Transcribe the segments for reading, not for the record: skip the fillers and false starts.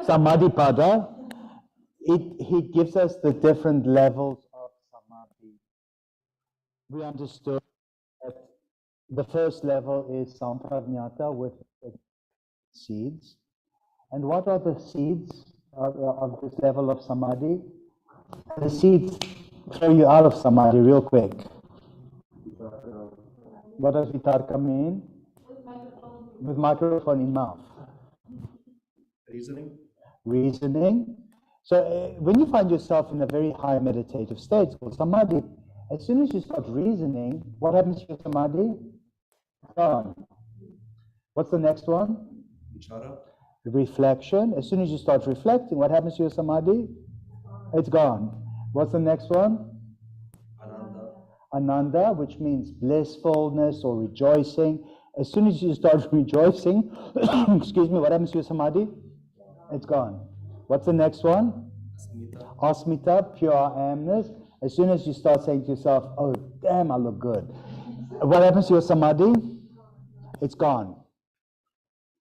Samadhi pada, he gives us the different levels of samadhi. We understood that the first level is samprajñata with seeds. And what are the seeds of this level of samadhi? The seeds throw you out of samadhi real quick. What does vitarka mean? With microphone in mouth. Reasoning. So when you find yourself in a very high meditative state, called samadhi, as soon as you start reasoning, what happens to your samadhi? Gone. What's the next one? Vichara. Reflection. As soon as you start reflecting, what happens to your samadhi? It's gone. What's the next one? Ananda. Ananda, which means blissfulness or rejoicing. As soon as you start rejoicing, excuse me, what happens to your samadhi? It's gone. What's the next one? Asmita. Asmita, pure amness. As soon as you start saying to yourself, oh, damn, I look good. What happens to your samadhi? It's gone.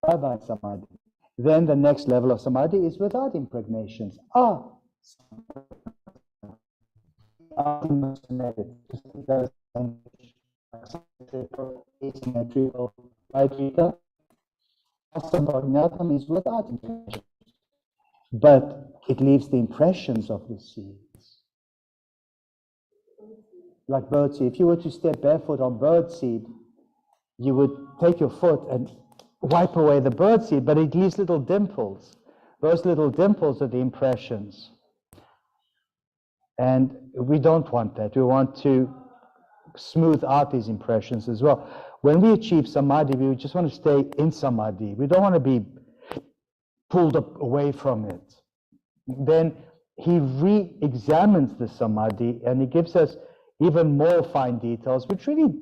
Bye-bye, samadhi. Then the next level of samadhi is without impregnations. Asymmetrical, right, Rita? Samprajñata means without impregnations. But it leaves the impressions of the seeds. Like birdseed. If you were to step barefoot on birdseed, you would take your foot and wipe away the birdseed, but it leaves little dimples. Those little dimples are the impressions. And we don't want that. We want to smooth out these impressions as well. When we achieve samadhi, we just want to stay in samadhi. We don't want to be pulled away from it. Then he re-examines the samadhi and he gives us even more fine details, which really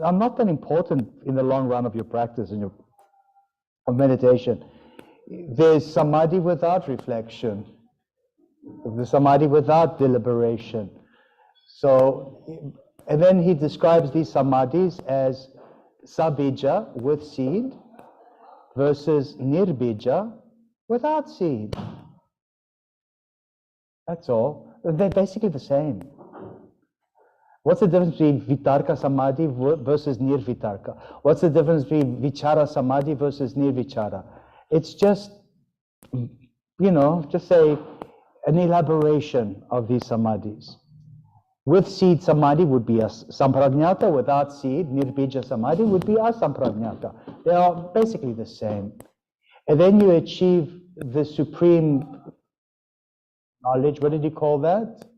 are not that important in the long run of your practice and your meditation. There's samadhi without reflection. The samadhi without deliberation. So, and then he describes these samadhis as sabija with seed versus nirbija without seed. That's all. They're basically the same. What's the difference between vitarka samadhi versus nirvitarka? What's the difference between vichara samadhi versus nirvichara? It's just, just say an elaboration of these samadhis. With seed samadhi would be a samprajñata, without seed, nirbija samadhi would be a samprajñata. They are basically the same. And then you achieve the supreme knowledge. What did he call that?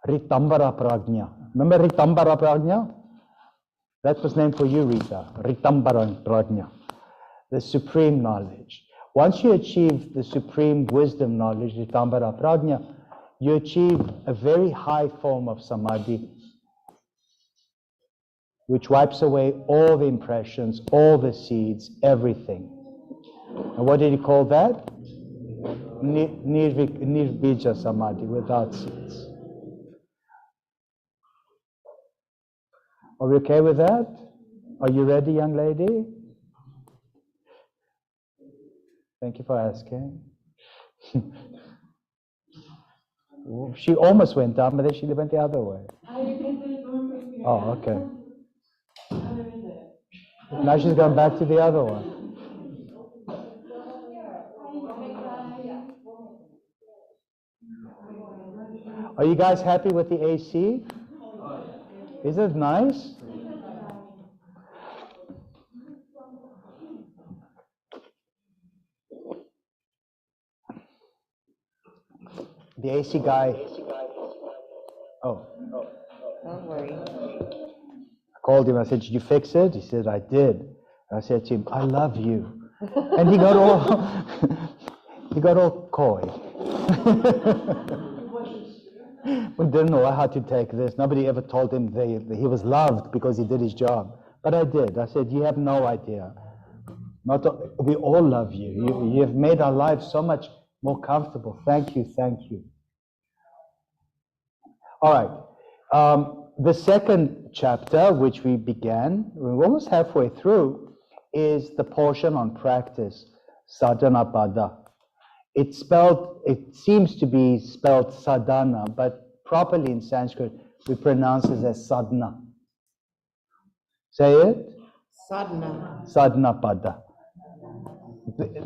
Ritambara prajna. Remember Ritambara prajna? That was named for you, Rita. Ritambara prajna. The supreme knowledge. Once you achieve the supreme wisdom knowledge, Ritambara prajna, you achieve a very high form of samadhi, which wipes away all the impressions, all the seeds, everything. And what did he call that? Nirbija samadhi, without seeds. Are we okay with that? Are you ready, young lady? Thank you for asking. She almost went down, but then she went the other way. Oh, okay. Now she's gone back to the other one. Are you guys happy with the AC? Is it nice? The AC guy. Oh. Don't worry. I called him. I said, "Did you fix it?" He said, "I did." I said to him, "I love you," and he got all coy. We didn't know how to take this. Nobody ever told him that he was loved because he did his job. But I did. I said, "You have no idea. We all love you. You have made our lives so much more comfortable. Thank you, thank you." All right. The second chapter, which we began, we're almost halfway through, is the portion on practice, sadhana pada. It seems to be spelled sadhana, but properly in Sanskrit, we pronounce it as sadhana. Say it? Sadhana. Sadhana pada.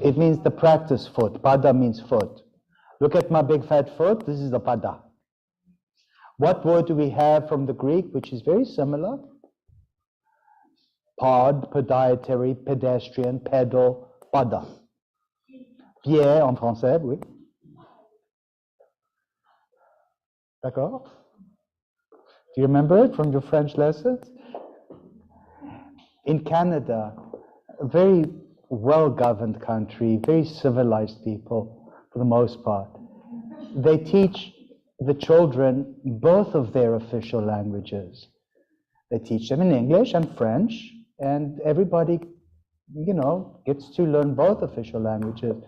It means the practice foot. Pada means foot. Look at my big fat foot. This is the pada. What word do we have from the Greek, which is very similar? Pod, podiatry, pedestrian, pedal, pada. Pied en français, oui. D'accord? Do you remember it from your French lessons? In Canada, a very well-governed country, very civilized people for the most part, they teach the children both of their official languages. They teach them in English and French, and everybody, gets to learn both official languages,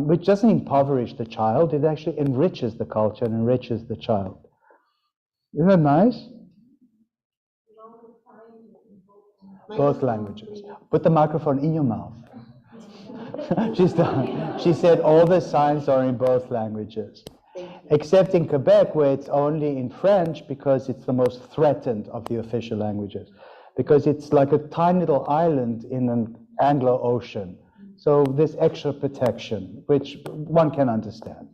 which doesn't impoverish the child, it actually enriches the culture and enriches the child. Isn't that nice? Both languages. Put the microphone in your mouth. She's done. She said all the signs are in both languages. Except in Quebec, where it's only in French because it's the most threatened of the official languages. Because it's like a tiny little island in an Anglo-Ocean. So there's extra protection, which one can understand.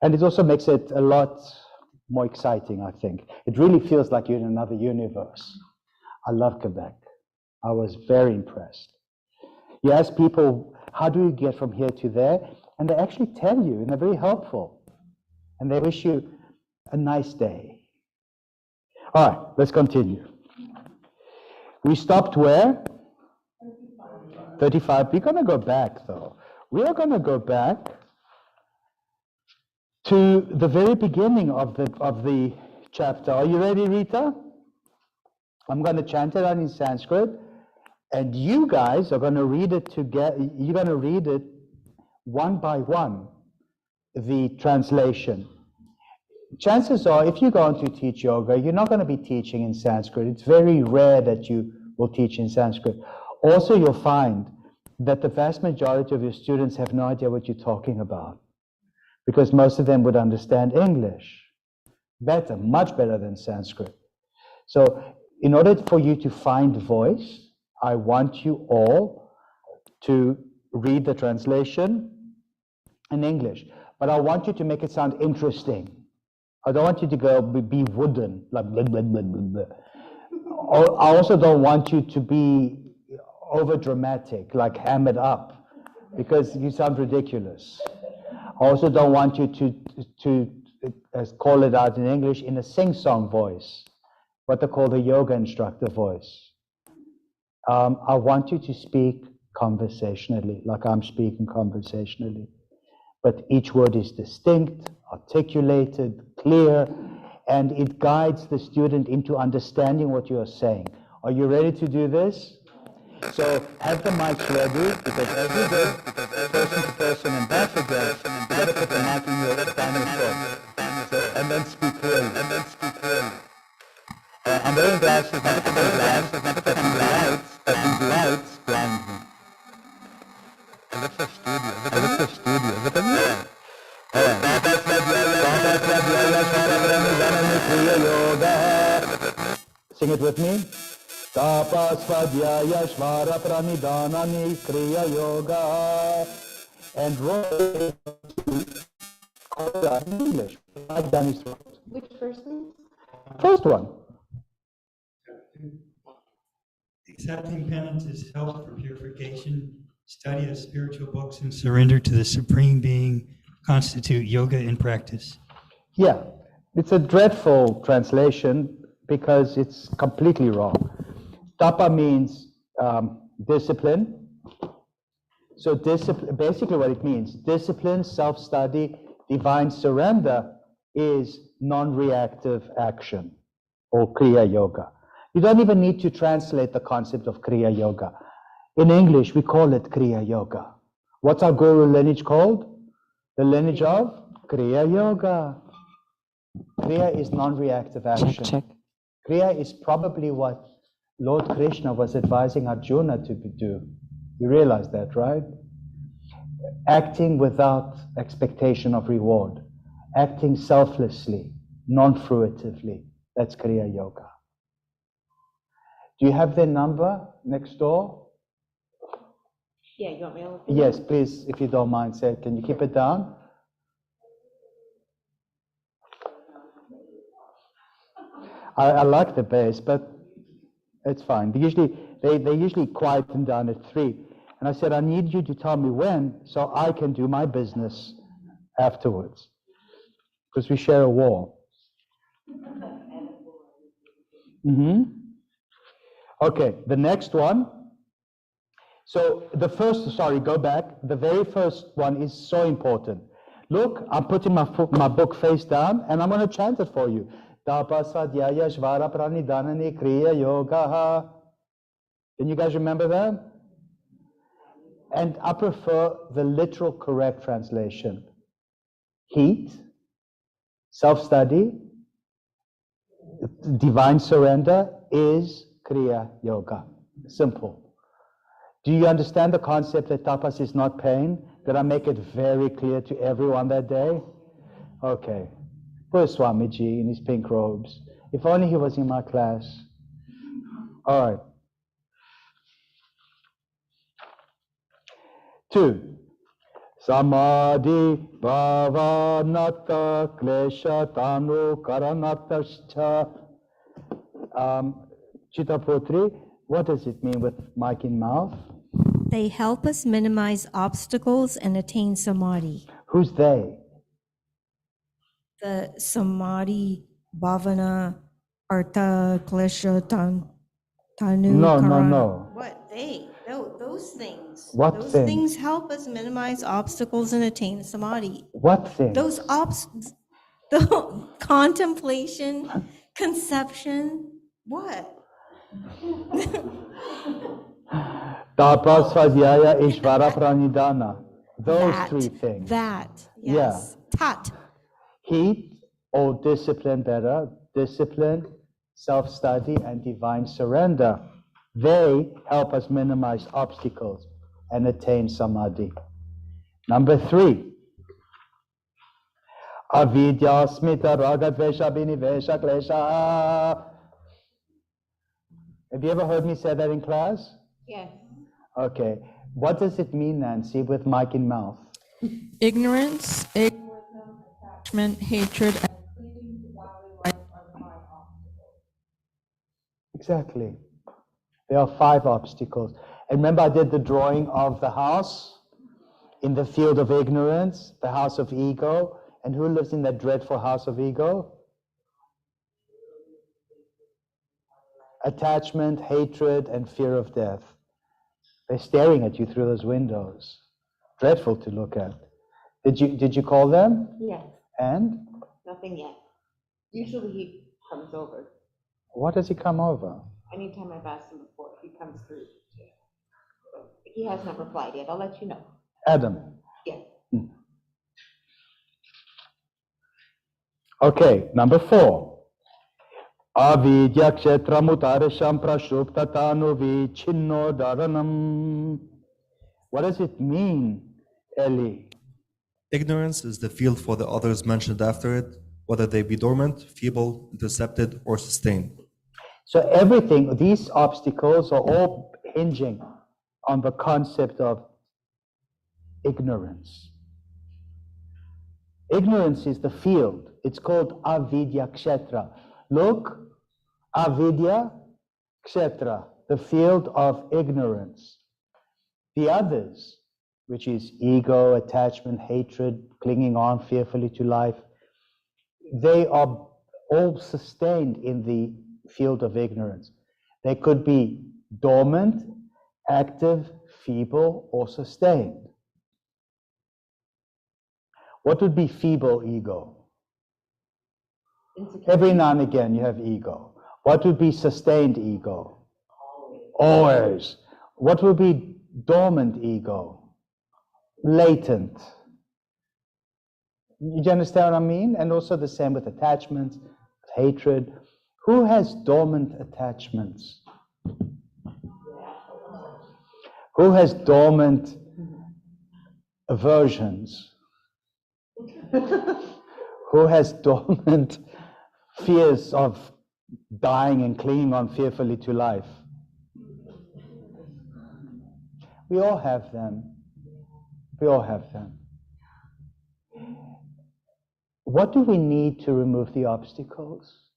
And it also makes it a lot more exciting, I think. It really feels like you're in another universe. I love Quebec. I was very impressed. You ask people, how do you get from here to there? And they actually tell you, and they're very helpful. And they wish you a nice day. All right, let's continue. We stopped where? 35. We're going to go back, though. We are going to go back to the very beginning of the chapter. Are you ready, Rita? I'm going to chant it out in Sanskrit, and you guys are going to read it together. You're going to read it one by one, the translation. Chances are, if you're going to teach yoga, you're not going to be teaching in Sanskrit. It's very rare that you will teach in Sanskrit. Also, you'll find that the vast majority of your students have no idea what you're talking about, because most of them would understand English better, much better than Sanskrit. So in order for you to find voice, I want you all to read the translation in English, but I want you to make it sound interesting. I don't want you to go be wooden, like blah, blah, blah, blah, blah. I also don't want you to be over dramatic, like hammered up, because you sound ridiculous. I also don't want you to call it out in English in a sing-song voice, what they call the yoga instructor voice. I want you to speak conversationally, like I'm speaking conversationally. But each word is distinct, articulated, clear, and it guides the student into understanding what you are saying. Are you ready to do this? So have the mics ready, because as we go person to person and back again, you got to put the mic in your foot. So, and then speak clearly. I'm wearing glasses, never put those glasses, never put some lights, but these lights blind me. I look so studio. Look at me. Sing it with me. Tapasvadhyaya shvara pranidhanani kriya yoga. And roll in English. I've done it. Which person? First one. Accepting penance is help for purification, study of spiritual books, and surrender to the Supreme Being constitute yoga in practice. Yeah, it's a dreadful translation because it's completely wrong. Tapa means discipline. So basically what it means, discipline, self-study, divine surrender is non-reactive action, or Kriya Yoga. You don't even need to translate the concept of Kriya Yoga. In English, we call it Kriya Yoga. What's our Guru lineage called? The lineage of Kriya Yoga. Kriya is non-reactive action. Check. Kriya is probably what Lord Krishna was advising Arjuna to do. You realize that, right? Acting without expectation of reward, acting selflessly, non-fruitively. That's Kriya Yoga. Do you have their number next door? Yeah, you want me to look? Yes, please, if you don't mind, say, can you keep it down? I like the bass, but it's fine. They usually quieten down at 3. And I said, I need you to tell me when so I can do my business afterwards. Because we share a wall. Okay, the next one. So the first, go back. The very first one is so important. Look, I'm putting my book face down and I'm going to chant it for you. Tapasadhyaya shvara pranidhanani kriya yoga. Can you guys remember that? And I prefer the literal correct translation. Heat, self-study, divine surrender is Kriya Yoga. Simple. Do you understand the concept that tapas is not pain? Did I make it very clear to everyone that day? Okay. Poor Swamiji in his pink robes. If only he was in my class. All right. 2. Samadhi bhavanata klesha tanu karanatascha. Chittaputri, what does it mean with mic in mouth? They help us minimize obstacles and attain samadhi. Who's they? The samadhi, bhavana, artha, klesha, tanu, No. karana. What? Those things. What Those things? things help us minimize obstacles and attain samadhi. What thing? Those the contemplation, conception, what? Tapas, svadhyaya, ishvara, pranidhana. Those 3 things. Yes. Tat. Heat, or discipline better, discipline, self-study, and divine surrender. They help us minimize obstacles and attain samadhi. Number 3. Avidya, smita, raga, dvesha, binivesha, klesha. Have you ever heard me say that in class? Yes. Okay. What does it mean, Nancy, with mic in mouth? Ignorance, attachment, hatred, and clinging to godly life are the 5 obstacles. Exactly. There are 5 obstacles. And remember I did the drawing of the house in the field of ignorance, the house of ego. And who lives in that dreadful house of ego? Attachment, hatred, and fear of death. They're staring at you through those windows. Dreadful to look at. Did you call them? Yes. And? Nothing yet. Usually he comes over. What does he come over? Anytime I've asked him before, he comes through. He has not replied yet. I'll let you know. Adam. Yes. Okay, number 4. Avidya kshetra mutarisham prashupta tanu vichinno dharanam. What does it mean, Eli? Ignorance is the field for the others mentioned after it, whether they be dormant, feeble, intercepted, or sustained. So everything, these obstacles are all hinging on the concept of ignorance. Ignorance is the field. It's called avidya kshetra. Look, avidya kshetra, the field of ignorance. The others, which is ego, attachment, hatred, clinging on fearfully to life, they are all sustained in the field of ignorance. They could be dormant, active, feeble, or sustained. What would be feeble ego? Insecurity. Every now and again you have ego. What would be sustained ego? Always. What would be dormant ego? Latent. You understand what I mean? And also the same with attachments, hatred. Who has dormant attachments? Who has dormant aversions? Who has dormant fears of dying and clinging on fearfully to life? We all have them. We all have them. What do we need to remove the obstacles?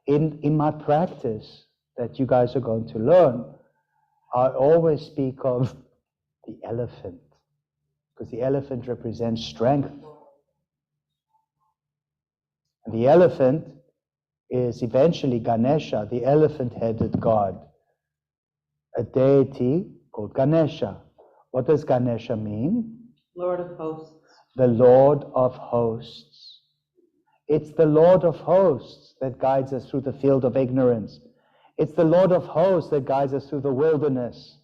In my practice that you guys are going to learn, I always speak of the elephant, because the elephant represents strength. And the elephant is eventually Ganesha, the elephant-headed god, a deity called Ganesha. What does Ganesha mean? Lord of hosts. The Lord of hosts. It's the Lord of hosts that guides us through the field of ignorance. It's the Lord of hosts that guides us through the wilderness.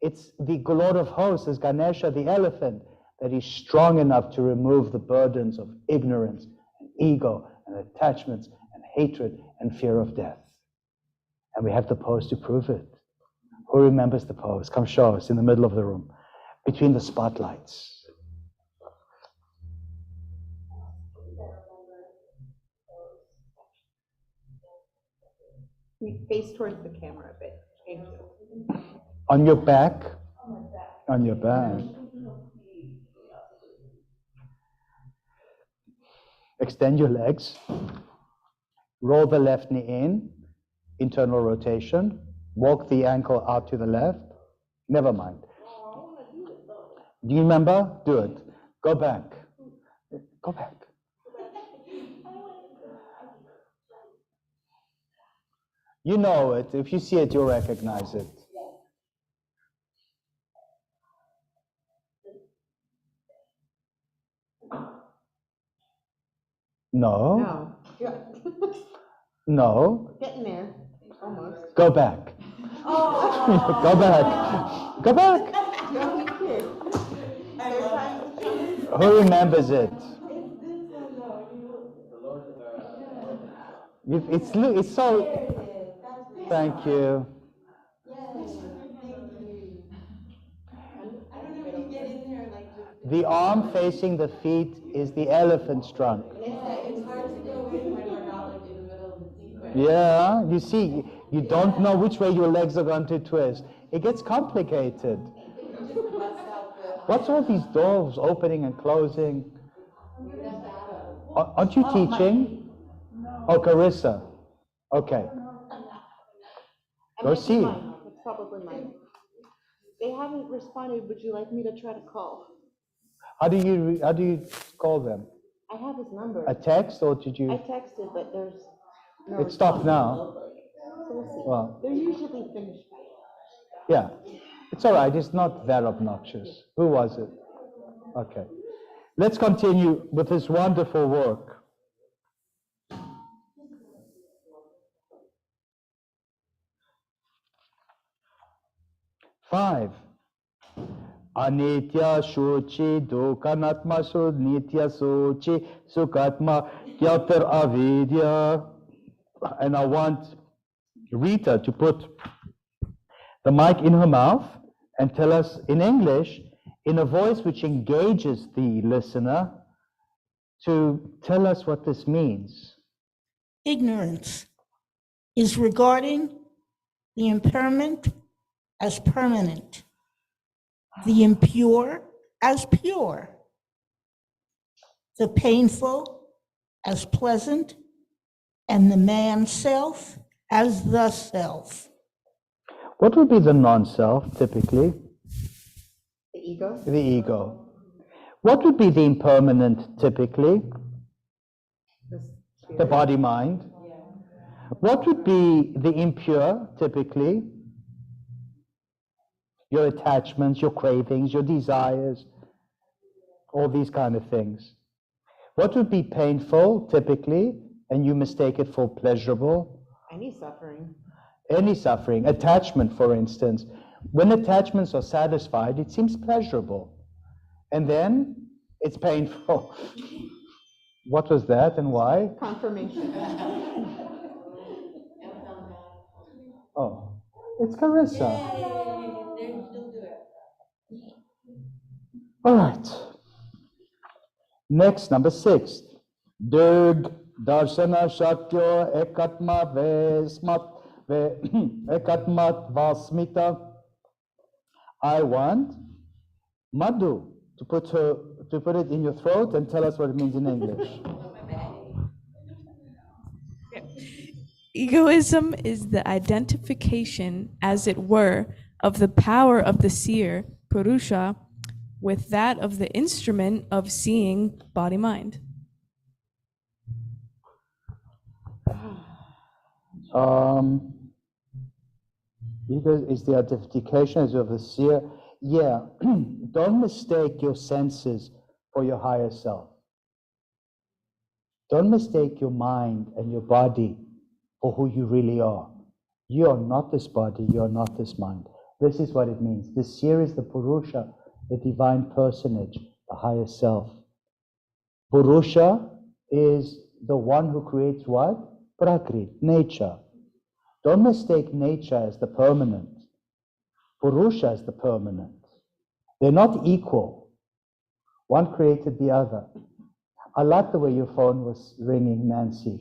It's the Lord of hosts, as Ganesha the elephant, that is strong enough to remove the burdens of ignorance and ego and attachments and hatred and fear of death. And we have the pose to prove it. Who remembers the pose? Come show us in the middle of the room, between the spotlights. You face towards the camera a bit. Thank you. On your back. On your back. Extend your legs. Roll the left knee in. Internal rotation. Walk the ankle out to the left. Never mind. Do you remember? Do it. Go back. Go back. You know it. If you see it, you'll recognize it. No. No. No. Getting there. Almost. Go back. Oh. Go back. Go back. Who remembers it? It's so. Thank you. The arm facing the feet is the elephant's trunk. Yeah, you see, you don't know which way your legs are going to twist. It gets complicated. What's all these doors opening and closing? Aren't you teaching? Oh, Carissa. Okay. Go see. It's probably mine. They haven't responded. Would you like me to try to call? How do you call them? I have his number. A text, or did I you? texted, but there's no It stopped now. So we'll see. Well, They're usually finished. yeah. It's all right. It's not that obnoxious. Who was it? Okay. Let's continue with this wonderful work. Five. Anitya Shuchi Dukanatma Su Nitya Suchi Sukatma Kyatar Avidya. And I want Rita to put the mic in her mouth and tell us in English, in a voice which engages the listener, to tell us what this means. Ignorance is regarding the impermanent as permanent, the impure as pure, the painful as pleasant, and the man-self as the self. What would be the non-self, typically? The ego? The ego. What would be the impermanent, typically? The body-mind. What would be the impure, typically? Your attachments, your cravings, your desires, all these kind of things. What would be painful, typically, and you mistake it for pleasurable? Any suffering. Any suffering. Attachment, for instance. When attachments are satisfied, it seems pleasurable. And then it's painful. What was that and why? Confirmation. Oh. It's Carissa. All right. Next, number 6. Durg darshana shakyo ekatma vesmat ekatmat vasmita. I want Madhu to put it in your throat and tell us what it means in English. Egoism is the identification, as it were, of the power of the seer, Purusha, with that of the instrument of seeing, body-mind. Ego is the identification as of the seer. Yeah, don't mistake your senses for your higher self. Don't mistake your mind and your body for who you really are. You are not this body, you are not this mind. This is what it means. The seer is the Purusha, the divine personage, the higher self. Purusha is the one who creates what? Prakriti, nature. Don't mistake nature as the permanent. Purusha is the permanent. They're not equal. One created the other. I like the way your phone was ringing, Nancy.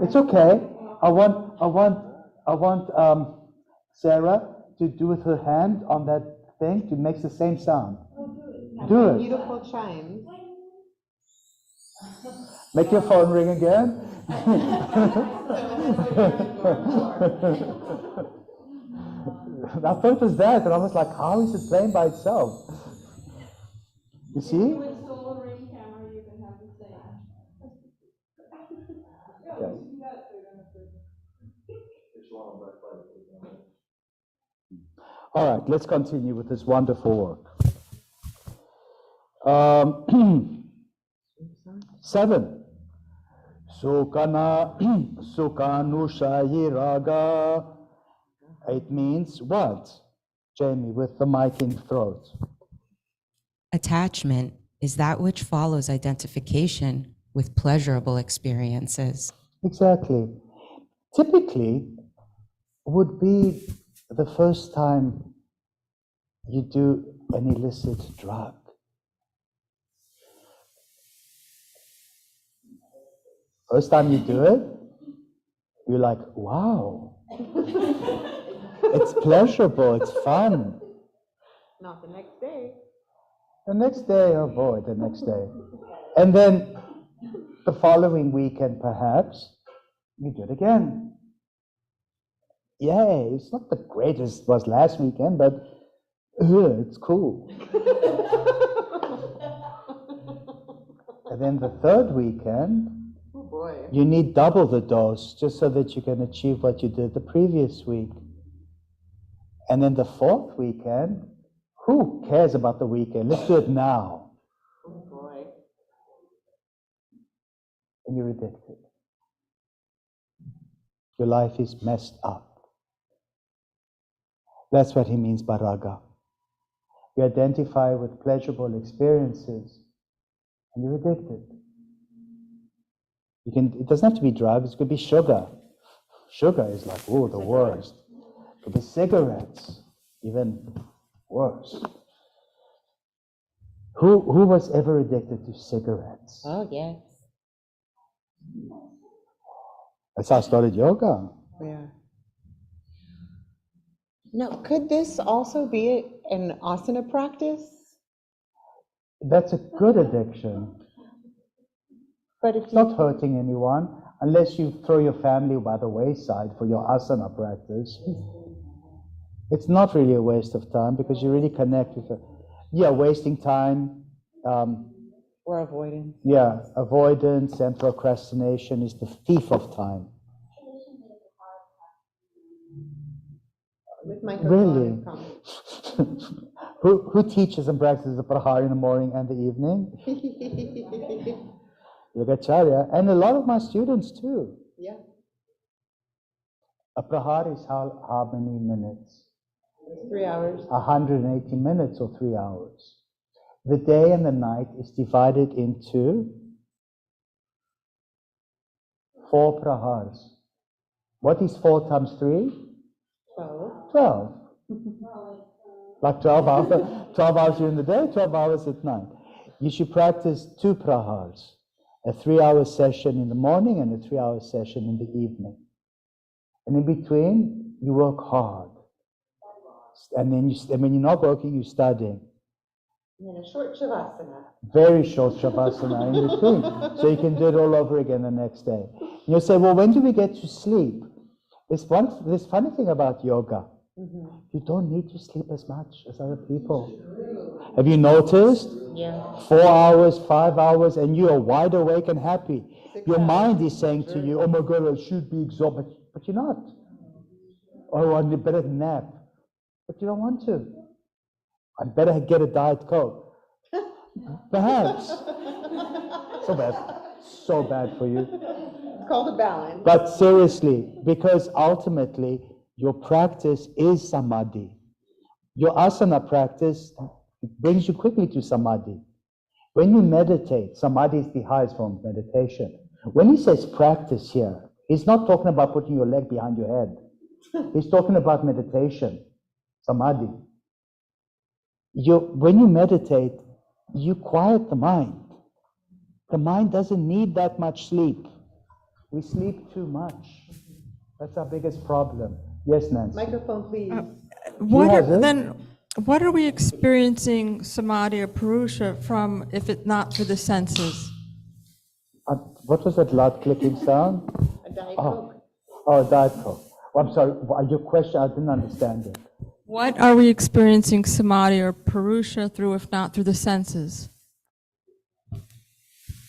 It's okay. I want Sarah to do with her hand on that thing to make the same sound. Do it. Beautiful chimes. Make your phone ring again. I thought it was that, and I was like, how is it playing by itself? You see? Okay. All right, let's continue with this wonderful work. 7. Sukanushayi raga. It means what? Jamie, with the mic in throat. Attachment is that which follows identification with pleasurable experiences. Exactly. Typically, would be the first time you do an illicit drug. First time you do it, you're like, wow. It's pleasurable, it's fun. Not the next day. The next day, oh boy, the next day. And then the following weekend, perhaps, you do it again. Yay, it's not the greatest it was last weekend, but it's cool. And then the third weekend, Oh boy. you need double the dose just so that you can achieve what you did the previous week. And then the fourth weekend, who cares about the weekend? Let's do it now. Oh boy. And you're addicted. Your life is messed up. That's what he means by raga. You identify with pleasurable experiences and you're addicted. It doesn't have to be drugs, it could be sugar. Sugar is like, oh, the worst. It could be cigarettes, even worse. Who was ever addicted to cigarettes? Oh yes. That's how I started yoga. Yeah. Now, could this also be an asana practice? That's a good addiction. But if It's not hurting anyone unless you throw your family by the wayside for your asana practice. It's not really a waste of time because you really connect with it. Yeah, wasting time. or avoidance. Yeah, avoidance and procrastination is the thief of time. With my Really? Who teaches and practices the prahar in the morning and the evening? Yogacharya, and a lot of my students too. Yeah. A prahar is how many minutes? 3 hours. 180 minutes or 3 hours. The day and the night is divided into 4 prahars. What is 4 times 3? 12. 12. Like 12 hours, 12 hours during the day, 12 hours at night. You should practice 2 prahars, a 3-hour session in the morning and a 3-hour session in the evening. And in between, you work hard. And then and when you're not working, you're studying. And then a short shavasana. Very short shavasana in between. So you can do it all over again the next day. You'll say, well, when do we get to sleep? This funny thing about yoga. You don't need to sleep as much as other people. Have you noticed? Yeah. 4 hours, 5 hours, and you are wide awake and happy. Your mind is saying to you, oh my God, I should be exhausted, but you're not. Oh, I better nap, but you don't want to. I better get a Diet Coke. Perhaps. So bad for you. It's called a balance. But seriously, because ultimately, your practice is samadhi. Your asana practice brings you quickly to samadhi. When you meditate, samadhi is the highest form of meditation. When he says practice here, he's not talking about putting your leg behind your head. He's talking about meditation, samadhi. When you meditate, you quiet the mind. The mind doesn't need that much sleep. We sleep too much. That's our biggest problem. Yes, Nancy. Microphone, please. What are we experiencing samadhi or purusha from if it's not through the senses? What was that loud clicking sound? A Diet Coke. Oh, Diet Coke. Oh, I'm sorry, your question, I didn't understand it. What are we experiencing samadhi or purusha through if not through the senses?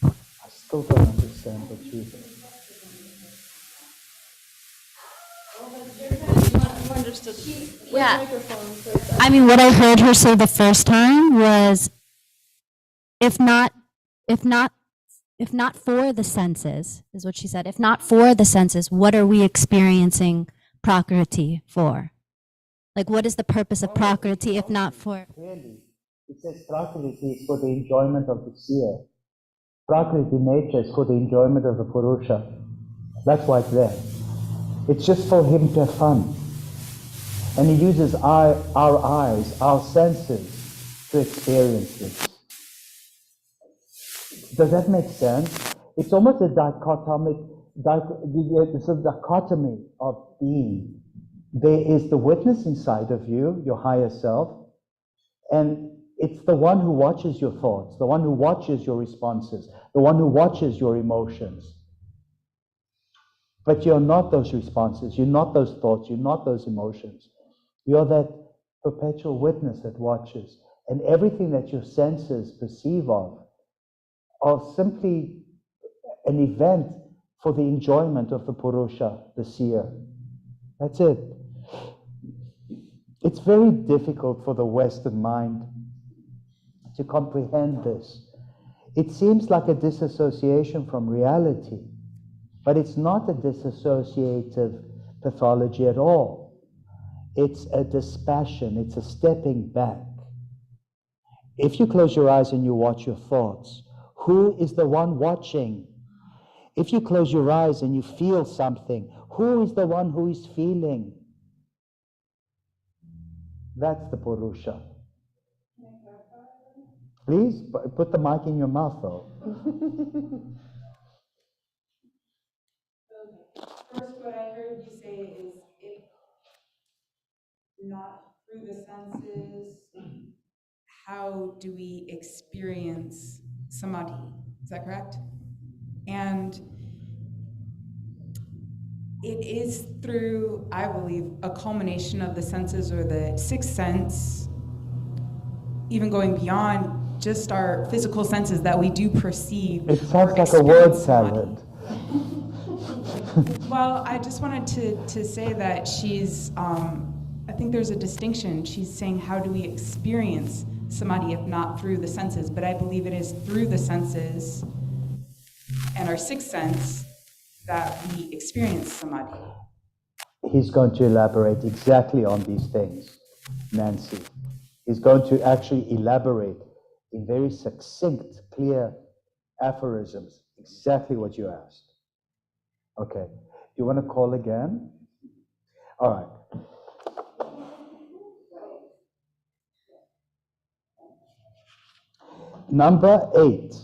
I still don't understand what you think. Yeah. I mean, what I heard her say the first time was, if not for the senses, is what she said. If not for the senses, what are we experiencing prakriti for? Like, what is the purpose of prakriti if not for? Clearly, it says prakriti is for the enjoyment of the seer. Prakriti, nature, is for the enjoyment of the purusha. That's why it's there. It's just for him to have fun. And he uses our eyes, our senses, to experience this. Does that make sense? It's almost a dichotomy of being. There is the witness inside of you, your higher self, and it's the one who watches your thoughts, the one who watches your responses, the one who watches your emotions. But you're not those responses, you're not those thoughts, you're not those emotions. You're that perpetual witness that watches. And everything that your senses perceive of are simply an event for the enjoyment of the Purusha, the seer. That's it. It's very difficult for the Western mind to comprehend this. It seems like a disassociation from reality, but it's not a dissociative pathology at all. It's a dispassion, it's a stepping back. If you close your eyes and you watch your thoughts, who is the one watching? If you close your eyes and you feel something, who is the one who is feeling? That's the Purusha. Please, put the mic in your mouth though. First, what I heard you say is, if not through the senses, how do we experience samadhi? Is that correct? And it is through, I believe, a culmination of the senses or the sixth sense, even going beyond just our physical senses that we do perceive. It sounds like a word salad. Well, I just wanted to say that she's, I think there's a distinction. She's saying, how do we experience samadhi if not through the senses? But I believe it is through the senses and our sixth sense that we experience samadhi. He's going to elaborate exactly on these things, Nancy. He's going to actually elaborate in very succinct, clear aphorisms exactly what you asked. Okay, you want to call again? All right. Number 8.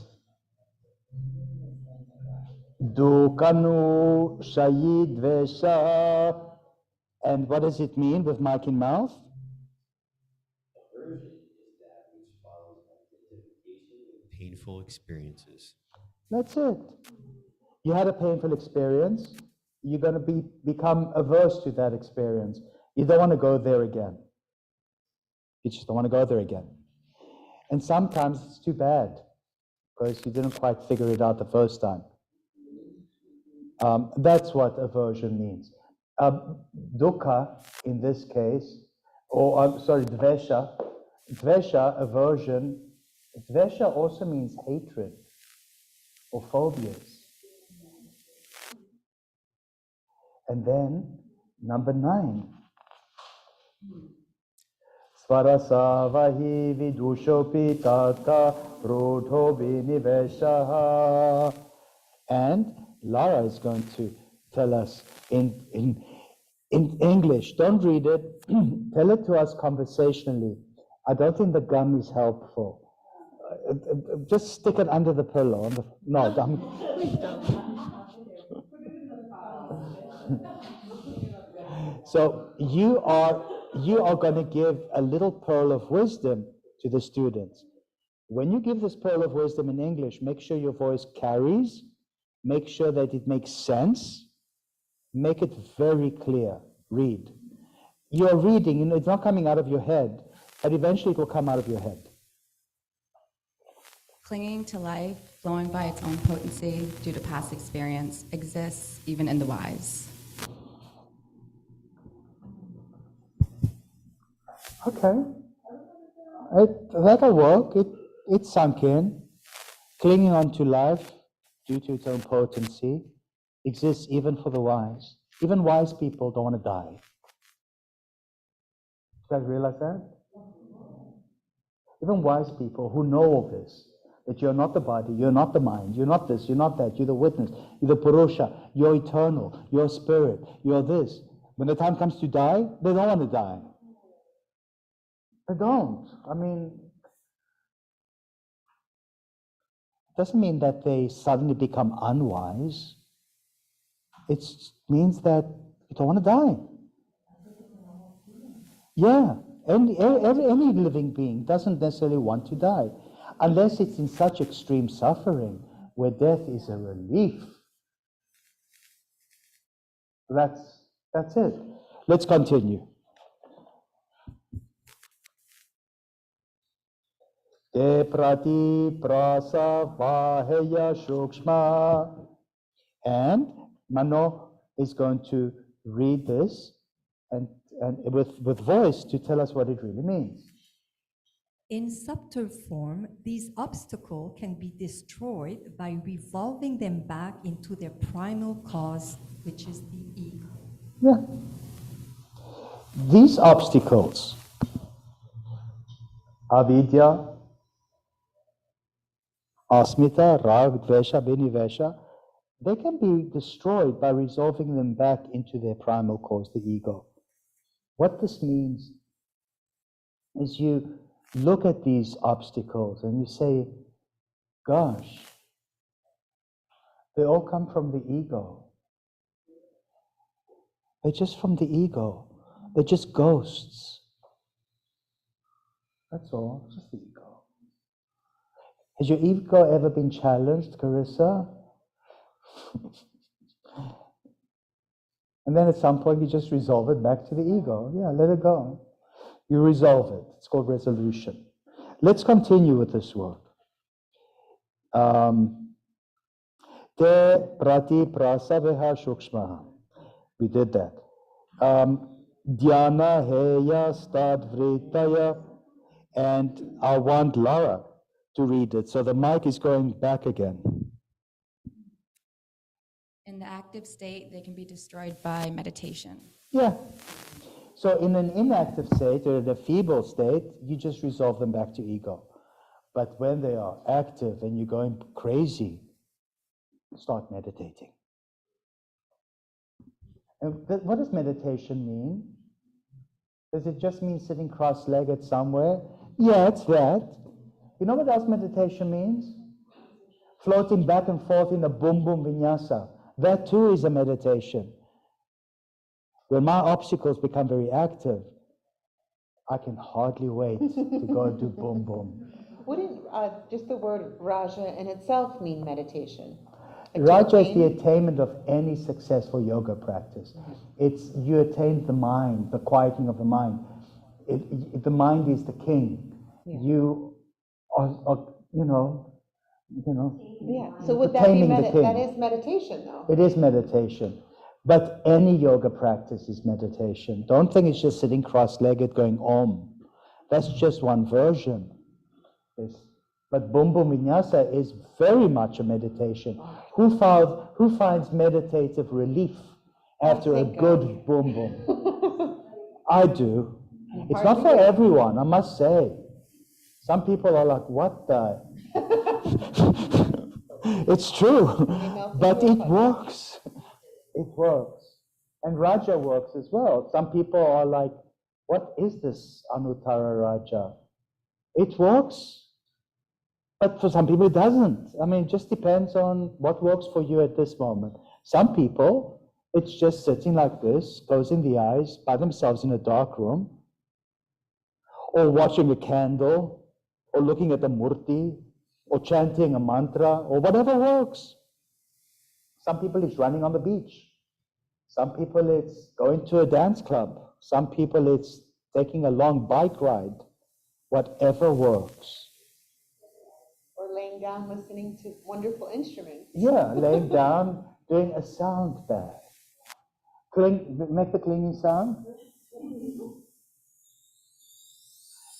Dukanu Shayid Vesha. And what does it mean with mic in mouth? Painful experiences. That's it. You had a painful experience. You're going to become averse to that experience. You don't want to go there again. You just don't want to go there again. And sometimes it's too bad because you didn't quite figure it out the first time. That's what aversion means. Dukkha, in this case, or dvesha. Dvesha, aversion. Dvesha also means hatred or phobias. And then, number 9. Svarasavahi vidushopi tata rudho viniveshaha. And Lara is going to tell us in English. Don't read it. Tell it to us conversationally. I don't think the gum is helpful. Just stick it under the pillow. So you are going to give a little pearl of wisdom to the students. When you give this pearl of wisdom in English, make sure your voice carries, make sure that it makes sense, make it very clear. Read. You're reading, it's not coming out of your head, but eventually it will come out of your head. Clinging to life, flowing by its own potency due to past experience, exists even in the wise. Okay. That'll work. It sunk in. Clinging on to life due to its own potency exists even for the wise. Even wise people don't want to die. You guys realize that? Even wise people who know all this, that you're not the body, you're not the mind, you're not this, you're not that, you're the witness, you're the Purusha, you're eternal, you're spirit, you're this. When the time comes to die, they don't want to die. They don't. I mean, it doesn't mean that they suddenly become unwise. It means that you don't want to die. Yeah, any living being doesn't necessarily want to die, unless it's in such extreme suffering where death is a relief. That's it. Let's continue. Te prati prasa vaheya shukshma. And Mano is going to read this and with voice to tell us what it really means. In subtle form, these obstacles can be destroyed by revolving them back into their primal cause, which is the ego. Yeah. These obstacles, avidya, asmita, rag, dvesha, vinivesha, they can be destroyed by resolving them back into their primal cause, the ego. What this means is you look at these obstacles and you say, gosh, they all come from the ego. They're just from the ego. They're just ghosts. That's all, just the ego. Has your ego ever been challenged, Carissa? And then at some point you just resolve it back to the ego. Yeah, let it go. You resolve it. It's called resolution. Let's continue with this work. Te prati prasaveha shukshmaha. We did that. Dhyana heya stadvritaya. And I want Lara to read it. So the mic is going back again. In the active state, they can be destroyed by meditation. Yeah. So in an inactive state or in a feeble state, you just resolve them back to ego. But when they are active and you're going crazy, start meditating. And what does meditation mean? Does it just mean sitting cross-legged somewhere? Yeah, it's that. You know what else meditation means? Floating back and forth in a boom boom vinyasa. That too is a meditation. When my obstacles become very active, I can hardly wait to go and do boom boom. Wouldn't just the word Raja in itself mean meditation? Raja is the attainment of any successful yoga practice. It's you attain the mind, the quieting of the mind. The mind is the king. Yeah. You are, you know. Yeah. So would that be that is meditation, though? It is meditation, but any yoga practice is meditation. Don't think it's just sitting cross-legged going Om. That's just one version. But Boom Boom Vinyasa is very much a meditation. Who finds meditative relief after a good Boom Boom? I do. It's not for everyone, I must say. Some people are like, what the? It's true, but it works. It works. And Raja works as well. Some people are like, what is this Anuttara Raja? It works. But for some people it doesn't. I mean, it just depends on what works for you at this moment. Some people, it's just sitting like this, closing the eyes by themselves in a dark room, or watching a candle, or looking at the murti, or chanting a mantra, or whatever works. Some people it's running on the beach. Some people it's going to a dance club. Some people it's taking a long bike ride. Whatever works. Or laying down listening to wonderful instruments. Yeah, laying down, doing a sound bath. Make the clinging sound.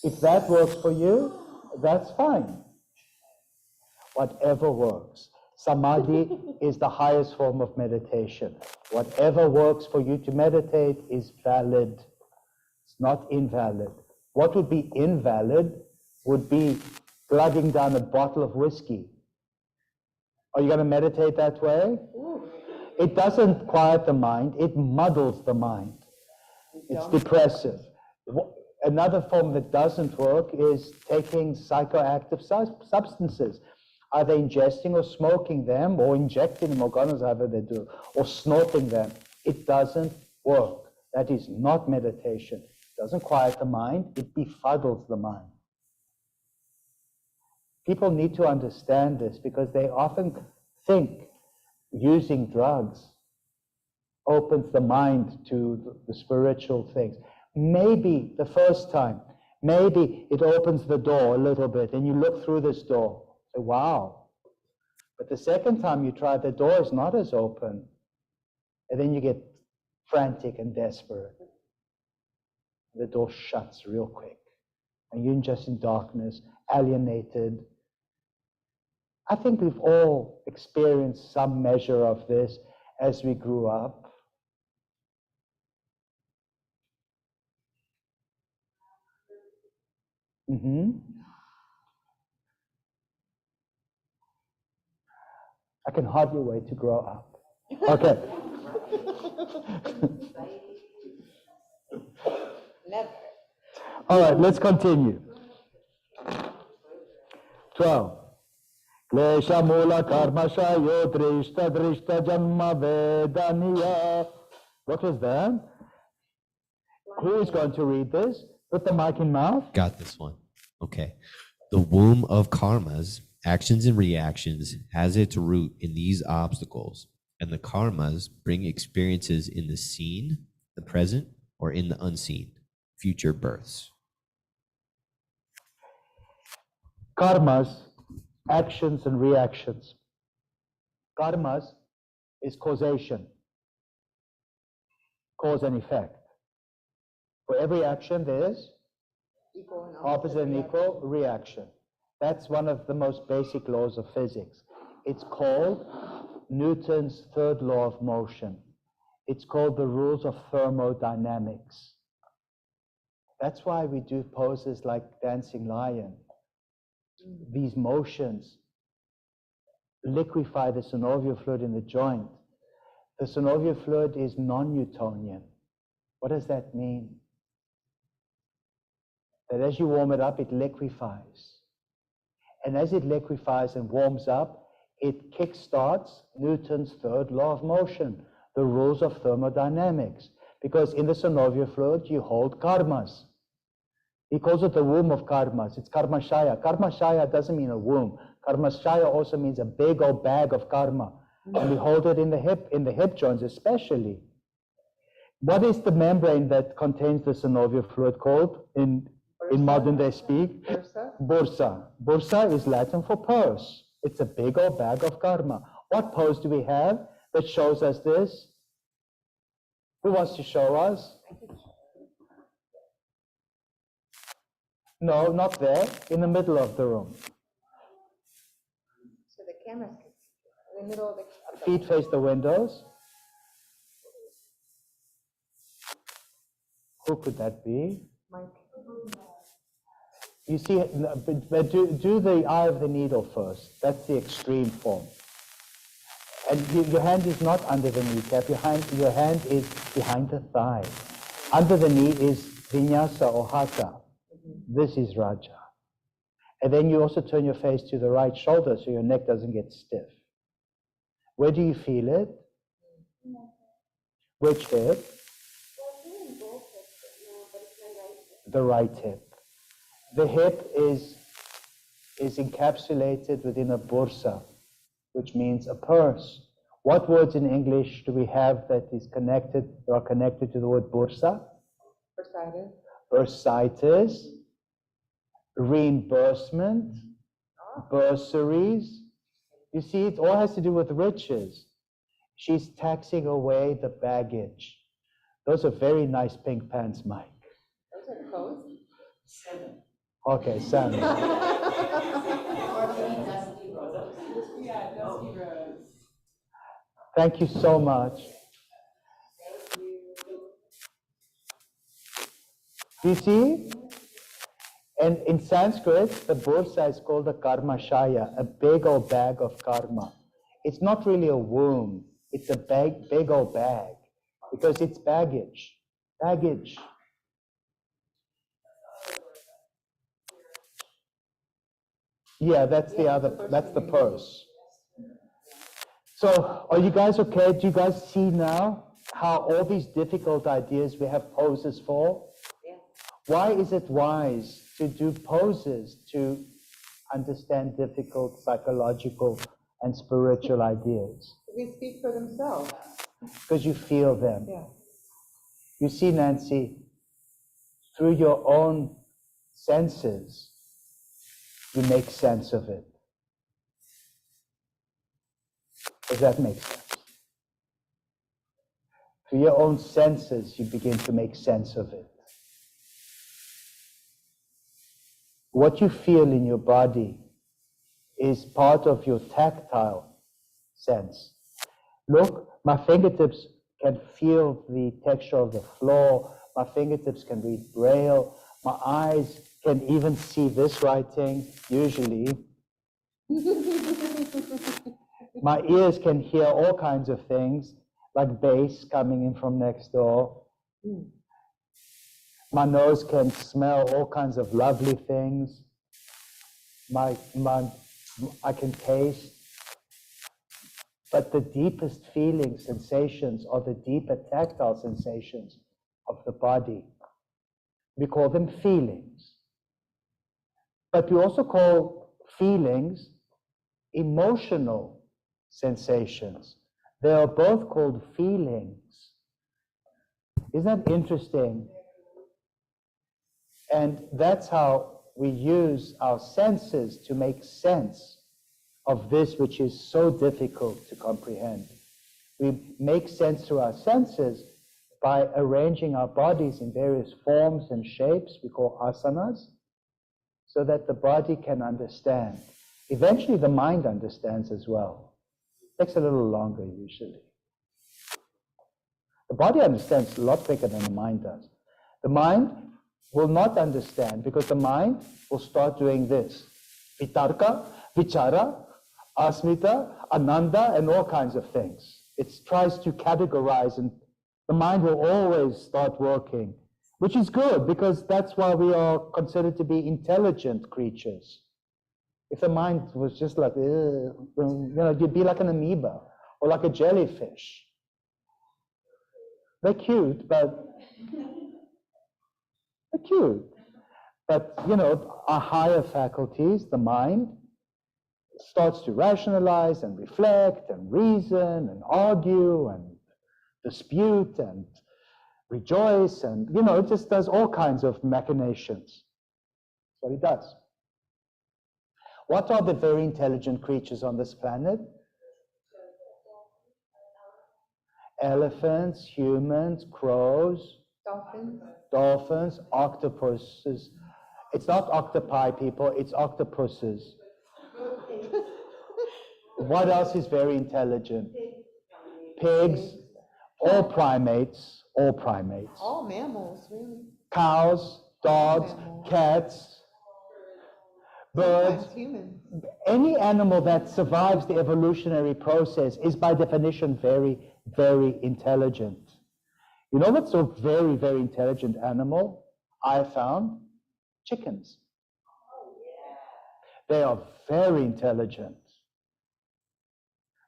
If that works for you, that's fine. Whatever works. Samadhi is the highest form of meditation. Whatever works for you to meditate is valid. It's not invalid. What would be invalid would be glugging down a bottle of whiskey. Are you going to meditate that way? It doesn't quiet the mind, it muddles the mind. It's depressive. Another form that doesn't work is taking psychoactive substances. Either ingesting or smoking them, or injecting them, or God knows however they do, or snorting them. It doesn't work. That is not meditation. It doesn't quiet the mind, it befuddles the mind. People need to understand this because they often think using drugs opens the mind to the spiritual things. Maybe the first time, maybe it opens the door a little bit and you look through this door. Say, wow. But the second time you try, the door is not as open. And then you get frantic and desperate. The door shuts real quick. And you're just in darkness, alienated. I think we've all experienced some measure of this as we grew up. I can hardly wait to grow up. Okay. Never. All right, let's continue. 12. Klesha mula karmasha yo drishta drishta janma vedaniya. What was that? Who is going to read this? Put the mic in mouth. Got this one. Okay. The womb of karmas, actions and reactions, has its root in these obstacles, and the karmas bring experiences in the seen, the present, or in the unseen, future births. Karmas, actions and reactions. Karmas is causation, cause and effect. For every action, there's opposite and equal reaction. That's one of the most basic laws of physics. It's called Newton's third law of motion. It's called the rules of thermodynamics. That's why we do poses like dancing lion. These motions liquefy the synovial fluid in the joint. The synovial fluid is non-Newtonian. What does that mean? That as you warm it up, it liquefies. And as it liquefies and warms up, it kickstarts Newton's third law of motion, the rules of thermodynamics. Because in the synovial fluid, you hold karmas. He calls it the womb of karmas. It's karmashaya. Karmashaya doesn't mean a womb. Karmashaya also means a big old bag of karma. And we hold it in the hip joints especially. What is the membrane that contains the synovial fluid called in modern day speak? Bursa. Bursa. Bursa is Latin for purse. It's a big old bag of karma. What pose do we have that shows us this? Who wants to show us? No, not there, in the middle of the room. So the camera's in the middle of the. Feet face the windows. Who could that be? Mike. You see, but do the eye of the needle first. That's the extreme form. And your hand is not under the kneecap. Your hand is behind the thigh. Under the knee is vinyasa or hatha. This is Raja. And then you also turn your face to the right shoulder so your neck doesn't get stiff. Where do you feel it? Which hip? The right hip. The hip is encapsulated within a bursa, which means a purse. What words in English do we have that are connected to the word bursa? Bursitis. Bursitis, reimbursement, bursaries. You see, it all has to do with riches. She's taxing away the baggage. Those are very nice pink pants, Mike. Those are clothes. 7. Okay, 7. Yeah, dusty rose. Thank you so much. Do you see? And in Sanskrit, the bursa is called a karmashaya, a big old bag of karma. It's not really a womb, it's a big old bag, because it's baggage. Baggage. Yeah, that's the purse. So, are you guys okay? Do you guys see now how all these difficult ideas we have poses for? Why is it wise to do poses to understand difficult psychological and spiritual ideas? They speak for themselves. Because you feel them. Yeah. You see, Nancy, through your own senses, you make sense of it. Does that make sense? Through your own senses, you begin to make sense of it. What you feel in your body is part of your tactile sense. Look, my fingertips can feel the texture of the floor. My fingertips can read Braille. My eyes can even see this writing, usually. My ears can hear all kinds of things, like bass coming in from next door. My nose can smell all kinds of lovely things. I can taste. But the deepest feelings, sensations, are the deeper tactile sensations of the body. We call them feelings. But we also call feelings emotional sensations. They are both called feelings. Isn't that interesting? And that's how we use our senses to make sense of this which is so difficult to comprehend. We make sense through our senses by arranging our bodies in various forms and shapes, we call asanas, so that the body can understand. Eventually the mind understands as well. It takes a little longer usually. The body understands a lot quicker than the mind does. The mind will not understand because the mind will start doing this. Vitarka, vichara, asmita, ananda, and all kinds of things. It tries to categorize, and the mind will always start working, which is good because that's why we are considered to be intelligent creatures. If the mind was just like, you'd be like an amoeba or like a jellyfish. They're cute, but they're cute. But, our higher faculties, the mind, starts to rationalize and reflect and reason and argue and dispute and rejoice and, it just does all kinds of machinations. That's what it does. What are the very intelligent creatures on this planet? Elephants, humans, crows, dolphins, octopuses. It's not octopi, people, it's octopuses. What else is very intelligent? Pigs, all primates. All mammals, really. Cows, dogs, cats, birds. Sometimes humans. Any animal that survives the evolutionary process is by definition very, very intelligent. You know what's a very, very intelligent animal I found? Chickens. They are very intelligent.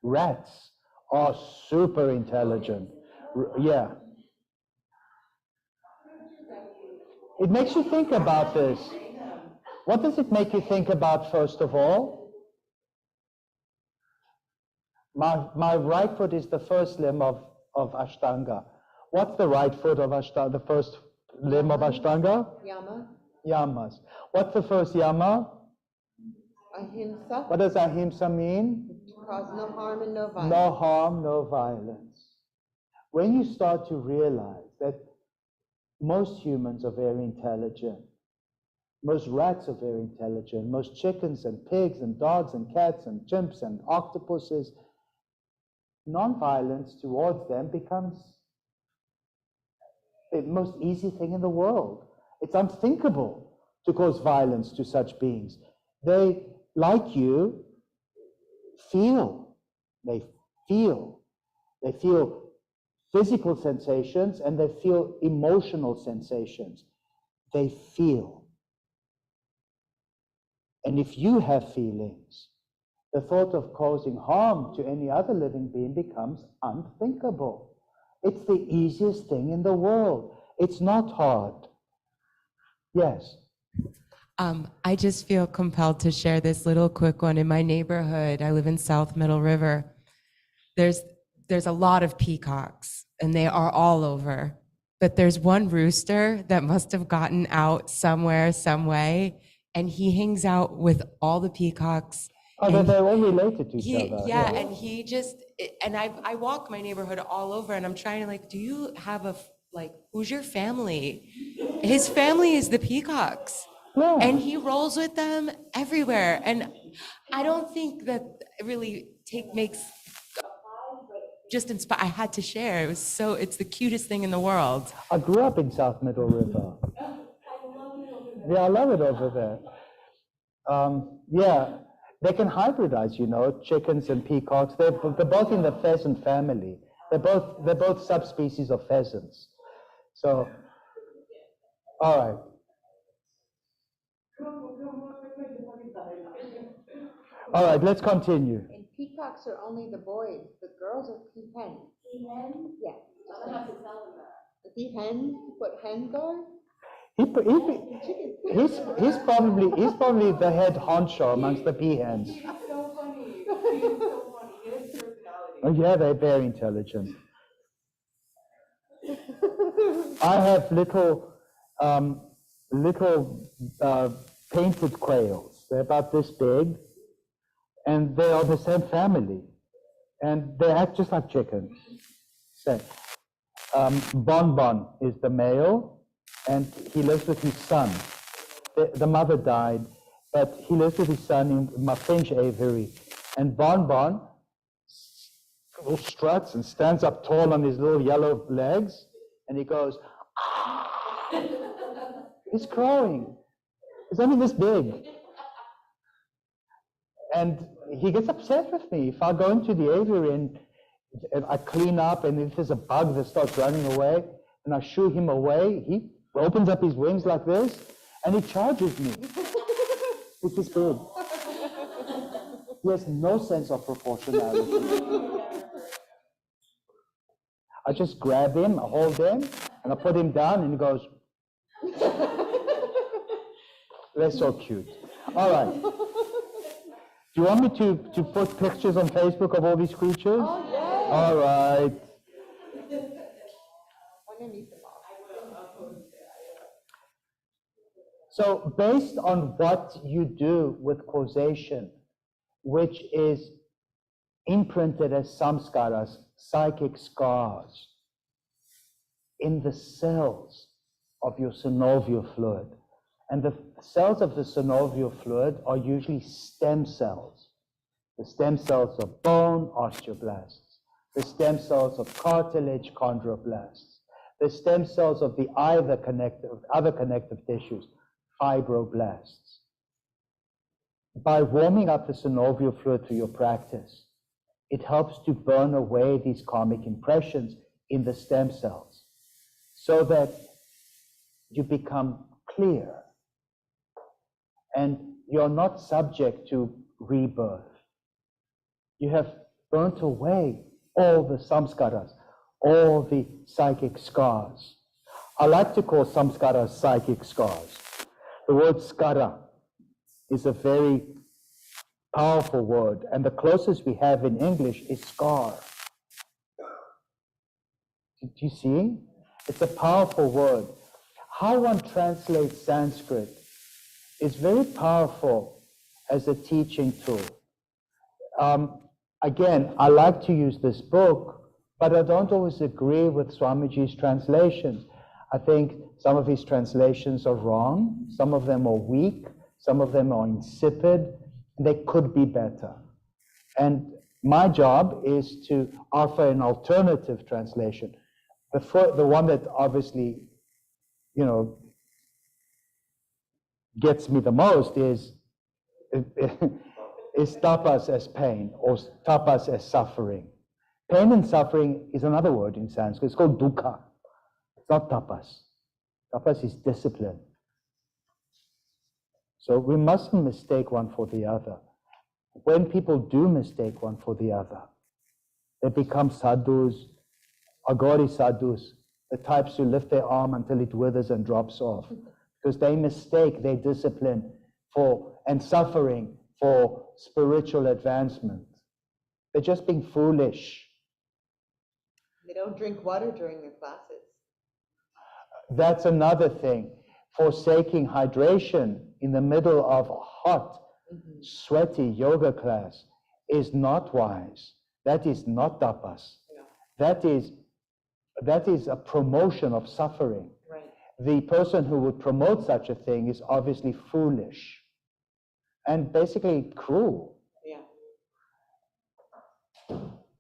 Rats are super intelligent. Yeah. It makes you think about this. What does it make you think about, first of all? My right foot is the first limb of Ashtanga. What's the right foot of Ashtanga, the first limb of Ashtanga? Yama. Yamas. What's the first yama? Ahimsa. What does ahimsa mean? Cause no harm and no violence. No harm, no violence. When you start to realize that most humans are very intelligent, most rats are very intelligent, most chickens and pigs and dogs and cats and chimps and octopuses, non-violence towards them becomes the most easy thing in the world. It's unthinkable to cause violence to such beings. They, like you, feel. They feel. They feel physical sensations and they feel emotional sensations. They feel. And if you have feelings, the thought of causing harm to any other living being becomes unthinkable. It's the easiest thing in the world. It's not hard. Yes. I just feel compelled to share this little quick one. In my neighborhood, I live in South Middle River. There's a lot of peacocks, and they are all over. But there's one rooster that must have gotten out somewhere, some way, and he hangs out with all the peacocks. Oh, but they're all related to each other. Yeah, and he just, and I walk my neighborhood all over, and I'm trying to do you have who's your family? His family is the peacocks. Yeah. And he rolls with them everywhere. And I don't think that really makes just inspire. I had to share. It's the cutest thing in the world. I grew up in South Middle River. Yeah, I love it over there. Yeah, they can hybridize, chickens and peacocks. They're both in the pheasant family. They're both subspecies of pheasants. So, all right. All right, let's continue. And peacocks are only the boys. The girls are peahens. Peahens? Yeah. I'm gonna have to tell them that. The peahens? What hens are? He's probably the head honcho amongst the peahens. He's so funny. He's so funny. He has personality. Oh yeah, they're very intelligent. I have little painted quails. They're about this big, and they are the same family, and they act just like chickens. So, Bon Bon is the male, and he lives with his son. The mother died, but he lives with his son in my French aviary, and Bon Bon struts and stands up tall on his little yellow legs, and he goes, ah! He's crowing. He's only this big. And he gets upset with me. If I go into the aviary and I clean up, and if there's a bug that starts running away, and I shoo him away, he opens up his wings like this, and he charges me. It's this big. He has no sense of proportionality. I just grab him, I hold him, and I put him down, and he goes. They're so cute. All right. Do you want me to put pictures on Facebook of all these creatures? Oh, yeah. All right. So based on what you do with causation, which is imprinted as samskaras, psychic scars, in the cells of your synovial fluid. And the cells of the synovial fluid are usually stem cells. The stem cells of bone, osteoblasts. The stem cells of cartilage, chondroblasts. The stem cells of the other connective tissues, fibroblasts. By warming up the synovial fluid through your practice, it helps to burn away these karmic impressions in the stem cells so that you become clear and you're not subject to rebirth. You have burnt away all the samskaras, all the psychic scars. I like to call samskaras psychic scars. The word skara is a very powerful word, and the closest we have in English is scar. Do you see? It's a powerful word. How one translates Sanskrit is very powerful as a teaching tool. Again, I like to use this book, but I don't always agree with Swamiji's translations. I think some of his translations are wrong, some of them are weak, some of them are insipid, and they could be better. And my job is to offer an alternative translation. The one that obviously, gets me the most is tapas as pain or tapas as suffering. Pain and suffering is another word in Sanskrit. It's called dukkha. It's not tapas. Tapas is discipline. So we mustn't mistake one for the other. When people do mistake one for the other, they become sadhus, agori sadhus, the types who lift their arm until it withers and drops off, because they mistake their discipline and suffering for spiritual advancement. They're just being foolish. They don't drink water during their classes. That's another thing. Forsaking hydration in the middle of a hot, sweaty yoga class is not wise. That is not tapas. No. That is a promotion of suffering. Right. The person who would promote such a thing is obviously foolish and basically cruel. Yeah.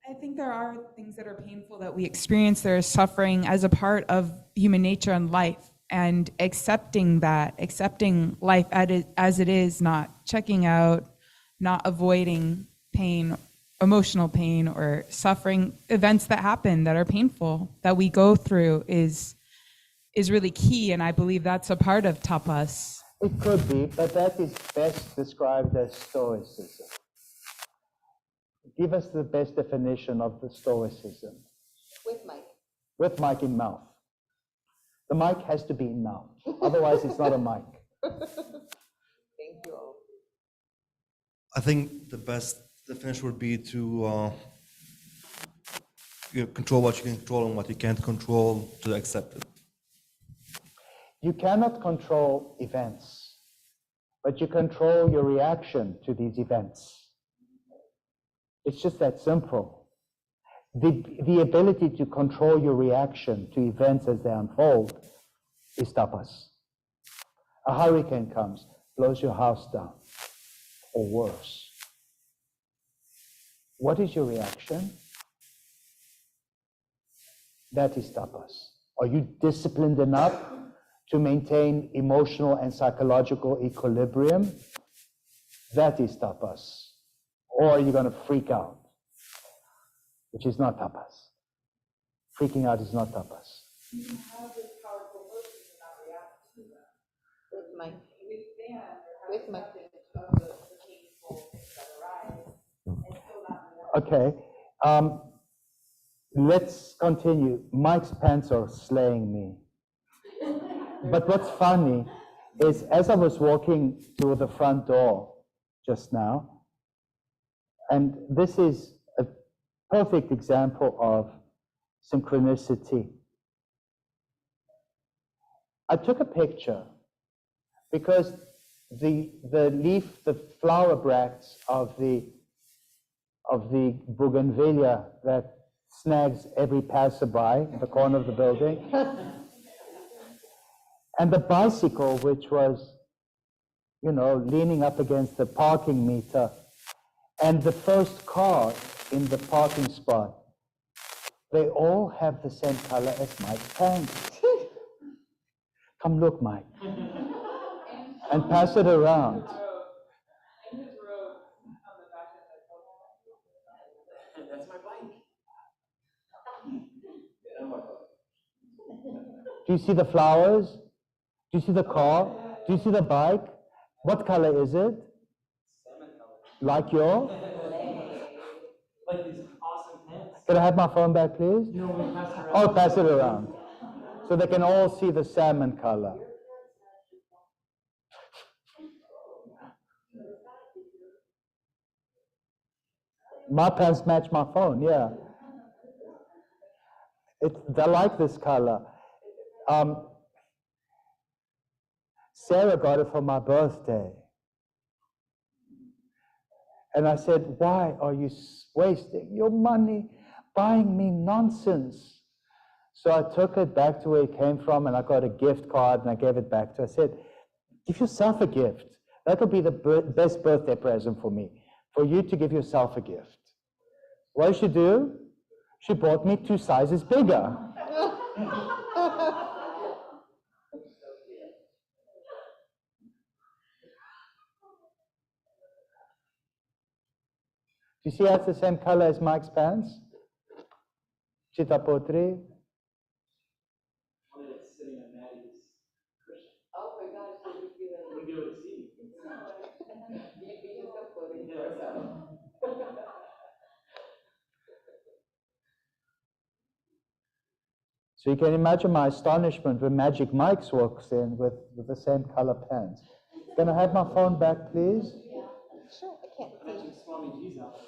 I think there are things that are painful that we experience. There is suffering as a part of human nature and life, and accepting life as it is, not checking out, not avoiding pain, emotional pain or suffering, events that happen that are painful, that we go through is really key, and I believe that's a part of tapas. It could be, but that is best described as stoicism. Give us the best definition of the stoicism. With mic. With mic in mouth. The mic has to be in mouth. Otherwise, it's not a mic. Thank you all. I think the best definition would be to control what you can control and what you can't control, to accept it. You cannot control events, but you control your reaction to these events. It's just that simple. The ability to control your reaction to events as they unfold is tapas. A hurricane comes, blows your house down, or worse. What is your reaction? That is tapas. Are you disciplined enough to maintain emotional and psychological equilibrium? That is tapas. Or are you going to freak out? Which is not tapas. Freaking out is not tapas. You can have this powerful emotions and not react to them. With my of the painful things that arise. Okay. Let's continue. Mike's pants are slaying me. But what's funny is as I was walking to the front door just now, and this is a perfect example of synchronicity. I took a picture because the flower bracts of the bougainvillea that snags every passerby in the corner of the building, and the bicycle, which was, leaning up against the parking meter, and the first car in the parking spot, they all have the same color as Mike's pants. Come look, Mike. And pass it around. That's my bike. Do you see the flowers? Do you see the car? Do you see the bike? What color is it? Salmon color. Like your? Like these awesome pants. Can I have my phone back, please? No, we pass it around. Oh, pass it around. So they can all see the salmon color. My pants match my phone, yeah. They like this color. Sarah got it for my birthday. And I said, why are you wasting your money buying me nonsense? So I took it back to where it came from, and I got a gift card, and I gave it back to her. I said, give yourself a gift. That'll be the best birthday present for me, for you to give yourself a gift. What did she do? She bought me 2 sizes bigger. Do you see how it's the same color as Mike's pants? Chitapotri. It's sitting on Maddie's cushion. Oh my gosh, did you feel it? We do it see. You just got floating torso. So you can imagine my astonishment when Magic Mike walks in with the same color pants. Can I have my phone back, please? Yeah, sure, I can't see. Magic Swami G's out.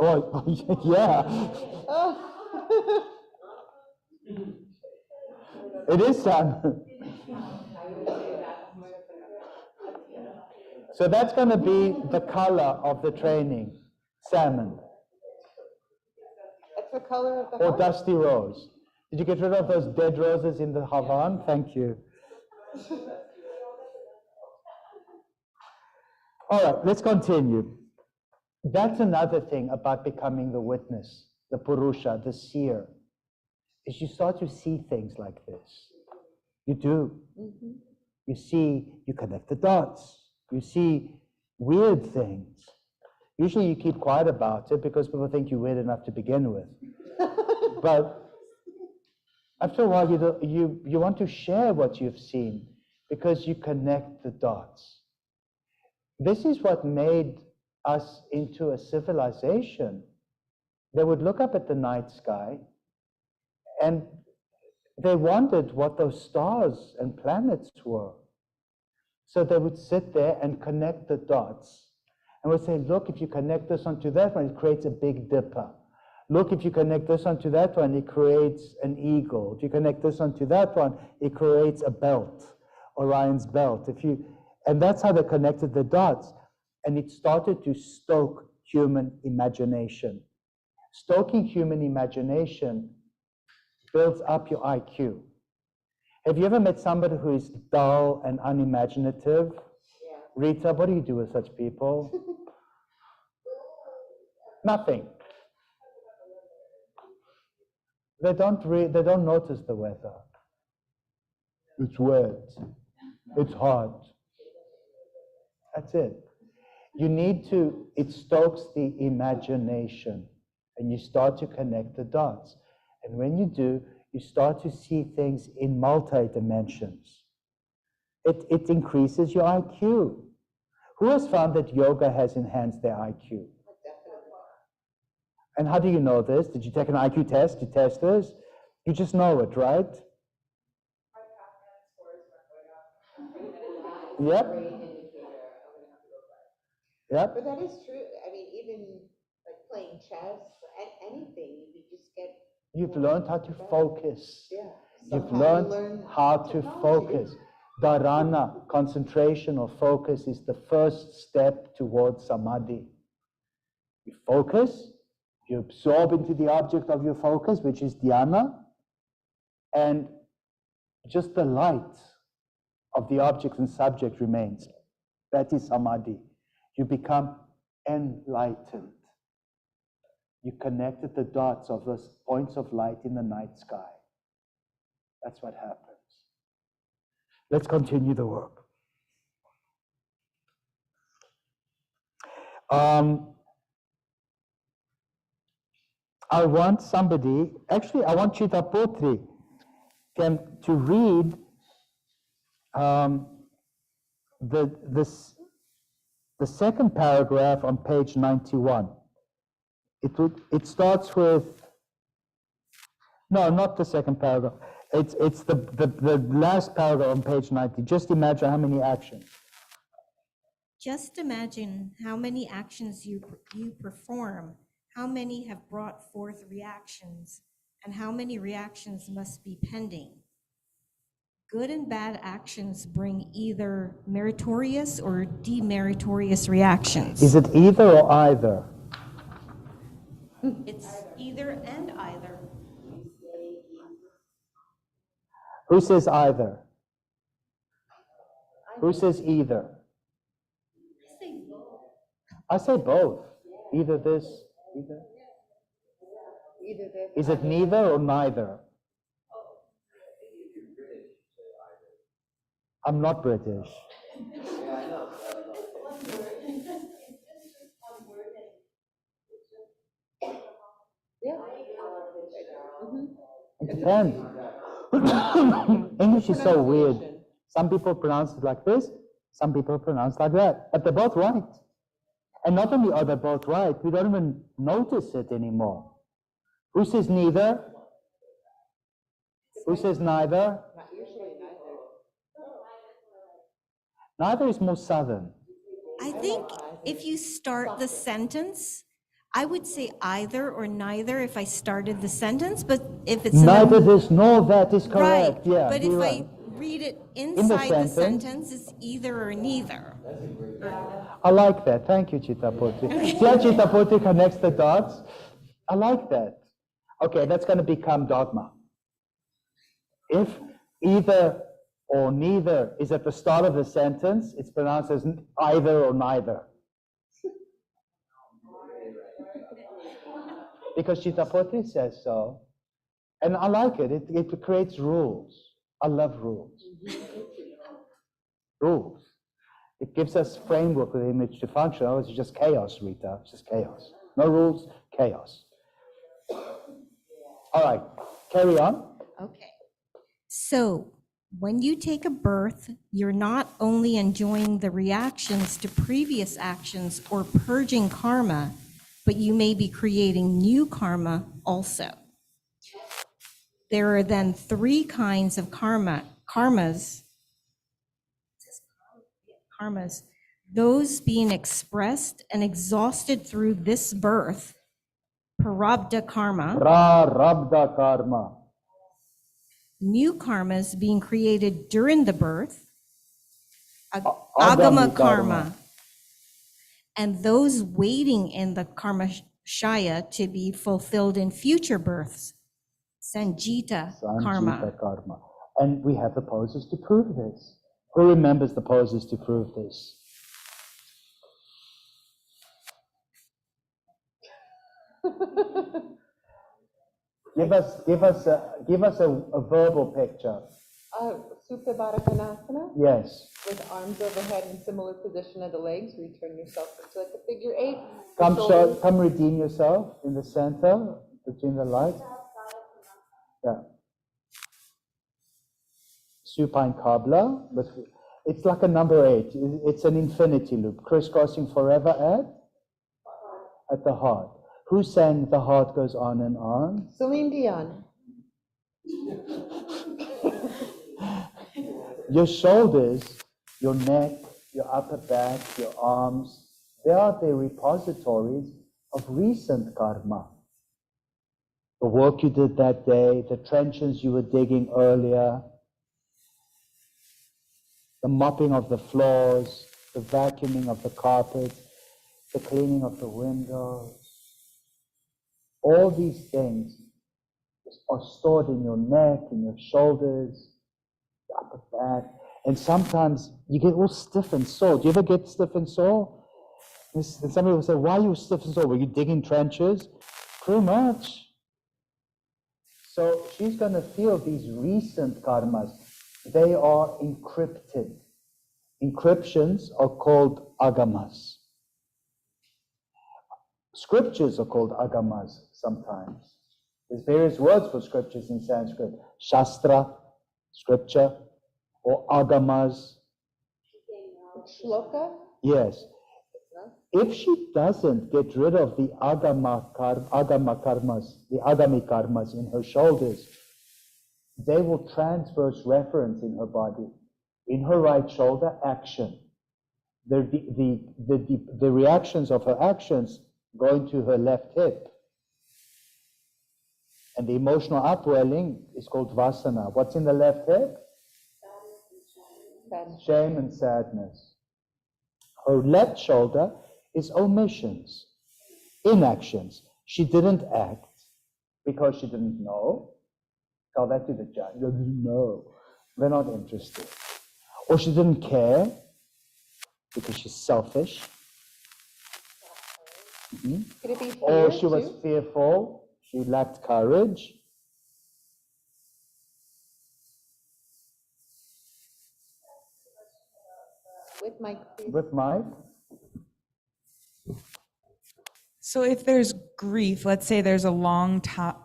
Oh, yeah. Oh. It is salmon. So that's going to be the color of the training, salmon. That's the color of the Or heart? dusty rose. Did you get rid of those dead roses in the Havan? Thank you. All right, let's continue. That's another thing about becoming the witness, the Purusha, the seer, is you start to see things like this. You do. Mm-hmm. You see, you connect the dots. You see weird things. Usually you keep quiet about it because people think you're weird enough to begin with. But after a while, you want to share what you've seen because you connect the dots. This is what made us into a civilization. They would look up at the night sky and they wondered what those stars and planets were. So they would sit there and connect the dots and would say, look, if you connect this onto that one, it creates a Big Dipper. Look, if you connect this onto that one, it creates an eagle. If you connect this onto that one, it creates a belt, Orion's belt. And that's how they connected the dots. And it started to stoke human imagination. Stoking human imagination builds up your IQ. Have you ever met somebody who is dull and unimaginative? Yeah. Rita, what do you do with such people? Nothing. They don't notice the weather. It's wet. It's hot. That's it. It stokes the imagination, and you start to connect the dots. And when you do, you start to see things in multi-dimensions. It increases your IQ. Who has found that yoga has enhanced their IQ? And how do you know this? Did you take an IQ test to test this? You just know it, right? Yep. Yep. But that is true. I mean, even like playing chess, anything, you just get. You've learned how to focus. Yeah. You've Somehow you learned learn how to technology. focus. Dharana, concentration or focus, is the first step towards samadhi. You focus, you absorb into the object of your focus, which is dhyana, and just the light of the object and subject remains. That is samadhi. You become enlightened. You connected the dots of those points of light in the night sky. That's what happens. Let's continue the work. I want somebody, actually I want Chittapotri to read the second paragraph on page 91. It starts with, no, not the second paragraph. It's the last paragraph on page 90. Just imagine how many actions. Just imagine how many actions you perform, how many have brought forth reactions, and how many reactions must be pending. Good and bad actions bring either meritorious or demeritorious reactions. Is it either or either? It's either and either. Who says either? Who says either? I say both. Either this, either. Either this. Is it neither or neither? I'm not British. Yeah. It depends. English is so weird. Some people pronounce it like this, some people pronounce it like that, but they're both right. And not only are they both right, we don't even notice it anymore. Who says neither? Who says neither? Not usually neither. Neither is more southern. I think if you start the sentence, I would say either or neither if I started the sentence, but if it's Neither this nor that is correct. right, Yeah, but you're if right. I read it the inside the sentence. sentence, it's either or neither. I like that. Thank you, Chittapotri. See how Chittapotri connects the dots? I like that. Okay, that's going to become dogma. If either or neither is at the start of the sentence, it's pronounced as either or neither. Because Chittapotri says so. And I like it. It creates rules. I love rules. Rules. It gives us framework within which to function. Otherwise, it's just chaos, Rita. It's just chaos. No rules, chaos. All right, carry on. Okay. So when you take a birth, you're not only enjoying the reactions to previous actions or purging karma, but you may be creating new karma also. There are then three kinds of karmas, those being expressed and exhausted through this birth, prarabdha karma, Prarabdha karma. new karmas being created during the birth, agama karma, and those waiting in the karma shaya to be fulfilled in future births, sanjita karma. Sanjita karma. And we have the poses to prove this. Who remembers the poses to prove this? Give us a verbal picture. Supta Baddha Konasana. Yes. With arms overhead in similar position of the legs, where you turn yourself into like a figure eight. Come redeem yourself in the center between the lights. Yeah. Supine Kabla, but it's like a number 8. It's an infinity loop, crisscrossing forever at the heart. Who sang The Heart Goes On and On? Celine Dion. Your shoulders, your neck, your upper back, your arms, they are the repositories of recent karma. The work you did that day, the trenches you were digging earlier, the mopping of the floors, the vacuuming of the carpet, the cleaning of the windows. All these things are stored in your neck, in your shoulders, the upper back, and sometimes you get all stiff and sore. Do you ever get stiff and sore? And somebody will say, why are you stiff and sore? Were you digging trenches? Pretty much. So she's going to feel these recent karmas. They are encrypted. Encryptions are called agamas. Scriptures are called agamas sometimes. There's various words for scriptures in Sanskrit. Shastra, scripture, or agamas. Shloka? Yes. If she doesn't get rid of the agami karmas in her shoulders, they will transverse reference in her body. In her right shoulder, action. The reactions of her actions go into her left hip. And the emotional upwelling is called vasana. What's in the left hip? Shame and sadness. Her left shoulder is omissions, inactions. She didn't act because she didn't know. Tell that to the judge. You didn't know. We're not interested. Or she didn't care because she's selfish. Mm-hmm. Could it be fear Or she was too? fearful. She lacked courage. With Mike, please. With Mike. So if there's grief, let's say there's a long-term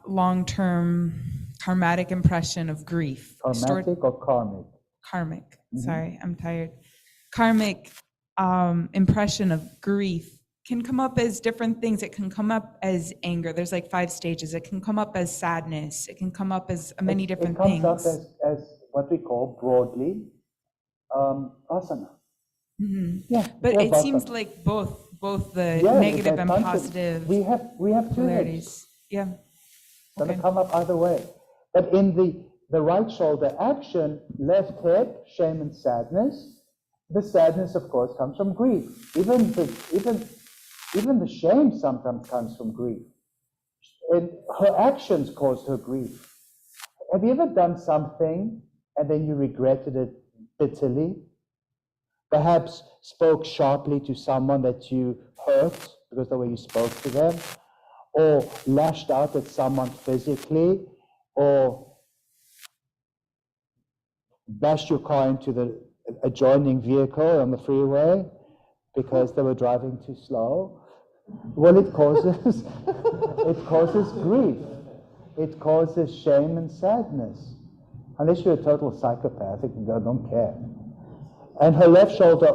karmatic impression of grief. Karmatic or karmic? Karmic. Mm-hmm. Sorry, I'm tired. Karmic impression of grief can come up as different things. It can come up as anger. There's like 5 stages. It can come up as sadness. It can come up as many different things. It comes up as what we call broadly asana. Mm-hmm. Yeah, but it asana. seems like both the negative and positive. We have two polarities. hips. Yeah. It's going to come up either way. But in the right shoulder action, left hip, shame and sadness. The sadness, of course, comes from grief. Even the shame sometimes comes from grief. And her actions caused her grief. Have you ever done something and then you regretted it bitterly? Perhaps spoke sharply to someone that you hurt because of the way you spoke to them, or lashed out at someone physically, or bashed your car into the adjoining vehicle on the freeway because they were driving too slow. Well, it causes grief. It causes shame and sadness. Unless you're a total psychopath, you don't care. And her left shoulder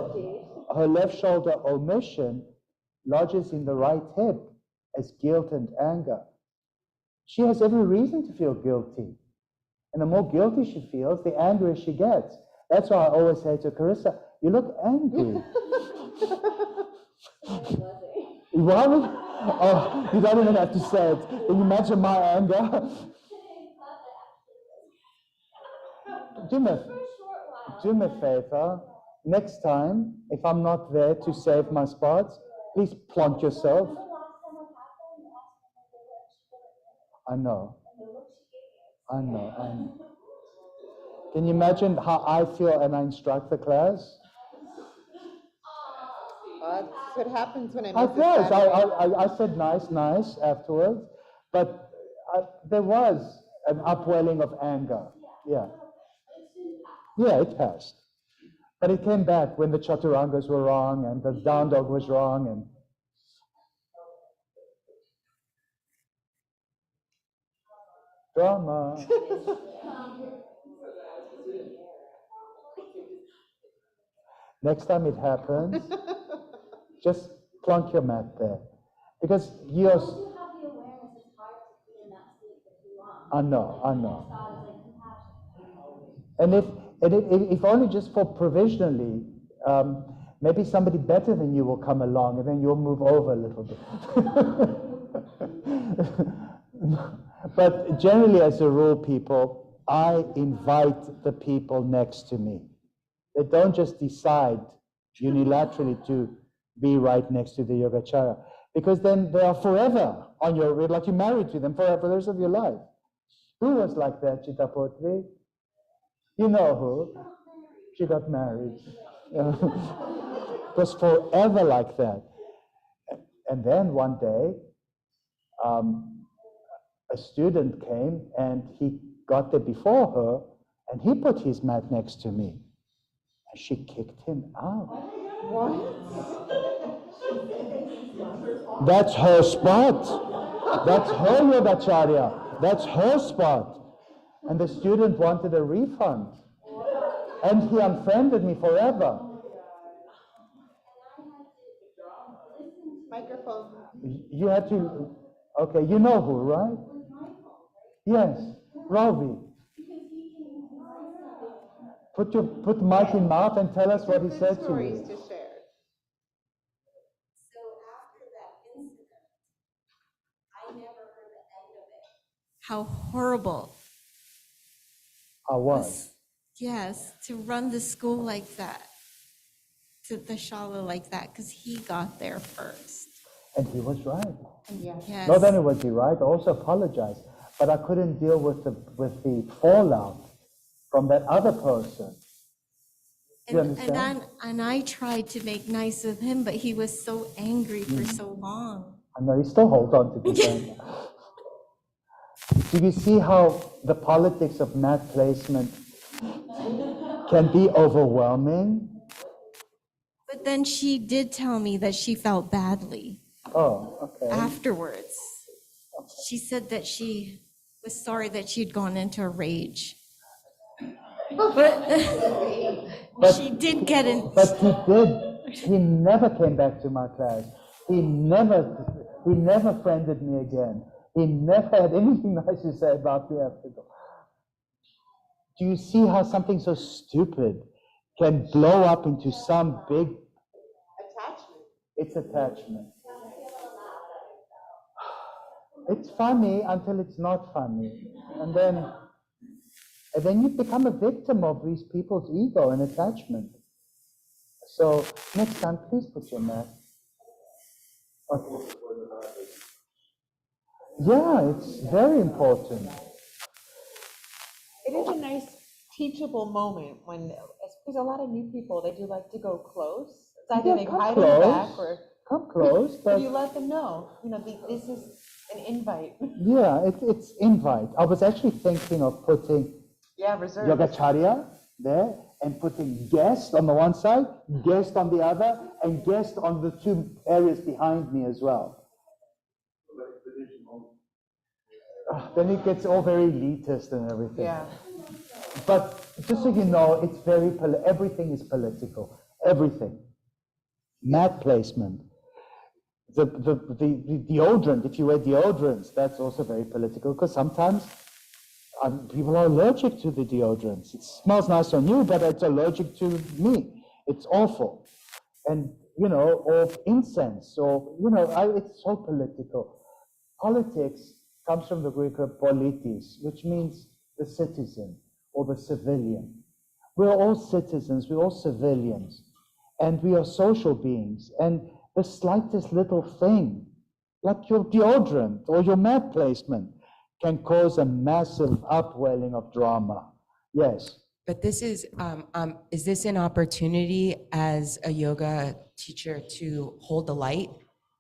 omission lodges in the right hip as guilt and anger. She has every reason to feel guilty. And the more guilty she feels, the angrier she gets. That's why I always say to Carissa, you look angry. Why would, oh, you don't even have to say it. Can you imagine my anger? Do me a favor. Next time, if I'm not there to save my spots, please plonk yourself. I know. Can you imagine how I feel and I instruct the class? That's what happens when I I miss a Saturday. I said nice afterwards, but there was an upwelling of anger. Yeah. Yeah, it passed. But it came back when the chaturangas were wrong and the down dog was wrong and drama. Next time it happens, just plonk your mat there. Because I know. And if only just for provisionally, maybe somebody better than you will come along, and then you'll move over a little bit. But generally, as a rule, people, I invite the people next to me. They don't just decide unilaterally to be right next to the Yogacharya, because then they are forever on your, like you're married to them for the rest of your life. Who was like that, Chittapotri? You know who? She got married. It was forever like that. And then one day, a student came and he got there before her, and he put his mat next to me. And she kicked him out. That's her spot. That's her Yogacharya. That's her spot. And the student wanted a refund. And he unfriended me forever. Microphone. You had to, okay, you know who, right? Yes, Ravi. Put the mic in mouth and tell us what he said to Stories you. to share. So after that incident, I never heard the end of it. How horrible. I was. Yes, to run the school like that, to the shala like that, because he got there first. And he was right. Yes. Not only was he right, I also apologized. But I couldn't deal with the fallout from that other person. You understand? And I tried to make nice with him, but he was so angry for so long. I know, he still holds on to this anger. Do you see how the politics of mat placement can be overwhelming? But then she did tell me that she felt badly Oh, okay. afterwards. She said that she was sorry that she'd gone into a rage. But she did get in. But he did. He never came back to my class. He never friended me again. He never had anything nice to say about me after that. Do you see how something so stupid can blow up into some big Attachment. It's attachment. It's funny until it's not funny. And then you become a victim of these people's ego and attachment. So next time, please put your mat. Okay. Yeah, it's very important. It is a nice teachable moment when, because a lot of new people, they do like to go close. It's either they hide in the back or come close, but you let them know, this is an invite. Yeah, it's invite. I was actually thinking of putting Reserve. Yogacharya there and putting guest on the one side, guest on the other, and guest on the two areas behind me as well. Then it gets all very elitist and everything. Yeah. But just so you know, it's very everything is political. Everything. Mat placement. The deodorant, if you wear deodorants, that's also very political, because sometimes people are allergic to the deodorants. It smells nice on you, but it's allergic to me. It's awful. And, or incense, or, it's so political. Politics comes from the Greek word politis, which means the citizen or the civilian. We're all citizens, we're all civilians, and we are social beings. And the slightest little thing, like your deodorant or your mat placement, can cause a massive upwelling of drama. Yes. But this is this an opportunity as a yoga teacher to hold the light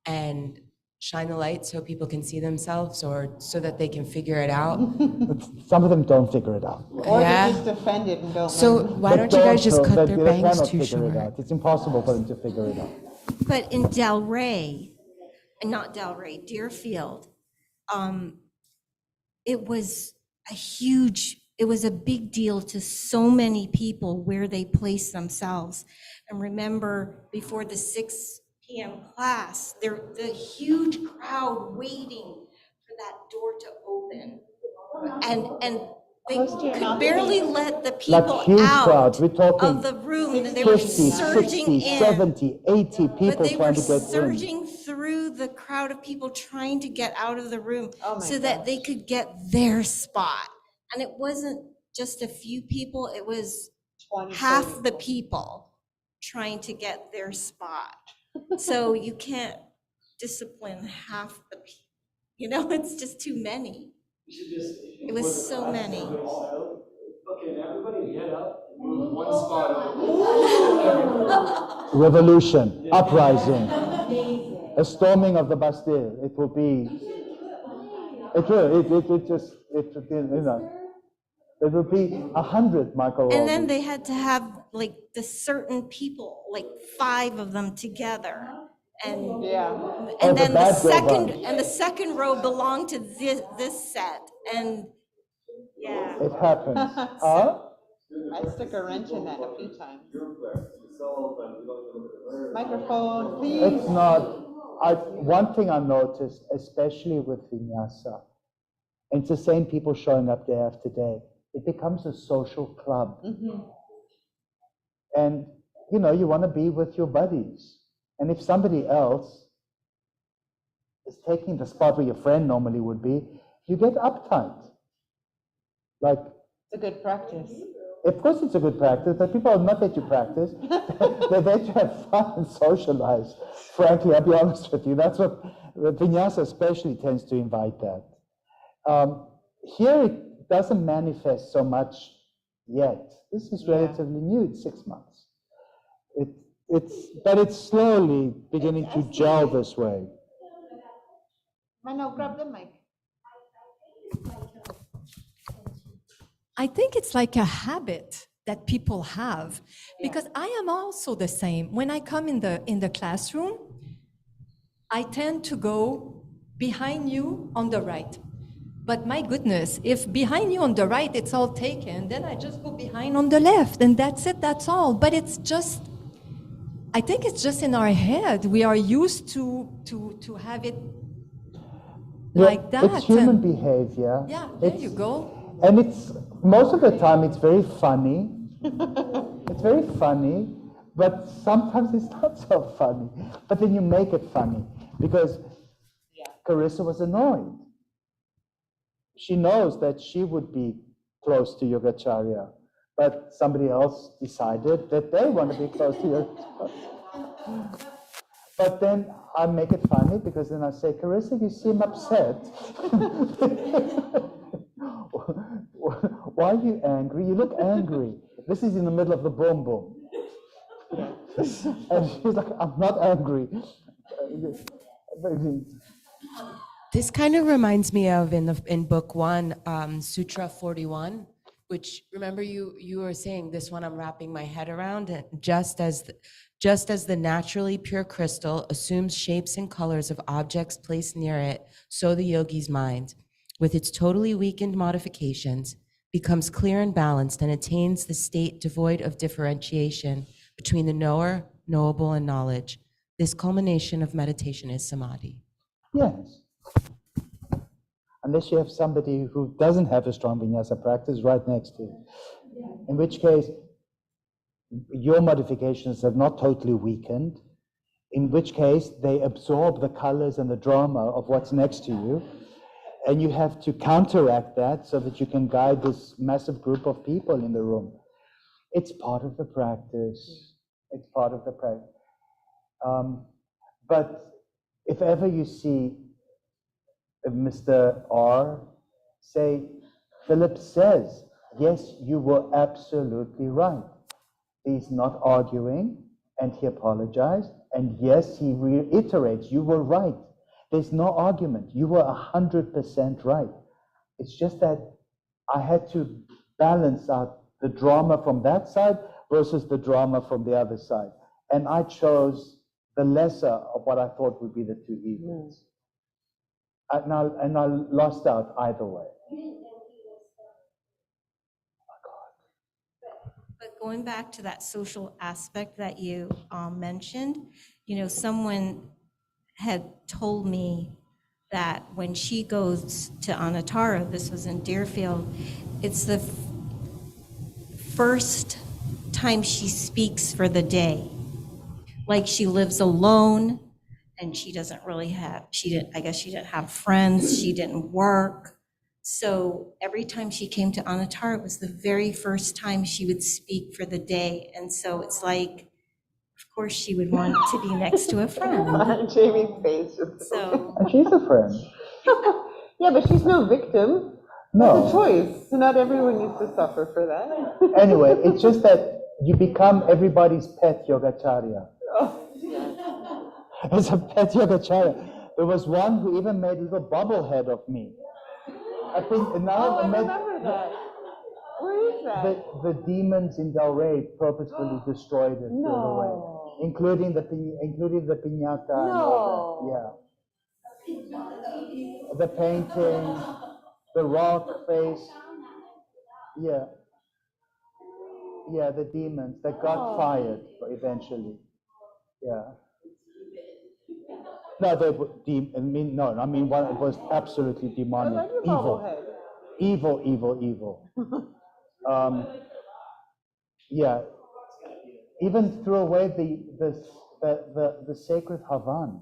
and shine the light so people can see themselves, or so that they can figure it out? Some of them don't figure it out. Or they're just offended and don't So learn. why don't you guys just cut their bangs too It short? out. It's impossible for them to figure it out. But in Deerfield, it was a big deal to so many people where they placed themselves. And remember, before the 6 p.m. class, the huge crowd waiting for that door to open. and they Close to your could mouth, barely please. let the Like people huge out crowds, we're talking of the room, and they were 50, surging 60, in. 70, 80 But people they trying were to get in. surging through the crowd of people trying to get out of the room Oh my so that they gosh. could get their spot. And it wasn't just a few people, it was 20, half 30 the people trying to get their spot. So you can't discipline half the people. You know, it's just too many. It was so many. Okay, now everybody get up and move one spot over. Revolution, uprising, a storming of the Bastille. It will be, it will be 100, Michael. And then Walden. they had to have like the certain people, like 5 of them together. And Yeah. Oh, and the then the bad girl second bunch. row belonged to this set. And yeah. It happens. Huh? I stuck a wrench in that a few times. Microphone, please. It's not, one thing I noticed, especially with vinyasa, and it's the same people showing up day after day, it becomes a social club. And, you know, you want to be with your buddies. And if somebody else is taking the spot where your friend normally would be, you get uptight. Like, It's a good practice. of course it's a good practice, but people are not there to practice. They're there to have fun and socialize. Frankly, I'll be honest with you. That's what vinyasa especially tends to invite that. Here it doesn't manifest so much yet. This is relatively new, it's 6 months. But it's slowly beginning to gel this way. Mano, grab the mic. I think it's like a habit that people have, because I am also the same. When I come in the classroom, I tend to go behind you on the right. But my goodness, if behind you on the right it's all taken, then I just go behind on the left, and that's it, that's all. But it's just, I think it's just in our head. We are used to have it like that. It's human behavior. Yeah, there you go. And it's, most of the time it's very funny. It's very funny, but sometimes it's not so funny. But then you make it funny, because Carissa was annoyed. She knows that she would be close to Yogacharya, but somebody else decided that they want to be close to Yogacharya. But then I make it funny, because then I say, Carissa, you seem upset. Why are you angry? You look angry. This is in the middle of the boom boom. And she's like, I'm not angry. This kind of reminds me of in book 1, Sutra 41, which, remember, you were saying this one I'm wrapping my head around, and just as the naturally pure crystal assumes shapes and colors of objects placed near it, so the yogi's mind, with its totally weakened modifications, becomes clear and balanced and attains the state devoid of differentiation between the knower, knowable, and knowledge. This culmination of meditation is samadhi. Yes. Unless you have somebody who doesn't have a strong vinyasa practice right next to you. In which case, your modifications have not totally weakened, in which case they absorb the colors and the drama of what's next to you, and you have to counteract that so that you can guide this massive group of people in the room. It's part of the practice. It's part of the practice. But if ever you see Mr. R say, Philip says, yes, you were absolutely right. He's not arguing, and he apologized, and yes, he reiterates, you were right. There's no argument. You were 100% right. It's just that I had to balance out the drama from that side versus the drama from the other side. And I chose the lesser of what I thought would be the two evils. And I lost out either way. But going back to that social aspect that you mentioned, you know, someone had told me that when she goes to Anuttara, this was in Deerfield, it's the first time she speaks for the day. Like she lives alone and she doesn't really have, I guess she didn't have friends, she didn't work. So every time she came to Anuttara, it was the very first time she would speak for the day. And so it's like, of course, she would want to be next to a friend. Jamie's face. So, And she's a friend. Yeah, but she's no victim. No. It's a choice. Not everyone needs to suffer for that. Anyway, it's just that you become everybody's pet yogacharya. Oh, yeah. As a pet yogacharya. There was one who even made a little bobblehead of me. I think now I remember that. Where is that? the demons in Del Rey purposefully destroyed it. No. Including the piñata. No. And yeah. The painting, the rock face. Yeah. Yeah, the demons that got fired eventually. Yeah. No, they were I mean, one, it was absolutely demonic. I like your bobblehead. Evil. Yeah. Even threw away the sacred Havan.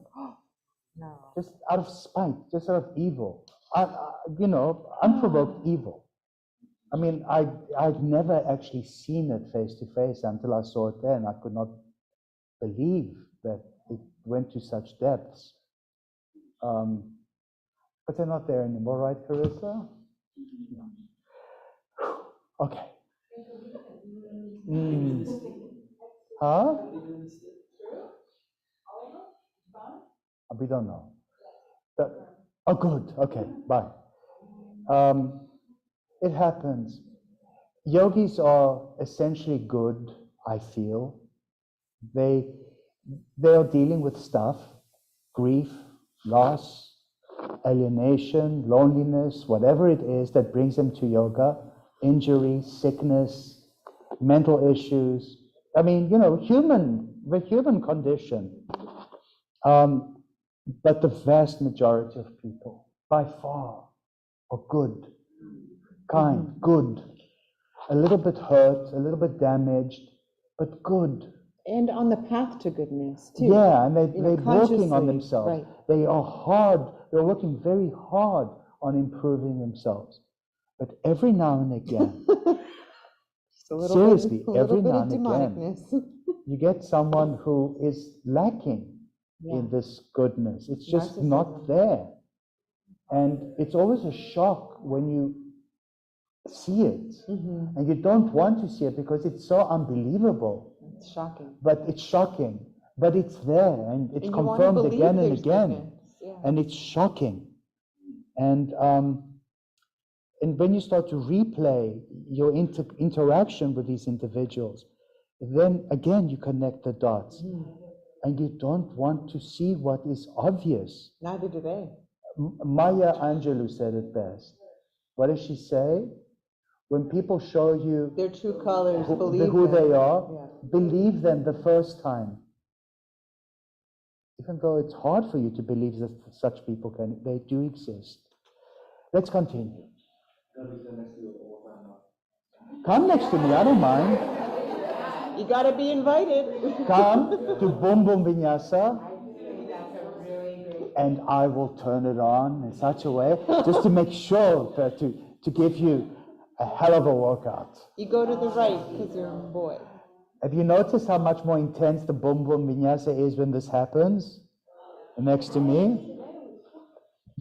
No. Just out of spite, just out of evil. Unprovoked evil. I mean, I'd never actually seen it face to face until I saw it there, and I could not believe that it went to such depths. But they're not there anymore, right, Carissa? No. Okay. Huh? We don't know. Oh, good. Okay, bye. It happens. Yogis are essentially good, I feel. They are dealing with stuff, grief, loss, alienation, loneliness, whatever it is that brings them to yoga, injury, sickness, mental issues. I mean, the human condition. But the vast majority of people, by far, are good, kind, good, a little bit hurt, a little bit damaged, but good. And on the path to goodness, too. Yeah, and they're working on consciously, themselves. right. They are hard, they're working very hard on improving themselves. But every now and again, seriously, every now and again, you get someone who is lacking in this goodness. It's just not there. And it's always a shock when you see it. And you don't want to see it because it's so unbelievable. It's shocking. But it's shocking. But it's there, and it's confirmed again and again. And it's shocking. And when you start to replay your interaction with these individuals, then again you connect the dots. And you don't want to see what is obvious. Neither do they. Maya Angelou said it best. What does she say? When people show you their true colors, who they are, believe them the first time. Even though it's hard for you to believe that such people they do exist. Let's continue. Come next to me, I don't mind. You gotta be invited. Come to Boom Boom Vinyasa, and I will turn it on in such a way, just to make sure that to give you a hell of a workout. You go to the right because you're a boy. Have you noticed how much more intense the Boom Boom Vinyasa is when this happens? Next to me?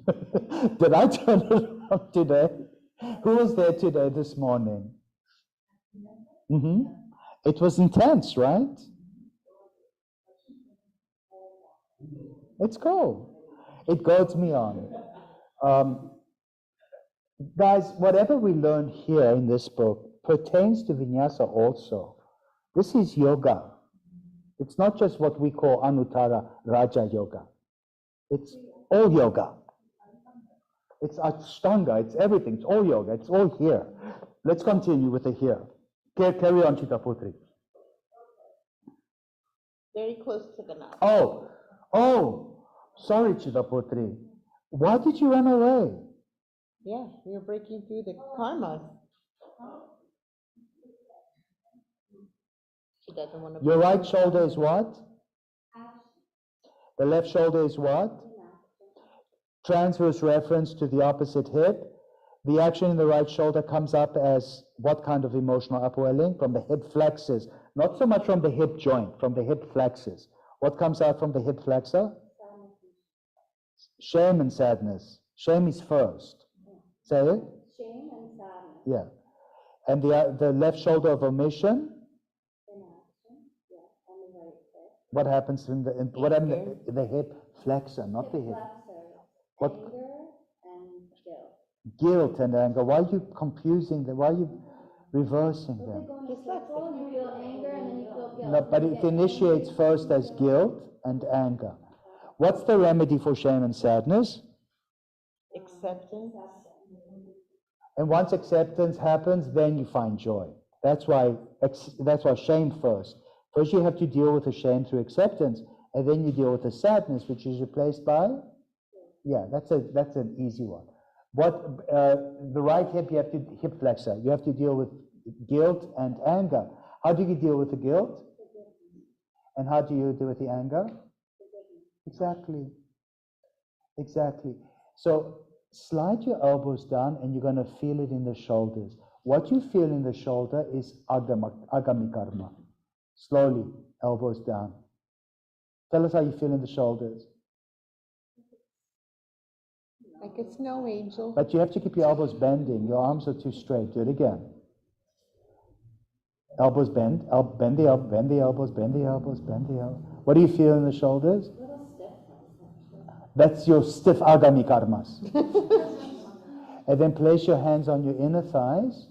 Did I turn it on today? Who was there today this morning? It was intense, right? It's cool. It goads me on. Guys, whatever we learn here in this book pertains to vinyasa also. This is yoga. It's not just what we call Anuttara Raja Yoga. It's all yoga. It's Ashtanga, it's everything, it's all yoga, it's all here. Let's continue with the here. Carry on, Chittaputri. Very close to the mouth. Oh, sorry, Chittaputri. Why did you run away? Yeah, you're breaking through the karmas. She doesn't want to. Your right shoulder is what? The left shoulder is what? Transverse reference to the opposite hip. The action in the right shoulder comes up as what kind of emotional upwelling? From the hip flexors. Not so much from the hip joint, from the hip flexors. What comes out from the hip flexor? Shame and sadness. Shame is first. Say it? Shame and sadness. Yeah. And the left shoulder of omission? Inaction. Yeah. And the right hip. What happens in the hip flexor, not the hip? Flexor. What? Anger and guilt. Guilt and anger. Why are you confusing them? Why are you reversing They them? go in a circle, and you feel anger, and then you feel guilt. No, but it initiates first as guilt and anger. What's the remedy for shame and sadness? Acceptance. And once acceptance happens, then you find joy. That's why shame first. First you have to deal with the shame through acceptance, and then you deal with the sadness, which is replaced by? Yeah, that's an easy one. The right hip, you have to hip flexor. You have to deal with guilt and anger. How do you deal with the guilt? And how do you deal with the anger? Exactly. So slide your elbows down and you're going to feel it in the shoulders. What you feel in the shoulder is agami karma. Slowly, elbows down. Tell us how you feel in the shoulders. Like a snow angel. But you have to keep your elbows bending. Your arms are too straight. Do it again. Elbows bend. Bend the elbows, bend the elbows, bend the elbows. What do you feel in the shoulders? A little stiff. That's your stiff agami karmas. And then place your hands on your inner thighs,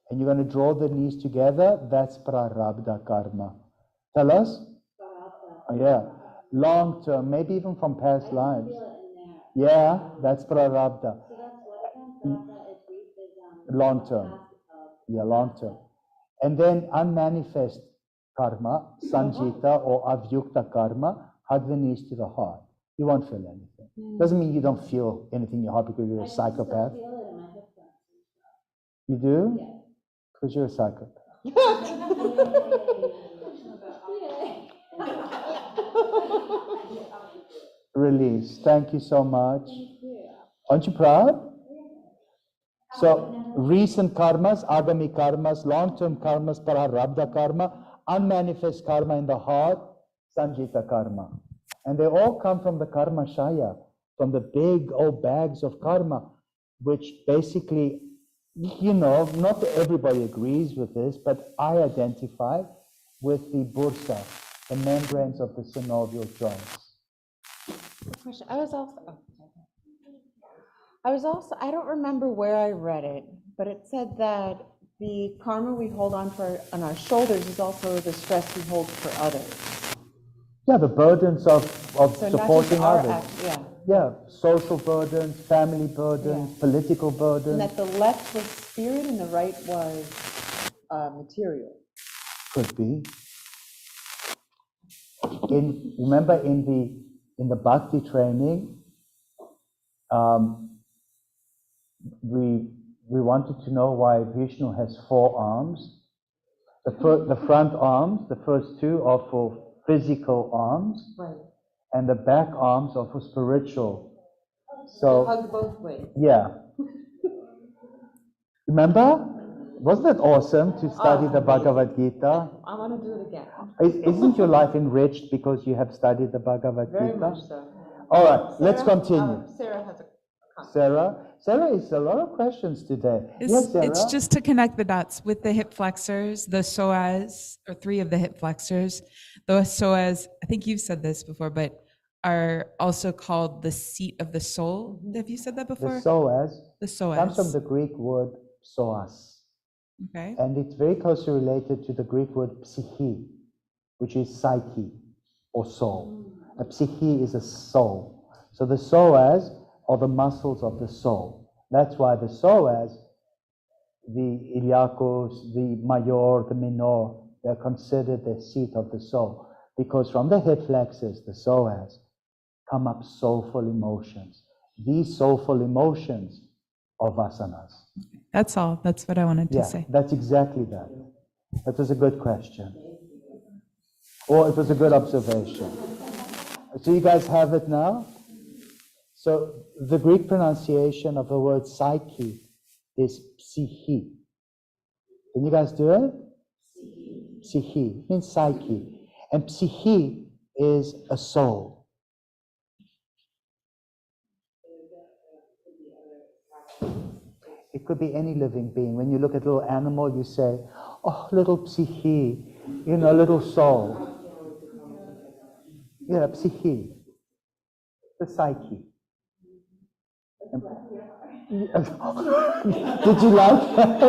and you're going to draw the knees together. That's prarabdha karma. Tell us. Oh, yeah. Long term, maybe even from past lives. Yeah, that's prarabdha. So that's what again? Prarabdha is Long term. Yeah, long term. And then unmanifest karma, sanjita or avyukta karma, hug the knees to the heart. You won't feel anything. Doesn't mean you don't feel anything in your heart because you're a psychopath. I feel it in my hip flexors. You do? Yeah. Because you're a psychopath. Release. Thank you so much. Thank you. Aren't you proud? So, recent karmas, agami karmas, long-term karmas, prarabdha karma, unmanifest karma in the heart, sanjita karma. And they all come from the karma shaya, from the big old bags of karma, which basically, not everybody agrees with this, but I identify with the bursa, the membranes of the synovial joints. Question. I don't remember where I read it, but it said that the karma we hold on our shoulders is also the stress we hold for others. Yeah, the burdens of So supporting not others. just our Yeah, social burdens, family burdens, political And burdens. that the left was spirit and the right was material. Could be. Remember in the bhakti training, we wanted to know why Vishnu has 4 arms. The front arms, the first 2 are for physical arms, Right. and the back arms are for spiritual. So So hug both ways. yeah. Remember? Wasn't that awesome to study the Bhagavad Gita? I want to do it again. Isn't your life enriched because you have studied the Bhagavad Very Gita? much so. All right, let's continue. Sarah has a comment. Sarah, it's a lot of questions today. Yes, Sarah? It's just to connect the dots with the hip flexors, the psoas, or 3 of the hip flexors. The psoas, I think you've said this before, but are also called the seat of the soul. Have you said that before? The psoas The psoas. comes from the Greek word psoas. Okay. And it's very closely related to the Greek word psyche, which is psyche or soul. A psyche is a soul. So the psoas are the muscles of the soul. That's why the psoas, the iliacus, the major, the minor, they're considered the seat of the soul. Because from the hip flexors, the psoas, come up soulful emotions. these soulful emotions or vasanas? That's all. That's what I wanted to Yeah, say. that's exactly that. That was a good question. Or it was a good observation. So you guys have it now? So the Greek pronunciation of the word psyche is psyche. Can you guys do it? Psyche means psyche. And psyche is a soul. It could be any living being. When you look at a little animal, you say, oh, little psyche, little soul. Yeah, psyche. The psyche. Did you like that?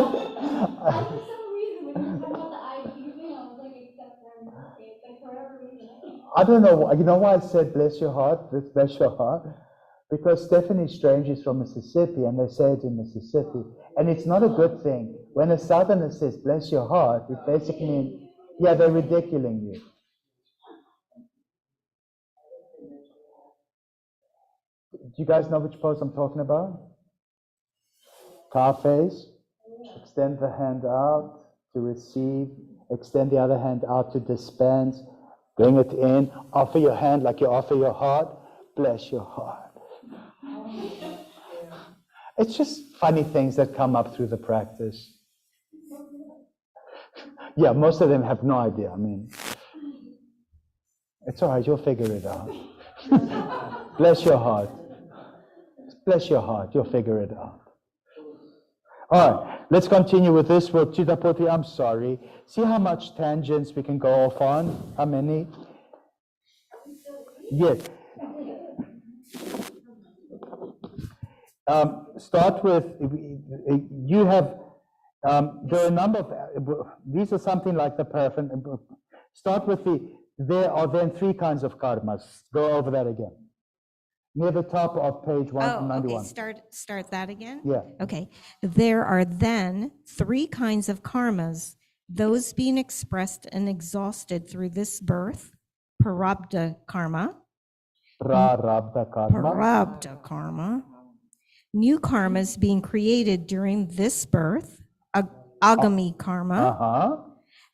I don't know. You know why I said bless your heart? Bless your heart? Because Stephanie Strange is from Mississippi, and they say it in Mississippi. And it's not a good thing. When a southerner says bless your heart, it basically means, yeah, they're ridiculing you. Do you guys know which pose I'm talking about? Car face. Extend the hand out to receive. Extend the other hand out to dispense. Bring it in. Offer your hand like you offer your heart. Bless your heart. It's just funny things that come up through the practice. Yeah, most of them have no idea. I mean, it's all right. You'll figure it out. Bless your heart. Bless your heart. You'll figure it out. All right, let's continue with this work. Chittapati, I'm sorry. See how much tangents we can go off on? How many? Yes. Start with, you have, there are a number of, these are something like the perfect. Start with there are then 3 kinds of karmas. Go over that again. Near the top of page 191. Okay, start that again? Yeah. Okay. There are then 3 kinds of karmas, those being expressed and exhausted through this birth, prarabdha karma. Prarabdha karma. Prarabdha karma. New karmas being created during this birth, agami karma.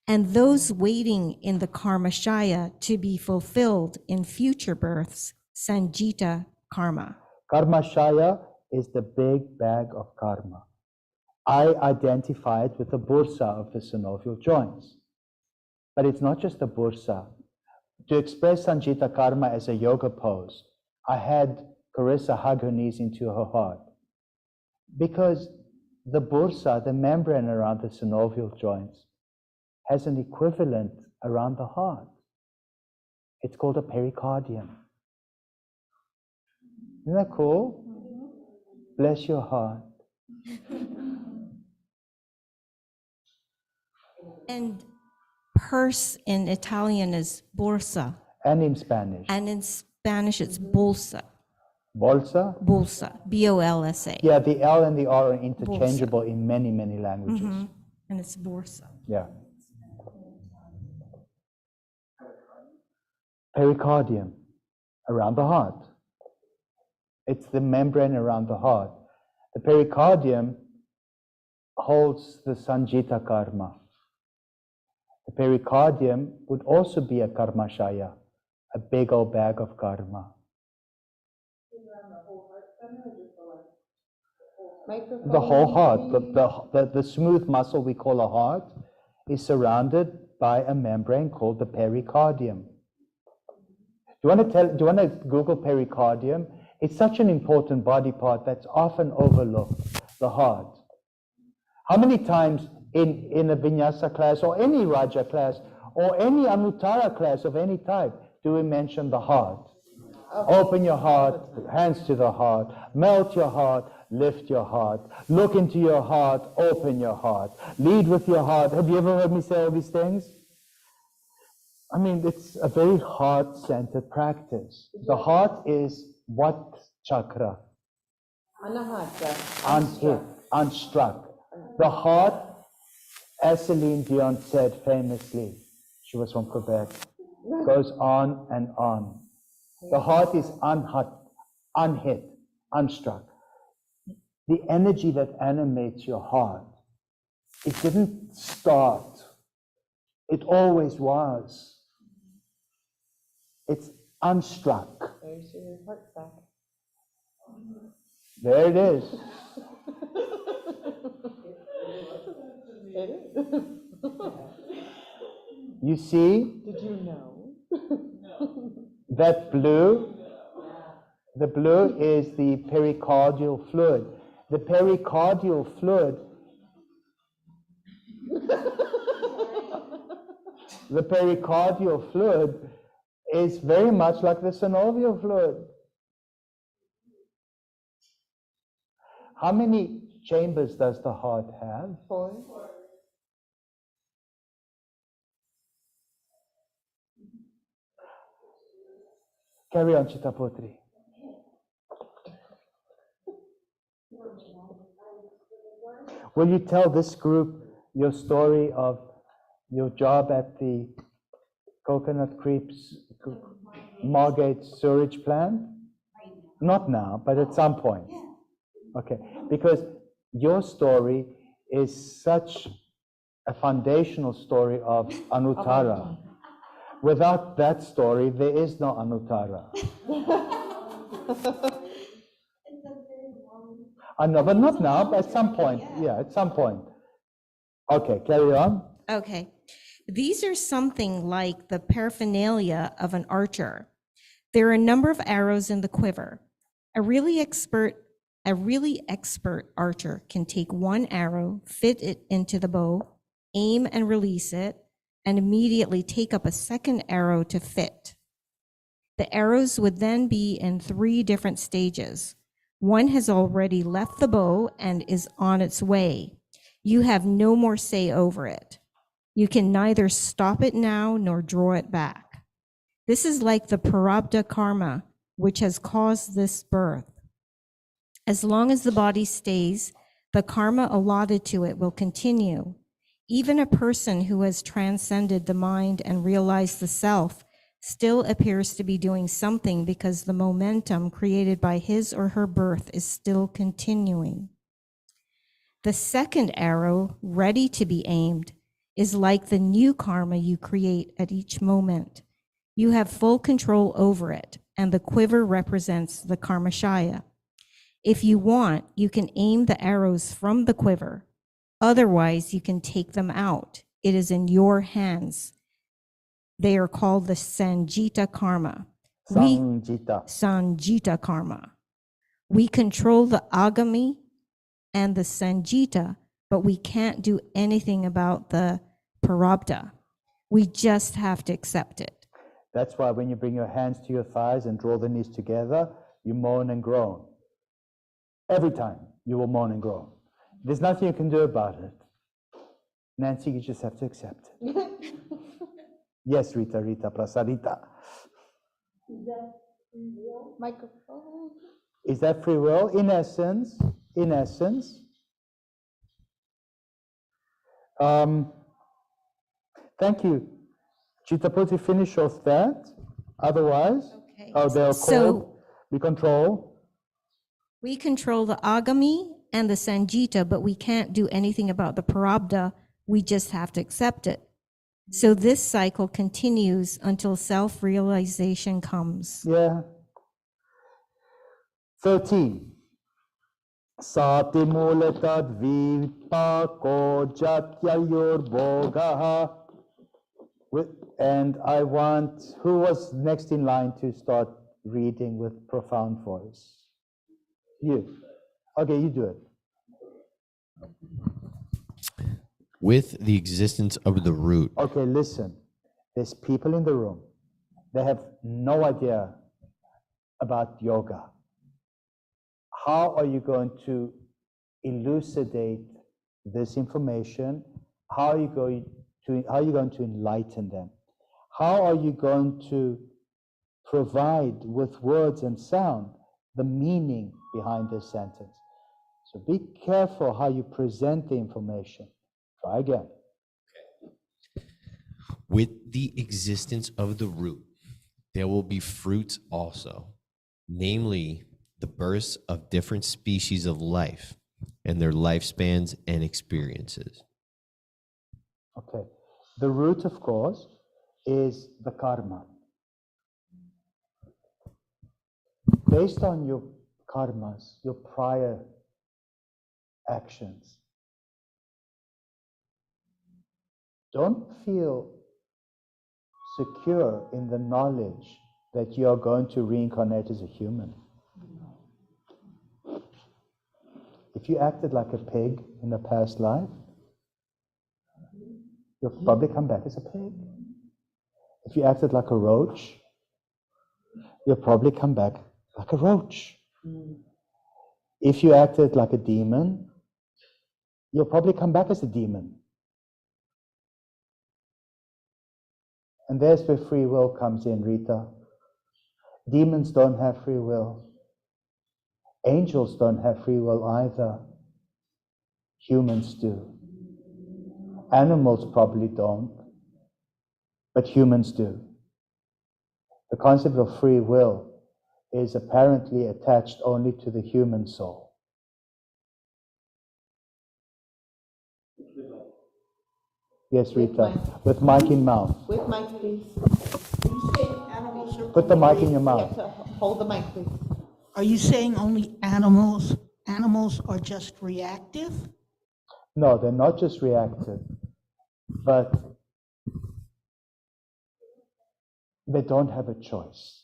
And those waiting in the karmashaya to be fulfilled in future births, sanjita karma. Karmashaya is the big bag of karma. I identify it with the bursa of the synovial joints. But it's not just the bursa. To express sanjita karma as a yoga pose, I had Carissa hug her knees into her heart. Because the bursa, the membrane around the synovial joints, has an equivalent around the heart. It's called a pericardium. Isn't that cool? Bless your heart. And purse in Italian is borsa. And in Spanish. And in Spanish it's bolsa. Bolsa? Bolsa. B-O-L-S-A. Yeah, the L and the R are interchangeable in many, many languages. And it's borsa. Yeah. Pericardium, around the heart. It's the membrane around the heart. The pericardium holds the sanjita karma. The pericardium would also be a karmashaya, a big old bag of karma. The whole heart, the smooth muscle we call a heart, is surrounded by a membrane called the pericardium. Do you want to Google pericardium? It's such an important body part that's often overlooked, the heart. How many times in a vinyasa class or any raja class or any Anuttara class of any type do we mention the heart? Open your heart, hands to the heart, melt your heart, lift your heart, look into your heart, open your heart, lead with your heart. Have you ever heard me say all these things? I mean, it's a very heart-centered practice. The heart is what chakra? Anahata. Unhit, unstruck. The heart, as Celine Dion said famously, she was from Quebec, goes on and on. The heart is unhit, unstruck. The energy that animates your heart, it didn't start. It always was. It's unstruck. There's your heart back. There it is. It is. You see? Did you know? That blue, the blue is the pericardial fluid. The pericardial fluid, the pericardial fluid is very much like the synovial fluid. How many chambers does the heart have? 4. Carry on, Chittaputri. Will you tell this group your story of your job at the Coconut Creek's Margate sewage plant? Not now, but at some point. Okay, because your story is such a foundational story of Anuttara. Without that story, there is no Anuttara. I know, but not now, but at some point. Yeah, at some point. Okay, carry on. Okay. These are something like the paraphernalia of an archer. There are a number of arrows in the quiver. A really expert archer can take one arrow, fit it into the bow, aim and release it, and immediately take up a second arrow to fit. The arrows would then be in 3 different stages. One has already left the bow and is on its way. You have no more say over it. You can neither stop it now nor draw it back. This is like the prarabdha karma, which has caused this birth. As long as the body stays, the karma allotted to it will continue. Even a person who has transcended the mind and realized the self still appears to be doing something because the momentum created by his or her birth is still continuing. The second arrow, ready to be aimed, is like the new karma you create at each moment. You have full control over it, and the quiver represents the karmashaya. If you want, you can aim the arrows from the quiver. Otherwise, you can take them out. It is in your hands. They are called the Sanjita karma. Sanjita karma. We control the agami and the Sanjita, but we can't do anything about the prarabdha. We just have to accept it. That's why when you bring your hands to your thighs and draw the knees together, you moan and groan. Every time you will moan and groan. There's nothing you can do about it. Nancy, you just have to accept it. Yes, Rita, Prasarita. Is that free will? Microphone? Is that free will? In essence. Thank you. Chittaputri, finish off that. Otherwise, okay. They're called, we control. We control the agami and the sanjita, but we can't do anything about the prarabdha. We just have to accept it. So this cycle continues until self-realization comes. Yeah. 13. Sati mulatad vipako jatyayor bhogaha. And I want, who was next in line to start reading with profound voice? You. Okay, you do it. With the existence of the root. Okay, listen. There's people in the room. They have no idea about yoga. How are you going to elucidate this information? How are you going to enlighten them? How are you going to provide with words and sound the meaning behind this sentence? So be careful how you present the information. Try again. With the existence of the root, there will be fruits also, namely the births of different species of life and their lifespans and experiences. Okay. The root, of course, is the karma. Based on your karmas, your prior actions, don't feel secure in the knowledge that you are going to reincarnate as a human. If you acted like a pig in a past life, you'll probably come back as a pig. If you acted like a roach, you'll probably come back like a roach. If you acted like a demon, you'll probably come back as a demon. And there's where free will comes in, Rita. Demons don't have free will. Angels don't have free will either. Humans do. Animals probably don't, but humans do. The concept of free will is apparently attached only to the human soul. Yes, Rita, with mic in mouth. With mic, please. Put the mic in your mouth. You have to hold the mic, please. Are you saying only animals are just reactive? No, they're not just reactive, but they don't have a choice.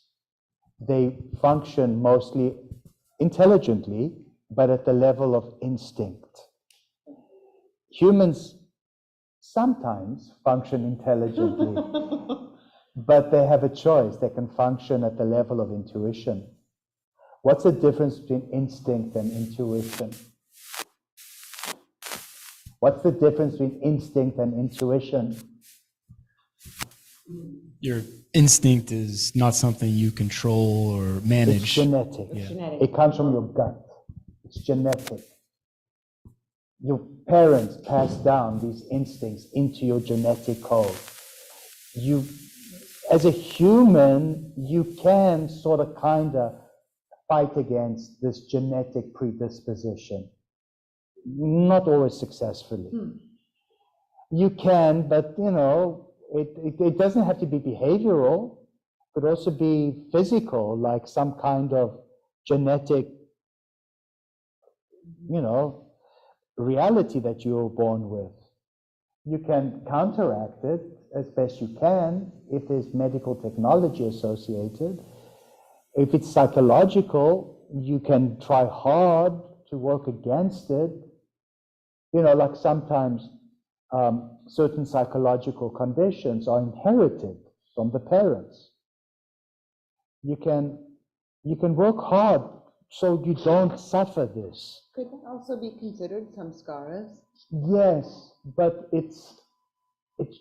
They function mostly intelligently, but at the level of instinct. Humans sometimes function intelligently, but they have a choice. They can function at the level of intuition. What's the difference between instinct and intuition? What's the difference between instinct and intuition? Your instinct is not something you control or manage. It's genetic. Yeah. It comes from your gut. It's genetic. Your parents pass down these instincts into your genetic code. You, as a human, you can sort of kind of fight against this genetic predisposition. Not always successfully. You can, but you know, it doesn't have to be behavioral. It could also be physical, like some kind of genetic, you know, reality that you were born with. You can counteract it as best you can if there's medical technology associated. If it's psychological, you can try hard to work against it. You know, like sometimes certain psychological conditions are inherited from the parents. You can work hard so you don't suffer this. Could that also be considered samskaras? Yes, but it's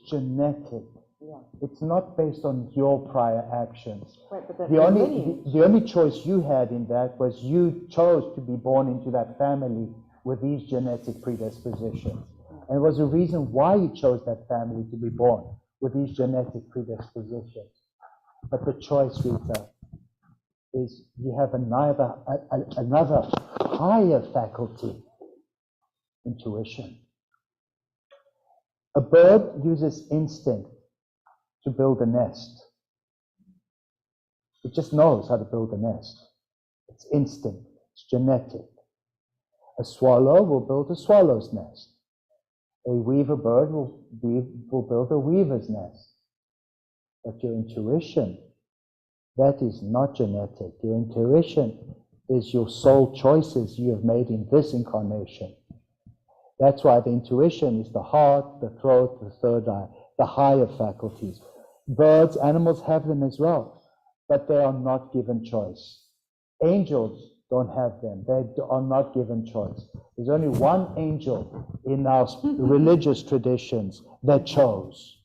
genetic. Yeah. It's not based on your prior actions. Right, but The only choice you had in that was you chose to be born into that family with these genetic predispositions. And it was a reason why you chose that family to be born with these genetic predispositions. But the choice, Rita, is you have another higher faculty, intuition. A bird uses instinct to build a nest. It just knows how to build a nest. It's instinct, it's genetic. A swallow will build a swallow's nest. A weaver bird will build a weaver's nest. But your intuition, that is not genetic. Your intuition is your soul choices you have made in this incarnation. That's why the intuition is the heart, the throat, the third eye, the higher faculties. Birds, animals have them as well, but they are not given choice. Angels don't have them. They are not given choice. There's only one angel in our religious traditions that chose.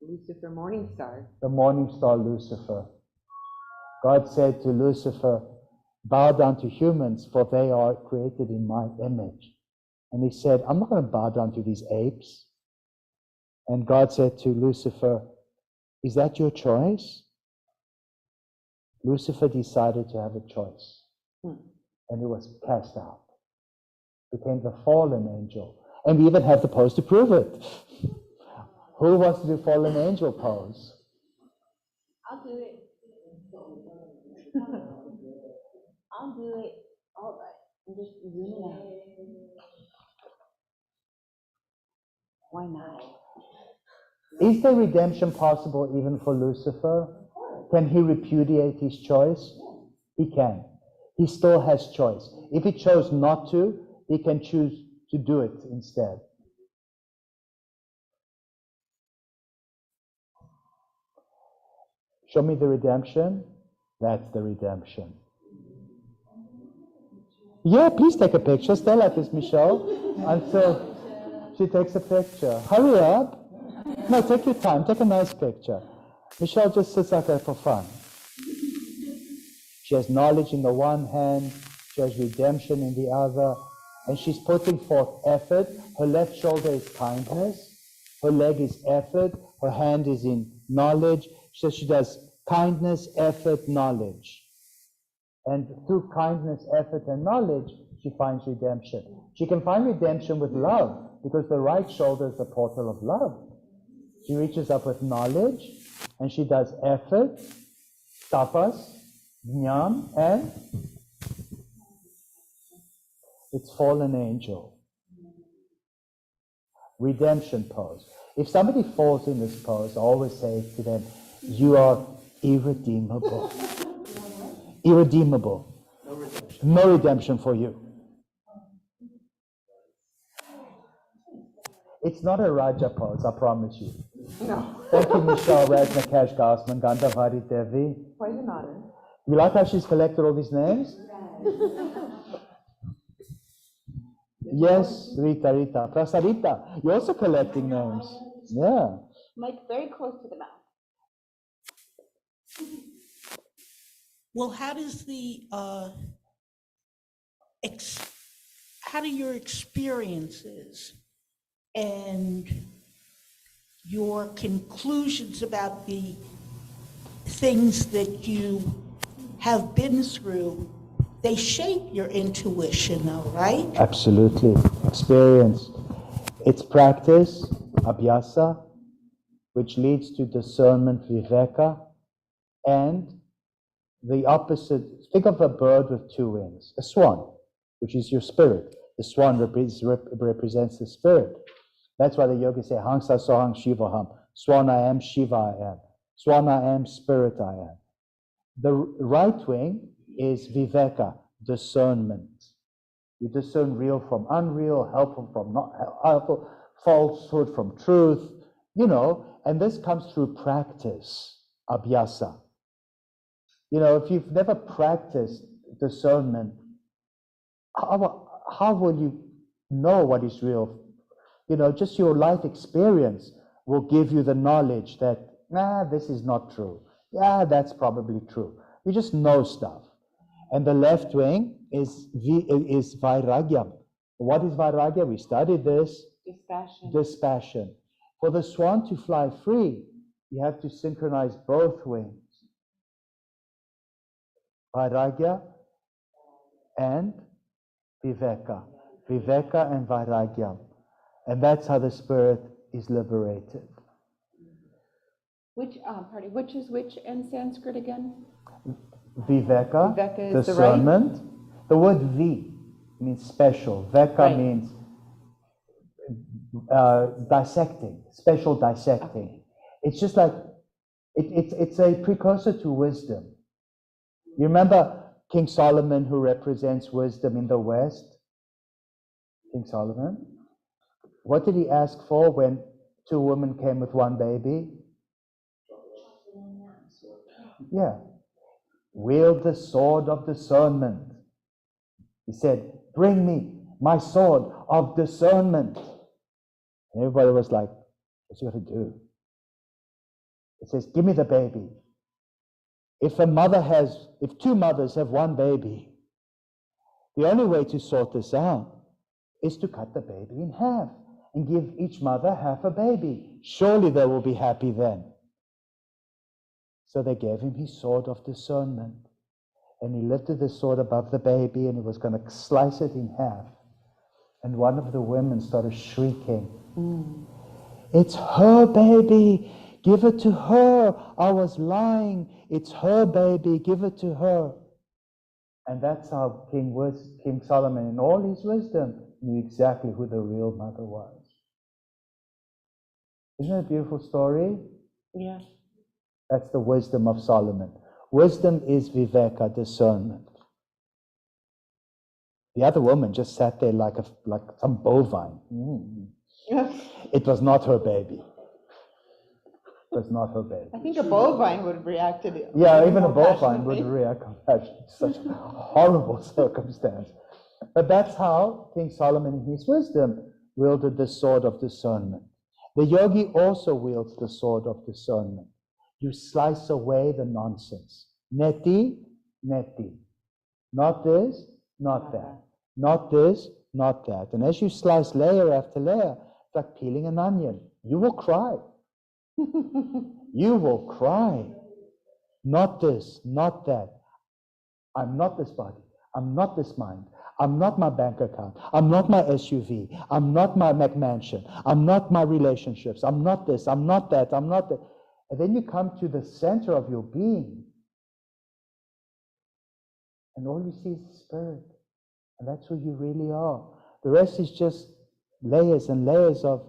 Lucifer, morning star. The morning star Lucifer. God said to Lucifer, bow down to humans, for they are created in my image. And he said, I'm not going to bow down to these apes. And God said to Lucifer, is that your choice? Lucifer decided to have a choice. and he was cast out. Became the fallen angel. And we even have the pose to prove it. Who wants to do fallen angel pose? I'll do it. I'll do it. All right. I'm just zooming out. Why not? Is there redemption possible even for Lucifer? Can he repudiate his choice? He can. He still has choice. If he chose not to, he can choose to do it instead. Show me the redemption. That's the redemption. Yeah, please take a picture. Stay like this, Michelle, until she takes a picture. Hurry up. No, take your time. Take a nice picture. Michelle just sits like that for fun. She has knowledge in the one hand, she has redemption in the other, and she's putting forth effort. Her left shoulder is kindness, her leg is effort, her hand is in knowledge. So she does kindness, effort, knowledge. And through kindness, effort, and knowledge, she finds redemption. She can find redemption with love, because the right shoulder is the portal of love. She reaches up with knowledge, and she does effort, tapas, jnana, and it's fallen angel. Redemption pose. If somebody falls in this pose, I always say to them, you are irredeemable. Irredeemable. No redemption for you. It's not a Raja pose, I promise you. No. Thank you, Michelle Raznakash Gassman, Gandhavari Devi. Quite an honor. You like how she's collected all these names? Yes, Rita. Prasarita, you're also collecting names. Yeah. Mike, very close to the mouth. Well, how does how do your experiences and your conclusions about the things that you have been through, they shape your intuition though, right? Absolutely. Experience. It's practice, abhyasa, which leads to discernment, viveka, and the opposite. Think of a bird with two wings, a swan, which is your spirit. The swan represents the spirit. That's why the yogis say, Hangsa Sohang Shivaham. Swan I am, Shiva I am. Swan I am, spirit I am. The right wing is viveka, discernment. You discern real from unreal, helpful from not helpful, falsehood from truth, and this comes through practice, abhyasa. If you've never practiced discernment, how will you know what is real? Just your life experience will give you the knowledge that, this is not true. Yeah, that's probably true. You just know stuff. And the left wing is vairagya. What is vairagya? We studied this. Dispassion. For the swan to fly free, you have to synchronize both wings. Vairagya and viveka. Viveka and vairagya. And that's how the spirit is liberated. Which is which in Sanskrit again? Viveka, Viveka is discernment. The word V means special. Veka means dissecting, special dissecting. Okay. It's just like, it's a precursor to wisdom. You remember King Solomon, who represents wisdom in the West? King Solomon? What did he ask for when two women came with one baby? Yeah. Wield the sword of discernment. He said, bring me my sword of discernment. And everybody was like, what's he got to do? It says, give me the baby. If two mothers have one baby, the only way to sort this out is to cut the baby in half and give each mother half a baby. Surely they will be happy then. So they gave him his sword of discernment. and he lifted the sword above the baby, and he was going to slice it in half. And one of the women started shrieking, "It's her baby! Give it to her! I was lying! It's her baby! Give it to her!" And that's how King Solomon, in all his wisdom, knew exactly who the real mother was. Isn't it a beautiful story? Yeah. That's the wisdom of Solomon. Wisdom is viveka, discernment. The other woman just sat there like some bovine. It was not her baby. It was not her baby. I think a bovine would have reacted. Yeah, even a more bovine would passionately. react compassionately. Such a horrible circumstance. But that's how King Solomon, in his wisdom, wielded the sword of discernment. The yogi also wields the sword of discernment. You slice away the nonsense. Neti, neti. Not this, not that. Not this, not that. And as you slice layer after layer, it's like peeling an onion. You will cry. You will cry. Not this, not that. I'm not this body. I'm not this mind. I'm not my bank account. I'm not my SUV. I'm not my McMansion. I'm not my relationships. I'm not this. I'm not that. I'm not that. And then you come to the center of your being, and all you see is the spirit. And that's who you really are. The rest is just layers and layers of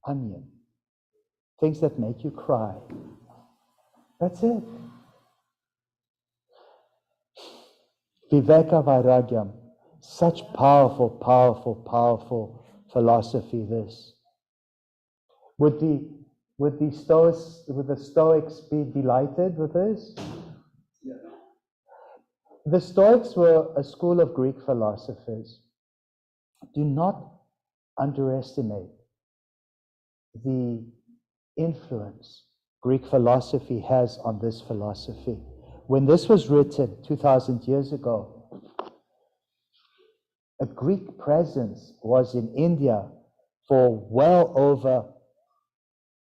onion. Things that make you cry. That's it. Viveka Vairagyam. Such powerful, powerful, powerful philosophy, this. Would the Stoics be delighted with this? Yeah. The Stoics were a school of Greek philosophers. Do not underestimate the influence Greek philosophy has on this philosophy. When this was written 2,000 years ago, a Greek presence was in India for well over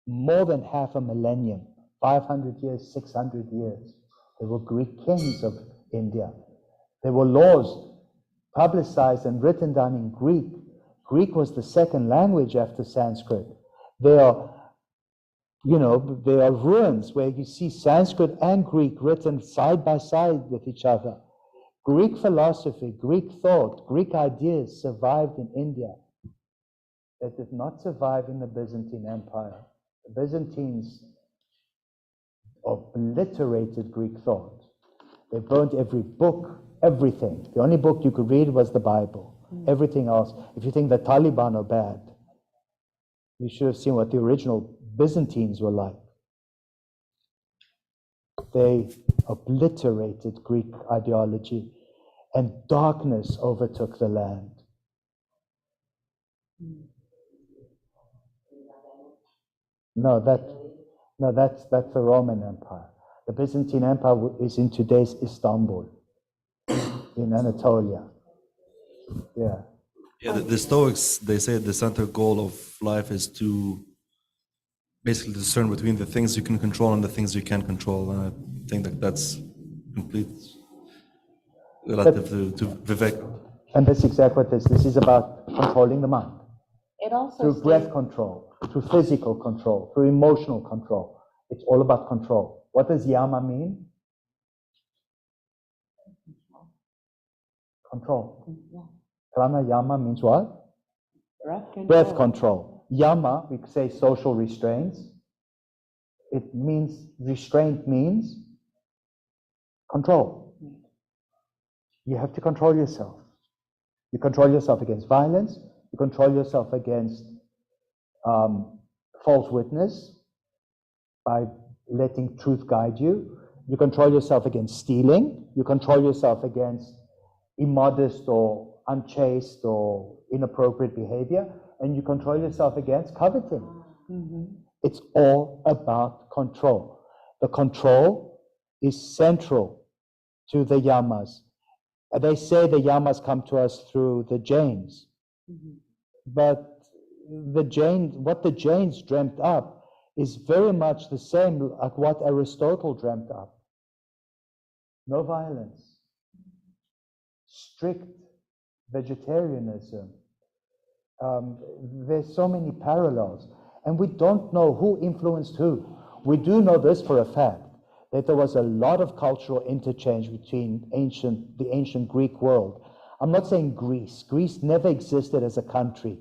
more than half a millennium, 500 years, 600 years. There were Greek kings of India. There were laws publicized and written down in Greek. Greek was the second language after Sanskrit. There are ruins where you see Sanskrit and Greek written side by side with each other. Greek philosophy, Greek thought, Greek ideas survived in India. They did not survive in the Byzantine Empire. The Byzantines obliterated Greek thought. They burnt every book, everything. The only book you could read was the Bible. Everything else, if you think the Taliban are bad, you should have seen what the original Byzantines were like. They obliterated Greek ideology, and darkness overtook the land. No, that's the Roman Empire. The Byzantine Empire is in today's Istanbul, in Anatolia. Yeah. Yeah, the Stoics, they say the center goal of life is to basically discern between the things you can control and the things you can't control. And I think that that's complete relative to Vivek. And that's exactly what this is about, controlling the mind. It also Through breath control, through physical control, through emotional control. It's all about control. What does yama mean? Control. Pranayama means what? Breath control. Yama, we say social restraints. It means, restraint means control. You have to control yourself. You control yourself against violence. You control yourself against false witness by letting truth guide you. You control yourself against stealing. You control yourself against immodest or unchaste or inappropriate behavior. And you control yourself against coveting. It's all about control. The control is central to the yamas. They say the yamas come to us through the Jains. But what the Jains dreamt up is very much the same like what Aristotle dreamt up. no violence, strict vegetarianism. There's so many parallels, and we don't know who influenced who. We do know this for a fact, that there was a lot of cultural interchange between the ancient Greek world. I'm not saying Greece. Greece never existed as a country.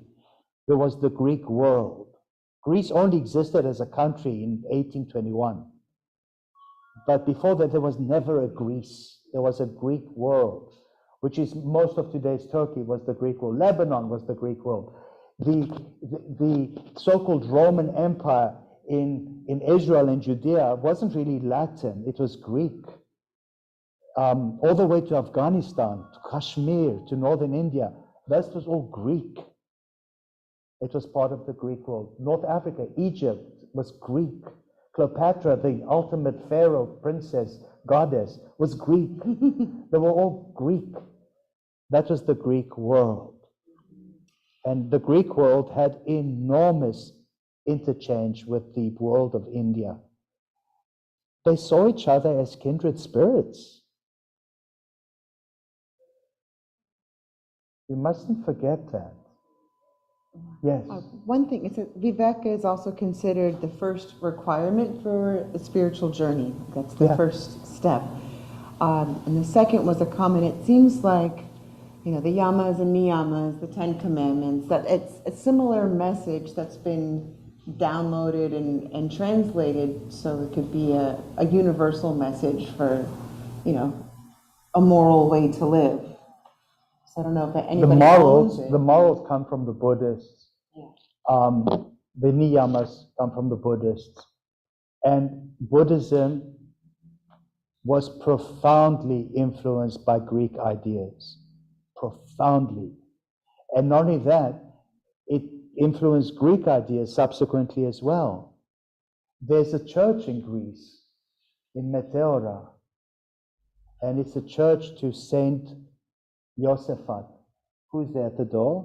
There was the Greek world. Greece only existed as a country in 1821. But before that, there was never a Greece. There was a Greek world, which is most of today's Turkey was the Greek world. Lebanon was the Greek world. The so-called Roman Empire in Israel and Judea wasn't really Latin, it was Greek. All the way to Afghanistan, to Kashmir, to northern India, that was all Greek. It was part of the Greek world. North Africa, Egypt was Greek. Cleopatra, the ultimate pharaoh, princess, goddess, was Greek. They were all Greek. That was the Greek world. And the Greek world had enormous interchange with the world of India. They saw each other as kindred spirits. We mustn't forget that. Yes. One thing, it says Viveka is also considered the first requirement for a spiritual journey. That's the first step. And the second was a comment. It seems like, the yamas and niyamas, the 10 Commandments, that it's a similar message that's been downloaded and translated so it could be a universal message for, a moral way to live. So I don't know if anybody owns it. The morals come from the Buddhists. The niyamas come from the Buddhists. And Buddhism was profoundly influenced by Greek ideas. Profoundly. And not only that, it influenced Greek ideas subsequently as well. There's a church in Greece, in Meteora, and it's a church to Saint Josaphat. Who's there at the door?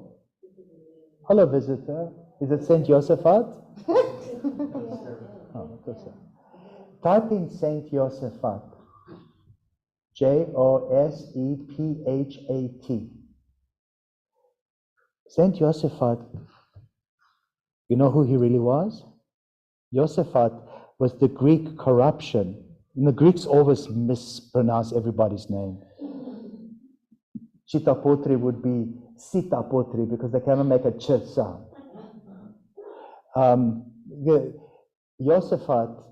Hello, visitor. Is it Saint Josaphat? Type in Saint Josaphat. Josephat. Saint Josaphat, you know who he really was? Josaphat was the Greek corruption. And the Greeks always mispronounce everybody's name. Chitapotri would be Sitapotri because they cannot make a ch sound. Josaphat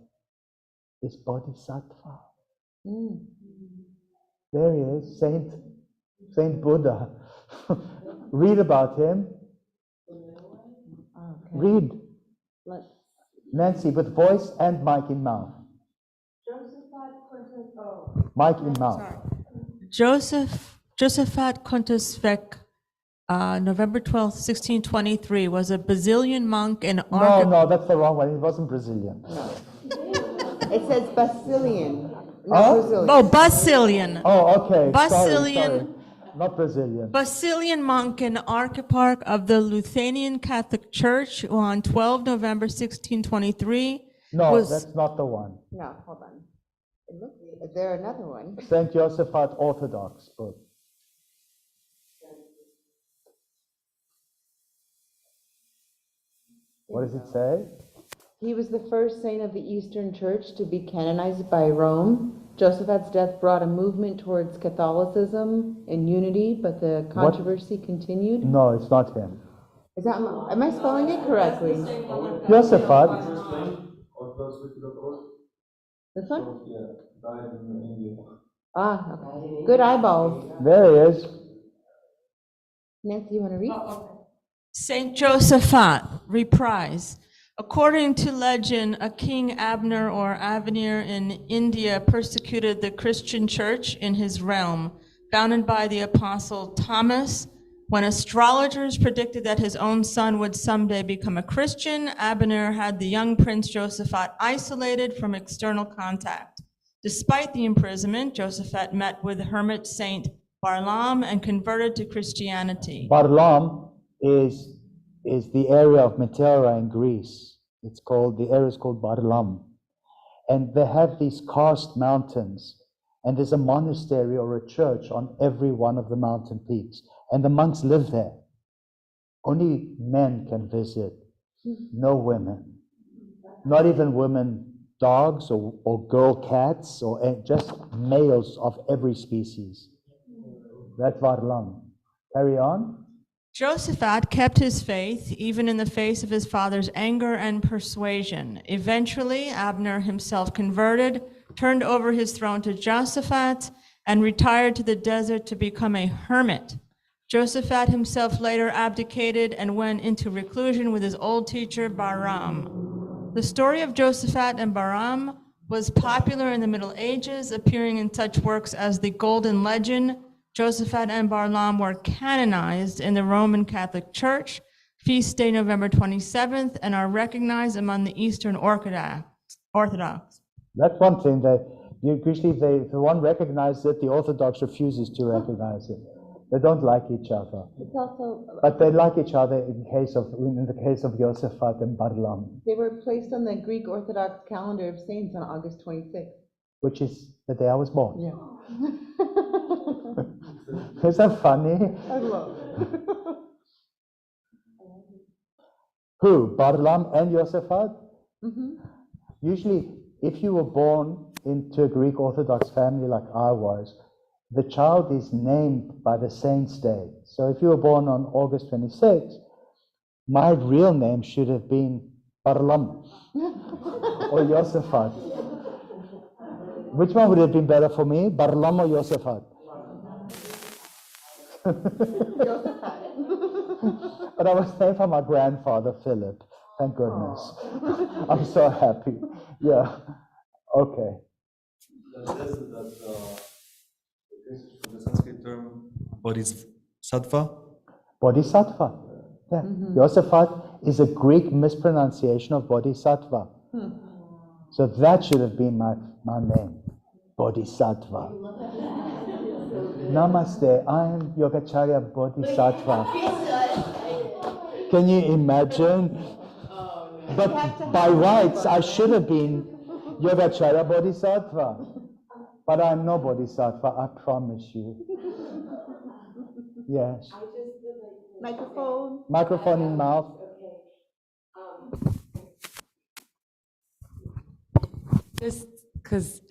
is Bodhisattva. There he is, Saint Buddha. Read about him. Okay. Read. Nancy, with voice and mic in mouth. Mic in mouth. Josaphat Kontosvek, November 12th, 1623, was a Basilian monk and No, that's the wrong one. He wasn't Brazilian. It says Basilian, not Oh? Brazilian. Oh, Basilian. Oh, okay. Basilian. Sorry. Not Brazilian. Basilian monk and archipart of the Lithuanian Catholic Church who on 12 November 1623 No, that's not the one. No, hold on. Is there another one? Saint Josaphat Orthodox book. What does it say? He was the first saint of the Eastern Church to be canonized by Rome. Josaphat's death brought a movement towards Catholicism and unity, but the controversy continued. No, it's not him. Is that, am I spelling it correctly? Josaphat. This one? Ah, okay. Good eyeballs. There he is. Nancy, you want to read? Saint Josaphat, reprise. According to legend, a King Abner or Avenir in India persecuted the Christian church in his realm, founded by the apostle Thomas. When astrologers predicted that his own son would someday become a Christian, Abner had the young prince Josaphat isolated from external contact. Despite the imprisonment, Josaphat met with hermit Saint Barlaam and converted to Christianity. Barlaam is the area of Meteora in Greece. The area is called Barlaam. And they have these karst mountains. And there's a monastery or a church on every one of the mountain peaks. And the monks live there. Only men can visit, no women. Not even women dogs or girl cats, or just males of every species. That's Varlam. Carry on. Josaphat kept his faith even in the face of his father's anger and persuasion. Eventually, Abner himself converted, turned over his throne to Josaphat, and retired to the desert to become a hermit. Josaphat himself later abdicated and went into reclusion with his old teacher Bahram. The story of Josaphat and Bahram was popular in the Middle Ages, appearing in such works as the Golden Legend. Josaphat and Bahram were canonized in the Roman Catholic Church, feast day November 27th, and are recognized among the Eastern Orthodox. That's one thing. Usually the one recognizes it, the Orthodox refuses to recognize it. They don't like each other. It's also, But they like each other in the case of Josaphat and Bahram, They were placed on the Greek Orthodox calendar of saints on August 26th. which is the day I was born. Yeah. Is that funny? I love Who? Bahram and Josaphat? Mm-hmm. Usually, if you were born into a Greek Orthodox family like I was, the child is named by the saint's day. So if you were born on August 26th, my real name should have been Bahram or Josaphat. Which one would have been better for me, Bahram or Josaphat? But I was named for my grandfather, Philip. Thank goodness. I'm so happy. Yeah. Okay. The Sanskrit term bodhisattva? Bodhisattva. Yeah. Josaphat is a Greek mispronunciation of bodhisattva. So that should have been my name. Bodhisattva. Namaste, I am Yogacharya Bodhisattva. Can you imagine? But by rights, I should have been Yogacharya Bodhisattva. But I'm no Bodhisattva, I promise you. Yes. Microphone. Microphone in mouth. Just because,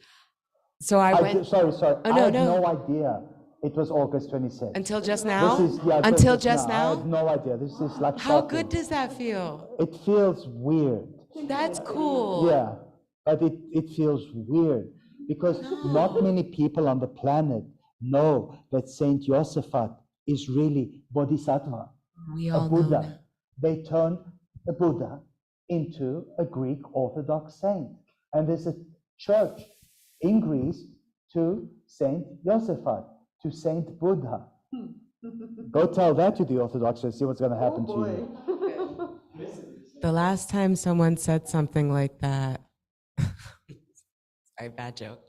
so I went. Sorry. Oh, I had no idea it was August 26th. Until just now? This is, Until just now? I had no idea. This is like How shocking. good does that feel? It feels weird. That's cool. Yeah, but it feels weird because not many people on the planet know that Saint Josaphat is really Bodhisattva, We a all Buddha. know. They turned the Buddha into a Greek Orthodox saint. And there's a church in Greece to Saint Josaphat, to Saint Buddha. Go tell that to the Orthodox and see what's going to happen to you. The last time someone said something like that, sorry, bad joke.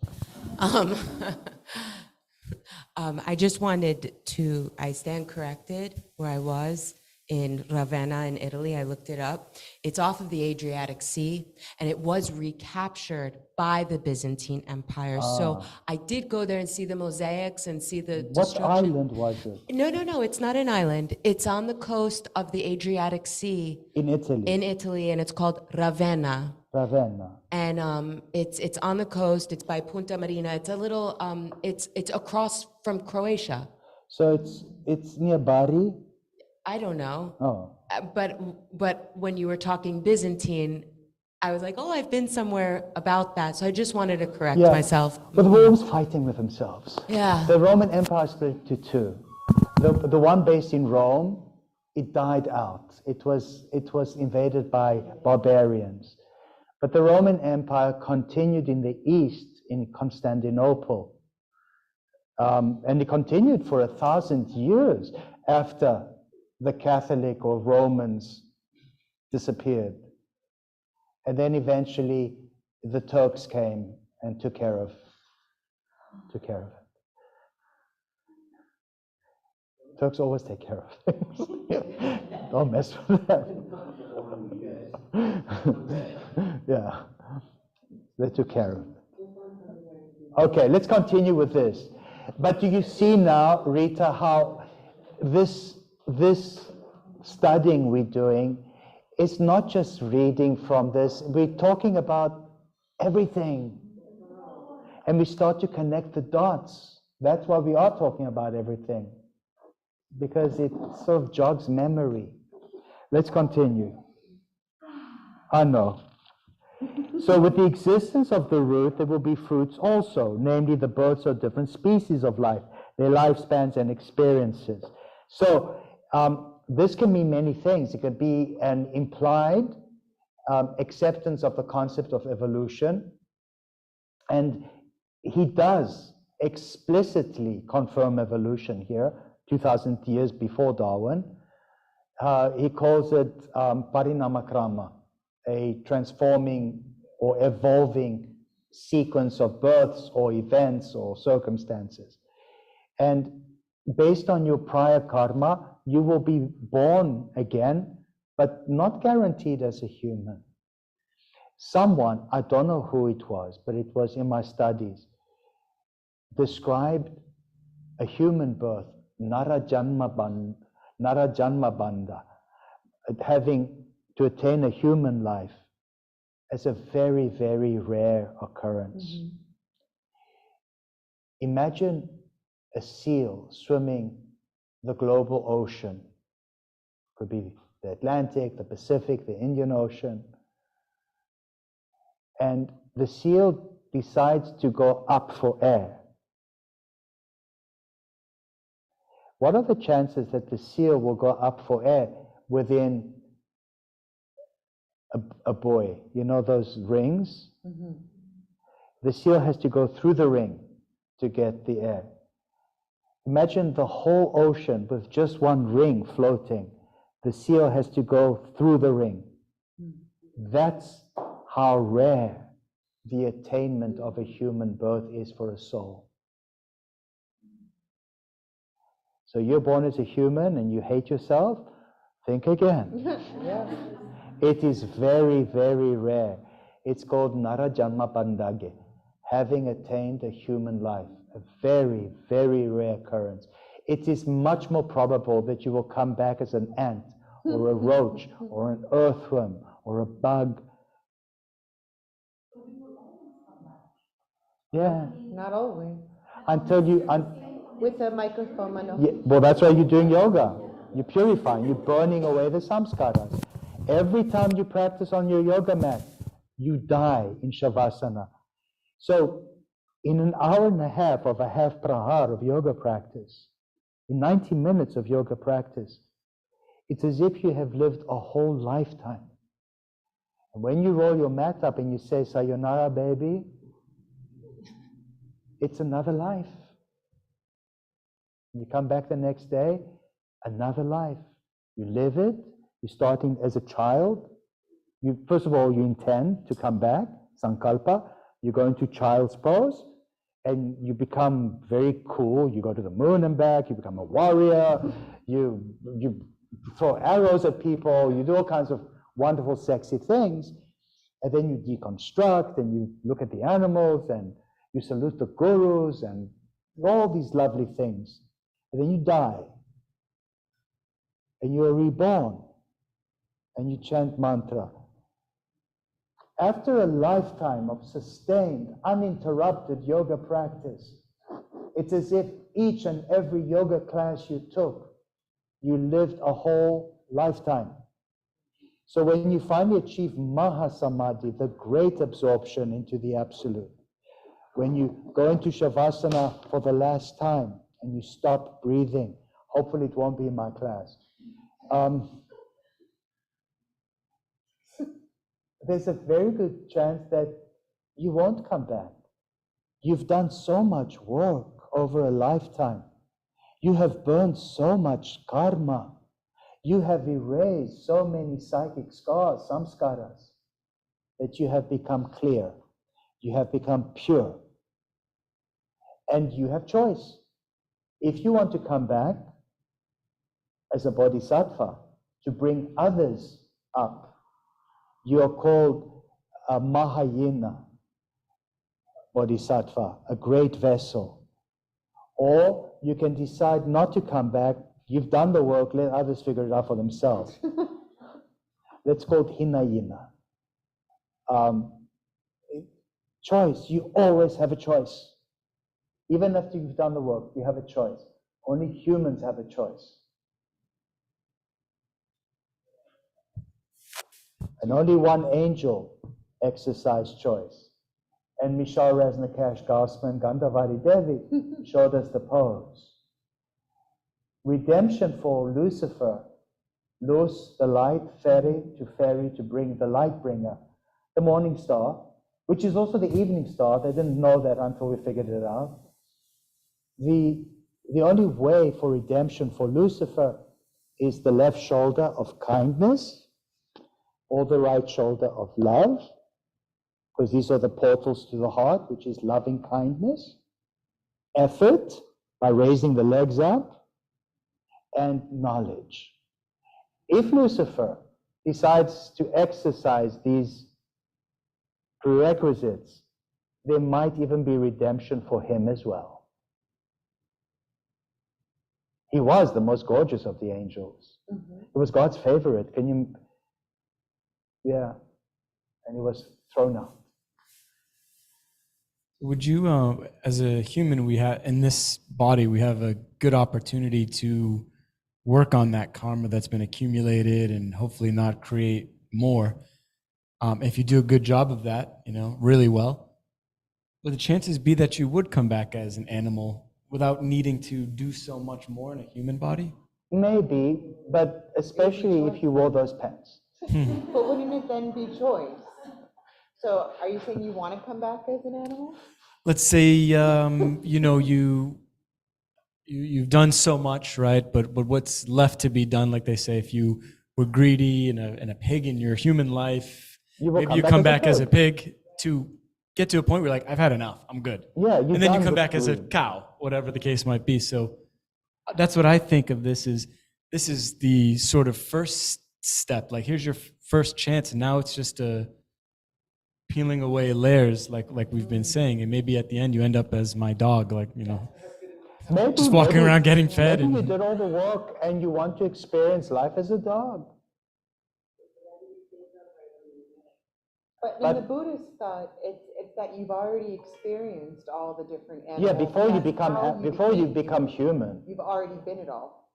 I just wanted to, I stand corrected where I was in Ravenna in Italy. I looked it up. It's off of the Adriatic Sea, and it was recaptured by the Byzantine Empire. So I did go there and see the mosaics and see the What destruction. island was it? No, it's not an island. It's on the coast of the Adriatic Sea. In Italy. In Italy, and it's called Ravenna. Ravenna. And it's on the coast. It's by Punta Marina. It's a little. It's across from Croatia. So it's near Bari. I don't know. Oh. But when you were talking Byzantine, I was like, oh, I've been somewhere about that. So I just wanted to correct myself. But the Romans fighting with themselves. Yeah. The Roman Empire split into two. The one based in Rome, it died out. It was invaded by barbarians. But the Roman Empire continued in the east, in Constantinople. And it continued for 1,000 years after the Catholic or Romans disappeared. And then eventually the Turks came and took care of it. Turks always take care of things. Don't mess with them. Yeah, they took care of it. Okay, let's continue with this. But do you see now, Rita, how this studying we're doing is not just reading from this, we're talking about everything. And we start to connect the dots. That's why we are talking about everything, because it sort of jogs memory. Let's continue. No. So with the existence of the root, there will be fruits also, namely the births of different species of life, their lifespans and experiences. So this can mean many things. It could be an implied acceptance of the concept of evolution. And he does explicitly confirm evolution here, 2,000 years before Darwin. He calls it parinamakrama, a transforming or evolving sequence of births or events or circumstances. And based on your prior karma, you will be born again, but not guaranteed as a human. Someone, I don't know who it was, but it was in my studies, described a human birth, Nara Janma Bandha, having to attain a human life as a very, very rare occurrence. Mm-hmm. Imagine a seal swimming the global ocean. Could be the Atlantic, the Pacific, the Indian Ocean. And the seal decides to go up for air. What are the chances that the seal will go up for air within a buoy? You know those rings? Mm-hmm. The seal has to go through the ring to get the air. Imagine the whole ocean with just one ring floating. The seal has to go through the ring. Mm-hmm. That's how rare the attainment of a human birth is for a soul. So you're born as a human and you hate yourself? Think again. Yeah. It is very, very rare. It's called Nara Janma Bandhage, having attained a human life. A very, very rare occurrence. It is much more probable that you will come back as an ant or a roach or an earthworm or a bug. Yeah. Not always. Until you... With a microphone, Mano. Yeah, well, that's why you're doing yoga. You're purifying. You're burning away the samskaras. Every time you practice on your yoga mat, you die in Shavasana. So, in an hour and a half of a half prahar of yoga practice, in 90 minutes of yoga practice, it's as if you have lived a whole lifetime. And when you roll your mat up and you say, sayonara, baby, it's another life. You come back the next day, another life. You live it. You're starting as a child. First of all, you intend to come back, sankalpa. You go into child's pose, and you become very cool. You go to the moon and back. You become a warrior. You throw arrows at people. You do all kinds of wonderful, sexy things. And then you deconstruct, and you look at the animals, and you salute the gurus, and all these lovely things. And then you die, and you are reborn, and you chant mantra. After a lifetime of sustained, uninterrupted yoga practice, it's as if each and every yoga class you took, you lived a whole lifetime. So when you finally achieve Mahasamadhi, the great absorption into the Absolute, when you go into Shavasana for the last time, and you stop breathing. Hopefully it won't be in my class. There's a very good chance that you won't come back. You've done so much work over a lifetime. You have burned so much karma. You have erased so many psychic scars, samskaras, that you have become clear. You have become pure. And you have choice. If you want to come back as a bodhisattva to bring others up, you are called a Mahayana. bodhisattva, a great vessel. Or you can decide not to come back. You've done the work, let others figure it out for themselves. That's called hinayana. Choice, you always have a choice. Even after you've done the work, you have a choice. Only humans have a choice. And only one angel exercised choice. And Michelle Resnikash Gaussman Gandhavati Devi showed us the pose. Redemption for Lucifer, loose the light ferry to bring the light bringer, the morning star, which is also the evening star. They didn't know that until we figured it out. The only way for redemption for Lucifer is the left shoulder of kindness or the right shoulder of love, because these are the portals to the heart, which is loving kindness, effort by raising the legs up, and knowledge. If Lucifer decides to exercise these prerequisites, there might even be redemption for him as well. He was the most gorgeous of the angels. He was God's favorite. Can you? Yeah. And he was thrown out. Would you, as a human, we have in this body, we have a good opportunity to work on that karma that's been accumulated and hopefully not create more. If you do a good job of that, really well, would the chances be that you would come back as an animal without needing to do so much more in a human body? Maybe, but especially if you wore those pants. But wouldn't it then be choice? So are you saying you want to come back as an animal? Let's say, you've done so much, right? But what's left to be done, like they say, if you were greedy and a pig in your human life, maybe you come back as a pig to get to a point where you're like, I've had enough, I'm good. Yeah, and then you come back as a cow, whatever the case might be. So that's what I think of this is the sort of first step. Like, here's your first chance, and now it's just peeling away layers, like we've been saying, and maybe at the end you end up as my dog, just walking around getting fed. Maybe you did all the work and you want to experience life as a dog. But in the Buddhist thought, it's that you've already experienced all the different animals. Yeah, before you become human. You've already been it all.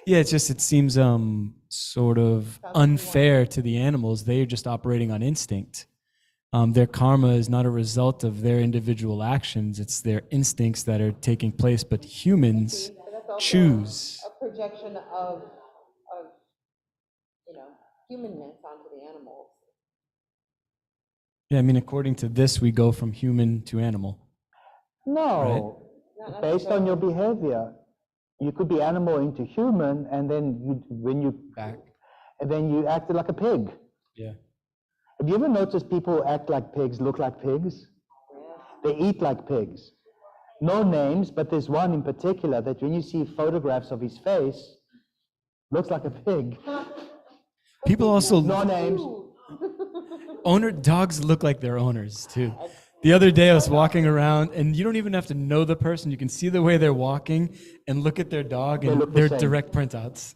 Yeah, it seems sort of unfair to the animals. They're just operating on instinct. Their karma is not a result of their individual actions. It's their instincts that are taking place, but humans choose. A projection of humanness onto the animals. Yeah, I mean, according to this, we go from human to animal. No, right? Based on your behavior. You could be animal into human, and then you acted like a pig. Yeah. Have you ever noticed people who act like pigs look like pigs? They eat like pigs. No names, but there's one in particular that when you see photographs of his face, looks like a pig. People also... No names. Dogs look like their owners, too. The other day I was walking around, and you don't even have to know the person. You can see the way they're walking and look at their dog, and they're direct printouts.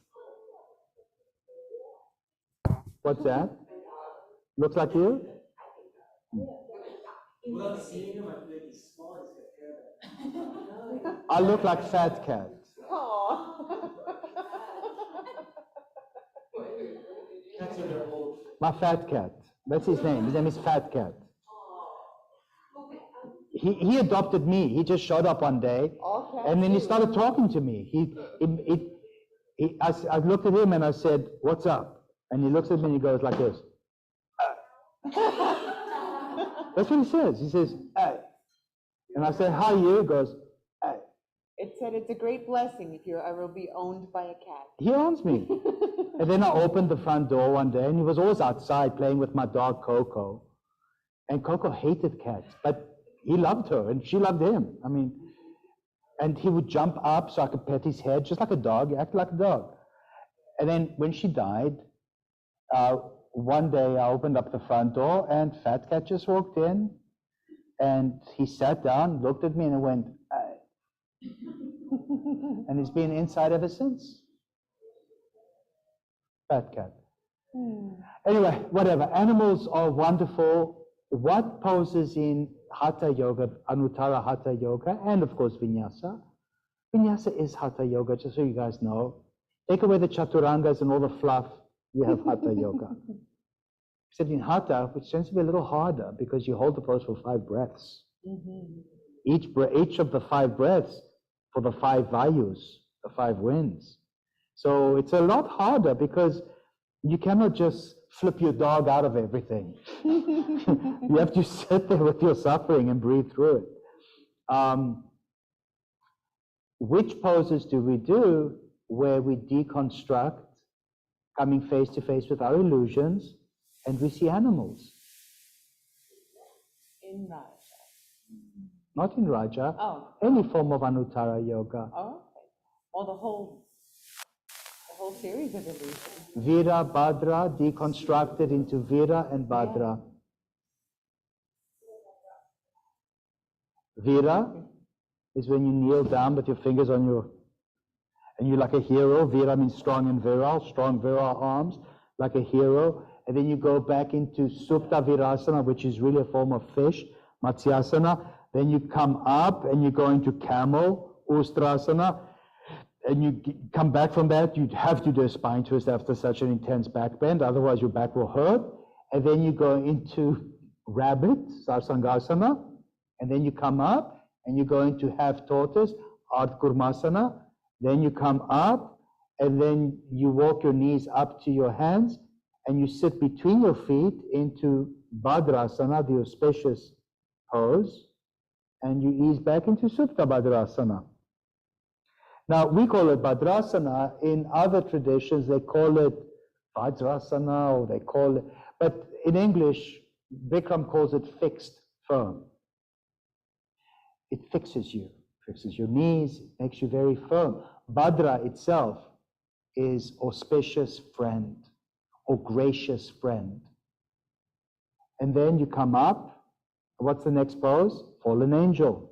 What's that? Looks like you? I look like Fat Cat. My Fat Cat. That's his name. His name is Fat Cat. He adopted me. He just showed up one day, and then he started talking to me. I looked at him and I said, "What's up?" And he looks at me and he goes like this. That's what he says. He says, "Hey," and I said, "How are you?" He goes, "Hey." It said it's a great blessing if you ever be owned by a cat. He owns me. And then I opened the front door one day, and he was always outside playing with my dog Coco. And Coco hated cats, but he loved her, and she loved him. I mean, and he would jump up so I could pet his head, just like a dog. He acted like a dog. And then when she died, one day I opened up the front door, and Fat Cat just walked in. And he sat down, looked at me, and went, and he's been inside ever since. Fat cat. Anyway, whatever. Animals are wonderful. What poses in Hatha Yoga, Anuttara Hatha Yoga, and of course Vinyasa? Vinyasa is Hatha Yoga, just so you guys know. Take away the chaturangas and all the fluff, you have Hatha Yoga. Except in Hatha, which tends to be a little harder because you hold the pose for 5 breaths. Each of the 5 breaths for the 5 vayus, the 5 winds. So it's a lot harder because you cannot just flip your dog out of everything. You have to sit there with your suffering and breathe through it. Which poses do we do where we deconstruct, coming face to face with our illusions, and we see animals? In Raja. Not in Raja. Oh. Any form of Anuttara Yoga. Oh, okay. Well, the whole series of illusions. Vira, Bhadra, deconstructed into Vira and Bhadra. Vira is when you kneel down with your fingers on your, and you're like a hero. Vira means strong and virile, strong virile arms, like a hero. And then you go back into Supta Virasana, which is really a form of fish, Matsyasana. Then you come up and you go into camel, Ustrasana. And you come back from that, you'd have to do a spine twist after such an intense back bend, otherwise your back will hurt. And then you go into rabbit, Sarsangasana, and then you come up and you go into half tortoise, Ardha Kurmasana. Then you come up and then you walk your knees up to your hands and you sit between your feet into Bhadrasana, the auspicious pose, and you ease back into Supta Bhadrasana. Now, we call it Bhadrasana. In other traditions, they call it Vajrasana, or they call it, but in English, Bikram calls it fixed, firm. It fixes your knees, it makes you very firm. Bhadra itself is auspicious friend, or gracious friend. And then you come up, what's the next pose? Fallen angel.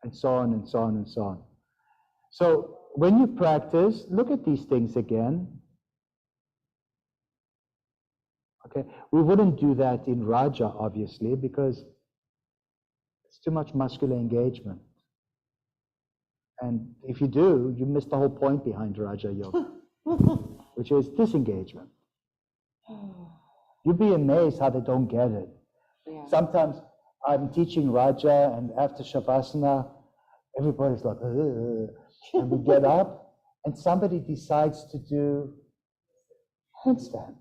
And so on and so on and so on. So when you practice, look at these things again. Okay, we wouldn't do that in Raja, obviously, because it's too much muscular engagement. And if you do, you miss the whole point behind Raja Yoga, which is disengagement. You'd be amazed how they don't get it. Yeah. Sometimes I'm teaching Raja, and after Shavasana, everybody's like, ugh. And we get up, and somebody decides to do handstand.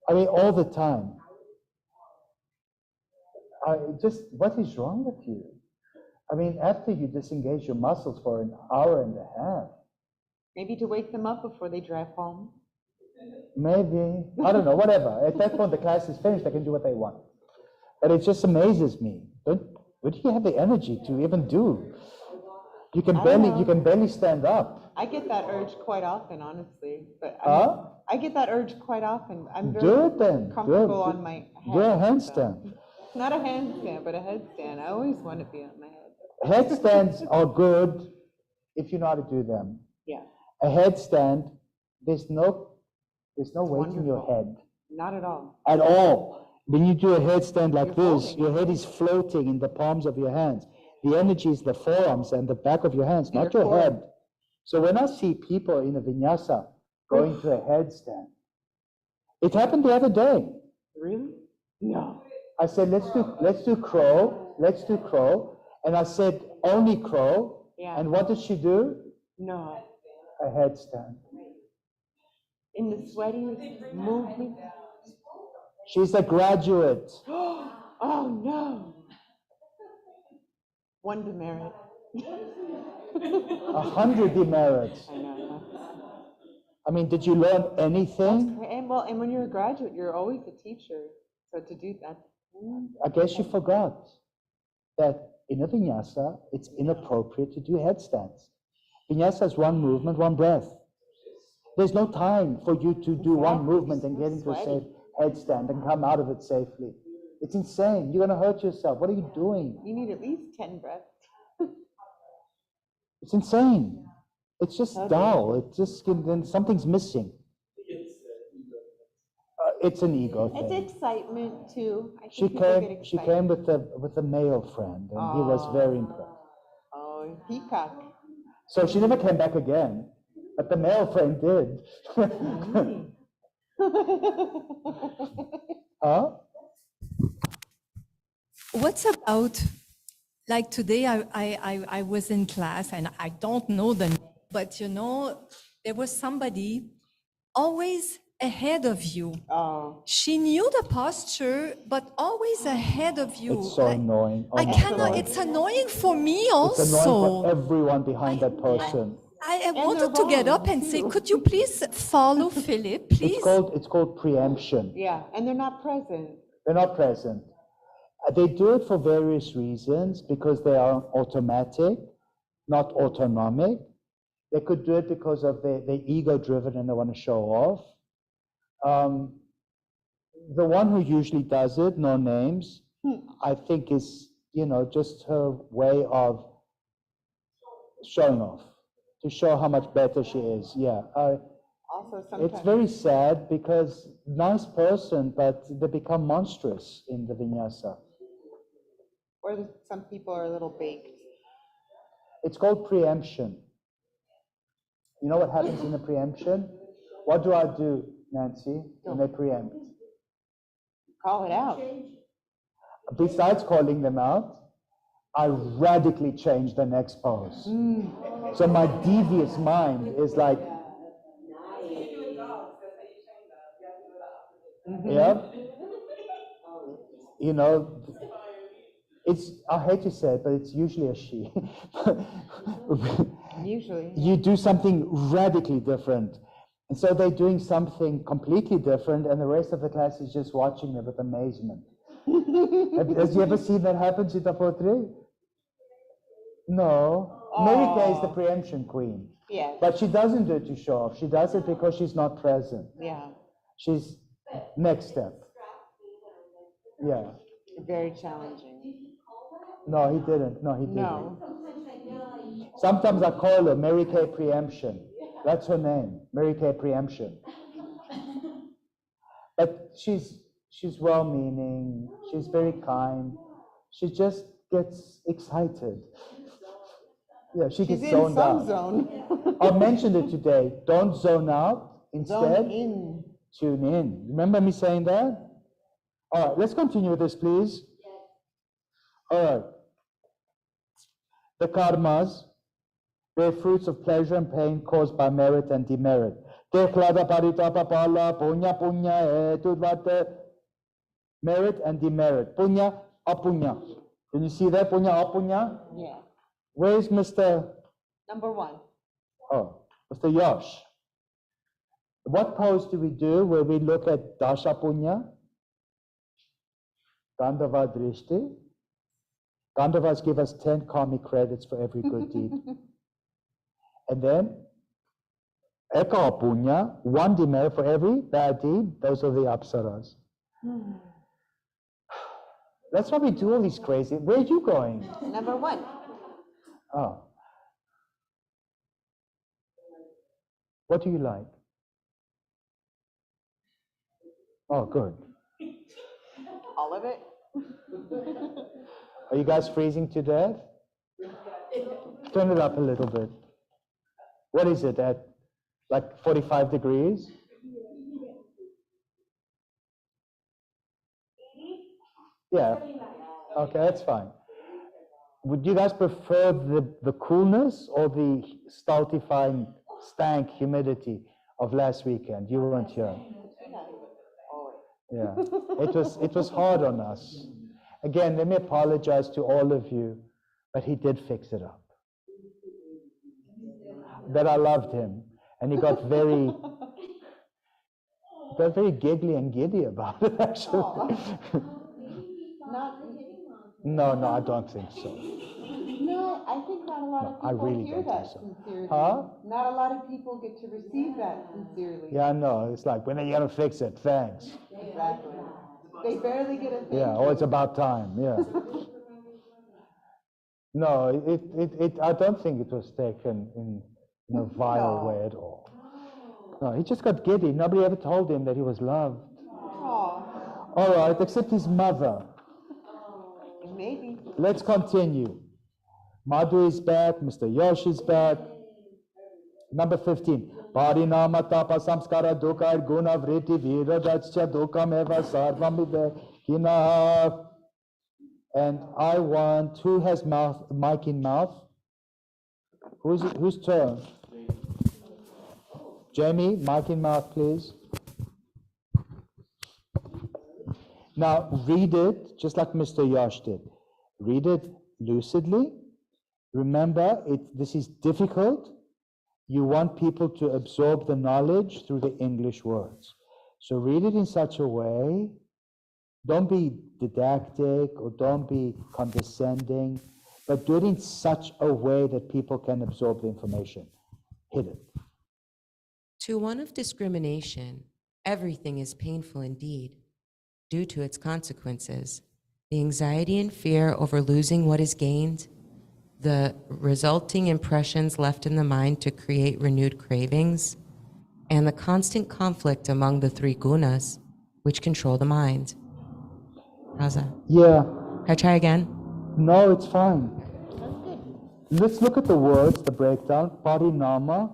I mean, all the time. What is wrong with you? I mean, after you disengage your muscles for an hour and a half. Maybe to wake them up before they drive home. Maybe, I don't know, whatever. At that point, the class is finished, they can do what they want. But it just amazes me. Where do you have the energy to even do? You can barely stand up. I get that urge quite often, honestly. But Huh? I get that urge quite often. I'm very Do it then. comfortable on my head. Do a handstand. Not a handstand, but a headstand. I always want to be on my head. Headstands are good if you know how to do them. Yeah. A headstand, there's no weight in your head. Not at all. At all. When you do a headstand like this, your head is floating in the palms of your hands. The energy is the forearms and the back of your hands, not your head. So when I see people in a vinyasa going to a headstand, it happened the other day. Really? No. I said, let's do crow. And I said, only crow. Yeah. And what did she do? No. A headstand. In the sweatiest movement. She's a graduate. Oh no. One demerit. 100 demerits. I know. I mean, did you learn anything? And when you're a graduate, you're always a teacher. So to do that. I guess you forgot that in a vinyasa, it's inappropriate to do headstands. Vinyasa is one movement, one breath. There's no time for you to do one movement and get into a safe headstand and come out of it safely. It's insane. You're going to hurt yourself. What are you doing? You need at least 10 breaths. It's insane. It's just dull. It's just, then something's missing. It's an ego thing. It's excitement too. I think She people get came. She excited. came with a male friend, and he was very impressed. Oh, peacock. So she never came back again, but the male friend did. Huh? What's about, like today I was in class and I don't know the name, but you know, there was somebody always ahead of you. Oh. She knew the posture, but always ahead of you. It's so annoying. Oh I my cannot, God. it's annoying for me It's annoying also. for everyone behind that person. I wanted to get up and say, could you please follow Philip, please? It's called preemption. Yeah, and they're not present. They're not present. They do it for various reasons, because they are automatic, not autonomic. They could do it because of they're ego-driven and they want to show off. The one who usually does it, no names, I think is, just her way of showing off, to show how much better she is. Yeah. Also, sometimes It's very sad because nice person, but they become monstrous in the vinyasa. or some people are a little baked. It's called preemption. You know what happens in the preemption? What do I do, Nancy, when they preempt? Call it out. Besides calling them out, I radically change the next pose. So my devious mind is like, yeah, I hate to say it, but it's usually a she. Usually. You do something radically different. And so they're doing something completely different, and the rest of the class is just watching them with amazement. Has you ever seen that happen, Chitapotri? No. Mary Kay is the preemption queen. Yes. But she doesn't do it to show off. She does it because she's not present. Yeah. She's next step. Yeah. Very challenging. No, he didn't. No, he didn't. No. Sometimes I call her Mary Kay Preemption. That's her name, Mary Kay Preemption. But she's well-meaning. She's very kind. She just gets excited. Yeah, she gets zoned out. Zone. I mentioned it today. Don't zone out. Instead, Zone in. Tune in. Remember me saying that? All right, let's continue with this, please. All right. The karmas bear fruits of pleasure and pain caused by merit and demerit. Deklada paritapa pala punya punya etudvate. Merit and demerit. Punya apunya. Can you see that? Punya apunya? Yeah. Where's Mr. Number 1. Oh, Mr. Yash? What pose do we do where we look at Dasha Punya? Gandhava Drishti. Gandhavas give us 10 karmic credits for every good deed. And then, Eka Punya, 1 demerit for every bad deed. Those are the apsaras. That's why we do all these crazy. Where are you going? Number 1. Oh. What do you like? Oh, good. All of it? Are you guys freezing to death? Turn it up a little bit. What is it at like 45 degrees? Yeah. Okay, that's fine. Would you guys prefer the coolness or the stultifying stank humidity of last weekend? You weren't here. Yeah. It was hard on us. Again, let me apologize to all of you, but he did fix it up. That I loved him, and he got very giggly and giddy about it, actually. Not, No, I don't think so. no, I think not a lot of I people really hear don't that think so. sincerely. Huh? Not a lot of people get to receive that sincerely. Yeah, I know. It's like, when are you going to fix it? Thanks. Exactly. They barely get a thank Yeah, you. oh, it's about time. Yeah. No, I don't think it was taken in a vile way at all. No, he just got giddy. Nobody ever told him that he was loved. Aw, All right, except his mother. maybe. Let's continue. Madhu is back. Mr. Yosh is back. Number 15. Parinama tapa samskara dukha guna vritti viradachya dukam eva sarvamide hina. And I want, who has mic in mouth? Whose turn? Jamie, mic in mouth, please. Now read it just like Mr. Yash did. Read it lucidly. Remember, this is difficult. You want people to absorb the knowledge through the English words. So read it in such a way. Don't be didactic or don't be condescending, but do it in such a way that people can absorb the information. Hit it. To one of discrimination, everything is painful indeed, due to its consequences. The anxiety and fear over losing what is gained, the resulting impressions left in the mind to create renewed cravings, and the constant conflict among the three gunas, which control the mind. How's that? Yeah. Can I try again? No, it's fine. Let's look at the words, the breakdown. Parinama,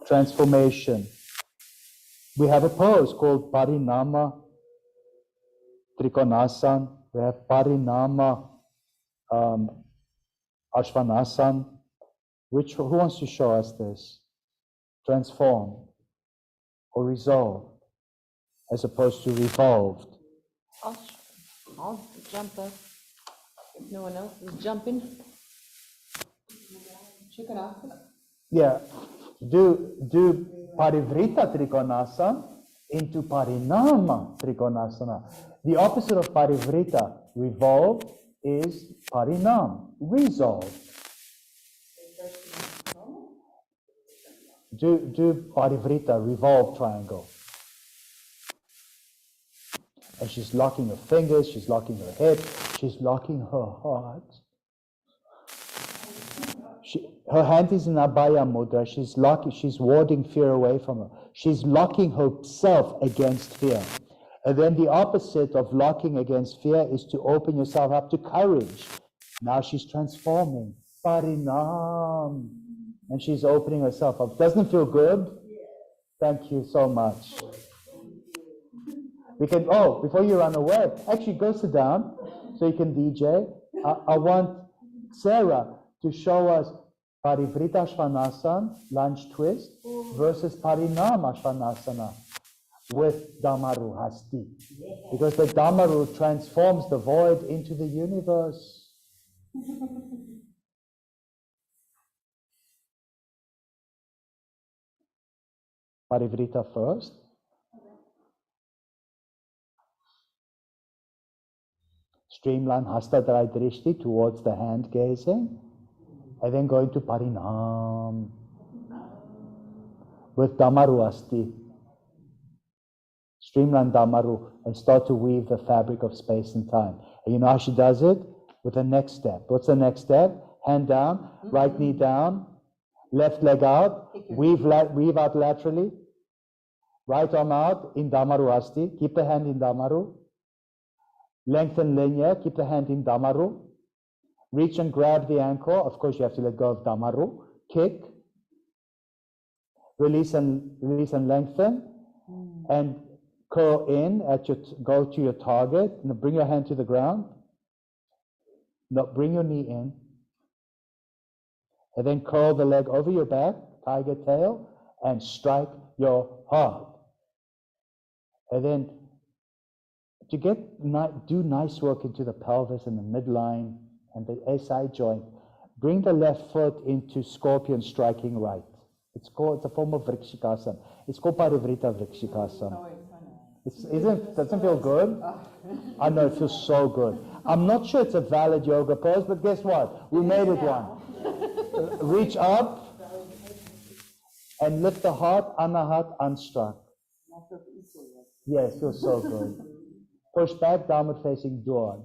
transformation. We have a pose called Parinama Trikonasana. We have Parinama Ashvanasana. Who wants to show us this? Transform or resolve as opposed to revolved. I'll jump up if no one else is jumping. Trikonasana. Yeah, do Parivrita Trikonasana into Parinama Trikonasana. The opposite of Parivrita, revolve, is Parinam, resolve. Do Parivrita, revolve triangle. And she's locking her fingers, she's locking her head, she's locking her heart. Her hand is in Abhaya Mudra. She's warding fear away from her. She's locking herself against fear. And then the opposite of locking against fear is to open yourself up to courage. Now she's transforming. Parinam. And she's opening herself up. Doesn't it feel good? Thank you so much. We can, before you run away, actually go sit down so you can DJ. I want Sarah to show us Parivrita Svanasana, lunge twist, versus Parinama Svanasana with Damaru Hasti. Because the Damaru transforms the void into the universe. Parivrita first. Streamline Hastadrai Drishti towards the hand gazing. And then go into Parinam with Damaru Asti. Streamline Damaru and start to weave the fabric of space and time. And you know how she does it? With the next step. What's the next step? Hand down, right knee down, left leg out, weave out laterally, right arm out in Damaru Asti. Keep the hand in Damaru. Lengthen linear, keep the hand in Damaru. Reach and grab the ankle. Of course, you have to let go of Damaru. Kick. Release and lengthen. And curl in go to your target. Now bring your hand to the ground. No, bring your knee in. And then curl the leg over your back, tiger tail, and strike your heart. And then to do nice work into the pelvis and the midline and the SI joint, bring the left foot into scorpion striking right. It's a form of Vrikshikasana. It's called Parivrita Vrikshikasana. Doesn't feel good? I know, it feels so good. I'm not sure it's a valid yoga pose, but guess what? We made it one. Reach up and lift the heart, anahat, unstruck. Yes, feels so good. Push back, downward facing dog.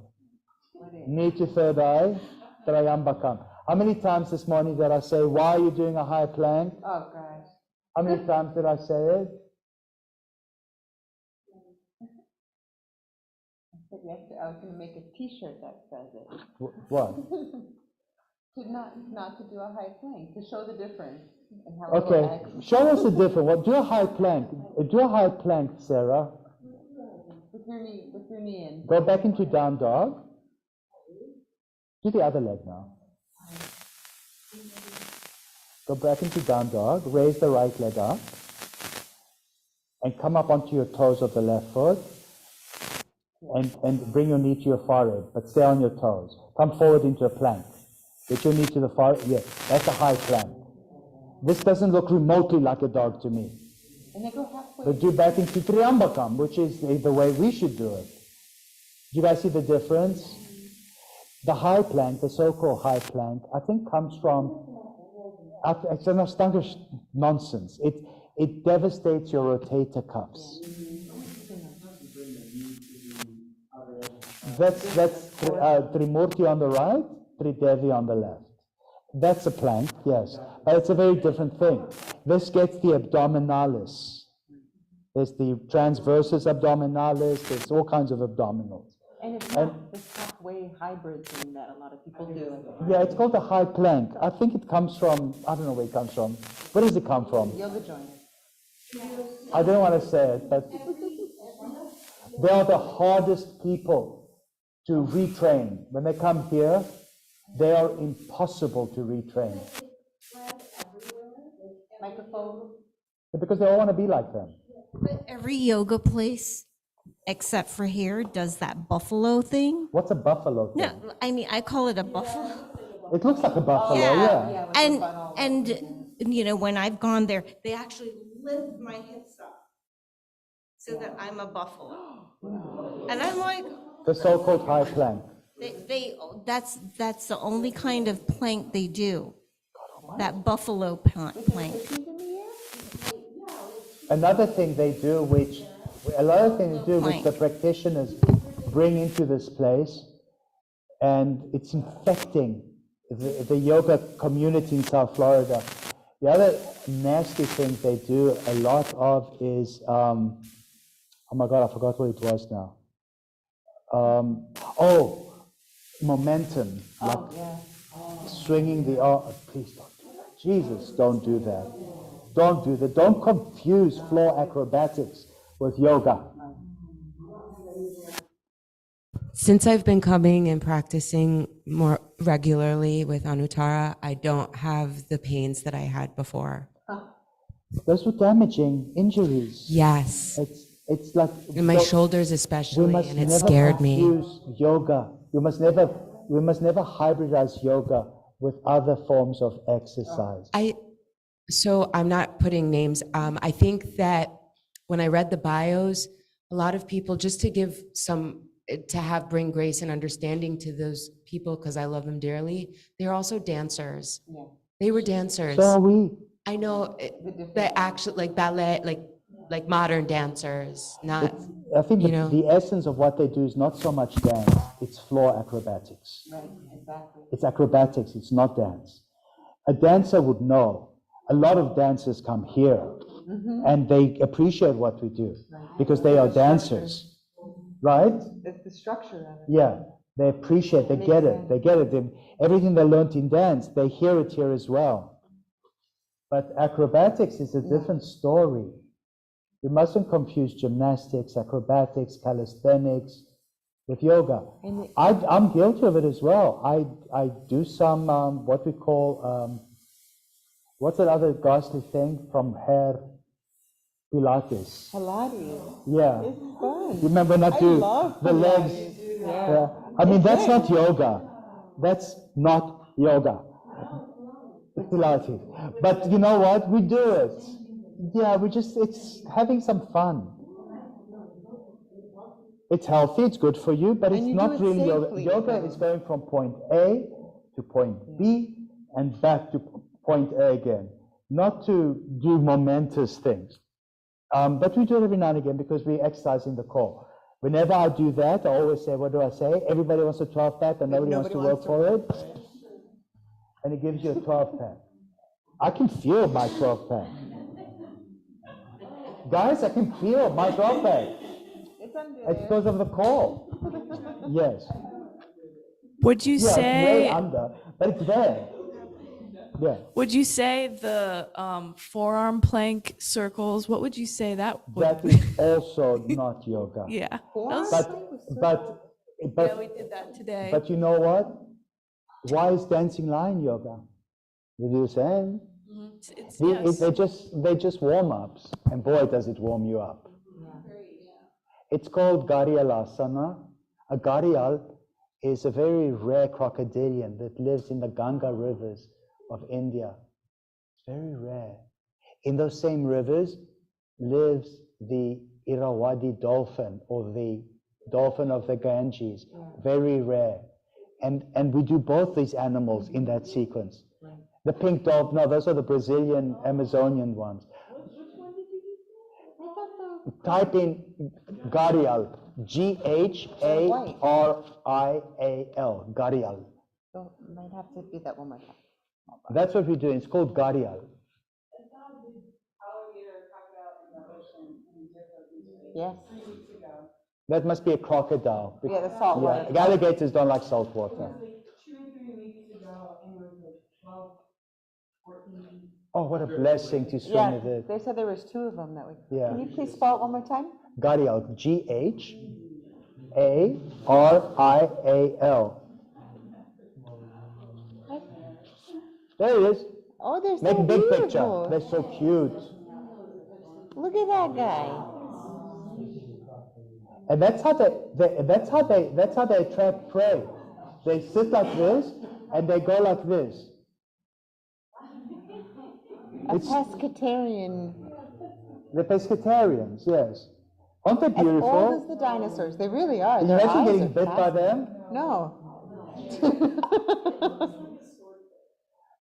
Knee to third eye, trayambakam. How many times this morning did I say, why are you doing a high plank? Oh, gosh. How many times did I say it? I was going to make a T-shirt that says it. What? To not to do a high plank, to show the difference. And how Okay, show us the difference. Well, do a high plank. Do a high plank, Sarah. With your knee in. Go back into down dog. Do the other leg now. Go back into down dog. Raise the right leg up. And come up onto your toes of the left foot. And bring your knee to your forehead, but stay on your toes. Come forward into a plank. Get your knee to the forehead. Yeah, that's a high plank. This doesn't look remotely like a dog to me. And then go halfway. But do back into Triambakam, which is the way we should do it. Do you guys see the difference? The high plank, the so-called high plank, I think comes from, it's an Ashtanga nonsense. It devastates your rotator cuffs. That's Trimurti on the right, Tridevi on the left. That's a plank, yes, but it's a very different thing. This gets the abdominalis. There's the transversus abdominalis, there's all kinds of abdominals. And it's not this halfway hybrid thing that a lot of people do. Yeah, it's called the high plank. I think it comes from, I don't know where it comes from. Where does it come from? Yoga joint. I don't want to say it, but they are the hardest people to retrain. When they come here, they are impossible to retrain. Microphone. Because they all want to be like them. But every yoga place, except for here, does that buffalo thing. What's a buffalo thing? No, I mean, I call it a buffalo. It looks like a buffalo, yeah. And you know, when I've gone there, they actually lift my hips up so that I'm a buffalo. And I'm like, The so-called high plank. that's the only kind of plank they do. That buffalo plank. Another thing they do, which the practitioners bring into this place, and it's infecting the yoga community in South Florida. The other nasty thing they do a lot of is, oh my God, I forgot what it was now. Momentum. Swinging the arm. Please don't do that. Jesus, don't do that. Don't do that. Don't confuse floor acrobatics with yoga. Since I've been coming and practicing more regularly with Anuttara, I don't have the pains that I had before. Those were damaging injuries. Yes. It's like in my shoulders especially, and it scared me. We must never confuse yoga. We must never hybridize yoga with other forms of exercise. So I'm not putting names. I think that when I read the bios, a lot of people, just to give bring grace and understanding to those people, because I love them dearly, they're also dancers. Yeah. They were dancers. So are we. I know that actually, like ballet, like modern dancers, not. I think the essence of what they do is not so much dance, it's floor acrobatics. Right, exactly. It's acrobatics, it's not dance. A dancer would know. A lot of dancers come here and they appreciate what we do because they are dancers, right? It's the structure of it. Yeah, they appreciate, they get it. Everything they learned in dance, they hear it here as well. But acrobatics is a different story. You mustn't confuse gymnastics, acrobatics, calisthenics with yoga. I'm guilty of it as well. I do some, what we call, what's that other ghastly thing from hair? Pilates. Pilates. Yeah. It's fun. You remember when I do love the legs? Yeah. I mean, that's not yoga. That's not yoga. Pilates. But you know what? We do it. Yeah, it's having some fun. It's healthy, it's good for you, but And it's you do not it really yoga. safely. Yoga is going from point A to point B and back to point A again, not to do momentous things. But we do it every now and again because we exercise in the core. Whenever I do that, I always say, what do I say? Everybody wants a 12-pack and nobody wants to work for it. And it gives you a 12-pack. I can feel my 12-pack. Guys, I can feel my 12-pack. It's because of the core. Yes. Would you Yeah, it's way say? under, but it's there. Yeah. Would you say the forearm plank circles? What would you say that would? That is also not yoga. Yeah. But Yeah, we did that today. But you know what? Why is dancing lion yoga? They do the same. They just warm ups, and boy, does it warm you up. It's called Garialasana. A Garial is a very rare crocodilian that lives in the Ganga rivers of India. It's very rare. In those same rivers lives the Irrawaddy dolphin, or the dolphin of the Ganges. Very rare. And we do both these animals in that sequence. The pink dolphin, no, those are the Brazilian Amazonian ones. Type in Garial, G-H-A-R-I-A-L, Garial. So might have to do that one more time. That's what we're doing. It's called Garial. Yes. That must be a crocodile. Yeah, the salt water. Yeah, alligators don't like salt water. Oh, what a blessing to swim with it. They said there was 2 of them that would. Yeah. Can you please spell it one more time? Garial, G-H-A-R-I-A-L. There it is. Oh, they're so Make a big beautiful. picture. They're so cute. Look at that guy. And that's how they attract prey. They sit like this and they go like this. A pescatarian. The pescatarians, yes. Aren't they As beautiful? old as the dinosaurs. They really are. Can you Their imagine eyes getting are bit by them? No.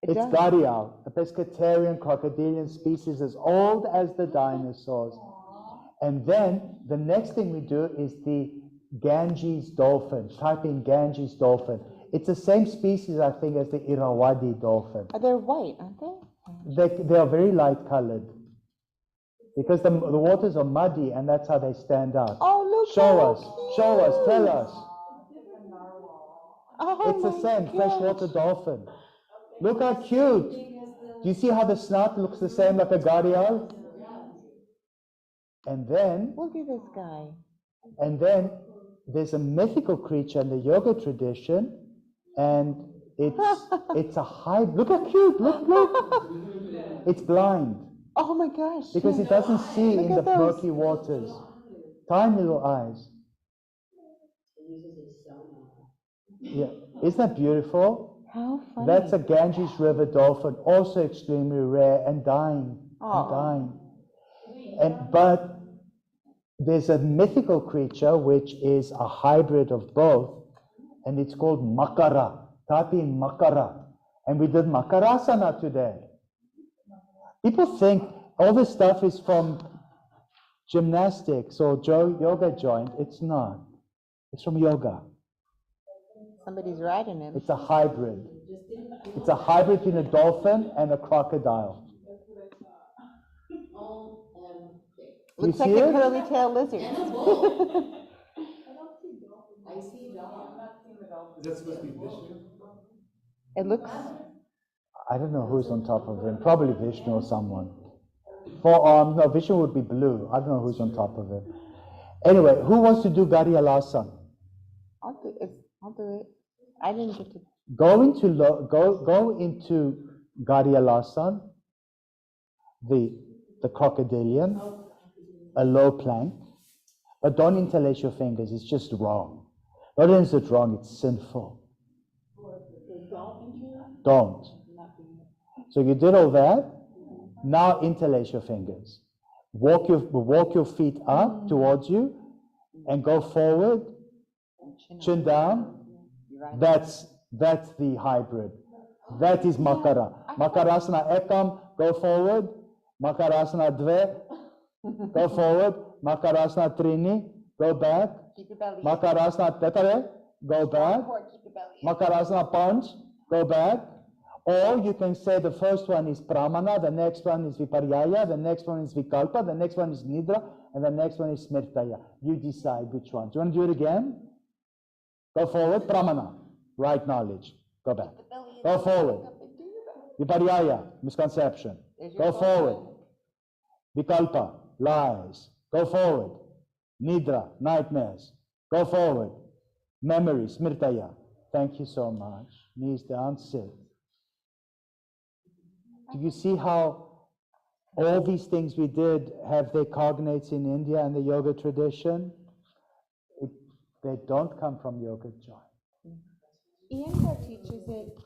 It's Garial, a pescatarian crocodilian species as old as the dinosaurs. And then the next thing we do is the Ganges dolphin. Type in Ganges dolphin. It's the same species, I think, as the Irrawaddy dolphin. They're white, aren't they? They are very light colored because the waters are muddy, and that's how they stand out. Oh, look! Show us, tell us. Oh, It's the same freshwater dolphin. Look how cute. Do you see how the snout looks the same like a Garial? And then, look at this guy. And then there's a mythical creature in the yoga tradition, and it's a hybrid. Look how cute! Look! It's blind Oh my gosh. because it doesn't see Look in at the those. murky waters. Tiny little eyes. Yeah, isn't that beautiful? How funny. That's a Ganges River dolphin, also extremely rare and dying. But there's a mythical creature which is a hybrid of both, and it's called Makara. Type in Makara. And we did Makarasana today. People think all this stuff is from gymnastics or yoga joint. It's not. It's from yoga. Somebody's riding him. It's a hybrid. It's a hybrid between a dolphin and a crocodile. Looks You like see a it? curly tail lizard. I see dolphins. Is that supposed to be Vishnu? It looks. I don't know who's on top of him. Probably Vishnu or someone. No, Vishnu would be blue. I don't know who's on top of him. Anyway, who wants to do Garialasana? I'll do it. I didn't get to. Go into Garialasana, the crocodilian, a low plank, but don't interlace your fingers. It's just wrong. Not only is it wrong, it's sinful. Don't. So you did all that. Now interlace your fingers. Walk your feet up towards you, and go forward, chin down. That's the hybrid. That is Makara. Makarasana Ekam, go forward. Makarasana Dve, go forward. Makarasana Trini, go back. Makarasana Tetare, go back. Makarasana Punch, go back. Or you can say the first one is Pramana, the next one is Viparyaya, the next one is Vikalpa, the next one is Nidra, and the next one is Smirtaya. You decide which one. Do you want to do it again? Go forward, Pramana, right knowledge. Go back. Go forward. Viparyaya, misconception. Go forward. Vikalpa, lies. Go forward. Nidra, nightmares. Go forward. Memory, Smirtaya. Thank you so much. Knees down, sit. Do you see how all these things we did have their cognates in India and the yoga tradition? They don't come from yoga joy. Iyengar teaches it,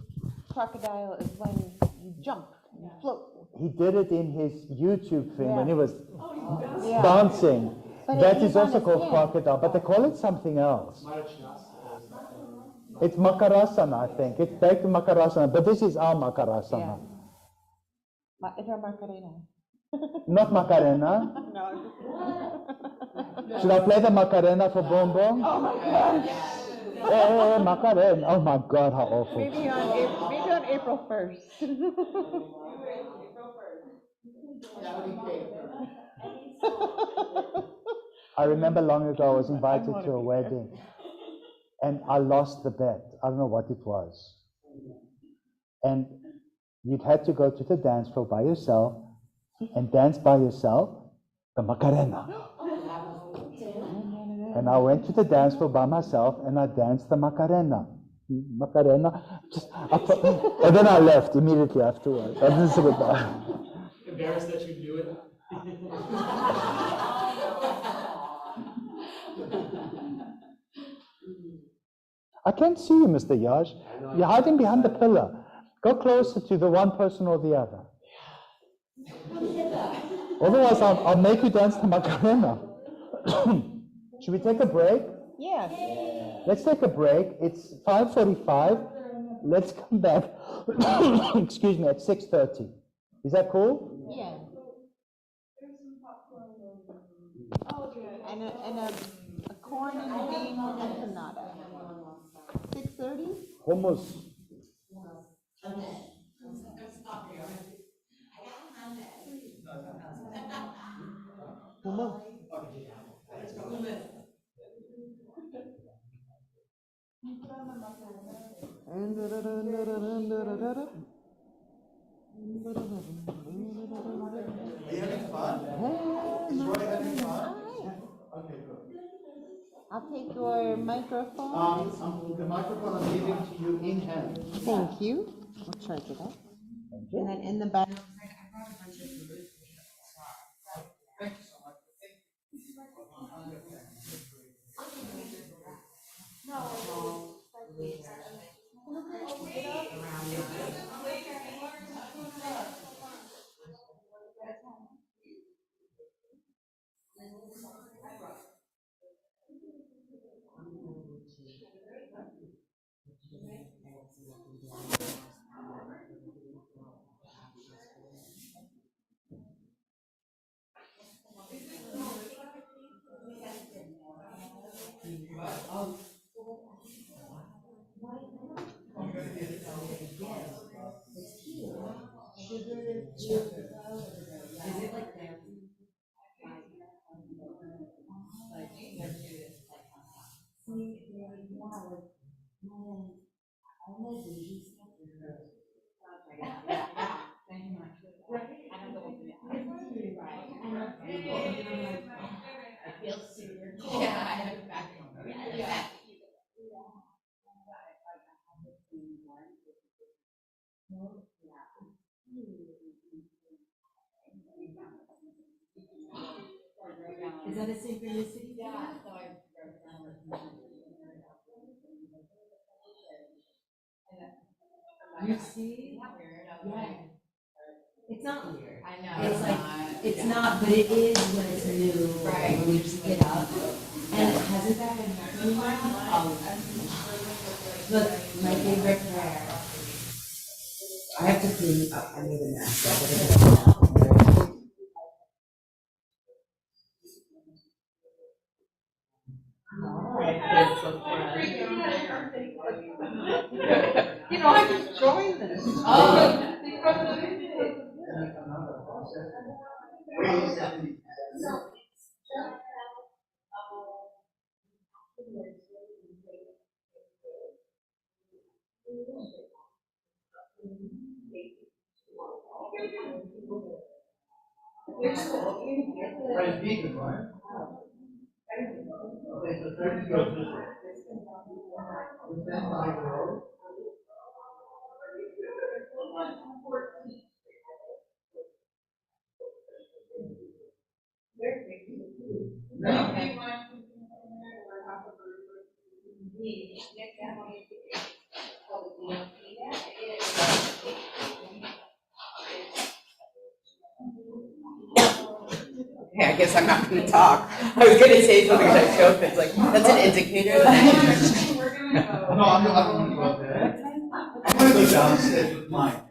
crocodile is when you jump, you float. He did it in his YouTube thing when he was Yeah. dancing. But That he's is also on his called hand. crocodile, but they call it something else. It's Makarasana, I think. It's back to Makarasana, but this is our Makarasana. Is there Macarena? Not Macarena. No. Should I play the Macarena for Boom Boom? Oh my gosh. Hey, Macarena. Oh my God, how awful. Maybe on April 1st. I remember long ago I was invited to a wedding and I lost the bet. I don't know what it was. And you'd had to go to the dance floor by yourself and dance by yourself the Macarena. And I went to the dance floor by myself and I danced the Macarena. Macarena. And then I left immediately afterwards. I didn't say goodbye. Embarrassed that you knew it? I can't see you, Mr. Yash. You're hiding behind the pillar. Go closer to the one person or the other. Otherwise, I'll make you dance the Macarena. Should we take a break? Yeah. Let's take a break. It's 5:45. Let's come back, excuse me, at 6:30. Is that cool? Yeah. And a corn and bean empanada. 6:30? Hummus. Are you having fun? Is Roy having fun? Okay, good. I'll take your microphone. The microphone I'm giving to you in hand. Thank you. I'll charge it up. And then in the back. Is that a synchronicity? Yeah. You see? Yeah. It's not weird. I know. It's like, it's not, but it is when it's new. Right. When you just get up. And hasn't that been happening? Look, my favorite prayer. I have to clean up. I made a mess. You know, I just joined this. Okay, I guess I'm not gonna talk. I was gonna say something that show up, it's like, that's an indicator that. We're gonna go. No, I don't wanna go up there. I'm gonna go downstairs with mine.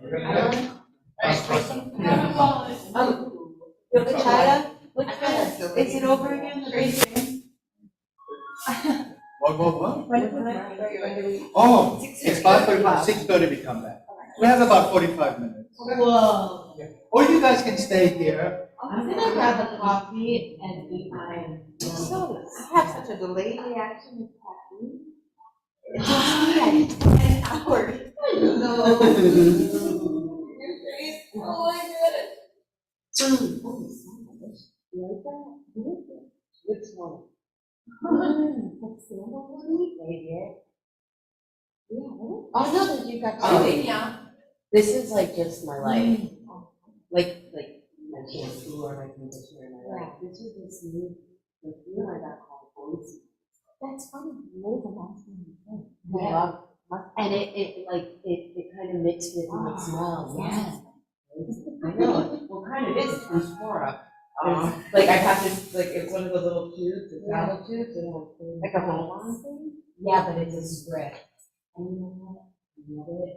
The chaya, look at this. Is it over again, the race game? What? When Oh, it's 5:30, 6:30 we come back. We have about 45 minutes. Whoa. Or you guys can stay here. I'm gonna grab a coffee and eat mine. So, I have such a delayed reaction with caffeine. It's just like 10 hours. No. Oh my goodness. You like that? Which one? Like sandalwood? Maybe. Yeah, what? Oh, no, that you got two. Yeah. This is like just my life. Like my shampoo or my conditioner and my life. This was this new perfume I got called Boys. That's funny. What is the last thing you think? Yeah. And it kind of mixed with my smell. Yeah. I know. Well, kind of is Sephora. Like I have this, like it's one of those little tubes, the travel tubes, and like a roll-on thing. Yeah, but it's a spray. And you know what? I love it.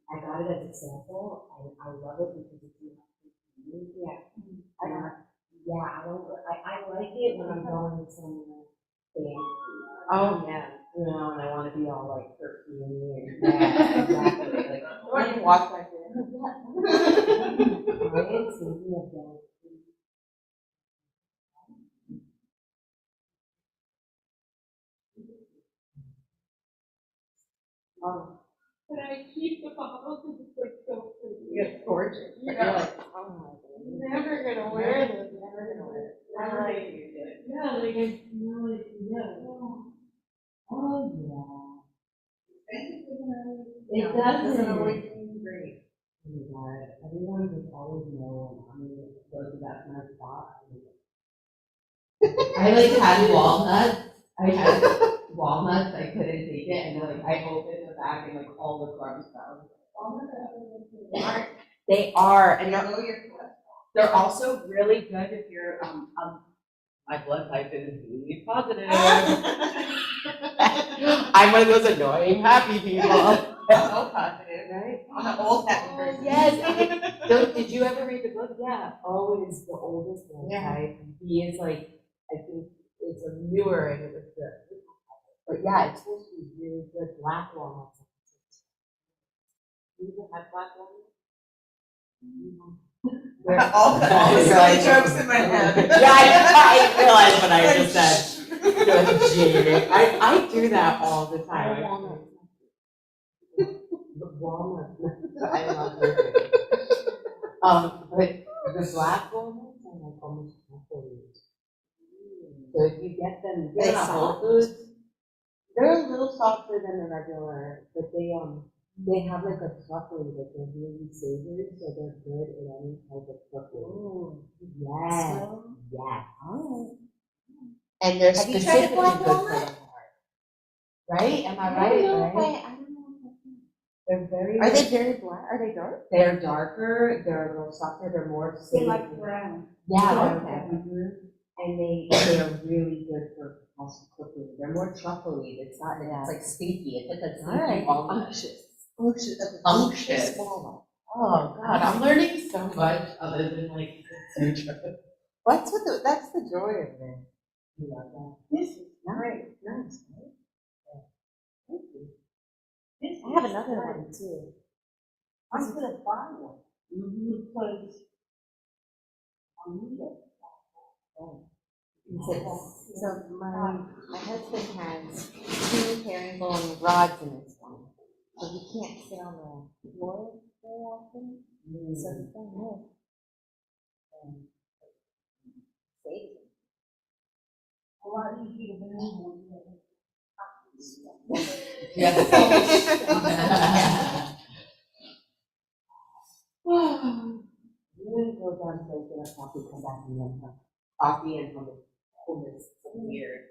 I got it as a sample, and I love it because it's yeah. I like it when I'm going somewhere fancy. Oh yeah. You know, and I want to be all like perfumey and yeah, exactly. Like when you walk back there. Right? Speaking of that. But I keep the bottle because it's like so pretty. It's gorgeous. You're like, oh my God. Never gonna wear this. Never gonna wear it. I like it. Yeah, like I smell it. Yeah. Oh yeah. It doesn't always seem great. Oh my God. Everyone just always know I'm gonna go to that kind of spot. I like had walnuts. I had walnuts. I couldn't take it, and like I opened the bag and like all the crumbs fell. They are, and they're also really good if you're my blood type is B positive. I'm one of those annoying happy people. So positive, right? I'm an old happy person. Yes. Did you ever read the book? Yeah. Oh, it's the oldest one. Yeah. He is like, I think it's a newer and it was good. But yeah, it's supposed to be really good. Black walnuts. You ever had black walnuts? All the silly jokes in my head. Yeah, I realized what I just said. Good jaded. I do that all the time. The walnut. I love it. But the black walnuts are like almost chocolate. So if you get them, at Whole Foods, they're a little softer than the regular, but they have like a truffle that they're really savory, so they're good in any type of truffle. Yes. Yes. Oh. And they're specifically good for the heart. Right? Am I right? I don't know. They're very. Are they very black? Are they dark? They're darker. They're a little softer. They're more savory. They like brown. Yeah. Okay. And they are really good for also cooking. They're more truffly. It's not, it's like stinky. It's like a stinky walnut. Unctuous. Oh, God, I'm learning so much other than like sutra. That's the joy of it. You love that. This is nice, right? Yeah. Thank you. I have another one too. I'm gonna buy one. Because I need it. Oh. So my husband has two herringbone rods in his one, so he can't sit on the floor very often. So he's done this and saves him. A lot easier than normal. Yes. Really go downstairs, get a coffee, come back and then have coffee and hummus here.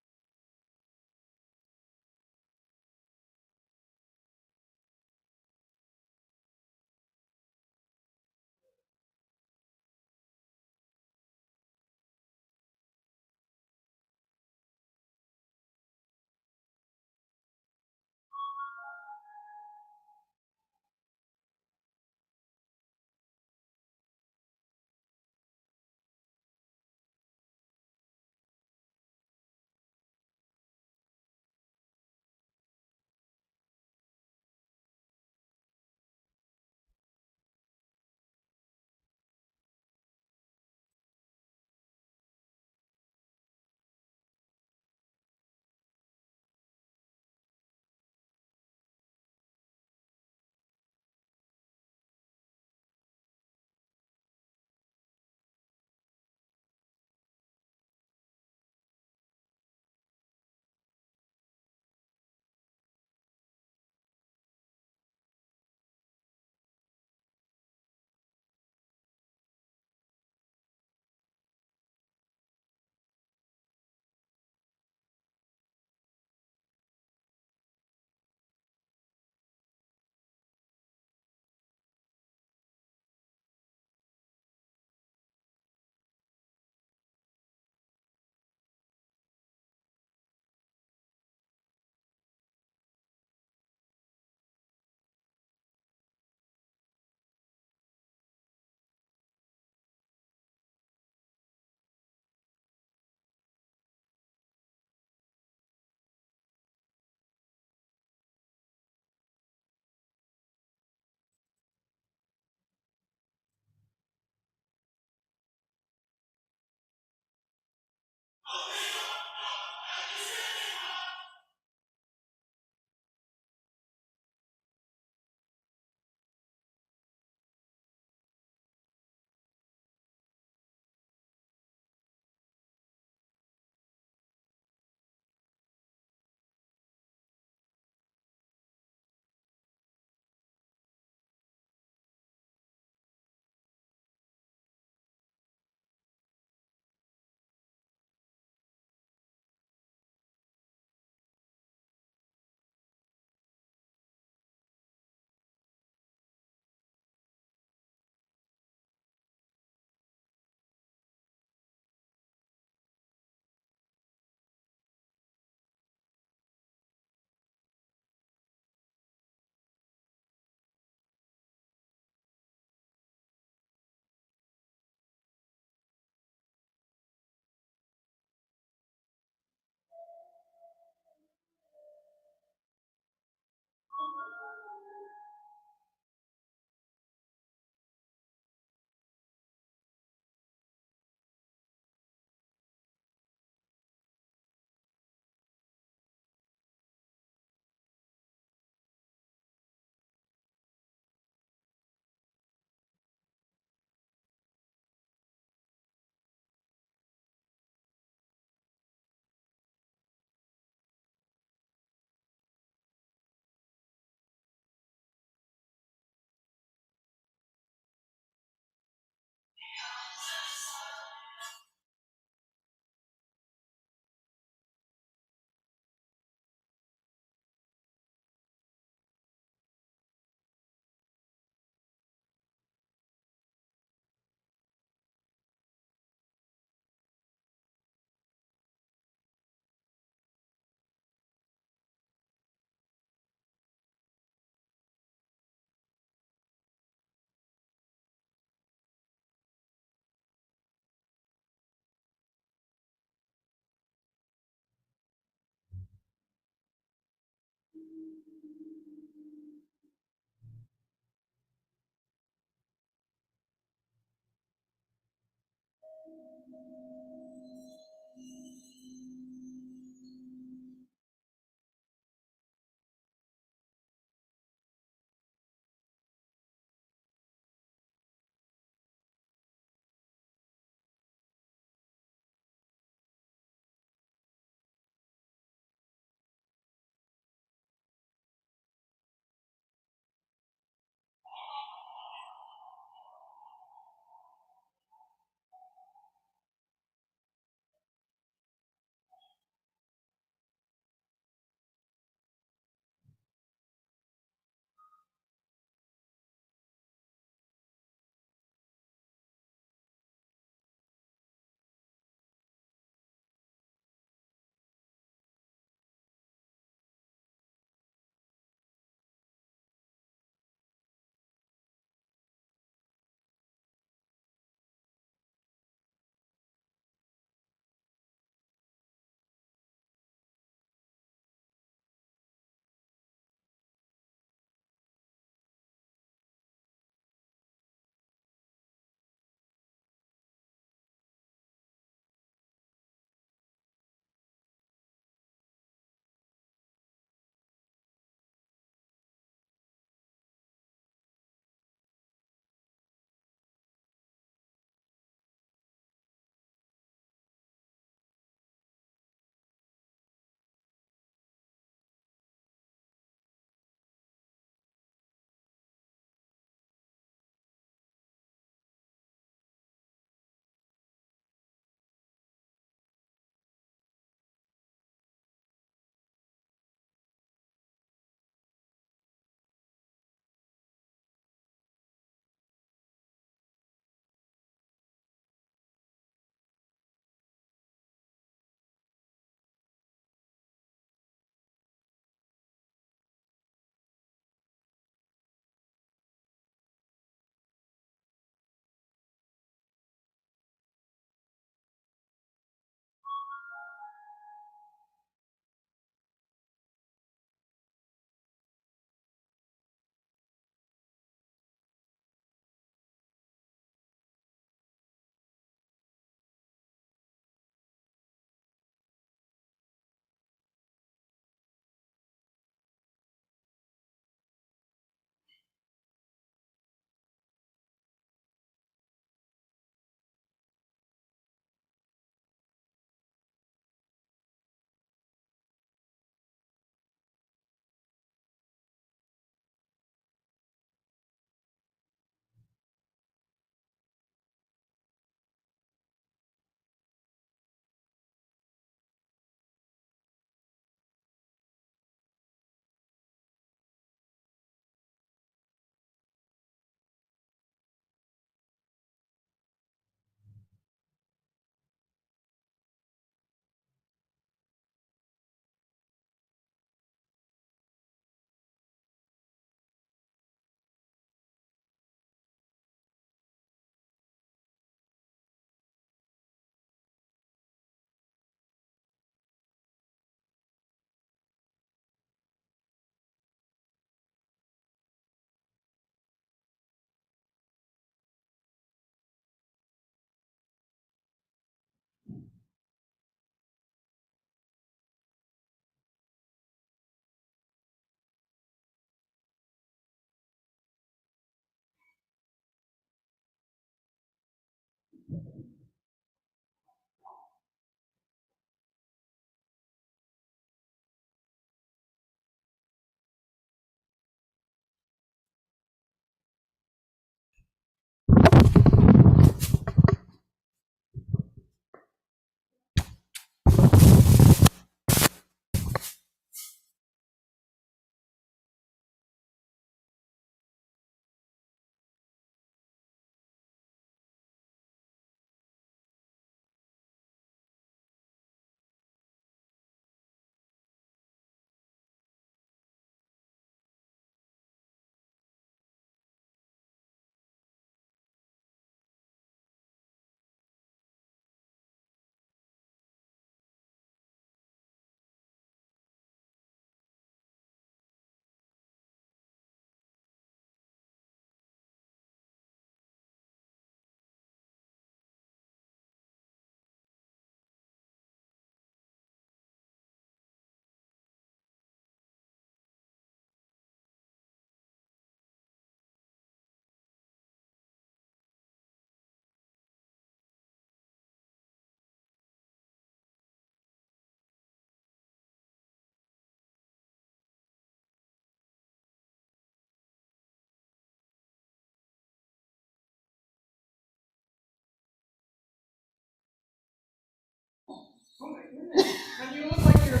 And you look like you're.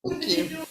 Thank you.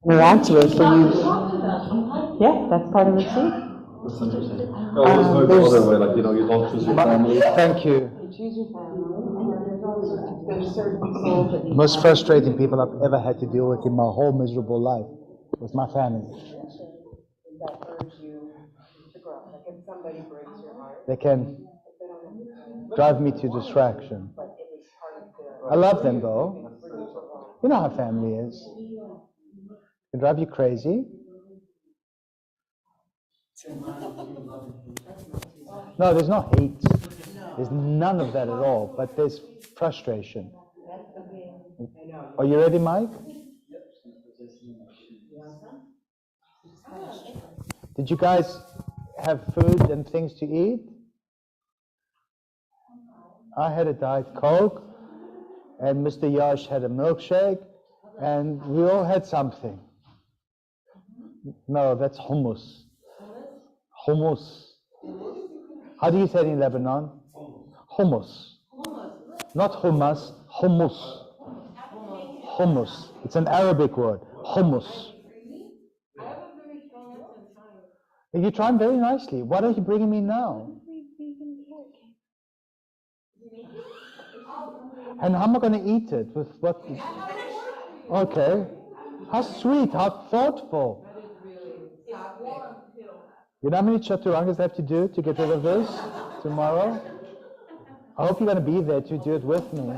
interact with, so you, yeah, that's part of the seed. There's- you don't choose your family. Thank you. Choose your family, and then there's certain souls that you. Most frustrating people I've ever had to deal with in my whole miserable life was my family. That urge you to grow. Like if somebody breaks your heart. They can drive me to distraction. I love them though. You know how family is. They drive you crazy. No, there's no hate. There's none of that at all, but there's frustration. Are you ready, Mike? Did you guys have food and things to eat? I had a Diet Coke, and Mr. Yash had a milkshake, and we all had something. No, that's hummus. Hummus. How do you say it in Lebanon? Hummus. Not hummus, hummus. Hummus. It's an Arabic word. Hummus. You're trying very nicely. What are you bringing me now? And how am I going to eat it? With what? Okay. How sweet, how thoughtful. You know how many chaturangas I have to do to get rid of this tomorrow? I hope you're going to be there to do it with me.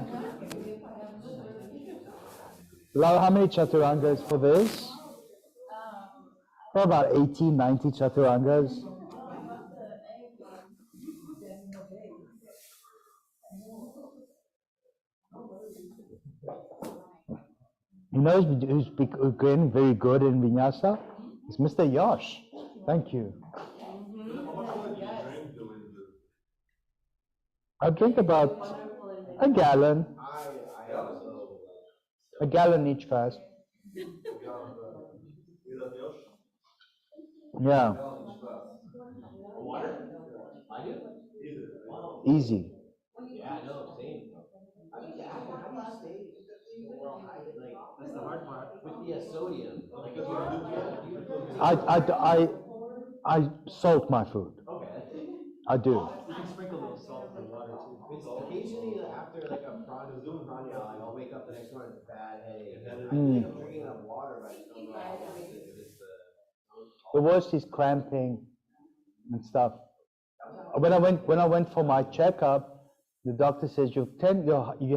Lau, how many chaturangas for this? For about 18, 90 chaturangas. You know who's again very good in vinyasa? It's Mr. Yash. Thank you. I drink about a gallon. A gallon each fast. Yeah. Easy. Yeah, I know, same. How do you stay so well hydrated? Like, that's the hard part with the sodium. I salt my food. Okay, that's it. I do. You can sprinkle a little salt in the water too. It's occasionally after like a prana, like I'll wake up the next morning with a bad headache. I think I'm drinking enough water, but I just don't know how it's The worst is cramping and stuff. When I went for my checkup, the doctor says you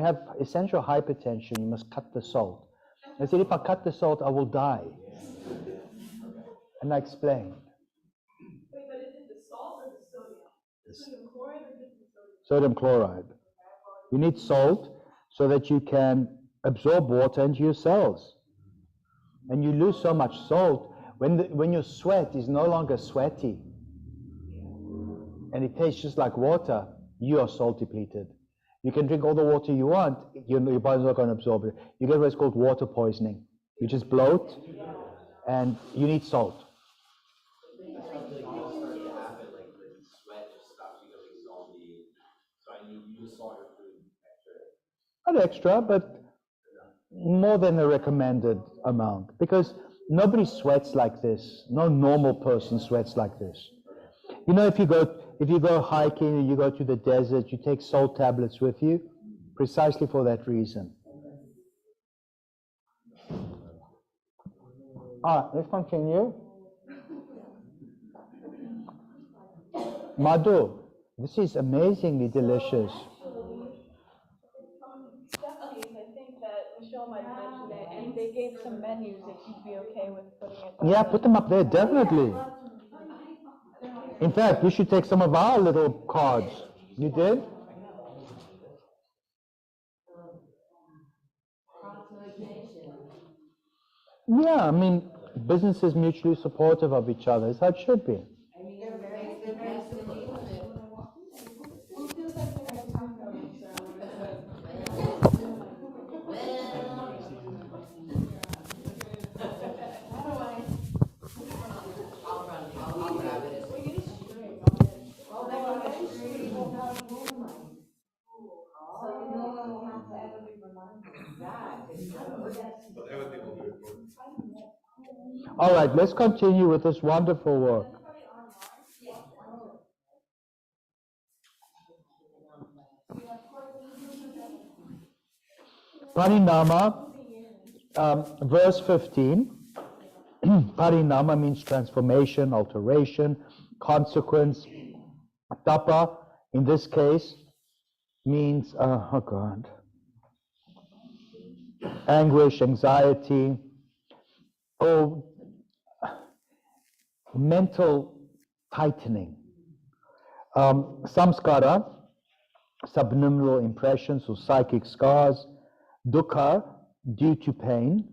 have essential hypertension. You must cut the salt. I said, if I cut the salt, I will die. And I explained. Wait, but is it the salt or the sodium? The sodium chloride or just the sodium? Sodium chloride. You need salt so that you can absorb water into your cells. And you lose so much salt when your sweat is no longer sweaty and it tastes just like water, you are salt depleted. You can drink all the water you want, your body's not going to absorb it. You get what's called water poisoning. You just bloat and you need salt. Not extra, but more than the recommended amount, because nobody sweats like this. No normal person sweats like this. You know, if you go hiking or you go to the desert, you take salt tablets with you, precisely for that reason. Let's continue. Madhu, this is amazingly delicious. Stephanie's, I think that Michelle might have mentioned it, and they gave some menus if you'd be okay with putting it. Yeah, put them up there, definitely. In fact, we should take some of our little cards. You did? Yeah, I mean, business is mutually supportive of each other. That's how it should be. All right, let's continue with this wonderful work. Parinama, verse 15. Parinama means transformation, alteration, consequence. Tapa, in this case, means, anguish, anxiety, mental tightening. Samskara, subliminal impressions or psychic scars. Dukkha, due to pain.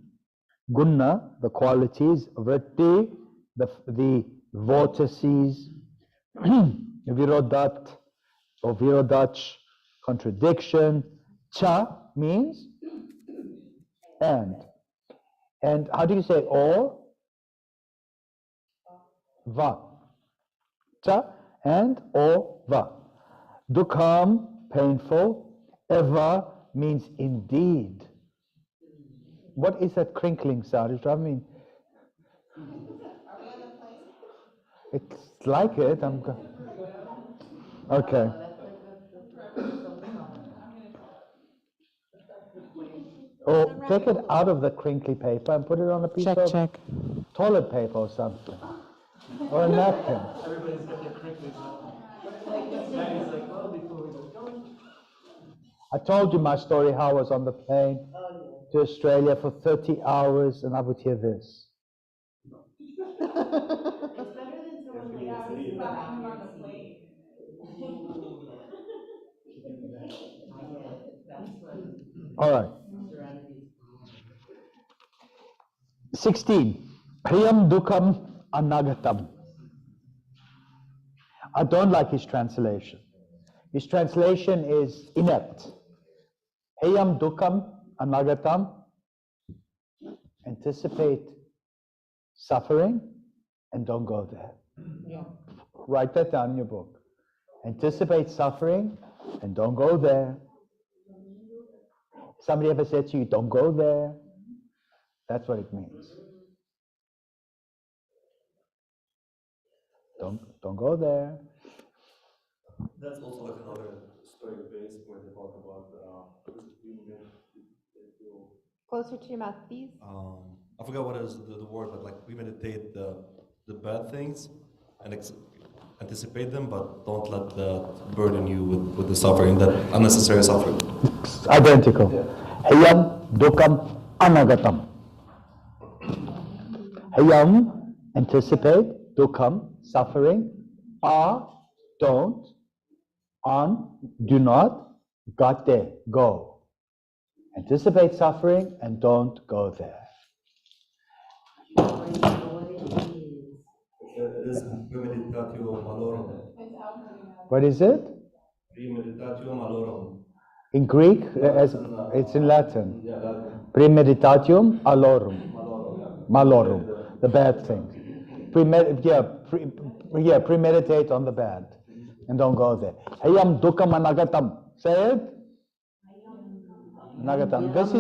Guna, the qualities. Vritti, the vortices. Virodat or virodach, contradiction. Cha means and. And how do you say or? Va. Cha and or va. Dukkham, painful. Eva means indeed. What is that crinkling sound? I mean, it's like it. Okay. Or take it out of the crinkly paper and put it on a piece of toilet paper or something. Or a napkin. Everybody's got their crinkly Maddie's like, well, before we go. I told you my story how I was on the plane to Australia for 30 hours and I would hear this. It's better than someone like on the plane. All right. 16. Priyam Dukkam Anagatam. I don't like his translation. His translation is inept. Heyam Dukkam Anagatam. Anticipate suffering and don't go there. Yeah. Write that down in your book. Anticipate suffering and don't go there. Somebody ever said to you, don't go there? That's what it means. Don't go there. That's also like another story base where they talk about Closer to your mouth, please. I forgot what is the word, but like we meditate the bad things and anticipate them, but don't let that burden you with the suffering, that unnecessary suffering. It's identical. Hayam Dukkam Anagatam. Hayam, anticipate. Dukkam, suffering. Don't. On, do not. Gate, go. Anticipate suffering and don't go there. It is premeditatio malorum. What is it? Premeditatio malorum. In Greek, it's in Latin. Premeditatium malorum. Malorum, the bad things. Premeditate on the bad and don't go there. Hayam dukkam anagatam. Say it. Nagatam. This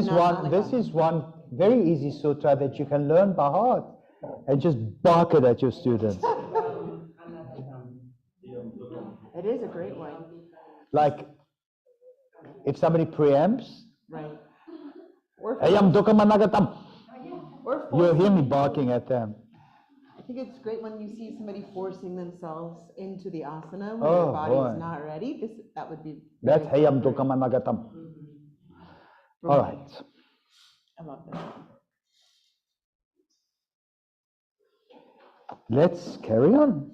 is one very easy sutra that you can learn by heart and just bark it at your students. It is a great one. Like, if somebody preempts, Right. Ayam dukkam anagatam. Or You'll hear me barking at them. I think it's great when you see somebody forcing themselves into the asana when Oh, their body boy. is not ready. That would be. That's Hayam dukkam anagatam. All right. I love that. Let's carry on.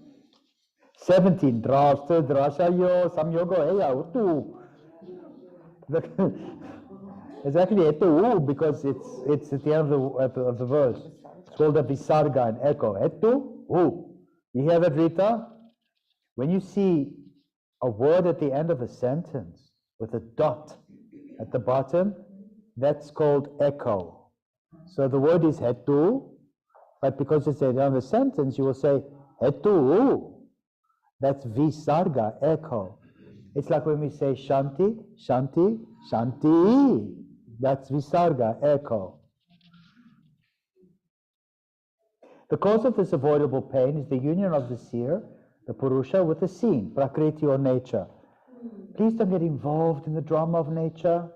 17. Drasta, drasayo, samyogo, heya, utu. It's actually etu because it's at the end of the verse. It's called a visarga, an echo. Etu, u. You hear that, Rita? When you see a word at the end of a sentence with a dot at the bottom, that's called echo. So the word is hetu, but because it's at the end of the sentence, you will say hetu. That's visarga, echo. It's like when we say shanti, shanti, shanti. That's visarga, echo. The cause of this avoidable pain is the union of the seer, the Purusha, with the seen, Prakriti or nature. Please don't get involved in the drama of nature.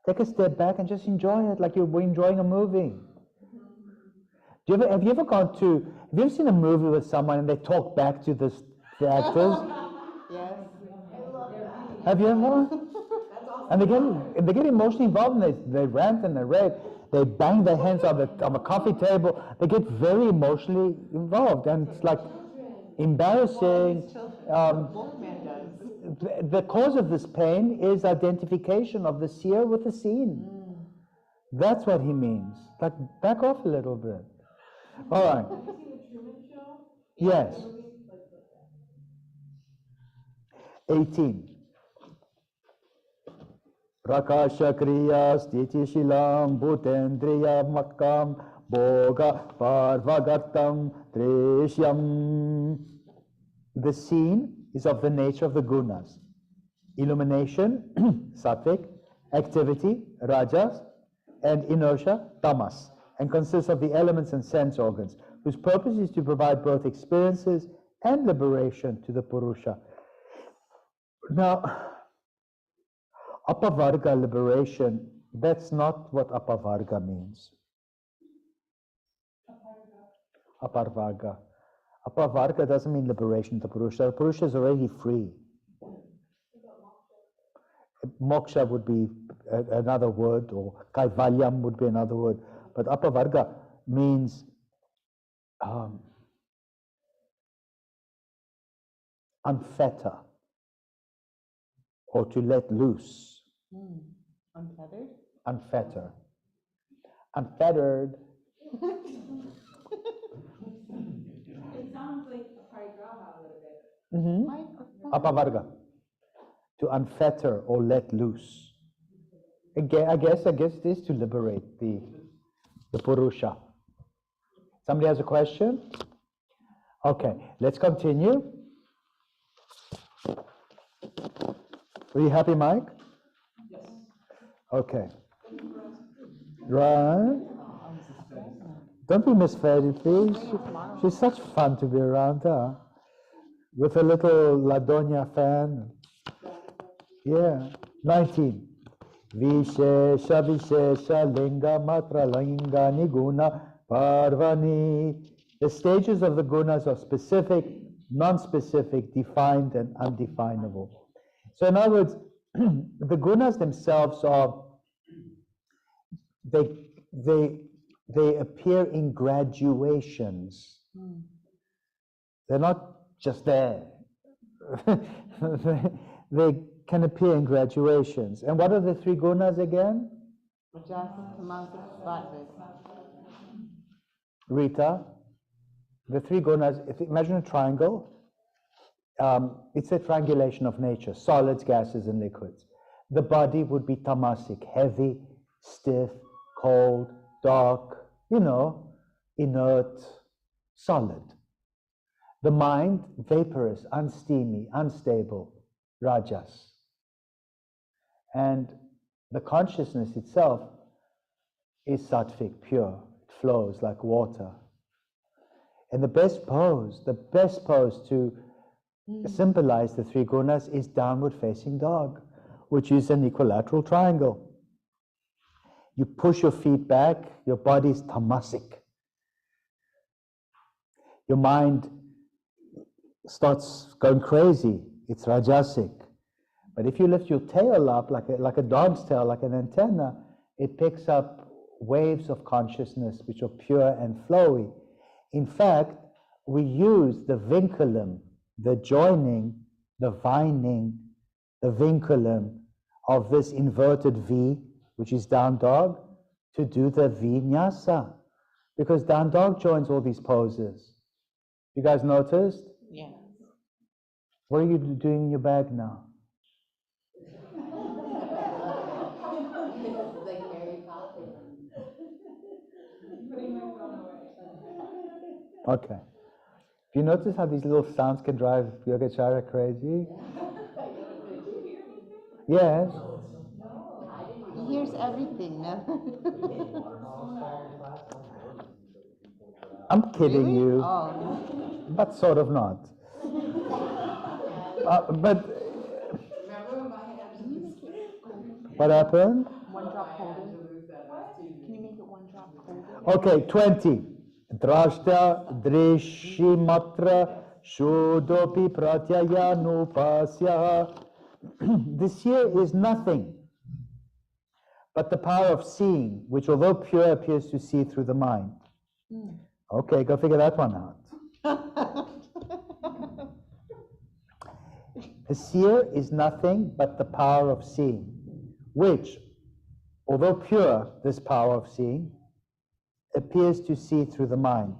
Take a step back and just enjoy it like you're enjoying a movie. Have you ever seen a movie with someone and they talk back to the actors? Yes. Have you ever? And they get emotionally involved and they rant and they rave. They bang their hands on the coffee table. They get very emotionally involved, and it's like embarrassing. Wolfman does. The cause of this pain is identification of the seer with the seen. That's what he means. Like, back off a little bit. All right. Have you seen the Truman Show? Yes. 18. Prakasha kriya stiti shilam bhutendriya makkam bhoga parvagartam treshyam. The scene is of the nature of the gunas. Illumination, sattvic, activity, rajas, and inertia, tamas, and consists of the elements and sense organs, whose purpose is to provide both experiences and liberation to the Purusha. Now, apavarga, liberation, that's not what apavarga means. Aparvarga. Apavarga doesn't mean liberation to the Purusha. The Purusha is already free. Moksha would be another word, or kaivalyam would be another word. But apavarga means unfetter, or to let loose. Unfettered? Unfetter. Unfettered. It sounds like a parigraha a little bit. Apavarga. To unfetter or let loose. Again, I guess it is to liberate the Purusha. Somebody has a question? Okay, let's continue. Are you happy, Mike? Yes. Okay. Right. Don't be Miss Fairy, please. She's such fun to be around her. With a little La Doña fan. Yeah. 19. Vishesha Vishesha Linga Matra Linga Niguna Parvani. The stages of the gunas are specific, non-specific, defined, and undefinable. So in other words, the gunas themselves are, they appear in graduations. They're not just there. They can appear in graduations. And what are the three gunas again? Rajas, tamasic, sattvic. Rita, the three gunas, imagine a triangle. It's a triangulation of nature, solids, gases, and liquids. The body would be tamasic, heavy, stiff, cold, dark, inert, solid. The mind, vaporous, unsteamy, unstable, rajas. And the consciousness itself is sattvic, pure. It flows like water. And the best pose to symbolize the three gunas is downward facing dog, which is an equilateral triangle. You push your feet back, your body is tamasic. Your mind starts going crazy, it's rajasic. But if you lift your tail up like a dog's tail, like an antenna, it picks up waves of consciousness which are pure and flowy. In fact, we use the vinculum, the joining, the vining, the vinculum of this inverted V, which is down dog, to do the vinyasa. Because down dog joins all these poses. You guys noticed? Yeah. What are you doing in your bag now? Okay. Do you notice how these little sounds can drive Yogacharya crazy? Yes. He hears everything, man. I'm kidding you, Oh. but sort of not. But what happened? One drop colder. Can you make it one drop colder? Okay, 20. Drashta drishimatra shudopi pratyayanupasya. The seer is nothing but the power of seeing, which although pure appears to see through the mind. Okay, go figure that one out. The seer is nothing but the power of seeing, which, although pure, this power of seeing, appears to see through the mind.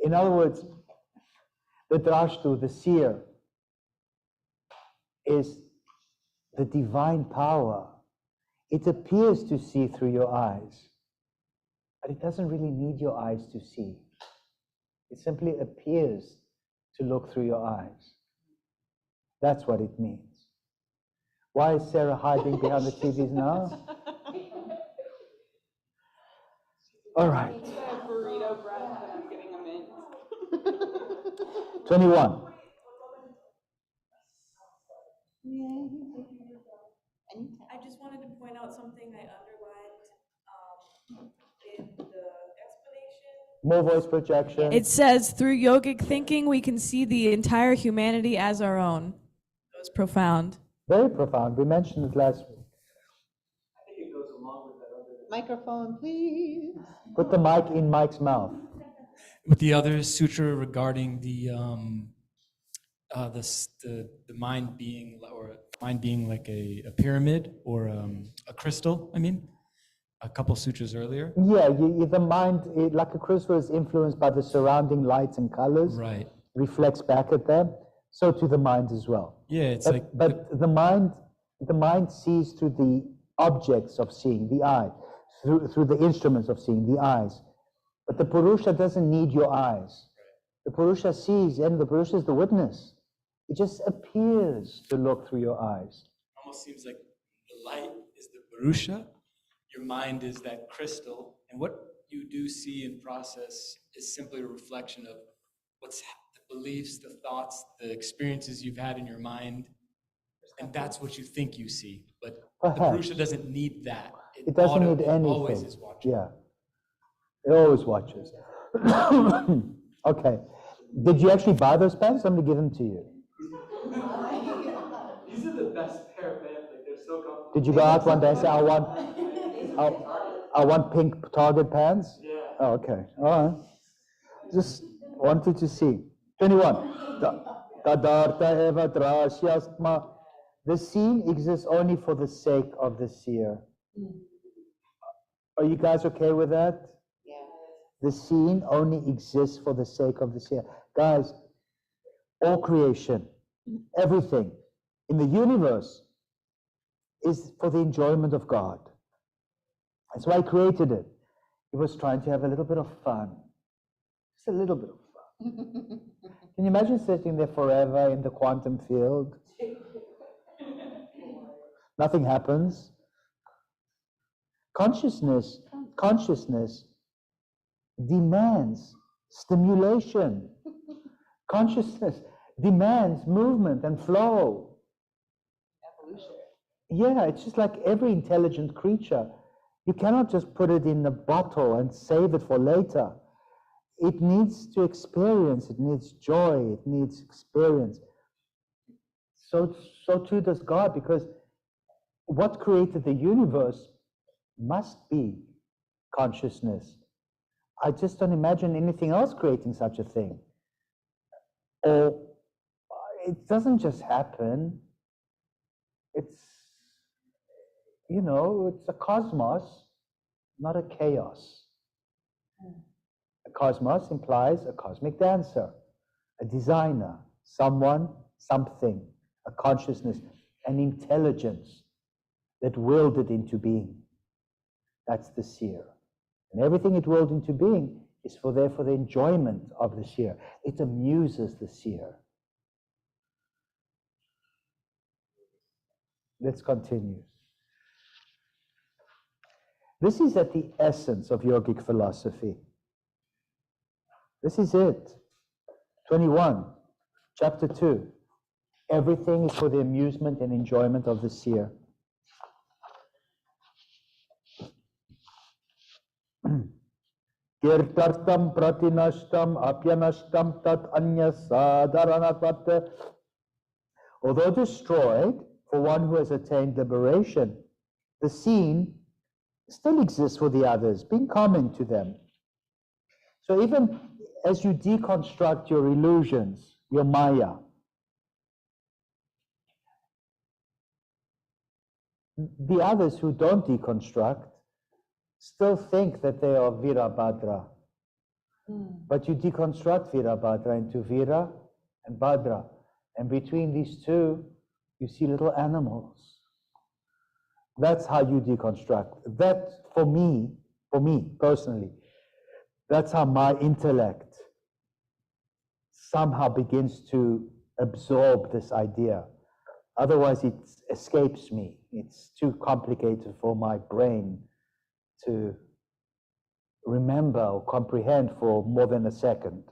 In other words, the drashtu, the seer, is the divine power. It appears to see through your eyes, but it doesn't really need your eyes to see. It simply appears to look through your eyes. That's what it means. Why is Sarah hiding behind the TVs now? All right. 21. I just wanted to point out something I underlined in the explanation. More voice projection. It says, through yogic thinking, we can see the entire humanity as our own. That was profound. Very profound. We mentioned it last week. Microphone, please. Put the mic in Mike's mouth. With the other sutra regarding the mind being like a pyramid or a crystal. I mean, a couple sutras earlier. Yeah, the mind, like a crystal, is influenced by the surrounding lights and colors. Right. Reflects back at them. So to the mind as well. Yeah, it's but the mind sees through the objects of seeing, the eye, through the instruments of seeing, the eyes. But the Purusha doesn't need your eyes. The Purusha sees, and the Purusha is the witness. It just appears to look through your eyes. Almost seems like the light is the Purusha, your mind is that crystal, and what you do see and process is simply a reflection of what's the beliefs, the thoughts, the experiences you've had in your mind, and that's what you think you see. But Perhaps. the Purusha doesn't need that. It doesn't need anything. It always is watching. Yeah. It always watches. Okay. Did you actually buy those pens? I'm going to give them to you. These are the best pair of pants. Like, they're so comfortable. Did you go out one day and say, I want pink Target pants? Yeah. Oh, okay. All right. Just wanted to see. 21. Tadartha eva drashyastma. The scene exists only for the sake of the seer. Are you guys okay with that? Yeah. The scene only exists for the sake of the seer. Guys, all creation, everything in the universe is for the enjoyment of God. That's why He created it. He was trying to have a little bit of fun. Just a little bit of fun. Can you imagine sitting there forever in the quantum field? Nothing happens. Consciousness demands stimulation. Consciousness demands movement and flow. Evolution. Yeah, it's just like every intelligent creature. You cannot just put it in a bottle and save it for later. It needs to experience, it needs joy, it needs experience. So too does God, because what created the universe must be consciousness. I just don't imagine anything else creating such a thing. Or it doesn't just happen. It's, it's a cosmos, not a chaos. A cosmos implies a cosmic dancer, a designer, someone, something, a consciousness, an intelligence that willed it into being. That's the seer. And everything it willed into being is for the enjoyment of the seer. It amuses the seer. Let's continue. This is at the essence of yogic philosophy. This is it. 21, chapter 2. Everything is for the amusement and enjoyment of the seer. Kirtartam pratinashtam apyanashtam tat anyasadharanatat. Although destroyed, for one who has attained liberation, the seen still exists for the others, being common to them. So even as you deconstruct your illusions, your maya, the others who don't deconstruct still think that they are Virabhadra. But you deconstruct Virabhadra into Vira and Bhadra. And between these two, you see little animals. That's how you deconstruct. That, for me personally, that's how my intellect somehow begins to absorb this idea. Otherwise, it escapes me. It's too complicated for my brain to remember or comprehend for more than a second.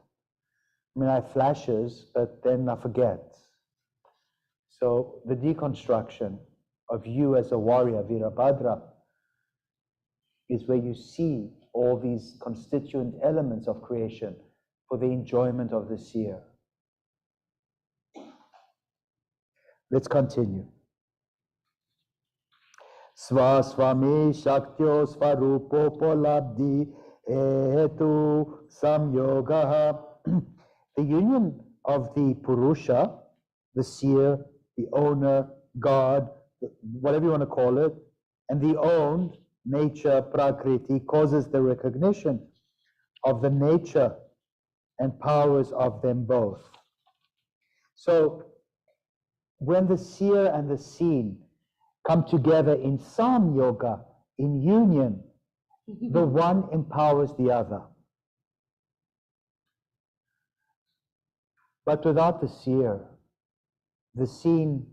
I mean, I have flashes, but then I forget. So the deconstruction of you as a warrior, Virabhadra, is where you see all these constituent elements of creation for the enjoyment of the seer. Let's continue. Swaswami shaktyo svarupopolabdi hetu samyogaha. The union of the Purusha, the seer, the owner, God, whatever you want to call it, and the owned, nature, prakriti, causes the recognition of the nature and powers of them both. So when the seer and the seen come together in Sam Yoga, in union, the one empowers the other. But without the seer, the seen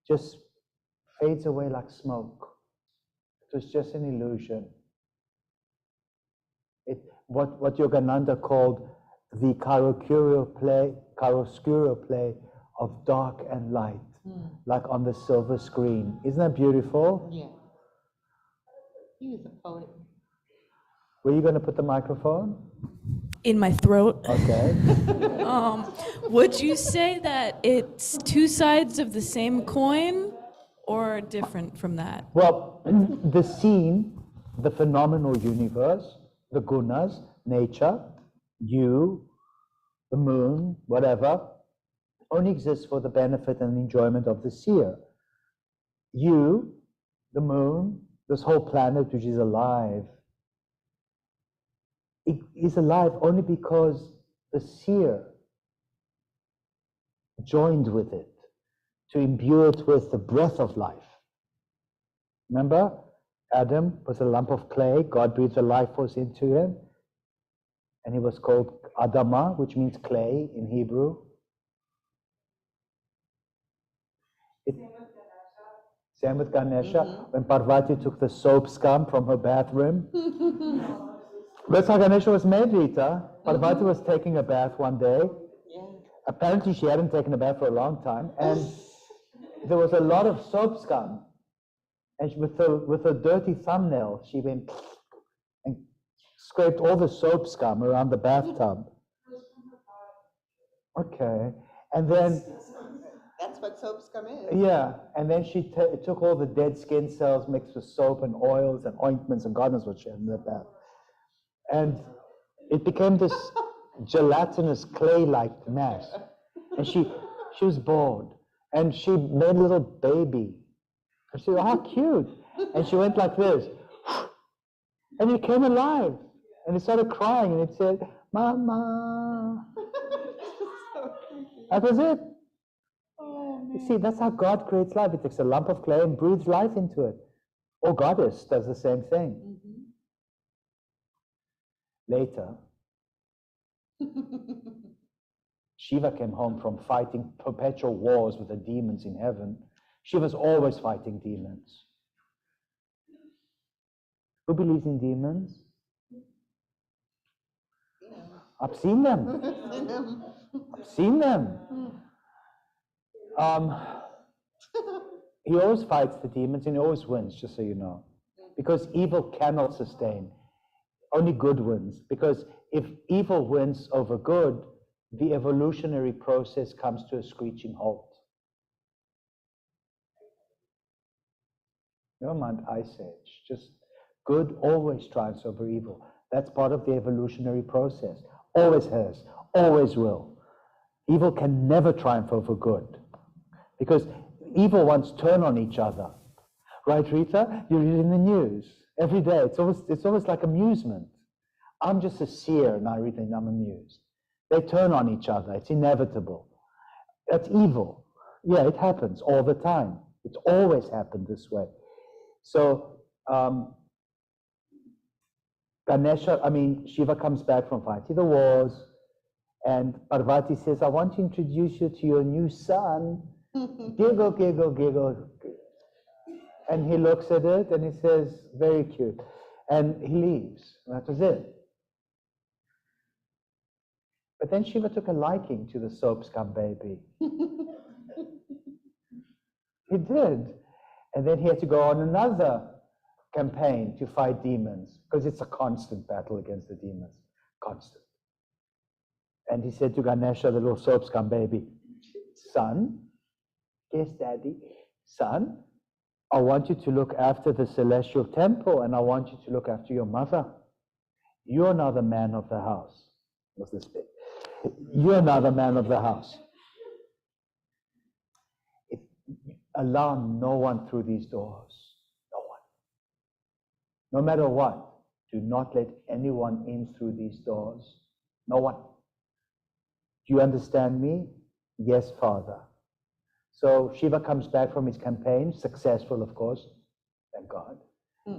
just fades away like smoke. It was just an illusion. What Yogananda called the chiaroscuro play of dark and light, like on the silver screen. Isn't that beautiful? Yeah. He was a poet. Were you going to put the microphone? In my throat. Okay. Would you say that it's two sides of the same coin or different from that? Well, the scene, the phenomenal universe, the gunas, nature, you, the moon, whatever, only exists for the benefit and enjoyment of the seer. You, the moon, this whole planet which is alive, it is alive only because the seer joined with it to imbue it with the breath of life. Remember, Adam was a lump of clay, God breathed the life force into him, and he was called Adama, which means clay in Hebrew. Same with Ganesha. When Parvati took the soap scum from her bathroom. That's how Ganesha was made, Rita. Parvati was taking a bath one day. Apparently she hadn't taken a bath for a long time, and there was a lot of soap scum. And with her dirty thumbnail, she went and scraped all the soap scum around the bathtub. Okay. And then... That's what soap scum is. Yeah, and then she took all the dead skin cells mixed with soap and oils and ointments and God knows what she had in that bath. And it became this gelatinous clay-like mass. And she was bored. And she made a little baby. And she said, how cute. And she went like this. And it came alive. And it started crying and it said, Mama. That was it. You see, that's how God creates life. He takes a lump of clay and breathes life into it. Or Goddess does the same thing. Later, Shiva came home from fighting perpetual wars with the demons in heaven. Shiva's always fighting demons. Who believes in demons? I've seen them. I've seen them. He always fights the demons and he always wins, just so you know. Because evil cannot sustain. Only good wins. Because if evil wins over good, the evolutionary process comes to a screeching halt. Never mind Ice Age. Just good always triumphs over evil. That's part of the evolutionary process. Always has, always will. Evil can never triumph over good. Because evil ones turn on each other. Right, Rita? You read in the news every day. It's almost like amusement. I'm just a seer and I read and I'm amused. They turn on each other. It's inevitable. That's evil. Yeah, it happens all the time. It's always happened this way. So, Shiva comes back from fighting the wars, and Parvati says, I want to introduce you to your new son. Giggle, giggle, giggle. And he looks at it and he says, very cute. And he leaves. And that was it. But then Shiva took a liking to the soap scum baby. He did. And then he had to go on another campaign to fight demons, because it's a constant battle against the demons. Constant. And he said to Ganesha, the little soap scum baby, son, yes, daddy, son, I want you to look after the celestial temple and I want you to look after your mother. You're now the man of the house. What's this big? You're now the man of the house. Allow no one through these doors. No one. No matter what, do not let anyone in through these doors. No one. Do you understand me? Yes, Father. So Shiva comes back from his campaign, successful, of course, thank God,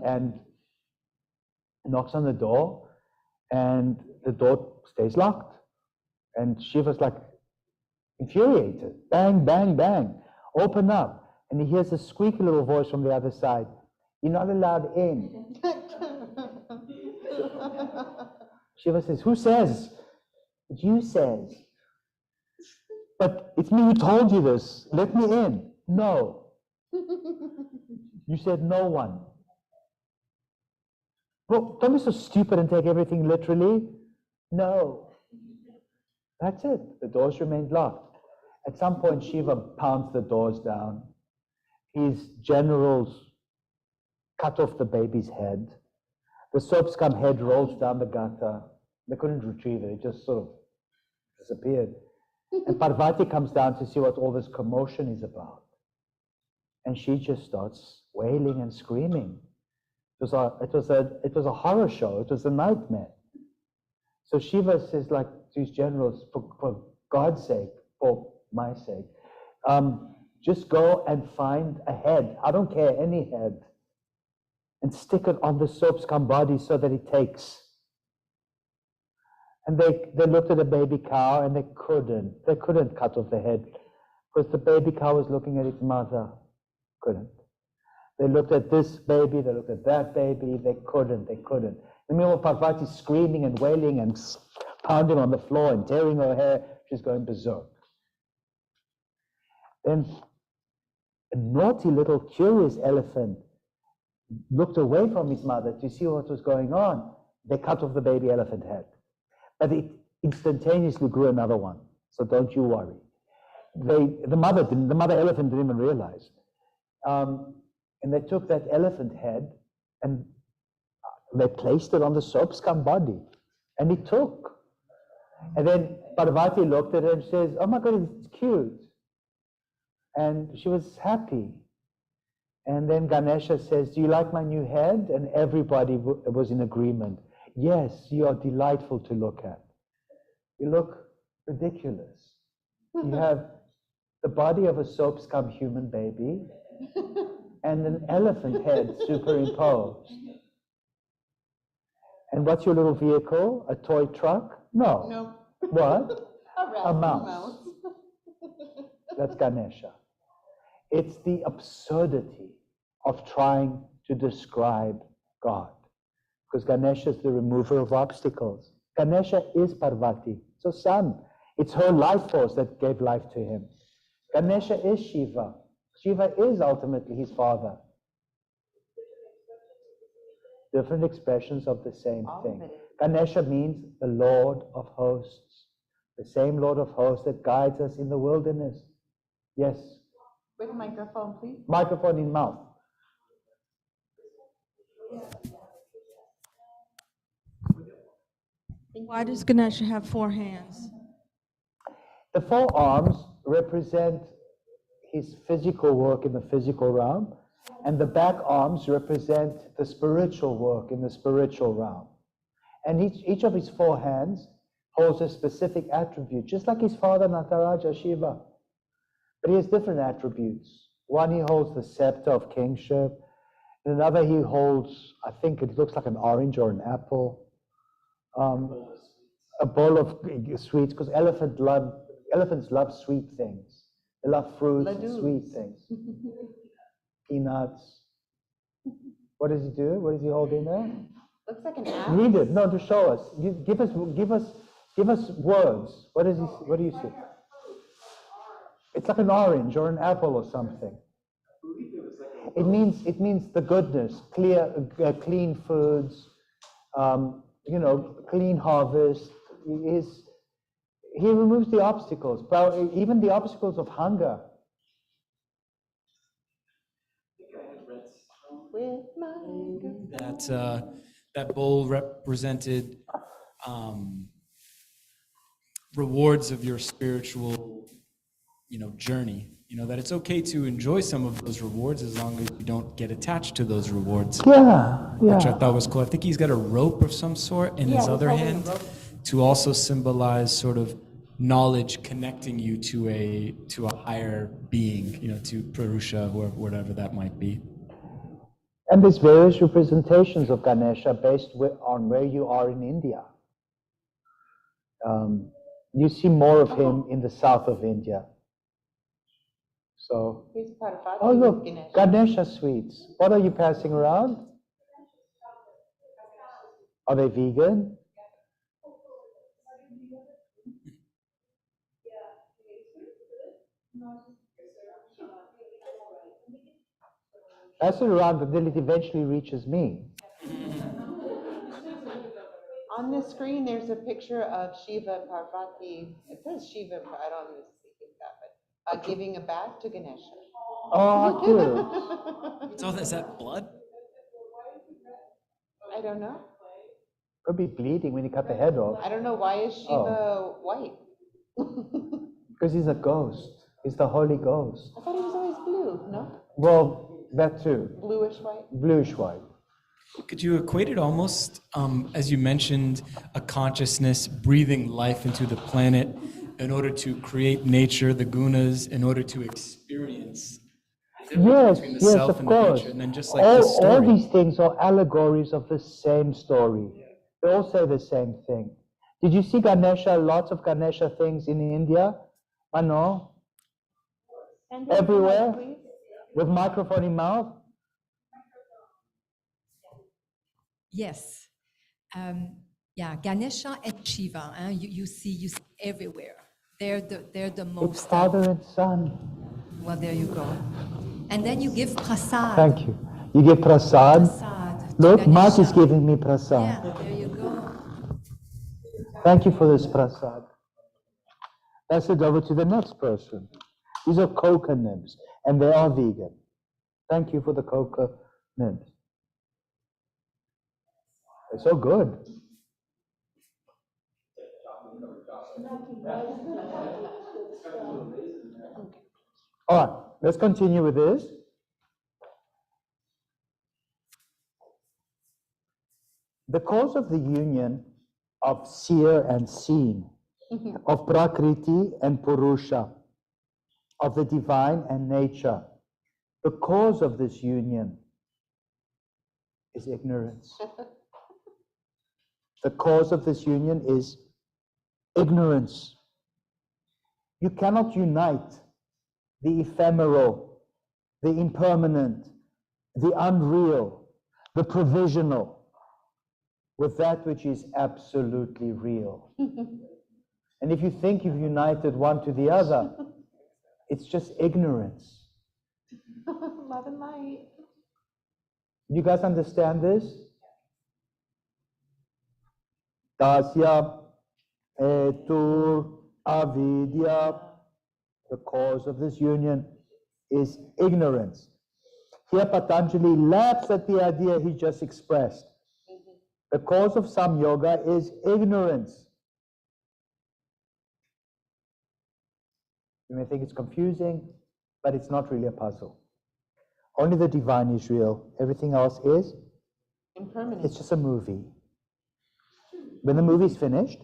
and knocks on the door, and the door stays locked. And Shiva's like infuriated. Bang, bang, bang. Open up. And he hears a squeaky little voice from the other side. You're not allowed in. Shiva says, who says? You says. But it's me who told you this. Let me in. No. You said no one. Well, don't be so stupid and take everything literally. No. That's it. The doors remained locked. At some point, Shiva pounds the doors down. His generals cut off the baby's head. The soap scum head rolls down the gutter. They couldn't retrieve it. It just sort of disappeared. And Parvati comes down to see what all this commotion is about. And she just starts wailing and screaming. It was a horror show. It was a nightmare. So Shiva says, like, to his generals, for God's sake, for my sake, just go and find a head. I don't care, any head. And stick it on the soap scum body so that it takes. And they looked at a baby cow and they couldn't cut off the head because the baby cow was looking at its mother. Couldn't. They looked at this baby, they looked at that baby, they couldn't. And meanwhile, Parvati screaming and wailing and pounding on the floor and tearing her hair, she's going berserk. Then a naughty little curious elephant looked away from his mother to see what was going on. They cut off the baby elephant head. But it instantaneously grew another one, so don't you worry. The mother elephant didn't even realize. And they took that elephant head and they placed it on the soap scum body, and it took. And then Parvati looked at it and says, oh my God, it's cute. And she was happy. And then Ganesha says, do you like my new head? And everybody was in agreement. Yes, you are delightful to look at. You look ridiculous. You have the body of a soap scum human baby and an elephant head superimposed. And what's your little vehicle? A toy truck? No. No. What? A mouse. That's Ganesha. It's the absurdity of trying to describe God. Because Ganesha is the remover of obstacles. Ganesha is Parvati. So sun. It's her life force that gave life to him. Ganesha is Shiva. Shiva is ultimately his father. Different expressions of the same thing. Ganesha means the Lord of hosts. The same Lord of hosts that guides us in the wilderness. Yes. With a microphone, please. Microphone in mouth. Why does Ganesha have 4 hands? The 4 arms represent his physical work in the physical realm, and the back arms represent the spiritual work in the spiritual realm. And each of his 4 hands holds a specific attribute, just like his father Nataraja Shiva. But he has different attributes. One, he holds the scepter of kingship. And another, he holds, I think it looks like an orange or an apple. A bowl of sweets, because elephants love sweet things. They love fruits and sweet things. Peanuts. What does he do? What is he holding there? Looks like an apple. Read it. No, to show us. Give us words. What do you see? It's like an orange or an apple or something. It means the goodness, clean foods, clean harvest. He removes the obstacles, even the obstacles of hunger. That bowl represented rewards of your spiritual, journey. That it's okay to enjoy some of those rewards as long as you don't get attached to those rewards. Yeah. Which I thought was cool. I think he's got a rope of some sort in his other hand to also symbolize sort of knowledge connecting you to a higher being, to Purusha, whatever that might be. And there's various representations of Ganesha based on where you are in India. You see more of him in the south of India. So, oh look, Ganesha sweets. What are you passing around? Are they vegan? Pass it around until it eventually reaches me. On the screen, there's a picture of Shiva and Parvati. It says Shiva, but I don't even see that, but giving a bath to Ganesha. Oh, cute. So is that blood? I don't know. Could be bleeding when you cut the head off. I don't know. Why is Shiva white? Because he's a ghost. He's the Holy Ghost. I thought he was always blue, no? Well, that too. Bluish white? Bluish white. Could you equate it almost, as you mentioned, a consciousness breathing life into the planet in order to create nature, the gunas, in order to experience between the self of and course. the nature, and then just like this story. All these things are allegories of the same story. They all say the same thing. Did you see Ganesha, lots of Ganesha things in India? I know. Everywhere? With microphone in mouth? Yes. Ganesha and Shiva, you see everywhere. They're the most. It's father and son. Well, there you go. And then you give prasad. Thank you. You give prasad. Look, Mark is giving me prasad. Yeah, there you go. Thank you for this prasad. Pass it over to the next person. These are coca nibs, and they are vegan. Thank you for the coca nibs. They're so good. All right, let's continue with this. The cause of the union of seer and seen, of Prakriti and Purusha, of the divine and nature, the cause of this union is ignorance. The cause of this union is ignorance. You cannot unite the ephemeral, the impermanent, the unreal, the provisional, with that which is absolutely real. And if you think you've united one to the other, it's just ignorance. Love and light. You guys understand this? Tasya etur avidya. The cause of this union is ignorance. Here Patanjali laughs at the idea he just expressed. The cause of some yoga is ignorance. You may think it's confusing, but it's not really a puzzle. Only the divine is real. Everything else is Impermanent. It's just a movie. When the movie's finished,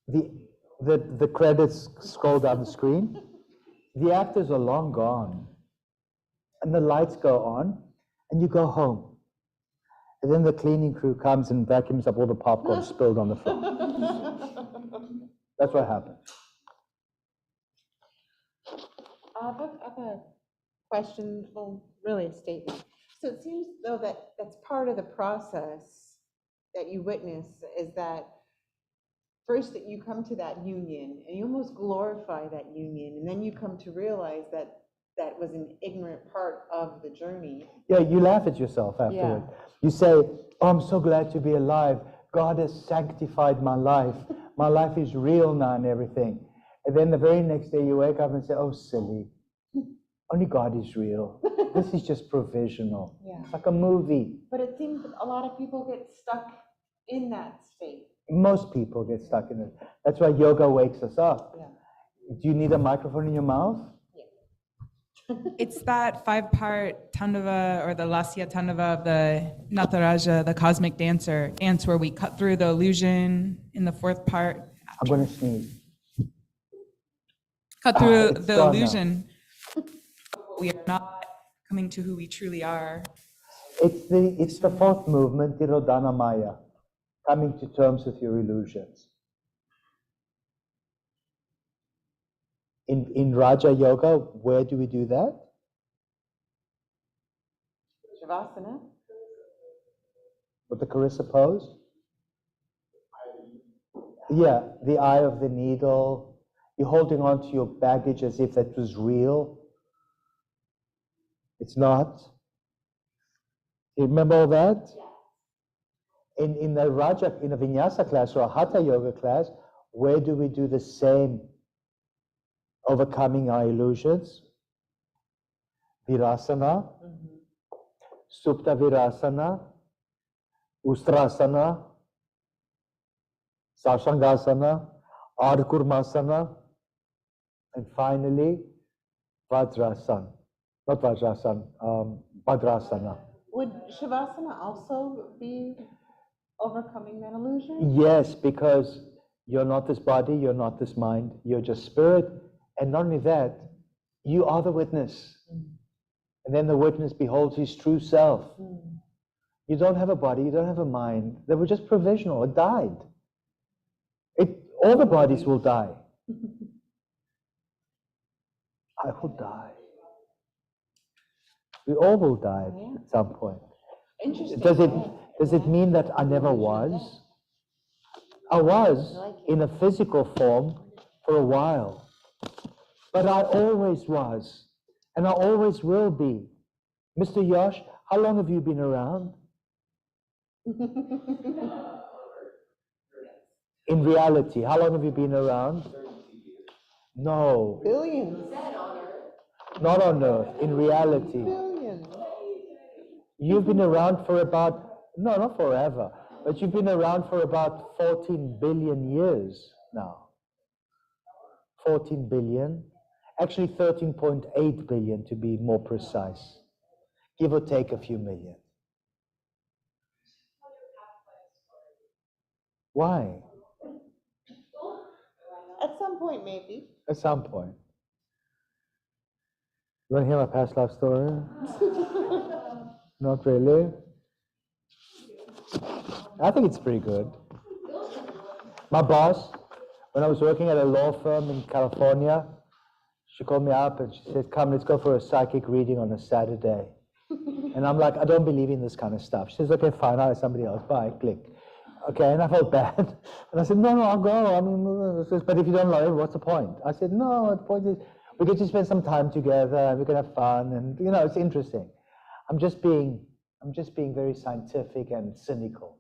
the credits scroll down the screen, the actors are long gone, and the lights go on, and you go home. And then the cleaning crew comes and vacuums up all the popcorn spilled on the floor. That's what happened. I have a question, well, really a statement. So it seems though that that's part of the process that you witness is that first that you come to that union and you almost glorify that union, and then you come to realize that that was an ignorant part of the journey. Yeah, you laugh at yourself afterward. Yeah. You say, oh, I'm so glad to be alive. God has sanctified my life. My life is real now and everything. And then the very next day you wake up and say, oh, silly. Only God is real. This is just provisional. Yeah. It's like a movie. But it seems a lot of people get stuck in that state. Most people get stuck in it. That's why yoga wakes us up. Yeah. Do you need a microphone in your mouth? It's that 5-part Tandava or the Lasya Tandava of the Nataraja, the cosmic dance where we cut through the illusion in the 4th part. I'm going to sneeze. Cut through It's the gone now. illusion. We are not coming to who we truly are. It's the 4th movement, Tirodhana Maya, coming to terms with your illusions. In Raja Yoga, where do we do that? Shavasana. With the Carissa pose? Yeah, the eye of the needle. You're holding on to your baggage as if that was real. It's not. You remember all that? In the Raja, in a Vinyasa class or a Hatha Yoga class, where do we do the same? Overcoming our illusions? Virasana, Supta Virasana, Ustrasana, Sashangasana, Ardha-Kurmasana, and finally, Vajrasana. Not Vajrasana, Bhadrasana. Would Shavasana also be overcoming that illusion? Yes, because you're not this body, you're not this mind, you're just spirit. And not only that, you are the witness. And then the witness beholds his true self. You don't have a body, you don't have a mind. They were just provisional, it died. All the bodies will die. I will die. We all will die at some point. Interesting. Does it mean that I never was? I was in a physical form for a while. But I always was, and I always will be. Mr. Yash, how long have you been around? In reality, how long have you been around? No. Billions. Not on earth, in reality. Billions. You've been around for about, no, not forever, but you've been around for about 14 billion years now. 14 billion. Actually 13.8 billion to be more precise. Give or take a few million. Why? At some point, maybe. At some point. You want to hear my past life story? Not really. I think it's pretty good. My boss, when I was working at a law firm in California, she called me up and she said, come, let's go for a psychic reading on a Saturday. And I'm like, I don't believe in this kind of stuff. She says, okay, fine, I'll have somebody else. Bye, click. Okay, and I felt bad. And I said, no, I'll go. I mean, but if you don't love it, what's the point? I said, no, the point is we get to spend some time together and we can have fun and, you know, it's interesting. I'm just being very scientific and cynical.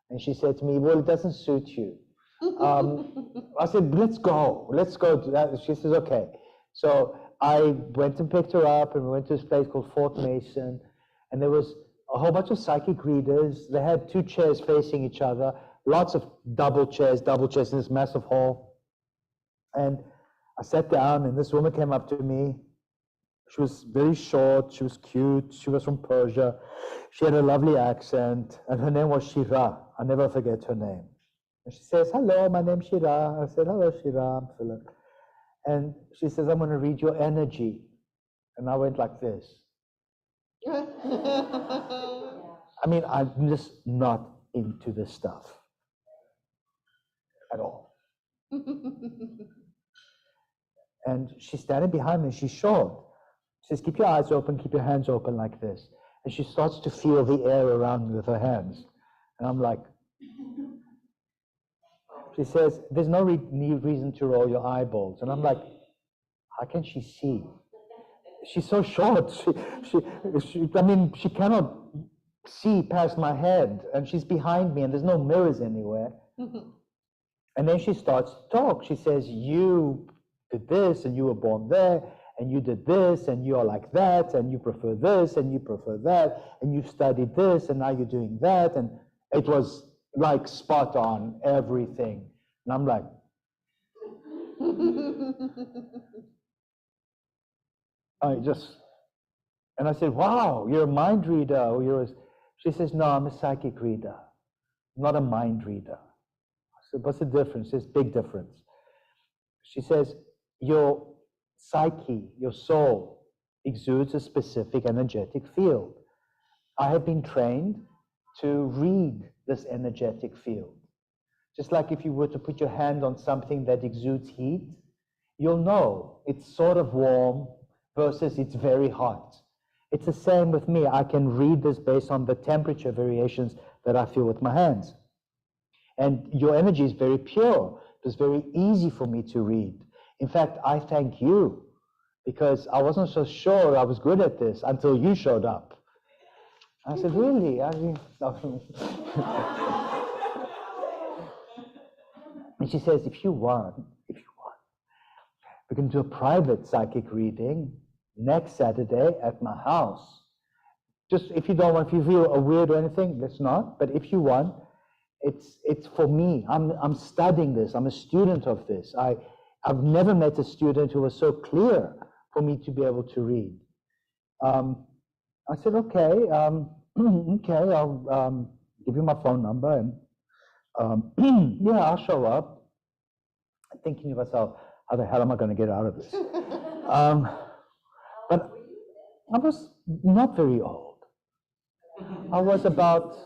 And she said to me, well, it doesn't suit you. I said, let's go to that. She says, okay. So I went and picked her up and we went to this place called Fort Mason. And there was a whole bunch of psychic readers. They had 2 chairs facing each other, lots of double chairs in this massive hall. And I sat down and this woman came up to me. She was very short, she was cute, she was from Persia. She had a lovely accent and her name was Shira. I'll never forget her name. And she says, hello, my name's Shira. I said, hello, Shira, I'm Philip. And she says, I'm going to read your energy. And I went like this. I mean, I'm just not into this stuff at all. And she's standing behind me, she's short. She says, keep your eyes open, keep your hands open like this. And she starts to feel the air around me with her hands. And I'm like, she says, there's no reason to roll your eyeballs. And I'm like, how can she see? She's so short. I mean, she cannot see past my head. And she's behind me and there's no mirrors anywhere. And then she starts to talk. She says, you did this and you were born there. And you did this, and you are like that, and you prefer this, and you prefer that, and you studied this, and now you're doing that, and it was like spot on, everything. And I'm like, and I said, wow, you're a mind reader, or she says, no, I'm a psychic reader, I'm not a mind reader. I said, what's the difference? There's a big difference. She says, your psyche, your soul, exudes a specific energetic field. I have been trained to read this energetic field. Just like if you were to put your hand on something that exudes heat, you'll know it's sort of warm versus it's very hot. It's the same with me. I can read this based on the temperature variations that I feel with my hands. And your energy is very pure. It was very easy for me to read. In fact, I thank you because I wasn't so sure I was good at this until you showed up. I said, really? I mean, and she says, if you want, we can do a private psychic reading next Saturday at my house. Just if you don't want, if you feel weird or anything, let's not. But if you want, it's for me. I'm studying this. I'm a student of this. I've never met a student who was so clear for me to be able to read. I said, okay, okay, I'll give you my phone number and yeah, I'll show up. I'm thinking to myself, how the hell am I going to get out of this? But I was not very old. I was about,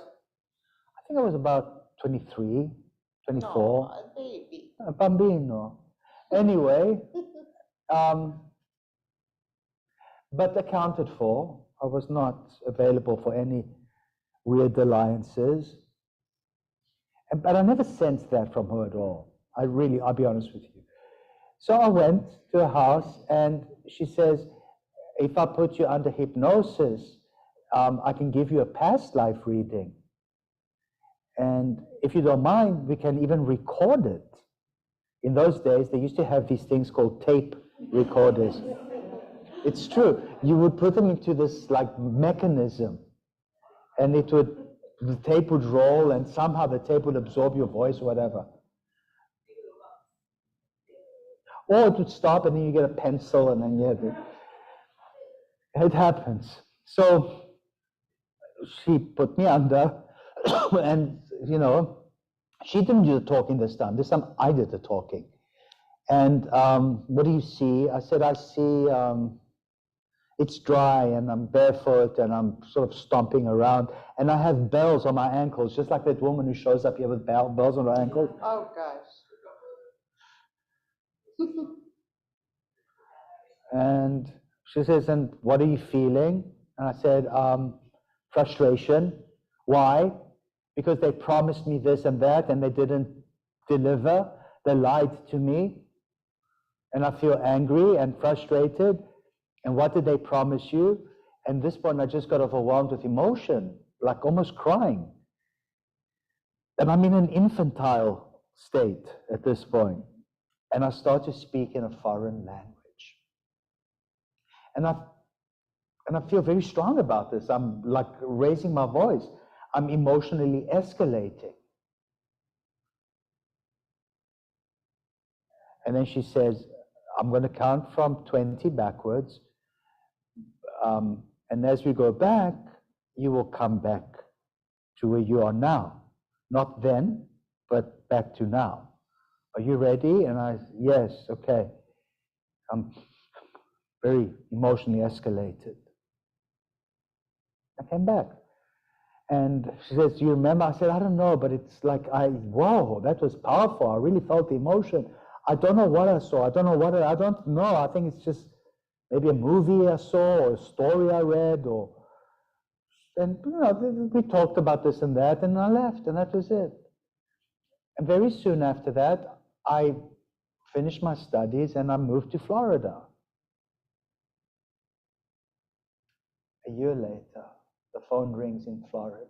I think I was about 23, 24. Oh, baby. Bambino. Anyway, but accounted for. I was not available for any weird alliances. But I never sensed that from her at all. I'll be honest with you. So I went to her house and she says, if I put you under hypnosis, I can give you a past life reading. And if you don't mind, we can even record it. In those days, they used to have these things called tape recorders. It's true. You would put them into this like mechanism and the tape would roll and somehow the tape would absorb your voice or whatever. Or it would stop and then you get a pencil and then you have it. It happens. So she put me under and, you know, she didn't do the talking this time. This time I did the talking. And what do you see? I said, I see it's dry and I'm barefoot and I'm sort of stomping around and I have bells on my ankles, just like that woman who shows up here with bells on her ankles. Oh, gosh. And she says, and what are you feeling? And I said, frustration. Why? because they promised me this and that and they didn't deliver. They lied to me. And I feel angry and frustrated. And what did they promise you? And this point, I just got overwhelmed with emotion, like almost crying. And I'm in an infantile state at this point. And I start to speak in a foreign language. And I feel very strong about this. I'm like raising my voice. I'm emotionally escalating. And then she says, I'm going to count from 20 backwards. And as we go back, you will come back to where you are now. Not then, but back to now. Are you ready? And I, yes, okay. I'm very emotionally escalated. I came back. And she says, do you remember? I said, I don't know, but it's like, whoa, that was powerful. I really felt the emotion. I don't know what I saw. I don't know. I think it's just maybe a movie I saw or a story I read and we talked about this and that and I left and that was it. And very soon after that, I finished my studies and I moved to Florida. A year later, the phone rings in Florida.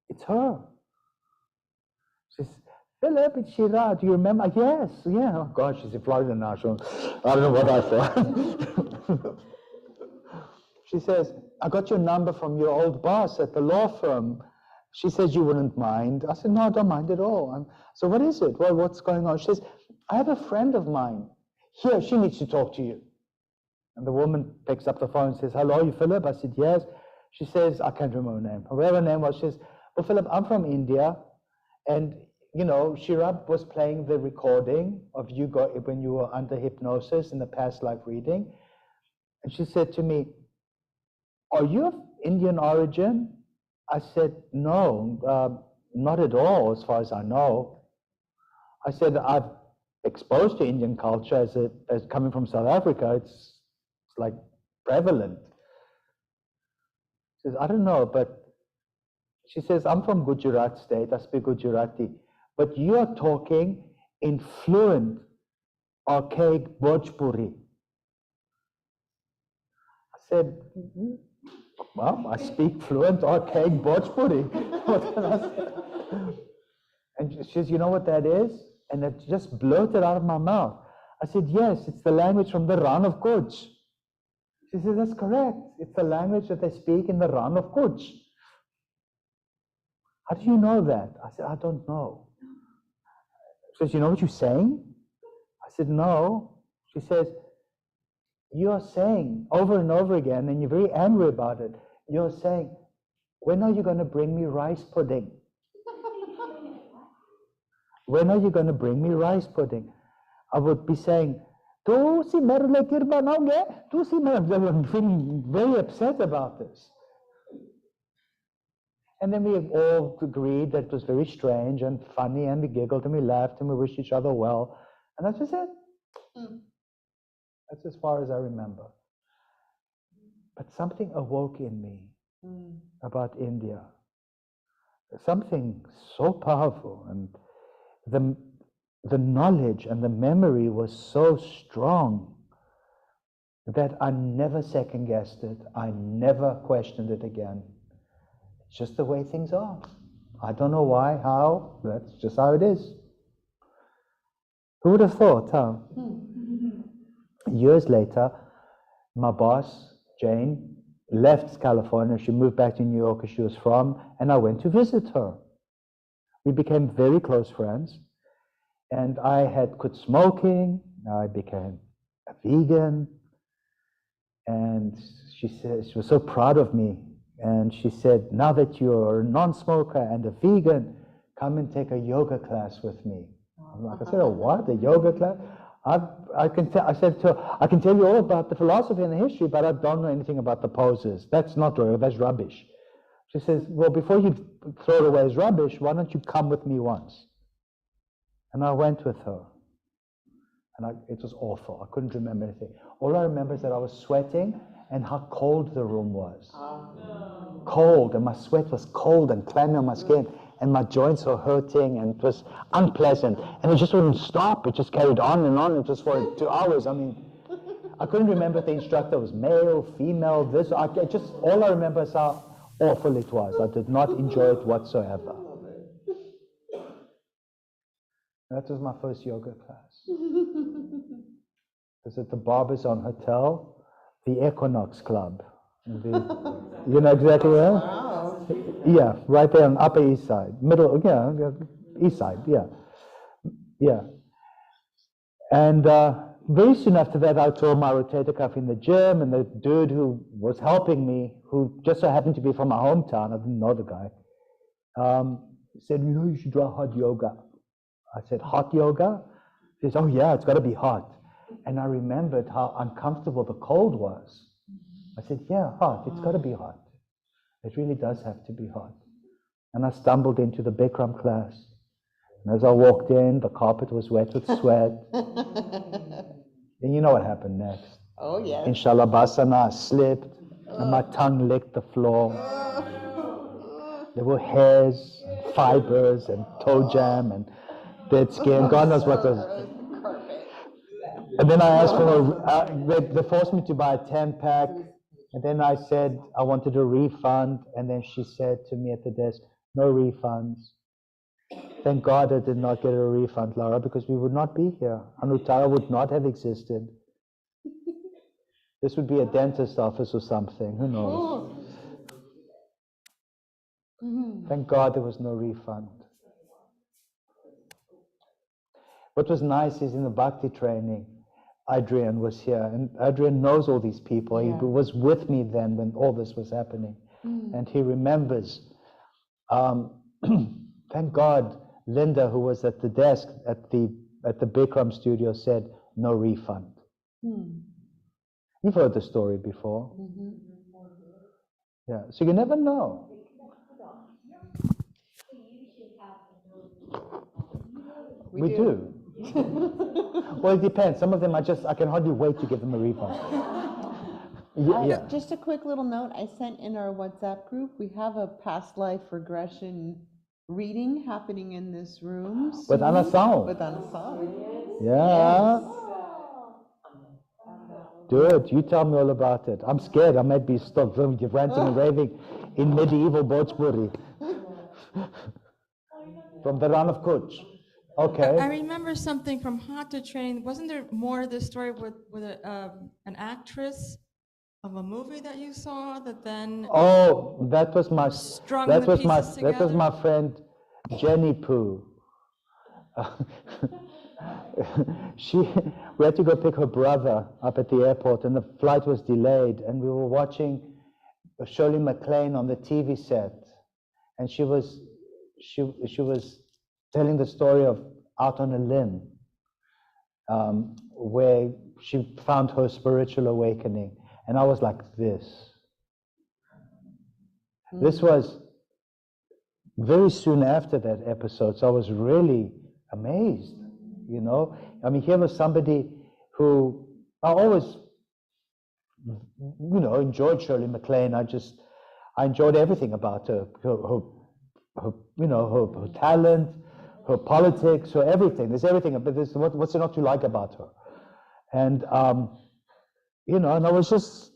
It's her. She says, Philip, it's Shira. Do you remember? Yes, yeah. Oh gosh, she's in Florida now. So I don't know what I thought. She says, I got your number from your old boss at the law firm. She says you wouldn't mind. I said, no, I don't mind at all. So what is it? Well, what's going on? She says, I have a friend of mine. Here, she needs to talk to you. And the woman picks up the phone and says, hello, you Philip? I said, yes. She says, I can't remember her name. Whatever her name was, she says, well, Philip, I'm from India. And, you know, Shirab was playing the recording of you when you were under hypnosis in the past life reading. And she said to me, are you of Indian origin? I said, no, not at all, as far as I know. I said, I've exposed to Indian culture as coming from South Africa. It's like prevalent. She says, I don't know, but she says, I'm from Gujarat state, I speak Gujarati, but you are talking in fluent, archaic Bhojpuri. I said, well, I speak fluent, archaic Bhojpuri. What can I say? And she says, you know what that is? And it just blurted out of my mouth. I said, yes, it's the language from the Ran of Kutch. She says, that's correct. It's the language that they speak in the Ran of Kutch. How do you know that? I said, I don't know. She says, you know what you're saying? I said, no. She says, you are saying over and over again, and you're very angry about it, you're saying, when are you going to bring me rice pudding? When are you going to bring me rice pudding? I would be saying, I'm feeling very upset about this. And then we all agreed that it was very strange and funny, and we giggled and we laughed and we wished each other well. And that's just it. That's as far as I remember. But something awoke in me about India. Something so powerful, and the knowledge and the memory was so strong that I never second-guessed it. I never questioned it again. It's just the way things are. I don't know why, how, that's just how it is. Who would have thought, huh? Years later, my boss, Jane, left California. She moved back to New York where she was from, and I went to visit her. We became very close friends, and I had quit smoking. I became a vegan, and she said she was so proud of me. And she said, now that you're a non-smoker and a vegan, come and take a yoga class with me. I'm like, I said, a what? A yoga class? I said to her, I can tell you all about the philosophy and the history, but I don't know anything about the poses. That's not yoga, that's rubbish. She says, well, before you throw it away as rubbish, why don't you come with me once? And I went with her. And it was awful. I couldn't remember anything. All I remember is that I was sweating and how cold the room was. cold, and my sweat was cold and clammy on my skin, and my joints were hurting, and it was unpleasant, and it just wouldn't stop. It just carried on and on, and just for 2 hours. I mean, I couldn't remember if the instructor was male, female, this. All I remember is how awful it was. I did not enjoy it whatsoever. That was my first yoga class. It was at the Barbizon Hotel, the Equinox Club. You know exactly where? Wow. Yeah, right there on Upper East Side. East Side, yeah. Yeah. And very soon after that, I tore my rotator cuff in the gym, and the dude who was helping me, who just so happened to be from my hometown, I didn't know the guy, said, you know, you should try hot yoga. I said, hot yoga? He says, oh yeah, it's got to be hot. And I remembered how uncomfortable the cold was. I said, yeah, hot, it's got to be hot. It really does have to be hot. And I stumbled into the Bikram class. And as I walked in, the carpet was wet with sweat. And you know what happened next. Oh, yes. In Shalabhasana, I slipped, and my tongue licked the floor. There were hairs, and fibers, and toe jam, and dead skin. God knows what was. And then I asked for they forced me to buy a 10-pack. And then I said I wanted a refund. And then she said to me at the desk, no refunds. Thank God I did not get a refund, Laura, because we would not be here. Anuttara would not have existed. This would be a dentist office or something. Who knows? Thank God there was no refund. What was nice is in the Bhakti training, Adrian was here, and Adrian knows all these people. He was with me then when all this was happening, and he remembers. Thank God, Linda, who was at the desk at the Bikram studio, said no refund. You've heard the story before. Yeah, so you never know. We do. Well, it depends. Some of them I can hardly wait to give them a refund. Yeah. Just a quick little note I sent in our WhatsApp group. We have a past life regression reading happening in this room. With Anna Sao. With Anna Sao. Yeah. Do it. You tell me all about it. I'm scared. I might be stuck ranting and raving in medieval Bhojpuri. From the Ran of Kutch. Okay. I remember something from Hatha training. Wasn't there more of this story with an actress of a movie that you saw that then? Oh, that was my friend Jenny Poo. We had to go pick her brother up at the airport, and the flight was delayed, and we were watching Shirley MacLaine on the TV set, and she was telling the story of Out on a Limb, where she found her spiritual awakening, and I was like this. This was very soon after that episode, so I was really amazed, you know. I mean, here was somebody who I always, you know, enjoyed Shirley MacLaine. I enjoyed everything about her, her talent, her politics, her everything. There's everything, but what's there not to like about her? And you know, and I was just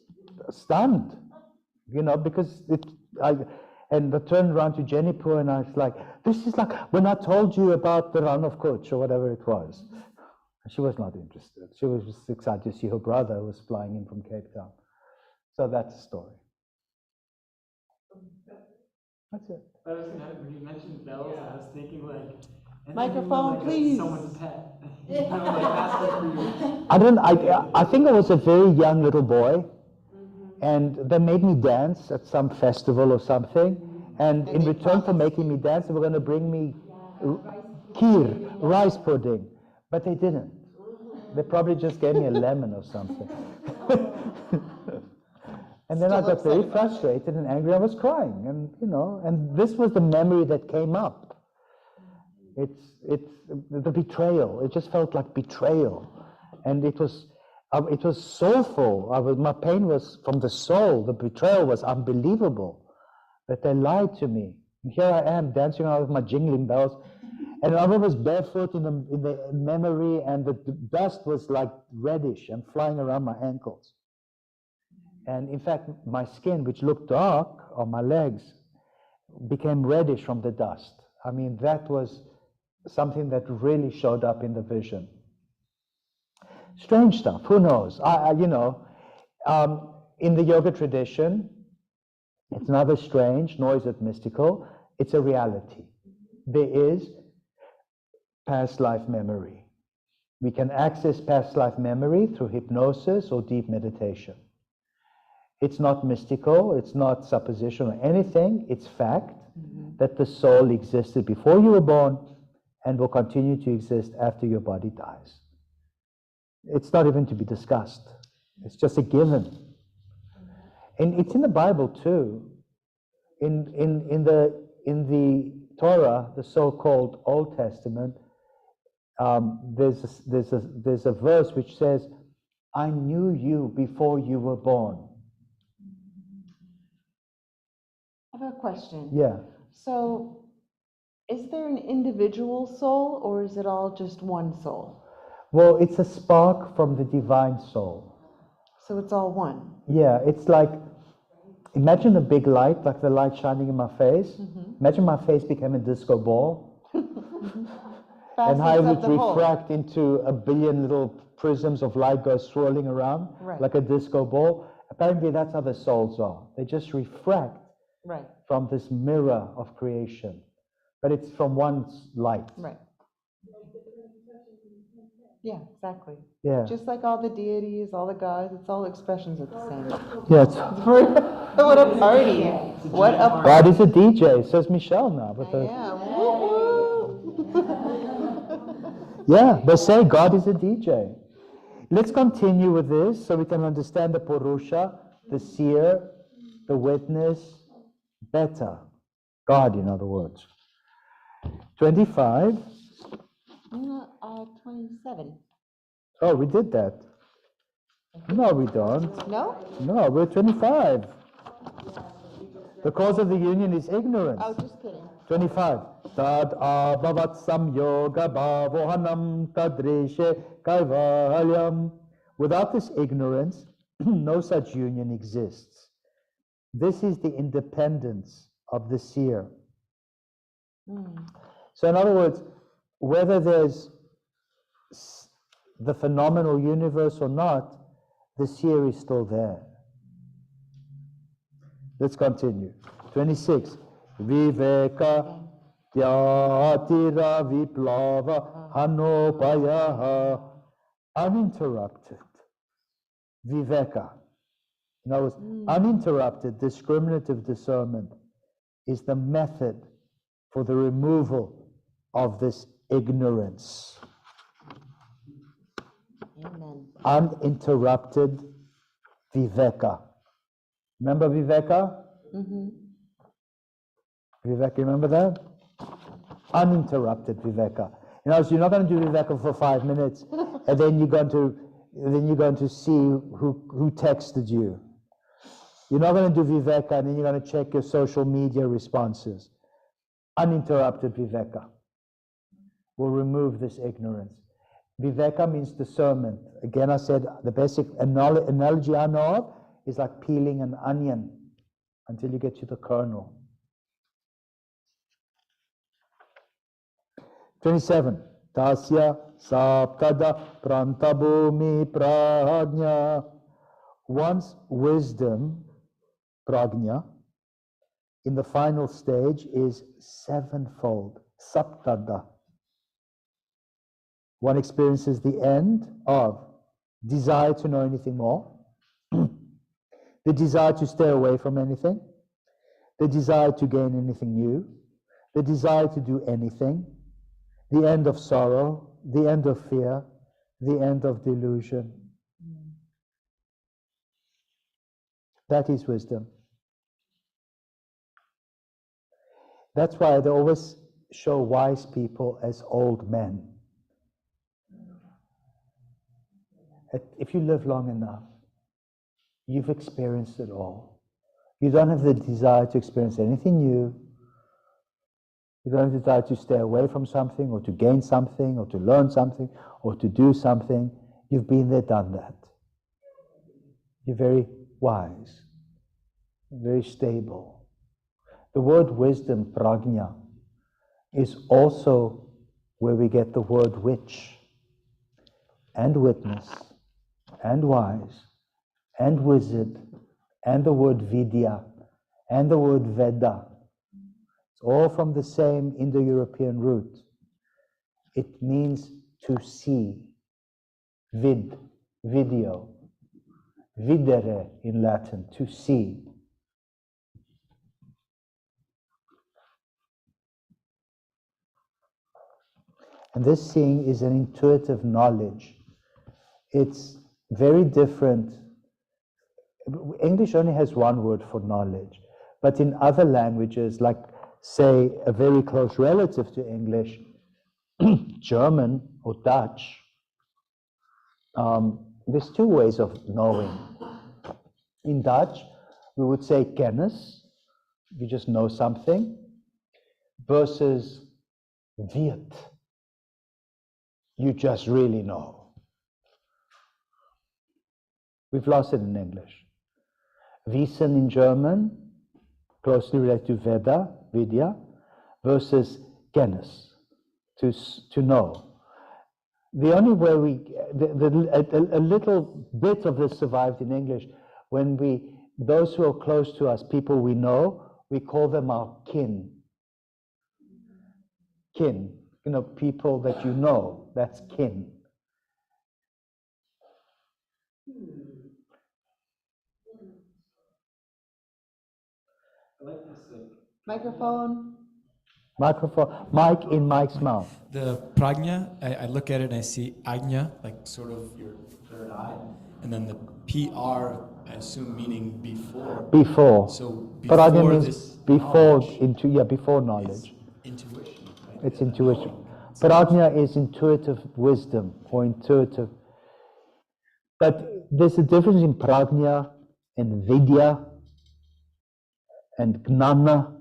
stunned, you know, because and I turned around to Jenny Poo and I was like, this is like when I told you about the Ran of Kutch or whatever it was. She was not interested. She was just excited to see her brother who was flying in from Cape Town. So that's the story. That's it. I was gonna, when you mentioned bells, I was thinking like, microphone, please. Someone's pet. You know, like asking for you. I think I was a very young little boy, and they made me dance at some festival or something, and in return for making me dance, they were going to bring me kheer, rice pudding, but they didn't. They probably just gave me a lemon or something. And then I got very frustrated and angry. I was crying, and you know, and this was the memory that came up. It's the betrayal. It just felt like betrayal, and it was soulful. My pain was from the soul. The betrayal was unbelievable. But they lied to me. And here I am dancing around with my jingling bells. And I was barefoot in the memory, and the dust was like reddish and flying around my ankles. And in fact, my skin, which looked dark on my legs, became reddish from the dust. I mean, that was something that really showed up in the vision. Strange stuff, who knows? In the yoga tradition, it's neither strange nor is it mystical. It's a reality. There is past life memory. We can access past life memory through hypnosis or deep meditation. It's not mystical, it's not supposition or anything, it's fact that the soul existed before you were born and will continue to exist after your body dies. It's not even to be discussed. It's just a given. And it's in the Bible too. In the Torah, the so-called Old Testament, there's a verse which says, "I knew you before you were born." I have a question. Yeah. So, is there an individual soul, or is it all just one soul? Well, it's a spark from the divine soul. So it's all one. Yeah, it's like, imagine a big light, like the light shining in my face. Imagine my face became a disco ball. And how it would refract into a billion little prisms of light go swirling around like a disco ball. Apparently that's how the souls are. They just refract from this mirror of creation. But it's from one light. Right. Yeah, exactly. Yeah. Just like all the deities, all the gods, it's all expressions of the same. Yeah. What a party. What a party. God is a DJ, says Michelle now. But yeah, they say God is a DJ. Let's continue with this so we can understand the Purusha, the seer, the witness better. God, in other words. 25. 27. Oh, we did that. No, we don't. No? No, we're 25. The cause of the union is ignorance. Oh, just kidding. 25. Tad abhavat samyoga bhavohanam tadreshe kaivalyam. Without this ignorance, no such union exists. This is the independence of the seer. So in other words, whether there's the phenomenal universe or not, the seer is still there. Let's continue. 26. Viveka tyatira viplava hanopayaha. Uninterrupted. Viveka. In other words, uninterrupted discriminative discernment is the method for the removal of this ignorance. Amen. Uninterrupted Viveka. Remember Viveka? Viveka, remember that? Uninterrupted Viveka. In other words, you're not going to do Viveka for 5 minutes, and then you're going to see who texted you. You're not going to do Viveka, and then you're going to check your social media responses. Uninterrupted Viveka will remove this ignorance. Viveka means discernment. Again, I said the basic analogy I know of is like peeling an onion until you get to the kernel. 27. Tasya saptada prantabhumi prajna. One's wisdom, prajna, in the final stage is sevenfold, saptada. One experiences the end of desire to know anything more, the desire to stay away from anything, the desire to gain anything new, the desire to do anything, the end of sorrow, the end of fear, the end of delusion. That is wisdom. That's why they always show wise people as old men. If you live long enough, you've experienced it all. You don't have the desire to experience anything new. You don't have the desire to stay away from something or to gain something or to learn something or to do something. You've been there, done that. You're very wise, very stable. The word wisdom, prajna, is also where we get the word witch and witness and wise and wizard and the word vidya and the word veda. It's all from the same Indo-European root. It means to see, video, videre in Latin, to see. And this seeing is an intuitive knowledge. It's very different. English only has one word for knowledge, but in other languages, like, say, a very close relative to English, German or Dutch, there's two ways of knowing. In Dutch, we would say kennis, you just know something, versus weet, you just really know. We've lost it in English. Wissen in German, closely related to Veda, Vidya, versus kennis, to know. The only way a little bit of this survived in English, when those who are close to us, people we know, we call them our kin. Kin, people that you know, that's kin. I like this, Microphone. Microphone, mic in Mike's mouth. The prajna, I look at it and I see ajna, like sort of your third eye, and then the PR, I assume meaning before. Before. So Prajna before means this before, knowledge before knowledge. intuition. Right? It's intuition. Prajna is intuitive wisdom or intuitive. But there's a difference in prajna and vidya and gnana.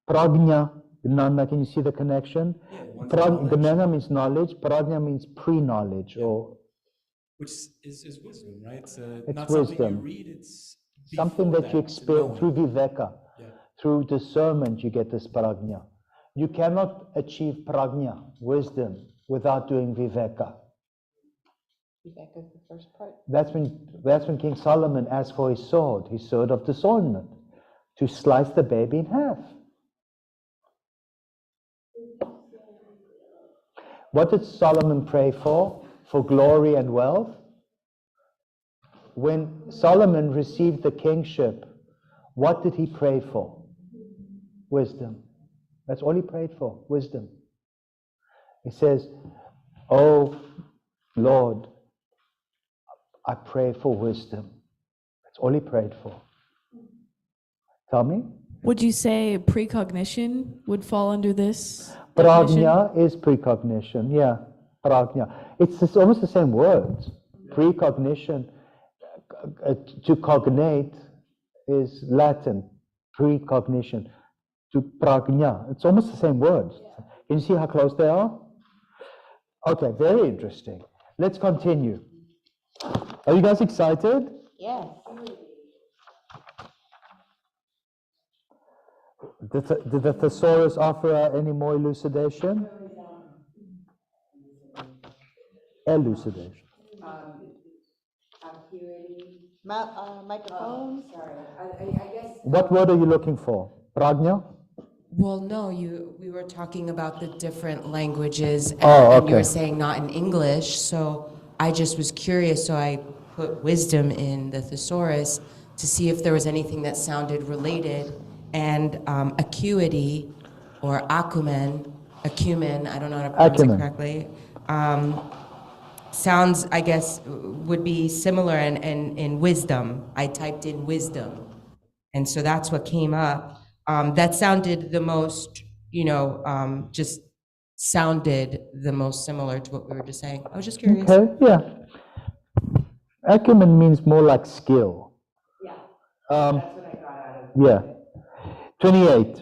Prajna, gnana, can you see the connection? Yeah, one's Gnana means knowledge, prajna means pre-knowledge, or which is wisdom, right? It's not wisdom. something you read, it's something that you experience through viveka, Yeah. through discernment. You get this prajna. You cannot achieve prajna, wisdom, without doing viveka. Viveka is the first part. That's when King Solomon asked for his sword of discernment, to slice the baby in half. What did Solomon pray for? For glory and wealth? When Solomon received the kingship, what did he pray for? Wisdom. That's all he prayed for, wisdom. He says, "Oh Lord, I pray for wisdom." That's all he prayed for. Tell me? Would you say precognition would fall under this definition? Prajna is precognition, yeah, prajna. It's almost the same words. Precognition, to cognate is Latin, precognition. To prajna, it's almost the same words. Can you see how close they are? Okay, very interesting. Let's continue. Are you guys excited? Yes. Did the thesaurus offer any more elucidation? Elucidation. Microphone. Sorry, I guess. What word are you looking for? Prajna? Well, no, we were talking about the different languages, and, Oh, and you were okay. saying not in English, so I just was curious, so I put wisdom in the thesaurus to see if there was anything that sounded related, and acuity, or acumen, I don't know how to pronounce Acumen. it correctly, sounds, I guess, would be similar in wisdom. I typed in wisdom, and so that's what came up. That sounded the most, just sounded the most similar to what we were just saying. I was just curious. Okay, yeah. Acumen means more like skill. Yeah, Um, that's what I got out of Yeah. 28.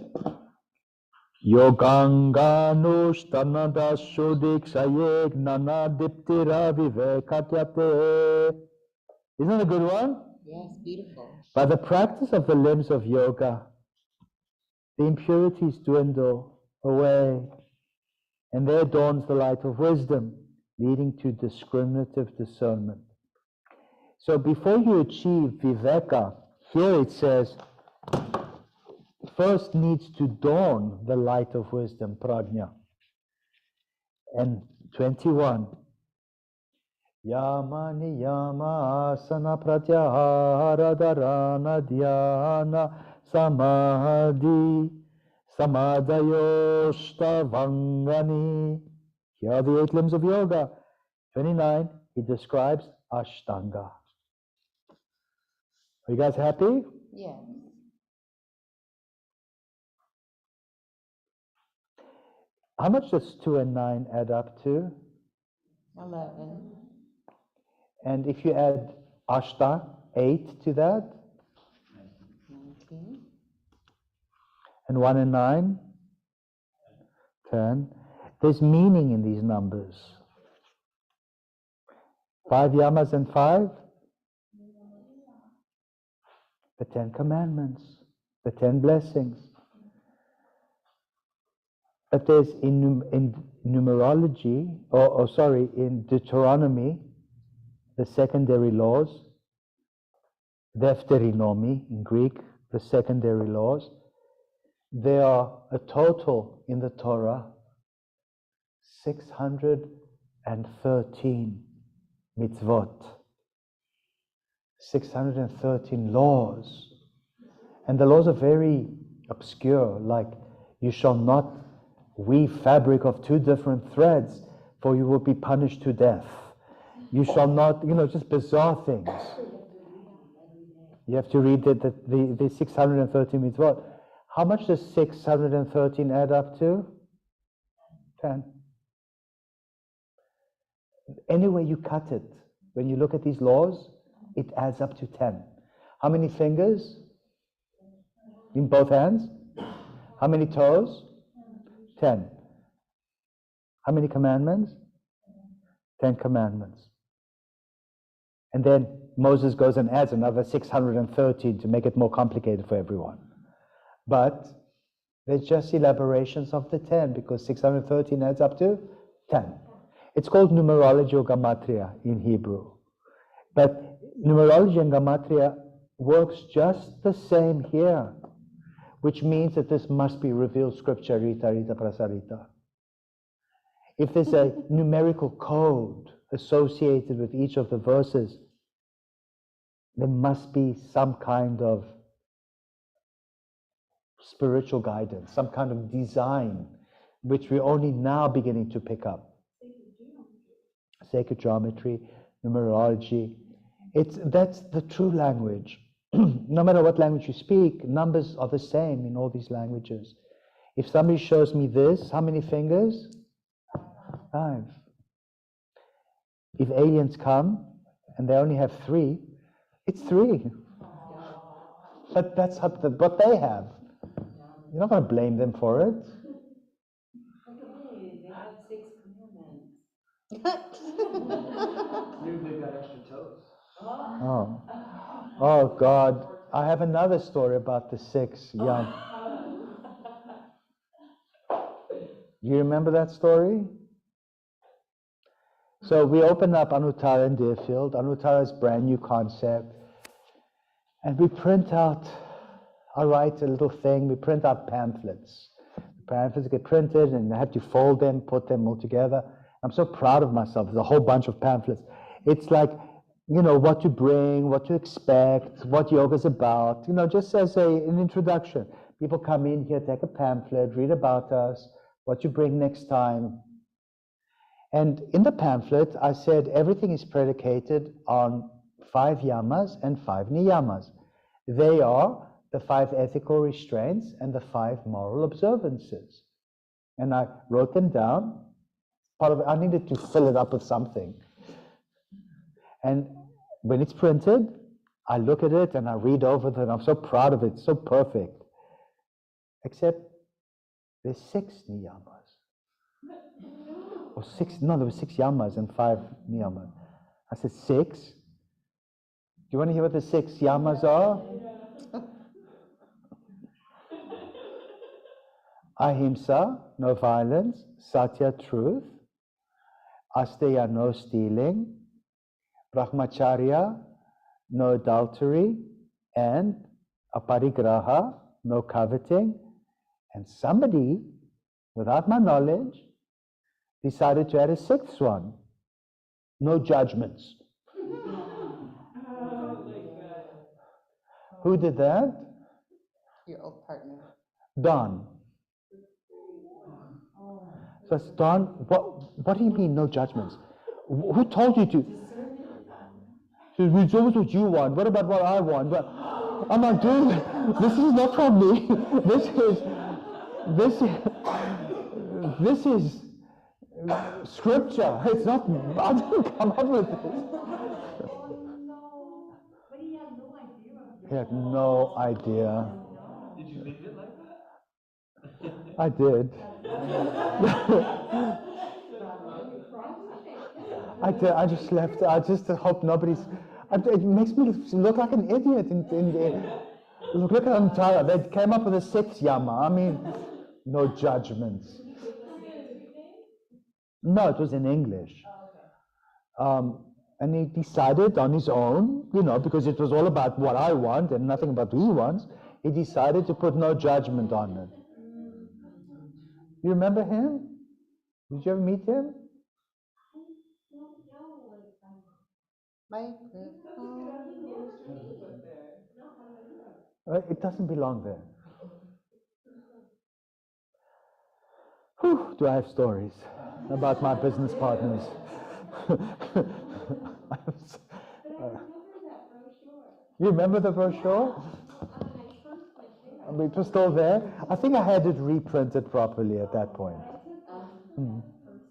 Yoganganushtanada sudikshayek nanadiptira vivekatyate. Isn't that a good one? Yes, beautiful. By the practice of the limbs of yoga, the impurities dwindle away, and there dawns the light of wisdom, leading to discriminative discernment. So before you achieve viveka, here it says, first needs to dawn the light of wisdom, prajna. And 21, yama niyama asana pratyahara dharana dhyana samadhi samadhayostavangani. Here are the 8 limbs of yoga. 29, he describes ashtanga. Are you guys happy? Yes. How much does 2 and 9 add up to? 11. And if you add ashta, 8 to that? 19. And 1 and 9? 10. There's meaning in these numbers. 5 yamas and 5? The 10 commandments, the 10 blessings. But there's in numerology, in Deuteronomy, the secondary laws, Defterinomi in Greek, the secondary laws, there are a total in the Torah 613 mitzvot, 613 laws. And the laws are very obscure, like you shall not weave fabric of 2 different threads, for you will be punished to death. You shall not, just bizarre things. You have to read the 613 mitzvot. How much does 613 add up to? 10. Any way you cut it, when you look at these laws, it adds up to 10. How many fingers? In both hands? How many toes? 10. How many commandments? 10 commandments. And then Moses goes and adds another 613 to make it more complicated for everyone. But they're just elaborations of the 10, because 613 adds up to 10. It's called numerology or gematria in Hebrew. But numerology and gematria works just the same here, which means that this must be revealed scripture, Rita Prasarita. If there's a numerical code associated with each of the verses, there must be some kind of spiritual guidance, some kind of design, which we're only now beginning to pick up. Sacred geometry, numerology. That's the true language. No matter what language you speak, numbers are the same in all these languages. If somebody shows me this, how many fingers? 5. If aliens come and they only have 3, it's 3. But that's what they have. You're not going to blame them for it. Okay, they have 6 commandments. Maybe they've got extra toes. Oh God, I have another story about the 6 young. You remember that story? So we opened up Anuttara in Deerfield. Anuttara is a brand new concept. And we print out, I write a little thing, we print out pamphlets. The pamphlets get printed and I have to fold them, put them all together. I'm so proud of myself. There's a whole bunch of pamphlets. It's like, what to bring, what to expect, what yoga's about, just as an introduction. People come in here, take a pamphlet, read about us, what you bring next time. And in the pamphlet, I said everything is predicated on 5 yamas and 5 niyamas. They are the 5 ethical restraints and the 5 moral observances. And I wrote them down. Part of it, I needed to fill it up with something. And when it's printed, I look at it and I read over it and I'm so proud of it, so perfect. Except there's 6 niyamas. Or 6, no, there were 6 yamas and 5 niyamas. I said, 6? Do you want to hear what the 6 yamas are? Ahimsa, no violence. Satya, truth. Asteya, no stealing. Brahmacharya, no adultery. And aparigraha, no coveting. And somebody, without my knowledge, decided to add a 6th one. No judgments. Who did that? Your old partner. Don. So it's Don, what do you mean no judgments? Who told you to? She says, it's always what you want. What about what I want? But I'm like, dude, this is not from me. This is scripture. It's not, I didn't come up with this. He had no idea. Did you leave it like that? I did. I just left. I just hope nobody's. It makes me look like an idiot. Look at Anuttara. They came up with a 6th yama. I mean, no judgments. No, it was in English. And he decided on his own, because it was all about what I want and nothing about what he wants, he decided to put no judgment on it. You remember him? Did you ever meet him? It doesn't belong there. Whew, do I have stories about my business partners? You remember the brochure? It was still there. I think I had it reprinted properly at that point. Do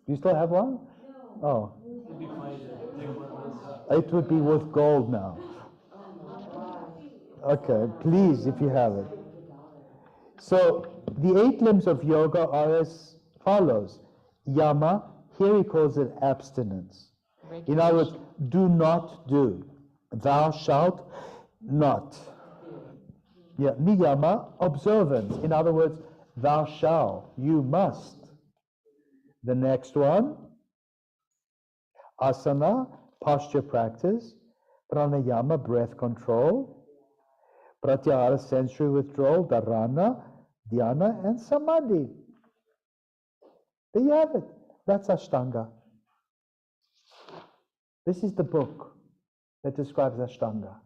you still have one? Oh. It would be worth gold now. Okay, please, if you have it. So, the 8 limbs of yoga are as follows. Yama, here he calls it abstinence. In other words, do not do. Thou shalt not. Yeah, niyama, observance. In other words, thou shalt, you must. The next one, asana, posture practice. Pranayama, breath control. Pratyahara, sensory withdrawal. Dharana, dhyana, and samadhi. There you have it. That's Ashtanga. This is the book that describes Ashtanga.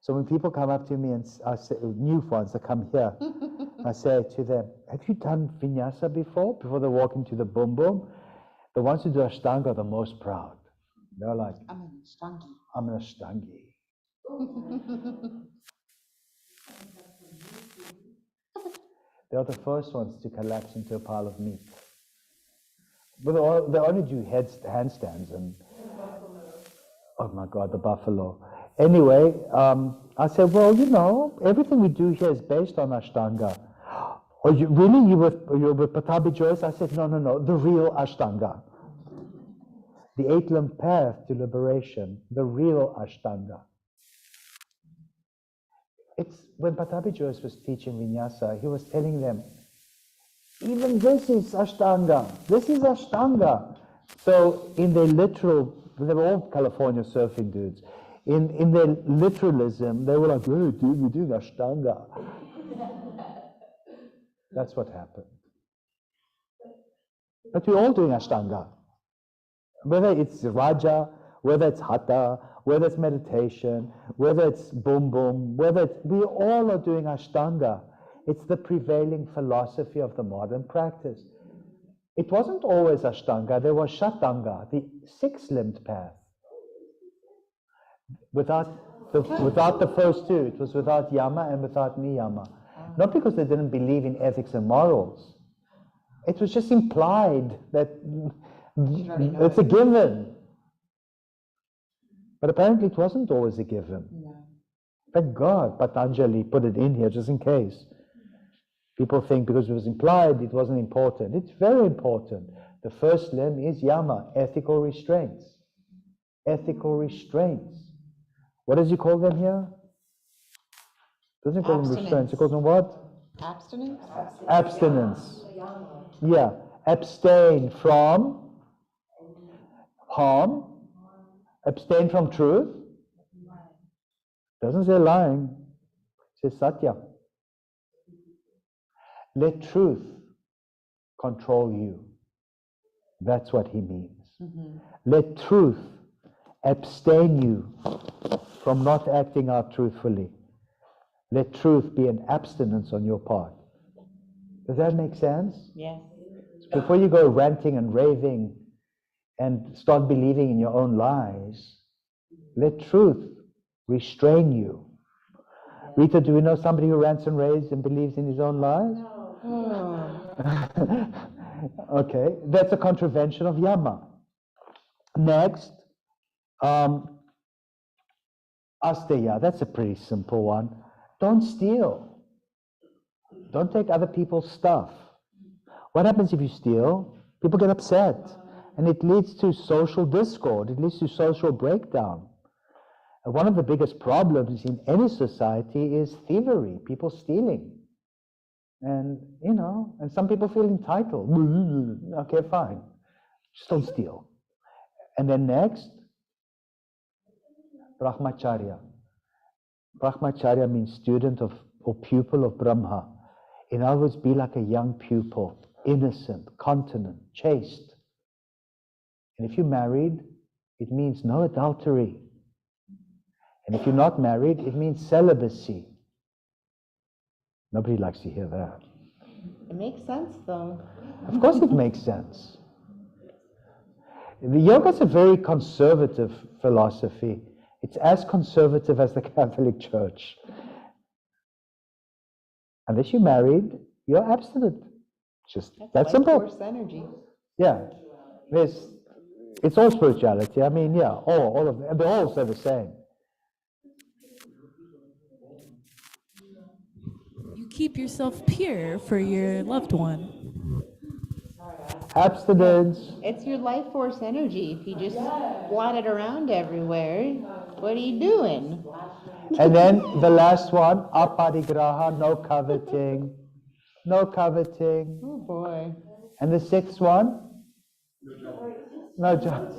So when people come up to me and I say, new ones that come here, I say to them, have you done vinyasa before they walk into the boom boom? The ones who do Ashtanga are the most proud. They're like, I'm an Ashtangi. I'm an Ashtangi. They're the first ones to collapse into a pile of meat. But they only do handstands and, oh my God, the buffalo. Anyway, I said, well, everything we do here is based on Ashtanga. Oh, really? You're with Patabi Joyce? I said, no, the real Ashtanga. The 8-limbed path to liberation, the real Ashtanga. It's when Patabi Joyce was teaching Vinyasa, he was telling them, even this is Ashtanga. This is Ashtanga. So in their literal, they were all California surfing dudes. In their literalism, they were like, oh, dude, we're doing Ashtanga. That's what happened. But we're all doing Ashtanga. Whether it's Raja, whether it's Hatha, whether it's meditation, whether it's boom boom, we all are doing Ashtanga. It's the prevailing philosophy of the modern practice. It wasn't always Ashtanga, there was Shatanga, the 6-limbed path. Without the first 2, it was without yama and without niyama. Not because they didn't believe in ethics and morals. It was just implied that it's a given. But apparently it wasn't always a given. Thank God Patanjali put it in here just in case. People think because it was implied it wasn't important. It's very important. The first limb is yama, ethical restraints. Ethical restraints. What does he call them here? Doesn't call them restraints. He calls them what? Abstinence? Abstinence. Yeah. Abstain from harm. Abstain from truth. Doesn't say lying. It says satya. Let truth control you. That's what he means. Let truth abstain you from not acting out truthfully. Let truth be an abstinence on your part. Does that make sense? Yes. Before you go ranting and raving and start believing in your own lies, let truth restrain you. Rita, do we know somebody who rants and raves and believes in his own lies? Okay, that's a contravention of yama. Next, asteya, that's a pretty simple one. Don't steal. Don't take other people's stuff. What happens if you steal? People get upset, and it leads to social discord. It leads to social breakdown. And one of the biggest problems in any society is thievery, people stealing. And, and some people feel entitled. Okay, fine. Just don't steal. And then next, brahmacharya. Brahmacharya means student of or pupil of Brahma. In other words, be like a young pupil, innocent, continent, chaste. And if you're married, it means no adultery. And if you're not married, it means celibacy. Nobody likes to hear that. It makes sense, though. Of course it makes sense. The yoga is a very conservative philosophy. It's as conservative as the Catholic Church. Unless you're married, you're abstinent. Just that's simple. Force energy. Yeah. It's all spirituality. I mean, yeah, all of them. They all say the same. You keep yourself pure for your loved one. Abstinence. It's your life force energy. If you just blot it around everywhere, what are you doing? And then the last one, aparigraha, no coveting. No coveting. Oh boy. And the sixth one? No judge.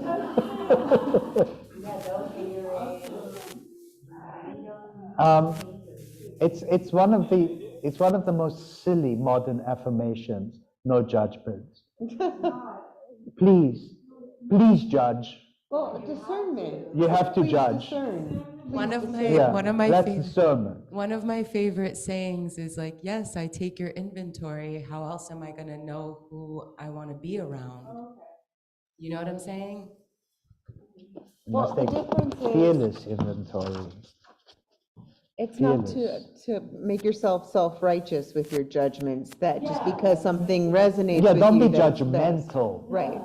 It's one of the most silly modern affirmations. No judgment. Please judge. Well, discernment. You have to Please judge. Discern. One of my favorite sayings is like, yes, I take your inventory. How else am I going to know who I want to be around? You know what I'm saying? You must take fearless inventory. It's not to make yourself self-righteous with your judgments, that just because something resonates with you. Don't be judgmental. Right.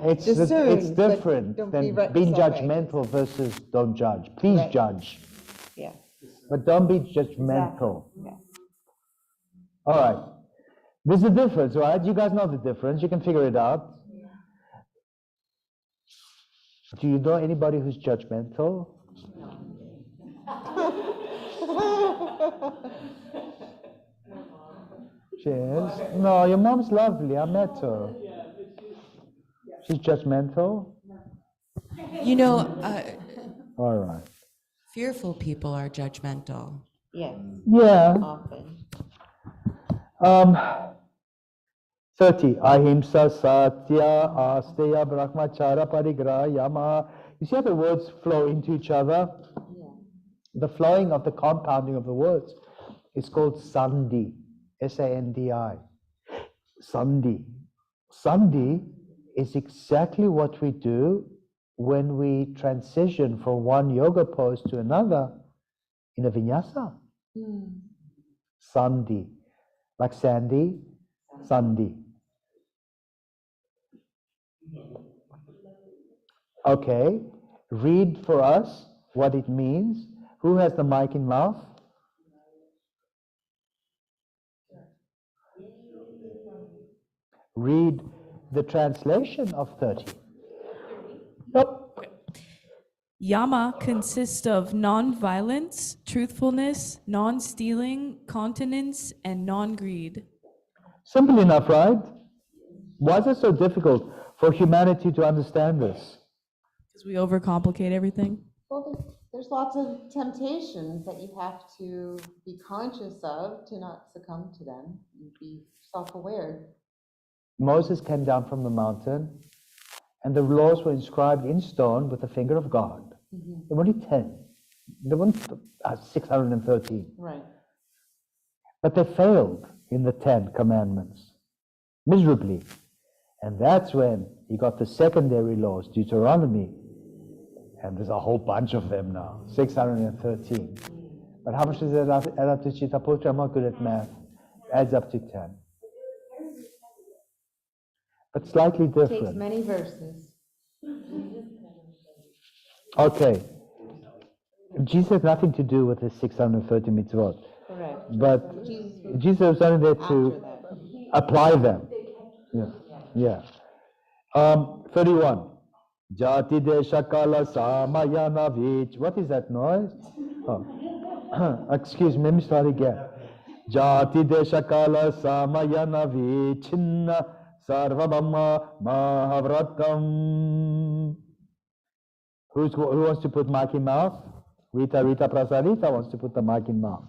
It's different than being judgmental versus don't judge. Please judge. Yeah. But don't be judgmental. Exactly. Yeah. All right. There's a difference, right? You guys know the difference. You can figure it out. Do you know anybody who's judgmental? Cheers. No, your mom's lovely. I met her. She's judgmental? All right. Fearful people are judgmental. Yes. Yeah. Often. 30. Ahimsa, satya, asteya, brahmachara, parigraha, yama. You see how the words flow into each other? The flowing of the compounding of the words is called sandhi. S-A-N-D-I. Sandhi. Sandhi is exactly what we do when we transition from one yoga pose to another in a vinyasa. Sandhi. Like Sandy, Sandhi. Okay, read for us what it means. Who has the mic in mouth? Read the translation of 30. Yep. Yama consists of non-violence, truthfulness, non-stealing, continence, and non-greed. Simple enough, right? Why is it so difficult for humanity to understand this? Because we overcomplicate everything. Well, there's lots of temptations that you have to be conscious of to not succumb to them and be self-aware. Moses came down from the mountain, and the laws were inscribed in stone with the finger of God. Mm-hmm. There were only 10. There weren't 613. Right. But they failed in the 10 commandments, miserably. And that's when he got the secondary laws, Deuteronomy. And there's a whole bunch of them now, 613. But how much does that add up to, Chitaputra? I'm not good at math. Adds up to 10. But slightly different. Takes many verses. Okay. Jesus has nothing to do with the 630 mitzvot. Correct. But Jesus was only there to apply them. Yeah. 31. Jati desha kala samayana vich. What is that noise? Oh. Excuse me, let me start again. Jati desha kala samayana vichinna sarvabhamma mahavratam. Who wants to put mic in mouth? Rita Prasarita wants to put the mic in mouth.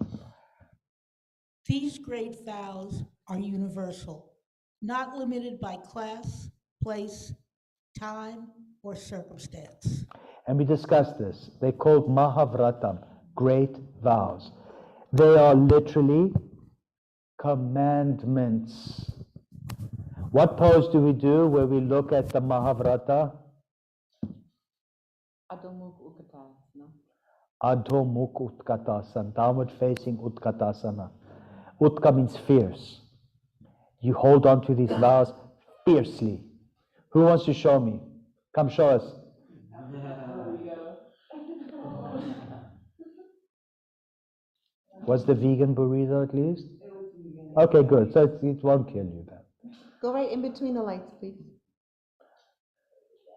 These great vows are universal, not limited by class, place, time, or circumstance. And we discussed this. They're called Mahavratam, great vows. They are literally commandments. What pose do we do where we look at the Mahavrata? Adho Mukh Utkatasana, downward facing Utkatasana. Utka means fierce. You hold on to these vows fiercely. Who wants to show me? Come show us. Was the vegan burrito at least? Okay, good. So it won't kill you then. Go right in between the lights, please.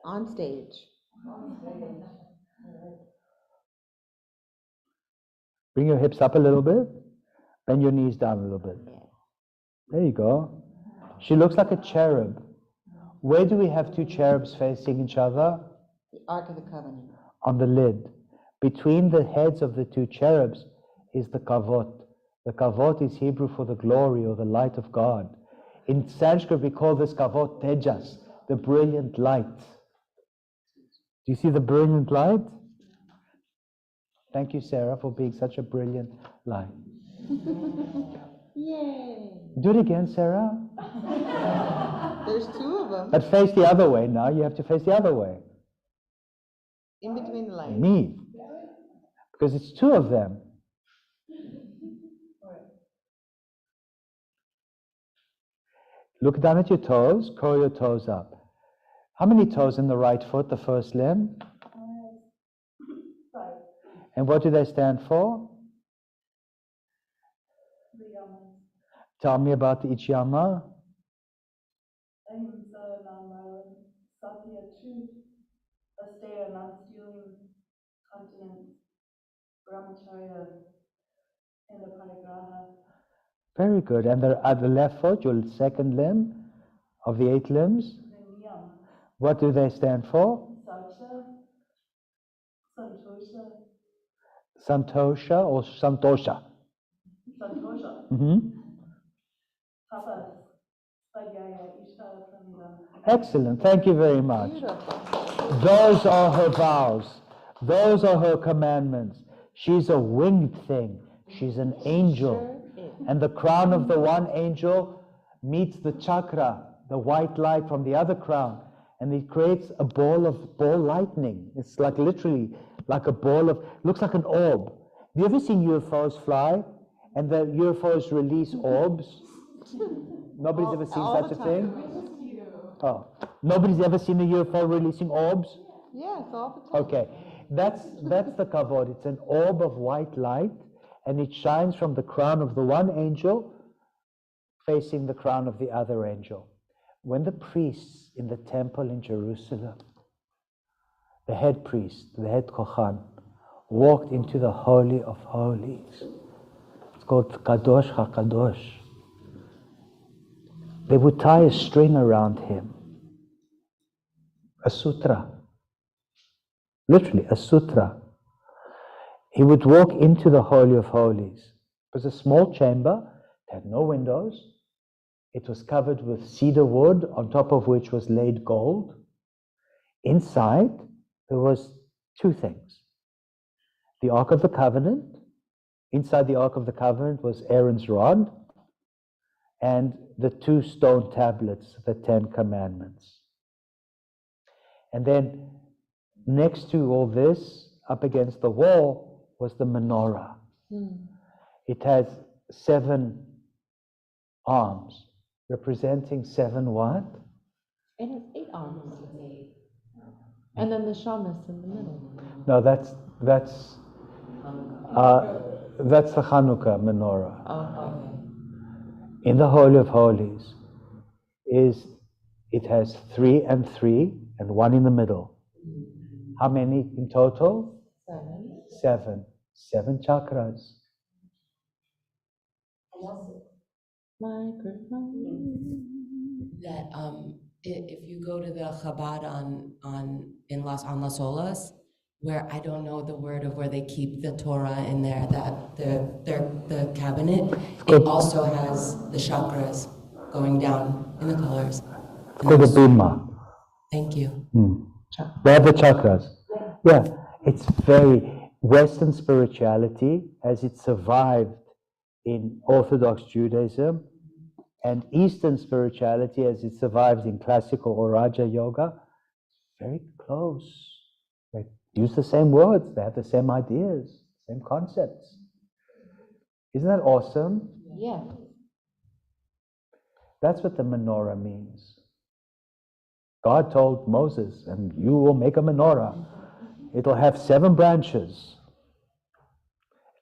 On stage. Bring your hips up a little bit. Bend your knees down a little bit. There you go. She looks like a cherub. Where do we have two cherubs facing each other? The Ark of the Covenant. On the lid. Between the heads of the two cherubs is the kavot. The kavot is Hebrew for the glory or the light of God. In Sanskrit, we call this kavot tejas, the brilliant light. Do you see the brilliant light? Thank you, Sarah, for being such a brilliant light. Yay! Do it again, Sarah. There's two of them. But face the other way now. You have to face the other way. In between the lights. Me. Because it's two of them. Look down at your toes, curl your toes up. How many toes in the right foot, the first limb? 5. And what do they stand for? The yamas. Tell me about each yama. Ahimsa, non-violence, satya, truth, asteya, non-stealing, continence, brahmacharya, and the parigraha. Very good. And at the left foot, your second limb of the 8 limbs? The niyama. What do they stand for? Satya, santosha. Santosha or Santosha? Santosha. Mm-hmm. Tapas, svadhyaya, isha, pramidam. Excellent. Thank you very much. Those are her vows. Those are her commandments. She's a winged thing. She's an angel. And the crown of the one angel meets the chakra, the white light from the other crown. And it creates a ball lightning. It's like literally like a ball of, looks like an orb. Have you ever seen UFOs fly? And the UFOs release orbs? Nobody's ever seen such a thing? Oh, nobody's ever seen a UFO releasing orbs? Yes, all the time. Okay. That's the kavod. It's an orb of white light, and it shines from the crown of the one angel facing the crown of the other angel. When the priests in the temple in Jerusalem, the head priest, the head kohan, walked into the Holy of Holies, it's called Kadosh HaKadosh, they would tie a string around him, a sutra, literally a sutra. He would walk into the Holy of Holies. It was a small chamber, it had no windows. It was covered with cedar wood, on top of which was laid gold. Inside, there was two things. The Ark of the Covenant. Inside the Ark of the Covenant was Aaron's rod and the 2 stone tablets, the 10 Commandments. And then next to all this, up against the wall, was the menorah. It has 7 arms, representing 7 what? It has 8 arms. And then the shamas in the middle. No, that's the Hanukkah menorah. Okay. In the Holy of Holies it has 3 and 3 and 1 in the middle. How many in total? 7. 7 chakras. That if you go to the Chabad on Las Olas, where I don't know the word of where they keep the Torah in there, that the cabinet, it also has the chakras going down in the colors. It's called a bima. Thank you. They have the chakras. Yeah, it's very Western spirituality as it survived in Orthodox Judaism, and Eastern spirituality as it survived in classical or Raja Yoga. Very close. They use the same words, they have the same ideas, same concepts. Isn't that awesome? Yeah. That's what the menorah means. God told Moses, and you will make a menorah. It'll have 7 branches.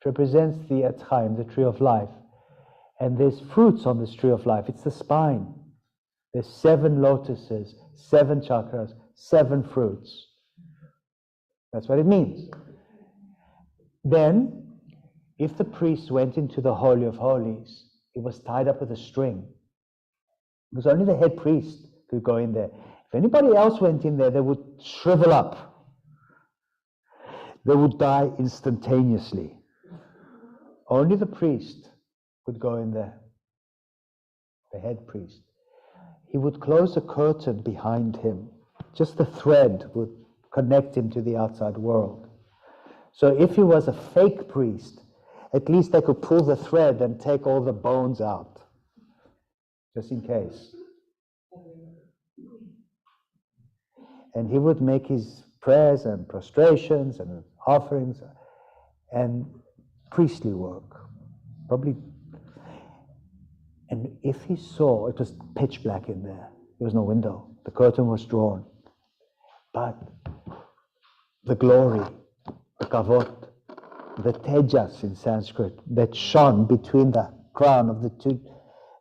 It represents the Etz Chaim, the tree of life. And there's fruits on this tree of life. It's the spine. There's 7 lotuses, 7 chakras, 7 fruits. That's what it means. Then, if the priest went into the Holy of Holies, it was tied up with a string. It was only the head priest could go in there. If anybody else went in there, they would shrivel up. They would die instantaneously. Only the priest could go in there, the head priest. He would close a curtain behind him. Just the thread would connect him to the outside world. So if he was a fake priest, at least they could pull the thread and take all the bones out, just in case. And he would make his prayers and prostrations and offerings and priestly work, probably. And if he saw, it was pitch black in there, there was no window, the curtain was drawn, but the glory, the kavod, the tejas in Sanskrit, that shone between the crown of the 2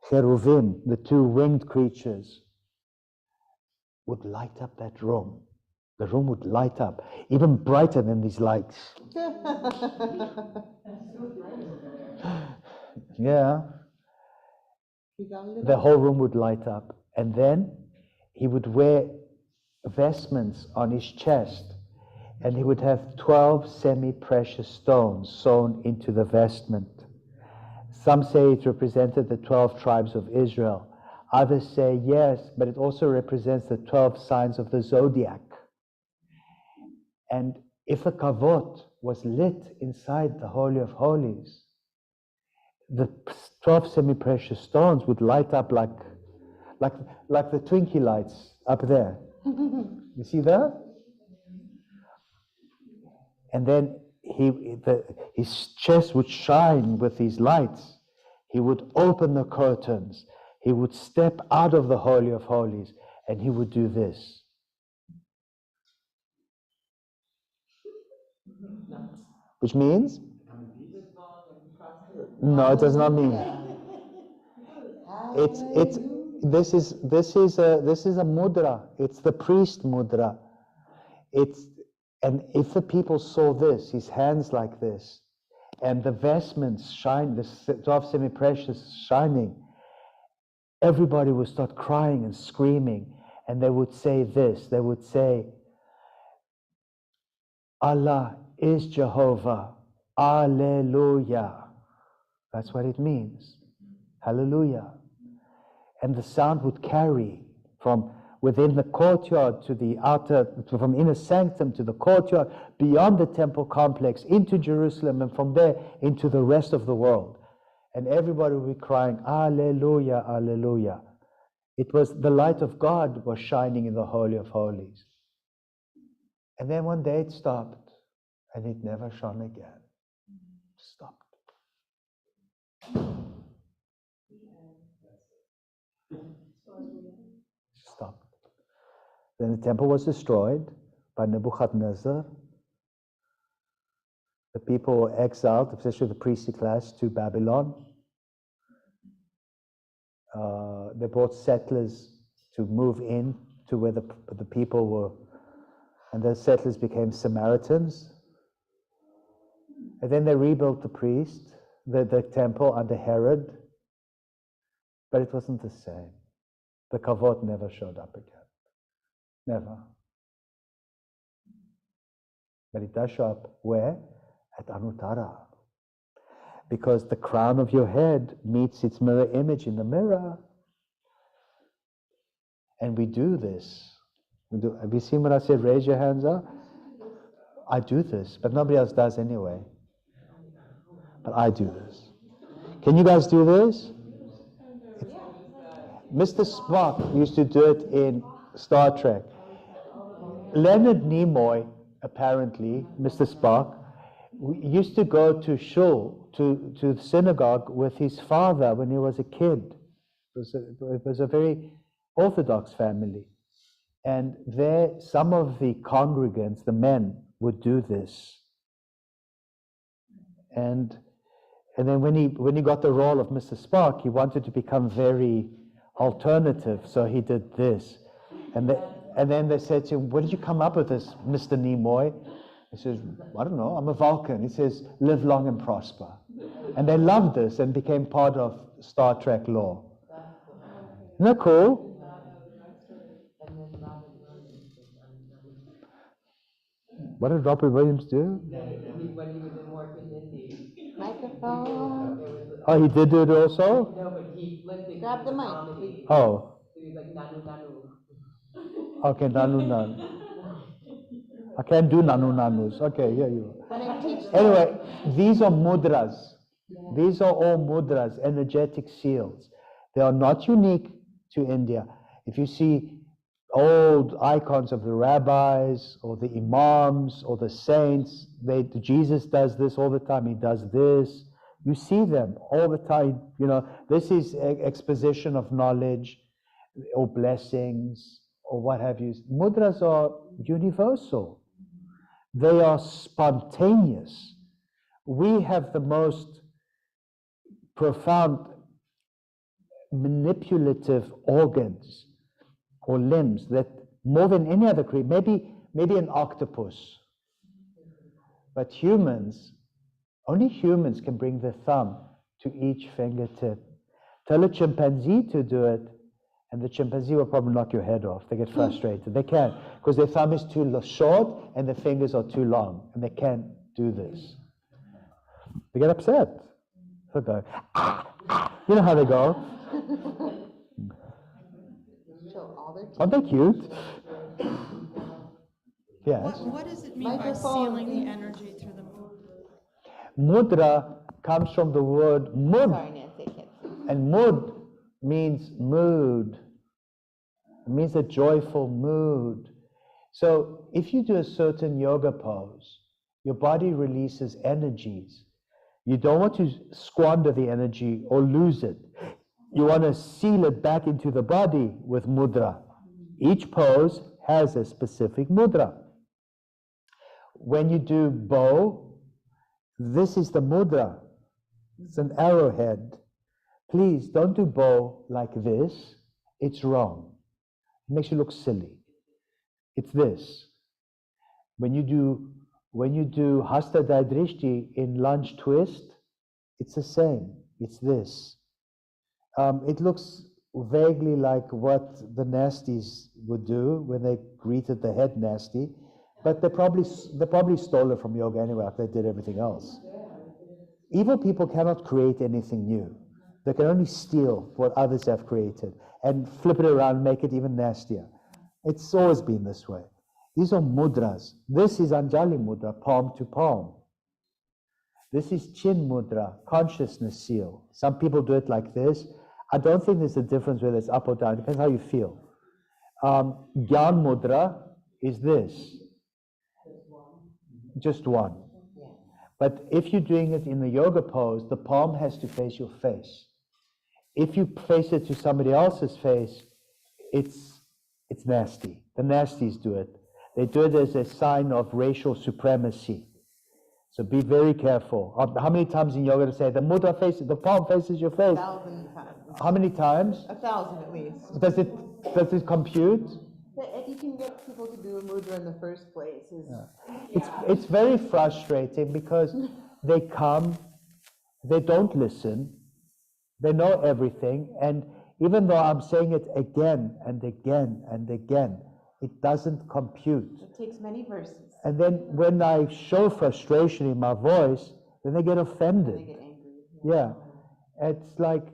cheruvim, the 2 winged creatures, would light up that room. The room would light up, even brighter than these lights. Yeah. The whole room would light up. And then he would wear vestments on his chest, and he would have 12 semi-precious stones sewn into the vestment. Some say it represented the 12 tribes of Israel. Others say yes, but it also represents the 12 signs of the zodiac. And if a kavod was lit inside the Holy of Holies, the 12 semi-precious stones would light up like the Twinkie lights up there. You see that? And then his chest would shine with these lights. He would open the curtains. He would step out of the Holy of Holies, and he would do this. which means? No, it does not mean. This is a mudra. It's the priest mudra. And if the people saw this, his hands like this, and the vestments shine, the 12 semi-precious shining, everybody would start crying and screaming, and they would say this. They would say, Allah is Jehovah. Alleluia. That's what it means. Hallelujah. And the sound would carry from within the courtyard to the outer, from inner sanctum to the courtyard, beyond the temple complex, into Jerusalem, and from there into the rest of the world. And everybody would be crying, Alleluia, Alleluia. It was the light of God was shining in the Holy of Holies. And then one day it stopped, and it never shone again. Stopped. Stopped. Then the temple was destroyed by Nebuchadnezzar. The people were exiled, especially the priestly class, to Babylon. They brought settlers to move in to where the people were, and those settlers became Samaritans. And then they rebuilt the temple under Herod, but it wasn't the same. The kavod never showed up again. Never. But it does show up where? At Anuttara. Because the crown of your head meets its mirror image in the mirror. And we do this. Have you seen what I said? Raise your hands up. I do this, but nobody else does anyway. But I do this. Can you guys do this? Mr. Spock used to do it in Star Trek. Leonard Nimoy, apparently, Mr. Spock, used to go to shul, to the synagogue with his father when he was a kid. It was a very Orthodox family. And there, some of the congregants, the men, would do this. And then when he got the role of Mr. Spock, he wanted to become very alternative, so he did this. And then they said to him, "Where did you come up with this, Mr. Nimoy?" He says, "I don't know, I'm a Vulcan." He says, "Live long and prosper." And they loved this and became part of Star Trek lore. Isn't that cool? What did Robert Williams do? When he was in Morgan Mindy. Microphone. Oh, he did do it also? No, but he flipped it. Grab the mic. Comedy. Oh. So he's like, nanu, nanu. Okay, nanu nanu. I can't do nanu nanus. Okay, here you are. Anyway, these are mudras. These are all mudras, energetic seals. They are not unique to India. If you see old icons of the rabbis or the imams or the saints, Jesus does this all the time. He does this. You see them all the time. You know, this is exposition of knowledge or blessings or what have you. Mudras are universal. They are spontaneous. We have the most profound manipulative organs or limbs that more than any other creature, maybe an octopus. But humans, only humans can bring the thumb to each fingertip. Tell a chimpanzee to do it, and the chimpanzee will probably knock your head off. They get frustrated. They can't, because their thumb is too short and their fingers are too long, and they can't do this. They get upset. They go, you know how they go. Aren't they cute? Yes. What does it mean by sealing the energy through the moon? Mudra comes from the word mud. And mud means mood. It means a joyful mood. So if you do a certain yoga pose, your body releases energies. You don't want to squander the energy or lose it. You want to seal it back into the body with mudra. Each pose has a specific mudra. When you do bow, This is the mudra. It's an arrowhead. Please don't do bow like this. It's wrong. It makes you look silly. It's this. When you do hasta daidrishti in lunge twist, it's the same. It's this. It looks vaguely like what the nasties would do when they greeted the head nasty, but they probably stole it from yoga anyway, after they did everything else. Evil people cannot create anything new. They can only steal what others have created and flip it around and make it even nastier. It's always been this way. These are mudras. This is Anjali mudra, palm to palm. This is chin mudra, consciousness seal. Some people do it like this. I don't think there's a difference whether it's up or down. It depends how you feel. Gyan mudra is this. Just one. But if you're doing it in the yoga pose, the palm has to face your face. If you face it to somebody else's face, it's nasty. The nasties do it. They do it as a sign of racial supremacy. So be very careful. How many times in yoga to say the mudra faces, the palm faces your face? 1,000 times. How many times? 1,000 at least. Does it compute? If you can get people to do a mudra in the first place, It's very frustrating because they come, they don't listen, they know everything, and even though I'm saying it again and again and again, it doesn't compute. It takes many verses. And then when I show frustration in my voice, then they get offended. They get angry. Yeah. It's like,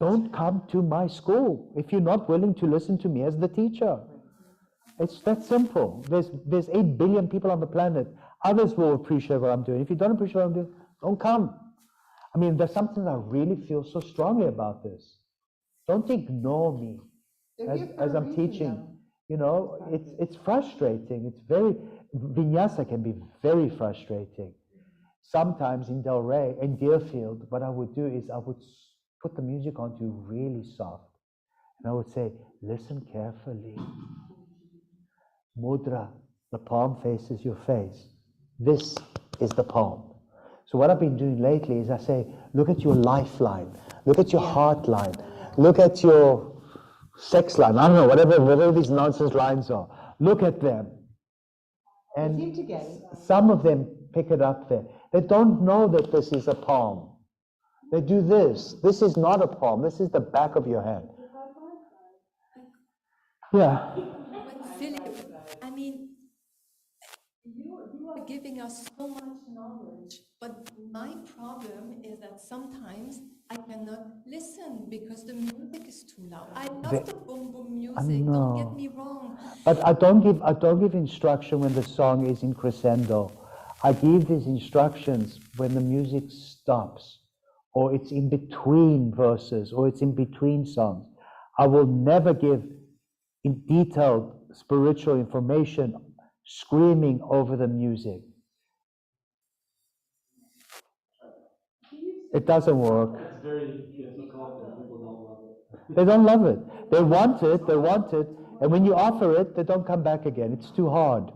don't come to my school if you're not willing to listen to me as the teacher. It's that simple. There's 8 billion people on the planet. Others will appreciate what I'm doing. If you don't appreciate what I'm doing, don't come. I mean, there's something I really feel so strongly about this. Don't ignore me as I'm teaching. You know, it's frustrating. It's very, vinyasa can be very frustrating. Sometimes in Del Rey, in Deerfield, what I would do is I would put the music on to really soft. And I would say, listen carefully. Mudra, the palm faces your face. This is the palm. So what I've been doing lately is I say, look at your lifeline, look at your heart line, look at your sex line, I don't know, whatever these nonsense lines are. Look at them. And They seem to get it. some of them pick it up there. They don't know that this is a palm. They do this. This is not a palm. This is the back of your hand. Yeah. But Philip, I mean, you are giving us so much knowledge, but my problem is that sometimes I cannot listen because the music is too loud. I love the boom boom music, don't get me wrong. But I don't give instruction when the song is in crescendo. I give these instructions when the music stops, or it's in between verses, or it's in between songs. I will never give in detailed spiritual information screaming over the music. It doesn't work. It's very difficult and people don't love it. They don't love it. They want it, and when you offer it, they don't come back again. It's too hard.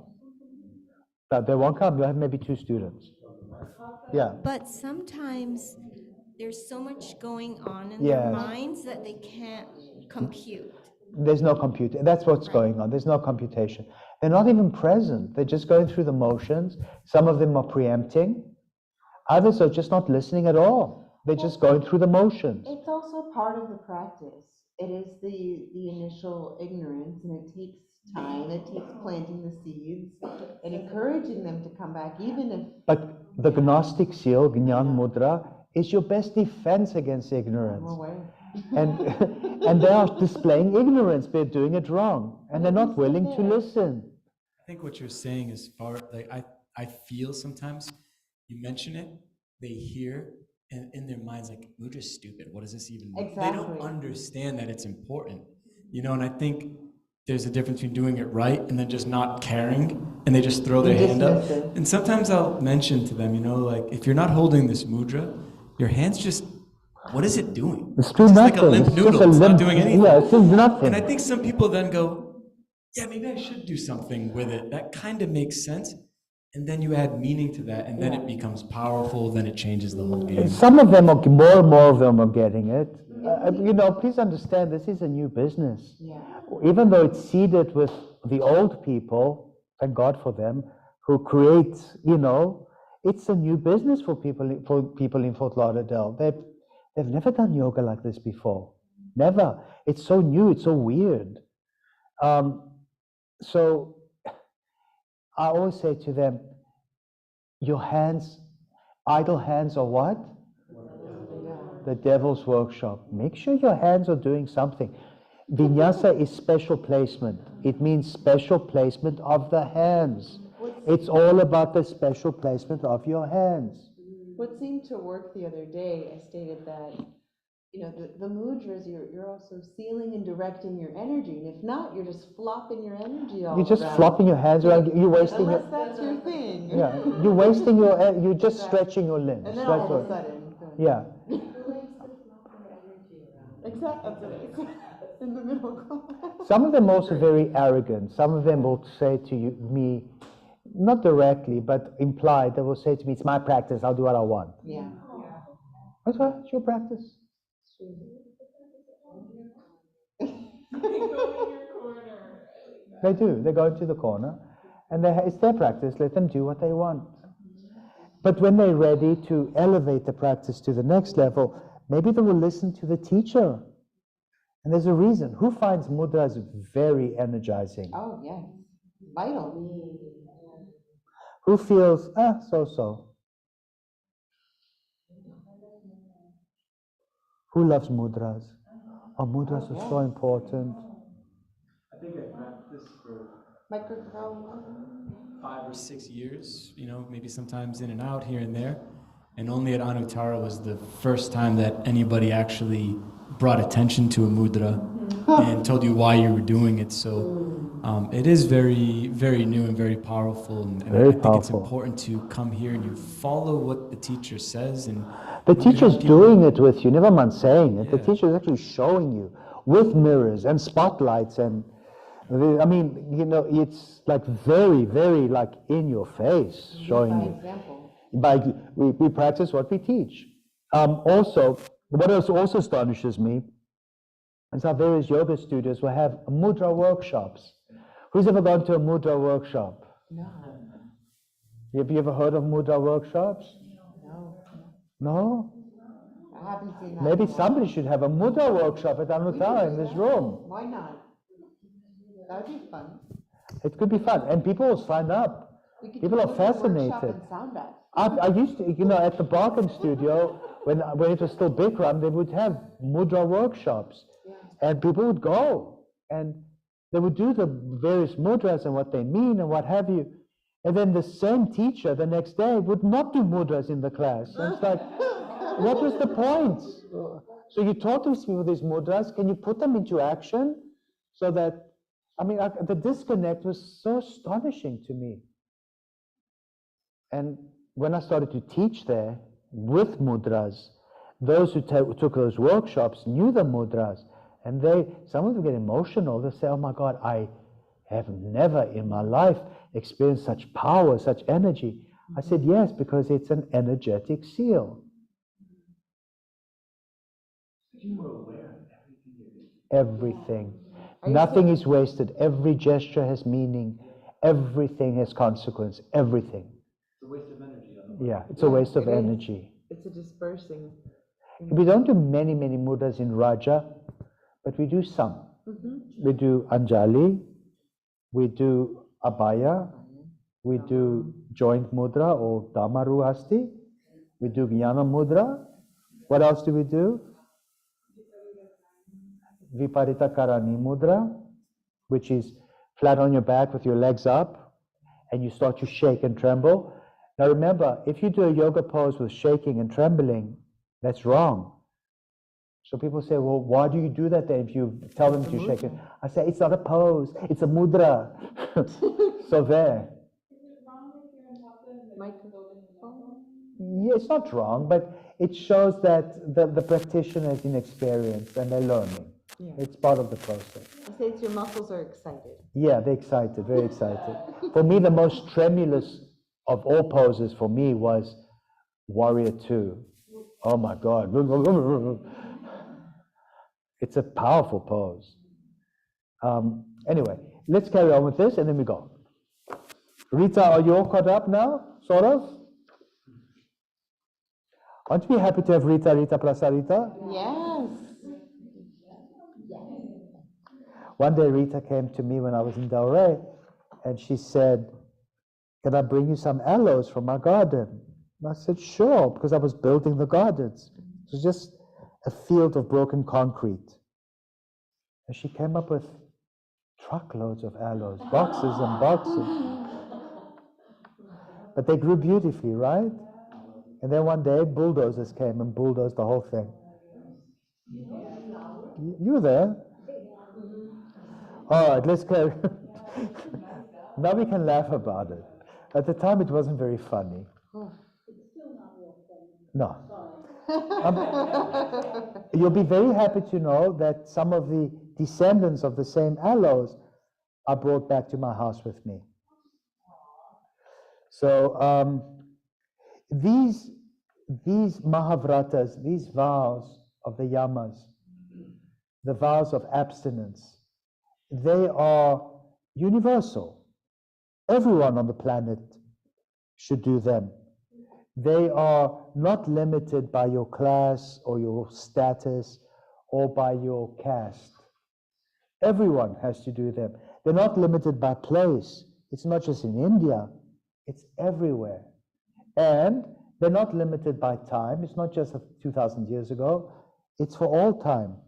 But they won't come. You'll have maybe 2 students. Yeah. But sometimes there's so much going on in Yes. their minds that they can't compute. There's no computing. That's what's going on. There's no computation. They're not even present. They're just going through the motions. Some of them are preempting. Others are just not listening at all. They're just going through the motions. It's also part of the practice. It is the initial ignorance, and it takes time. It takes planting the seeds and encouraging them to come back, even if. But the Gnostic seal, Jnana Mudra, is your best defense against ignorance. I'm aware. And they are displaying ignorance. They're doing it wrong, and they're not willing to listen. I think what you're saying is I feel sometimes you mention it, they hear, and in their minds like, mudra's stupid. What does this even mean? They don't Exactly. understand that it's important, and I think there's a difference between doing it right and then just not caring, and they just throw their hand up. And sometimes I'll mention to them, like if you're not holding this mudra, your hand's just, what is it doing? It's just nothing. like a limp It's just noodle. a It's not limp- doing anything. yeah, it's just nothing. And I think some people then go, yeah, maybe I should do something with it. That kind of makes sense. and then you add meaning to that, and then it becomes powerful, then it changes the whole game. Some of them, more and more of them are getting it. Please understand, this is a new business. Even though it's seeded with the old people, thank God for them, who create, it's a new business for people in Fort Lauderdale. They've never done yoga like this before. Never. It's so new, it's so weird. So I always say to them, your hands, idle hands are what? The devil's workshop. Make sure your hands are doing something. Vinyasa is special placement. It means special placement of the hands. It's all about the special placement of your hands. What seemed to work the other day, I stated that, the mudras, you're also sealing and directing your energy. And if not, you're just flopping your energy all You're just around. flopping your hands around. You're wasting Unless that's your thing. Yeah, you're just stretching your limbs. And then That's all of a what. sudden. Yeah. Exactly. In the middle. Some of them also very arrogant. Some of them will say to me, not directly, but implied, they will say to me, it's my practice, I'll do what I want. Yeah. That's right, it's your practice. They do, they go into the corner, and it's their practice, let them do what they want. But when they're ready to elevate the practice to the next level, maybe they will listen to the teacher. And there's a reason. Who finds mudras very energizing? Oh, yes. Vital. Who feels, so-so? Who loves mudras? Oh, mudras are so important. I think I practiced for Microphone. 5 or 6 years, maybe sometimes in and out here and there. And only at Anuttara was the first time that anybody actually brought attention to a mudra and told you why you were doing it. So it is very, very new and very powerful. And I think it's important to come here and you follow what the teacher says. And the teacher's doing it with you, never mind saying it. Yeah. The teacher is actually showing you with mirrors and spotlights and it's like very, very like in your face, showing you. We practice what we teach. Also, what else also astonishes me is our various yoga studios will have mudra workshops. Who's ever gone to a mudra workshop? No. Have you ever heard of mudra workshops? No? I haven't seen that. Maybe somebody should have a mudra workshop at Anuttara in this room. Why not? That'd be fun. It could be fun, and people will sign up. People are fascinated. I used to, at the Barkin studio, when it was still Bikram, they would have mudra workshops, and people would go, and they would do the various mudras and what they mean and what have you, and then the same teacher the next day would not do mudras in the class. And it's like, what was the point? So you taught these people these mudras, can you put them into action so that, the disconnect was so astonishing to me. And when I started to teach there with mudras, those who took those workshops knew the mudras, and some of them get emotional. They say, oh my God, I have never in my life experienced such power, such energy. I said, yes, because it's an energetic seal. You were aware of Everything. Nothing is wasted. Every gesture has meaning. Everything has consequence. Everything. It's a waste of energy. Yeah, it's a waste of energy. It's a dispersing. We don't do many, many mudras in Raja, but we do some. We do Anjali, we do Abhaya, we do joint mudra or Damaru Hasti, we do Jnana mudra. What else do we do? Viparita Karani mudra, which is flat on your back with your legs up, and you start to shake and tremble. Now remember, if you do a yoga pose with shaking and trembling, that's wrong. So people say, well, why do you do that then if you tell them to shake it? I say, it's not a pose, it's a mudra. So there. Yeah, it's not wrong, but it shows that the practitioner is inexperienced and they're learning. Yeah. It's part of the process. I say it's your muscles are excited. Yeah, they're excited, very excited. For me, the most tremulous of all poses for me was Warrior 2. Oh my God. It's a powerful pose. Anyway, let's carry on with this and then we go. Rita, are you all caught up now? Sort of? Aren't we happy to have Rita Prasarita? Yes. One day Rita came to me when I was in Delray and she said, "Can I bring you some aloes from our garden?" And I said, "Sure," because I was building the gardens. It was just a field of broken concrete. And she came up with truckloads of aloes, boxes and boxes. But they grew beautifully, right? And then one day bulldozers came and bulldozed the whole thing. You were there? All right, let's go. Now we can laugh about it. At the time, it wasn't very funny. No. You'll be very happy to know that some of the descendants of the same aloes are brought back to my house with me. So these Mahavratas, these vows of the yamas, the vows of abstinence, they are universal. Everyone on the planet should do them. They are not limited by your class or your status or by your caste. Everyone has to do them. They're not limited by place. It's not just in India. It's everywhere. And they're not limited by time. It's not just 2,000 years ago. It's for all time.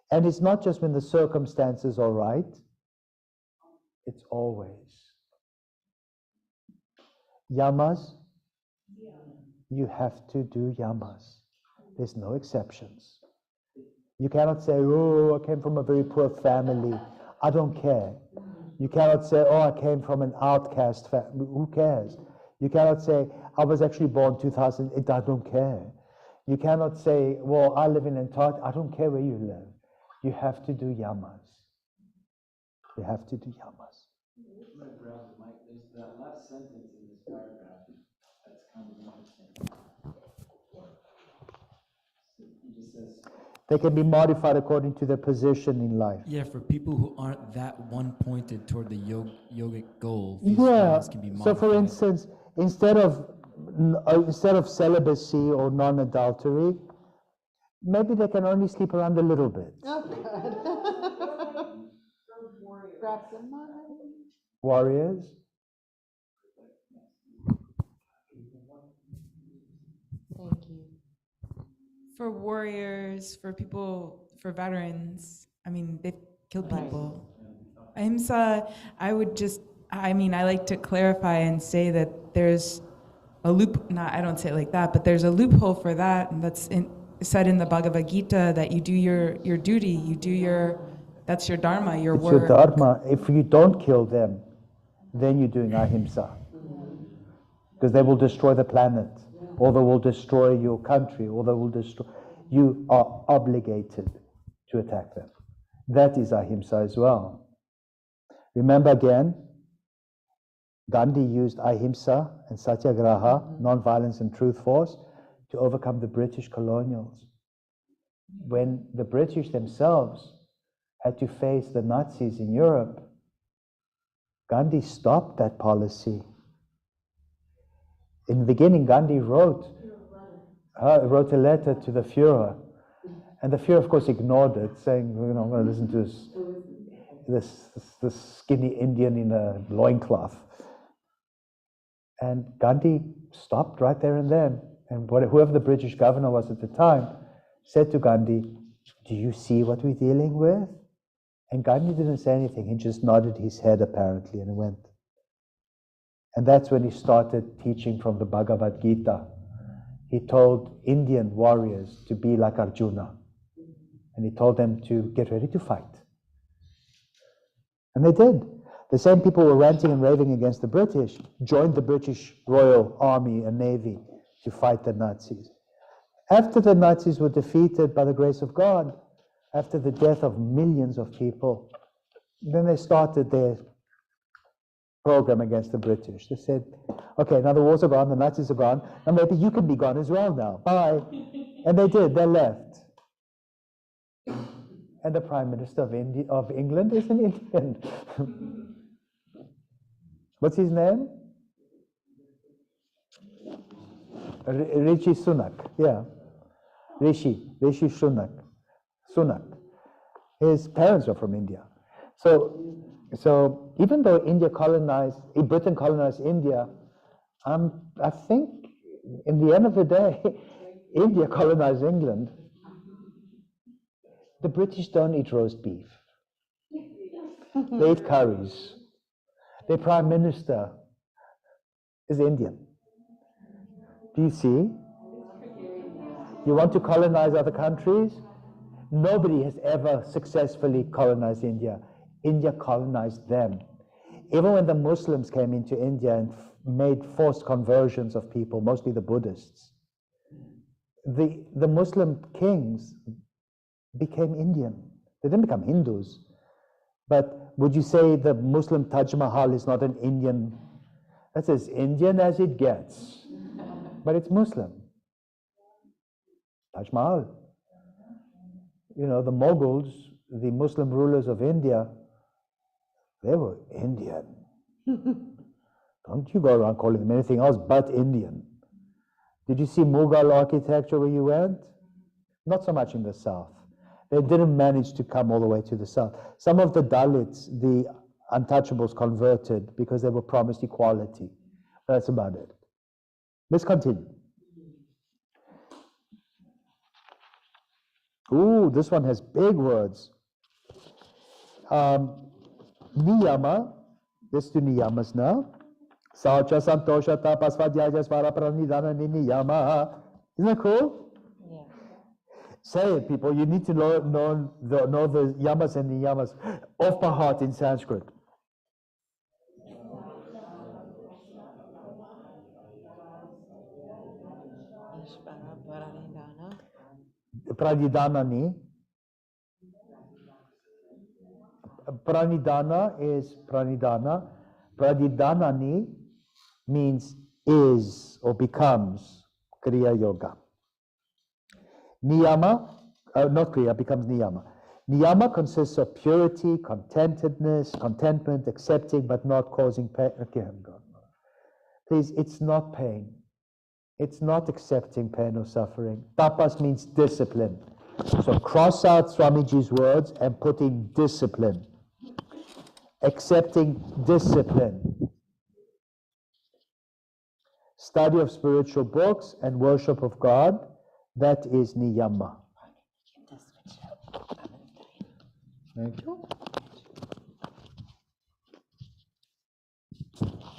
And it's not just when the circumstances are right. It's always. Yamas, you have to do yamas. There's no exceptions. You cannot say, "Oh, I came from a very poor family. I don't care." You cannot say, "Oh, I came from an outcast family." Who cares? You cannot say, "I was actually born 2008. I don't care." You cannot say, "Well, I live in Antarctica." I don't care where you live. You have to do yamas. You have to do yamas. There's that last sentence in this paragraph that's kind of interesting. He just says, They can be modified according to their position in life. Yeah, for people who aren't that one-pointed toward the yogic goal, these Yeah. vows can be So, modified. for instance, instead of celibacy or non-adultery, maybe they can only sleep around a little bit. Oh, God. Grab some money. Warriors. Thank you. For warriors, for people, for veterans, I mean, they've killed people. Ahimsa, I like to clarify and say that there's a I don't say it like that, but there's a loophole for that, and that's said in the Bhagavad Gita that you do your duty, that's your dharma, your It's work. your dharma. If you don't kill them, then you're doing ahimsa. Because they will destroy the planet, or they will destroy your country, or they will destroy. You are obligated to attack them. That is ahimsa as well. Remember again, Gandhi used ahimsa and satyagraha, non-violence and truth force, to overcome the British colonials. When the British themselves had to face the Nazis in Europe, Gandhi stopped that policy. In the beginning, Gandhi wrote a letter to the Führer, and the Führer, of course, ignored it, saying, "I'm going to listen to this skinny Indian in a loincloth." And Gandhi stopped right there and then, and whoever the British governor was at the time said to Gandhi, "Do you see what we're dealing with?" And Gandhi didn't say anything. He just nodded his head apparently and went. And that's when he started teaching from the Bhagavad Gita. He told Indian warriors to be like Arjuna. And he told them to get ready to fight. And they did. The same people who were ranting and raving against the British joined the British Royal Army and Navy to fight the Nazis. After the Nazis were defeated by the grace of God, after the death of millions of people, then they started their program against the British. They said, okay, now the wars are gone, the Nazis are gone, now maybe you can be gone as well now. Bye. And they did, they left. And the Prime Minister of England is an Indian. What's his name? Rishi Sunak, yeah. Rishi Sunak. His parents were from India. So even though Britain colonized India, I think in the end of the day, India colonized England. The British don't eat roast beef. They eat curries. Their Prime Minister is Indian. Do you see? You want to colonize other countries? Nobody has ever successfully colonized India. India colonized them. Even when the Muslims came into India and made forced conversions of people, mostly the Buddhists, the Muslim kings became Indian. They didn't become Hindus. But would you say the Muslim Taj Mahal is not an Indian? That's as Indian as it gets. But it's Muslim. Taj Mahal. You know, the Mughals, the Muslim rulers of India, they were Indian. Don't you go around calling them anything else but Indian. Did you see Mughal architecture where you went? Not so much in the south. They didn't manage to come all the way to the south. Some of the Dalits, the untouchables, converted because they were promised equality. That's about it. Let's continue. Ooh, this one has big words. Niyama, let's do niyamas now. Saucha santosha tapasvadhyaya svara pranidhana niyama. Isn't that cool? Yeah. Say it, people. You need to know the yamas and niyamas off by heart in Sanskrit. Pranidhanani. Pranidhana is pranidhana. Pranidhanani means is or becomes Kriya Yoga. Niyama, not Kriya, becomes Niyama. Niyama consists of purity, contentment, accepting but not causing pain. Okay, God. Please, it's not pain. It's not accepting pain or suffering. Tapas means discipline. So cross out Swamiji's words and put in discipline. Accepting discipline. Study of spiritual books and worship of God, that is niyama. Thank you.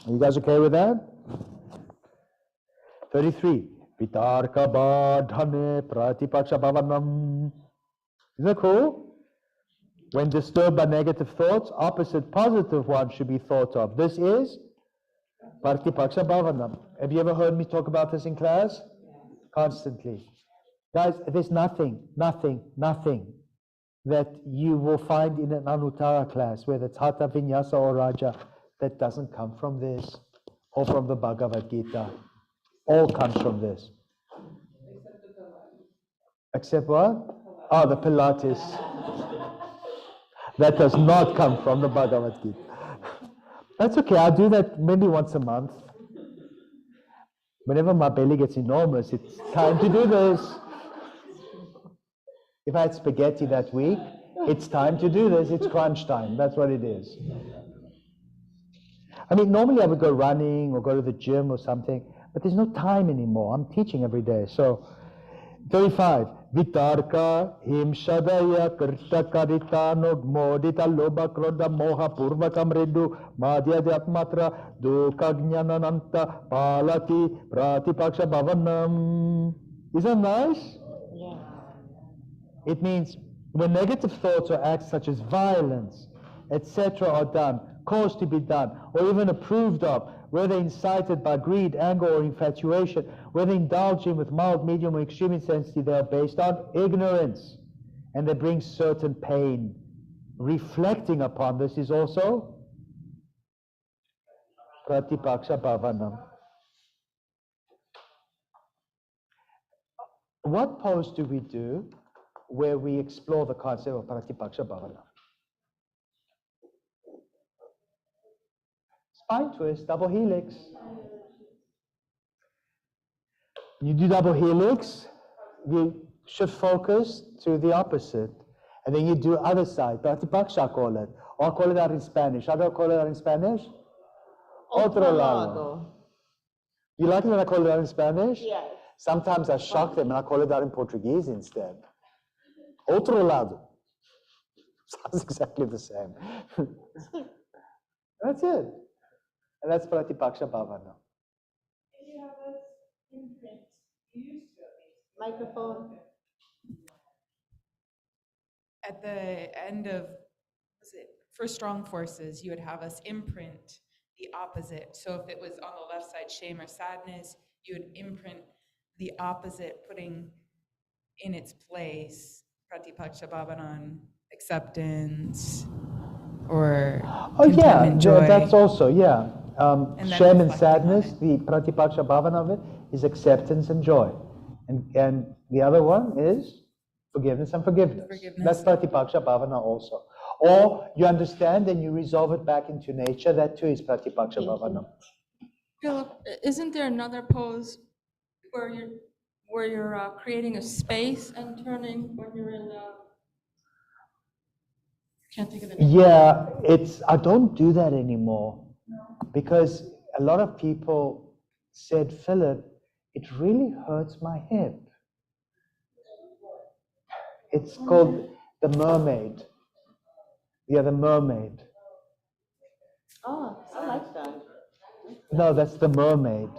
Are you guys okay with that? 33. Vitarka badhane pratipaksha bhavanam. Isn't that cool? When disturbed by negative thoughts, opposite positive ones should be thought of. This is Partipaksha Bhavanam. Have you ever heard me talk about this in class? Constantly. Guys, there's nothing that you will find in an Anuttara class, whether it's Hatha, Vinyasa, or Raja, that doesn't come from this or from the Bhagavad Gita. All comes from this. Except what? Oh, the Pilates. That does not come from the Bhagavad Gita. That's okay, I'll do that maybe once a month. Whenever my belly gets enormous, it's time to do this. If I had spaghetti that week, it's time to do this. It's crunch time. That's what it is. I mean, normally I would go running or go to the gym or something, but there's no time anymore. I'm teaching every day. So, 35. Vitarka himshadaya kirta karita nogmodita loba kroda moha purvakam redu madhyadyatmatra dukagnyanananta palati pratipaksha bhavanam. Isn't that nice? Yeah. It means when negative thoughts or acts such as violence, etc. are done, caused to be done, or even approved of, whether incited by greed, anger, or infatuation, whether indulging with mild, medium, or extreme intensity, they are based on ignorance, and they bring certain pain. Reflecting upon this is also Pratipaksha Bhavanam. What pose do we do where we explore the concept of Pratipaksha Bhavanam? Spine twist, double helix. You do double helix, you should focus to the opposite. And then you do other side, Pratipaksha I call it. Or I call it out in Spanish. How do I call it out in Spanish? Otro lado. You like it when I call it out in Spanish? Yes. Sometimes I shock them and I call it out in Portuguese instead. Outro lado. Sounds exactly the same. That's it. And that's Pratipaksha Bhavana. Microphone. At the end of, for strong forces, you would have us imprint the opposite. So if it was on the left side, shame or sadness, you would imprint the opposite, putting in its place Pratipaksha Bhavanan, acceptance, or contentment, joy. That's also, yeah. And then Shame and reflecting on sadness, the Pratipaksha Bhavana of it is acceptance and joy. And the other one is forgiveness and forgiveness. That's Pratipaksha Bhavana also. Or you understand and you resolve it back into nature, that too is Pratipaksha Bhavana. Philip, isn't there another pose where you're creating a space and turning when you're in can't think of it. Yeah, I don't do that anymore because a lot of people said, Philip, it really hurts my hip. It's called the mermaid. Yeah, the mermaid. Oh, I like that. No, that's the mermaid.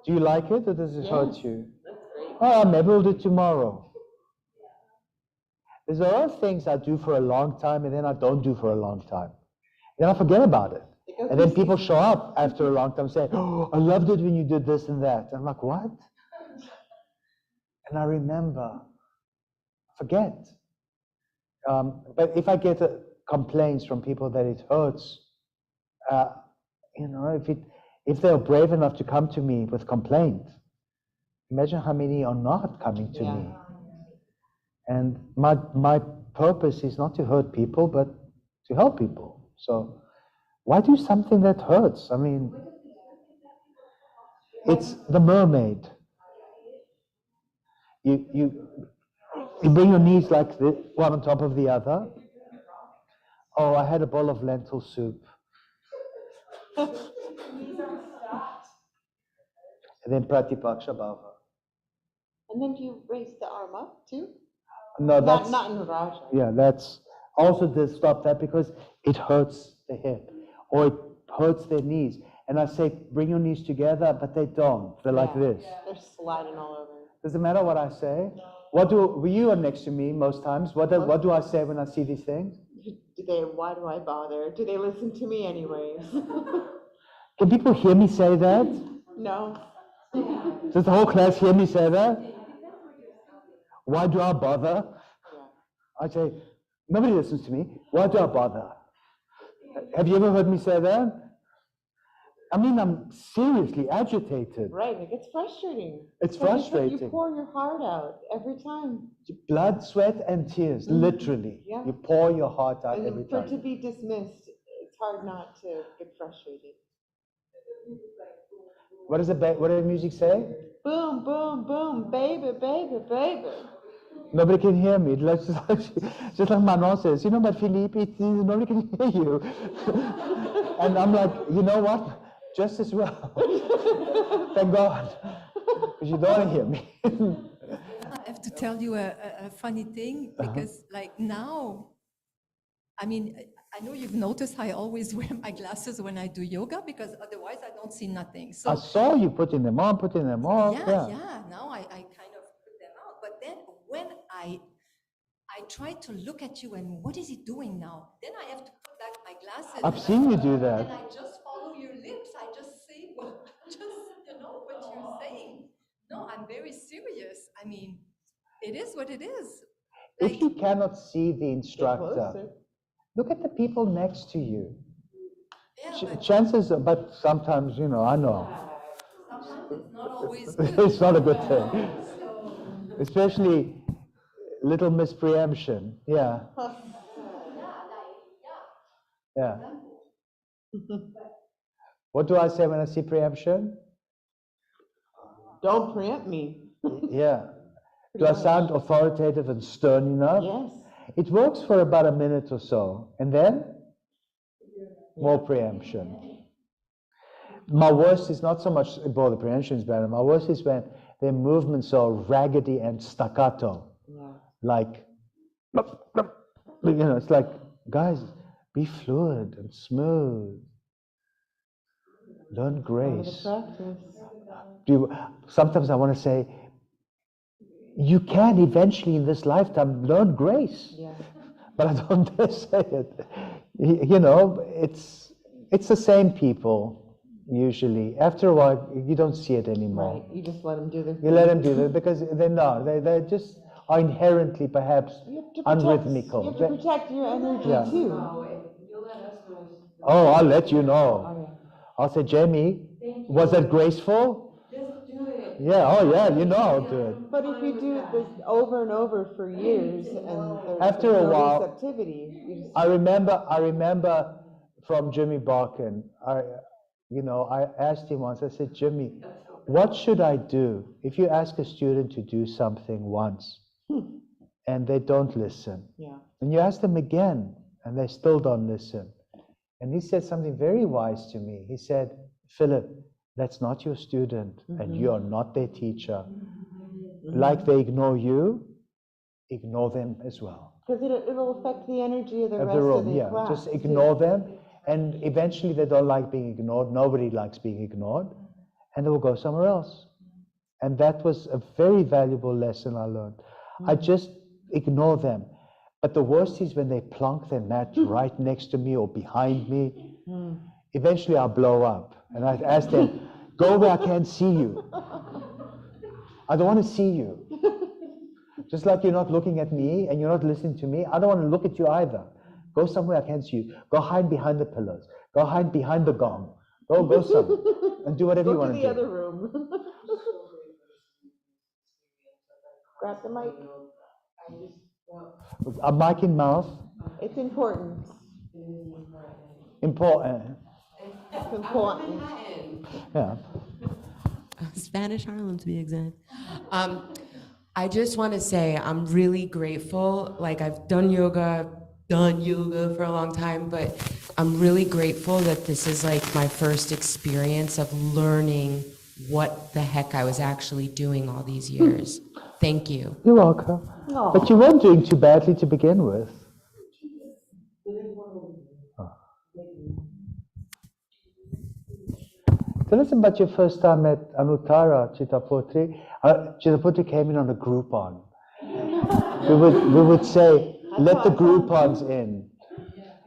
Do you like it or does it hurt you? That's great. Oh, maybe we'll do it tomorrow. There's a lot of things I do for a long time and then I don't do for a long time. Then I forget about it. And then people show up after a long time saying, oh, I loved it when you did this and that. I'm like, what? And I remember, forget. But if I get complaints from people that it hurts, if they're brave enough to come to me with complaints, imagine how many are not coming to me. And my purpose is not to hurt people, but to help people. So why do something that hurts? I mean, it's the mermaid. You bring your knees like this, one on top of the other. Oh, I had a bowl of lentil soup. And then Pratipaksha Bhava. And then do you raise the arm up too? No, that's not in Raja. Yeah, that's also to stop that because it hurts the hip or it hurts their knees. And I say, bring your knees together, but they don't. They're like this. They're sliding all over. Does it matter what I say? You are next to me most times. What do I say when I see these things? Why do I bother? Do they listen to me anyways? Can people hear me say that? No. Does the whole class hear me say that? Why do I bother? I say, nobody listens to me. Why do I bother? Have you ever heard me say that? I mean, I'm seriously agitated. Right, it gets frustrating. It's Because frustrating. You pour your heart out every time. Blood, sweat, and tears, literally. Yeah. You pour your heart out And every for it to time. be dismissed, it's hard not to get frustrated. What does the music say? Boom, boom, boom, baby, baby, baby. Nobody can hear me. Just like Manon says, but Philippe, nobody can hear you. And I'm like, you know what? Just as well. Thank God. Because you don't want to hear me. I have to tell you a funny thing because like now, I mean, I know you've noticed I always wear my glasses when I do yoga because otherwise I don't see nothing. So I saw you putting them on. yeah. Now I kind of put them out. But then when I try to look at you and what is he doing now? Then I have to put back my glasses. I've seen you do that. And I just follow your lips. I just say what you're saying. No, I'm very serious. I mean, it is what it is. If you cannot see the instructor, look at the people next to you. Chances, but sometimes, you know, I know. Sometimes it's not always good. It's not a good thing. Especially little mispreemption. Yeah. Yeah. What do I say when I see preemption? Don't preempt me. Yeah. Do I sound authoritative and stern enough? Yes. It works for about a minute or so, and then more preemption. My worst is not so much, well, the preemption is better. My worst is when their movements are raggedy and staccato. Yeah. Like, you know, it's like, guys, be fluid and smooth. Learn grace. Sometimes I want to say, you can eventually in this lifetime learn grace. Yeah. But I don't dare say it. You know, it's the same people usually. After a while, you don't see it anymore. Right. You just let them do their thing. You let them do that because they just are inherently perhaps unrhythmical. You have to protect your energy Yeah. too. Oh, I'll let you know. I'll say, Jamie, was that graceful? Just do it. Yeah, oh yeah, you know I'll do it. But if you do this over and over for years and there's After a no while, receptivity, you just... I remember from Jimmy Barkin, I asked him once, I said, Jimmy, what should I do if you ask a student to do something once and they don't listen? Yeah. And you ask them again and they still don't listen. And he said something very wise to me. He said, Philip, that's not your student and you are not their teacher. Like they ignore you, ignore them as well. Because it'll affect the energy of the rest room, of the class. Just ignore them, and eventually they don't like being ignored. Nobody likes being ignored, and they will go somewhere else. And that was a very valuable lesson I learned. I just ignore them. But the worst is when they plonk their mat right next to me or behind me. Eventually I'll blow up, and I ask them, go where I can't see you. I don't want to see you. Just like you're not looking at me and you're not listening to me, I don't want to look at you either. Go somewhere I can't see you. Go hide behind the pillows. Go hide behind the gong. Go somewhere and do whatever you want to do. Go to the other room. Grab the mic. A mic in mouth. It's important. Important. It's important. Yeah. Spanish Harlem, to be exact. I just want to say I'm really grateful. Like, I've done yoga for a long time, but I'm really grateful that this is like my first experience of learning what the heck I was actually doing all these years. Thank you. You're welcome. Aww. But you weren't doing too badly to begin with. Tell us about your first time at Anuttara, Chittaputri. Chittaputri came in on a Groupon. we would say, let the Groupons in.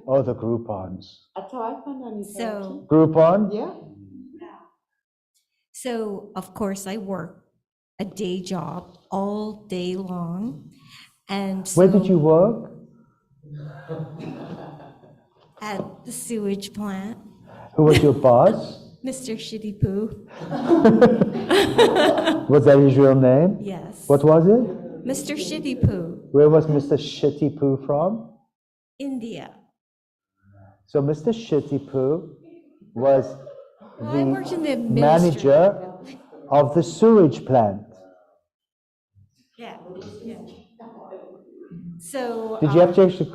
Oh, the Groupons. That's how I found out. So, Groupon? Yeah. So, of course, I work a day job all day long. And so Where did you work? At the sewage plant. Who was your boss? Mr. Shitty Poo. Was that his real name? Yes. What was it? Mr. Shitty Poo. Where was Mr. Shitty Poo from? India. So Mr. Shitty Poo was I worked in the manager of the sewage plant. Yeah. So Did you have to actually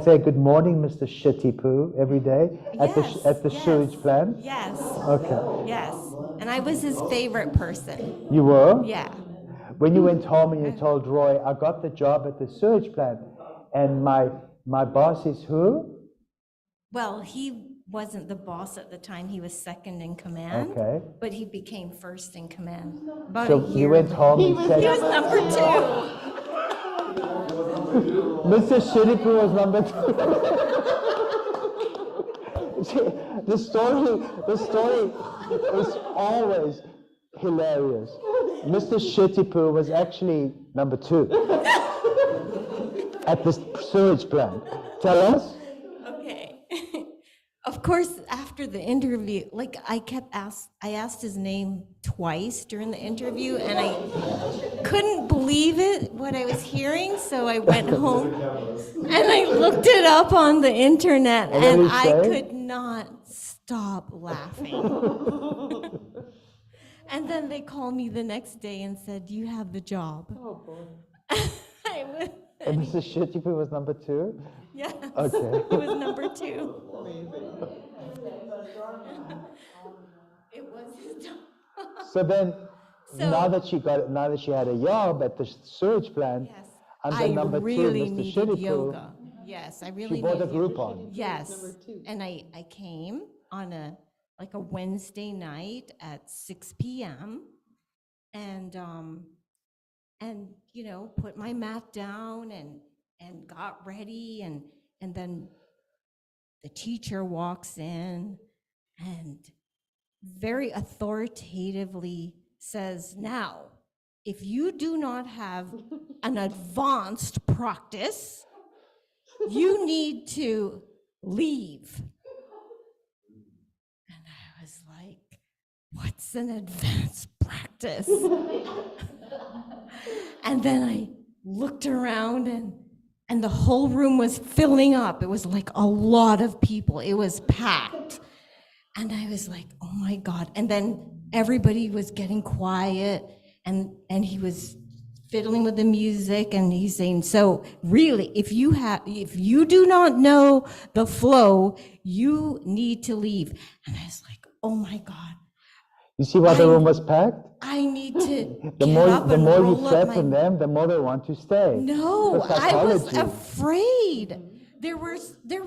say good morning, Mr. Shitty Poo, every day at the sewage plant? Yes. Okay. Yes. And I was his favorite person. You were? Yeah. When you went home and you told Roy, I got the job at the sewage plant, and my boss is who? Well, he wasn't the boss at the time. He was second in command. Okay. But he became first in command. About So a you year went later. home and said... He was number 2. Mr. Shitty Poo was number 2. The story is always hilarious. Mr. Shitty Poo was actually number 2 at the sewage plant. Tell us. Okay. Of course, after after the interview, like I asked his name twice during the interview, and I couldn't believe it, what I was hearing, so I went home and I looked it up on the internet, And what did and he I say? could not stop laughing. And then they called me the next day and said, "You have the job." Oh, boy. And this is shit you put was number 2? Yes, Okay. it was number 2. It was his job. So then, So- now that she had a job at the sewage plant, under I number 2, really Mr. needed Shitty Poo, yoga. Yes, I really she brought a needed group yoga. on. Yes, and I came on a Wednesday night at 6 p.m. and you know, put my mat down and got ready, and then the teacher walks in and very authoritatively says, "Now, if you do not have an advanced practice, you need to leave." And I was like, what's an advanced practice? And then I looked around, and the whole room was filling up. It was like a lot of people. It was packed. And I was like, oh my God. And then everybody was getting quiet, and he was fiddling with the music, and he's saying, "So really, if you do not know the flow, you need to leave." And I was like, oh my God, You see why the room was packed? I need to The get more, up the and more you roll up threaten my... them, the more they want to stay. No, For I was psychology. afraid. There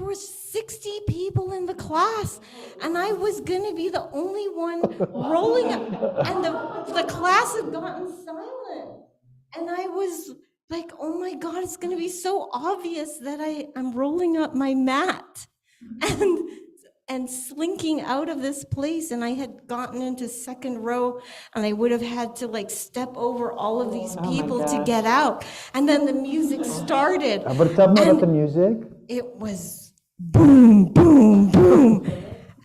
was 60 people in the class, and I was gonna be the only one rolling up, and the class had gotten silent. And I was like, oh my God, it's gonna be so obvious that I'm rolling up my mat and slinking out of this place. And I had gotten into second row, and I would have had to like step over all of these people to get out. And then the music started. But tell me about the music. It was boom, boom, boom.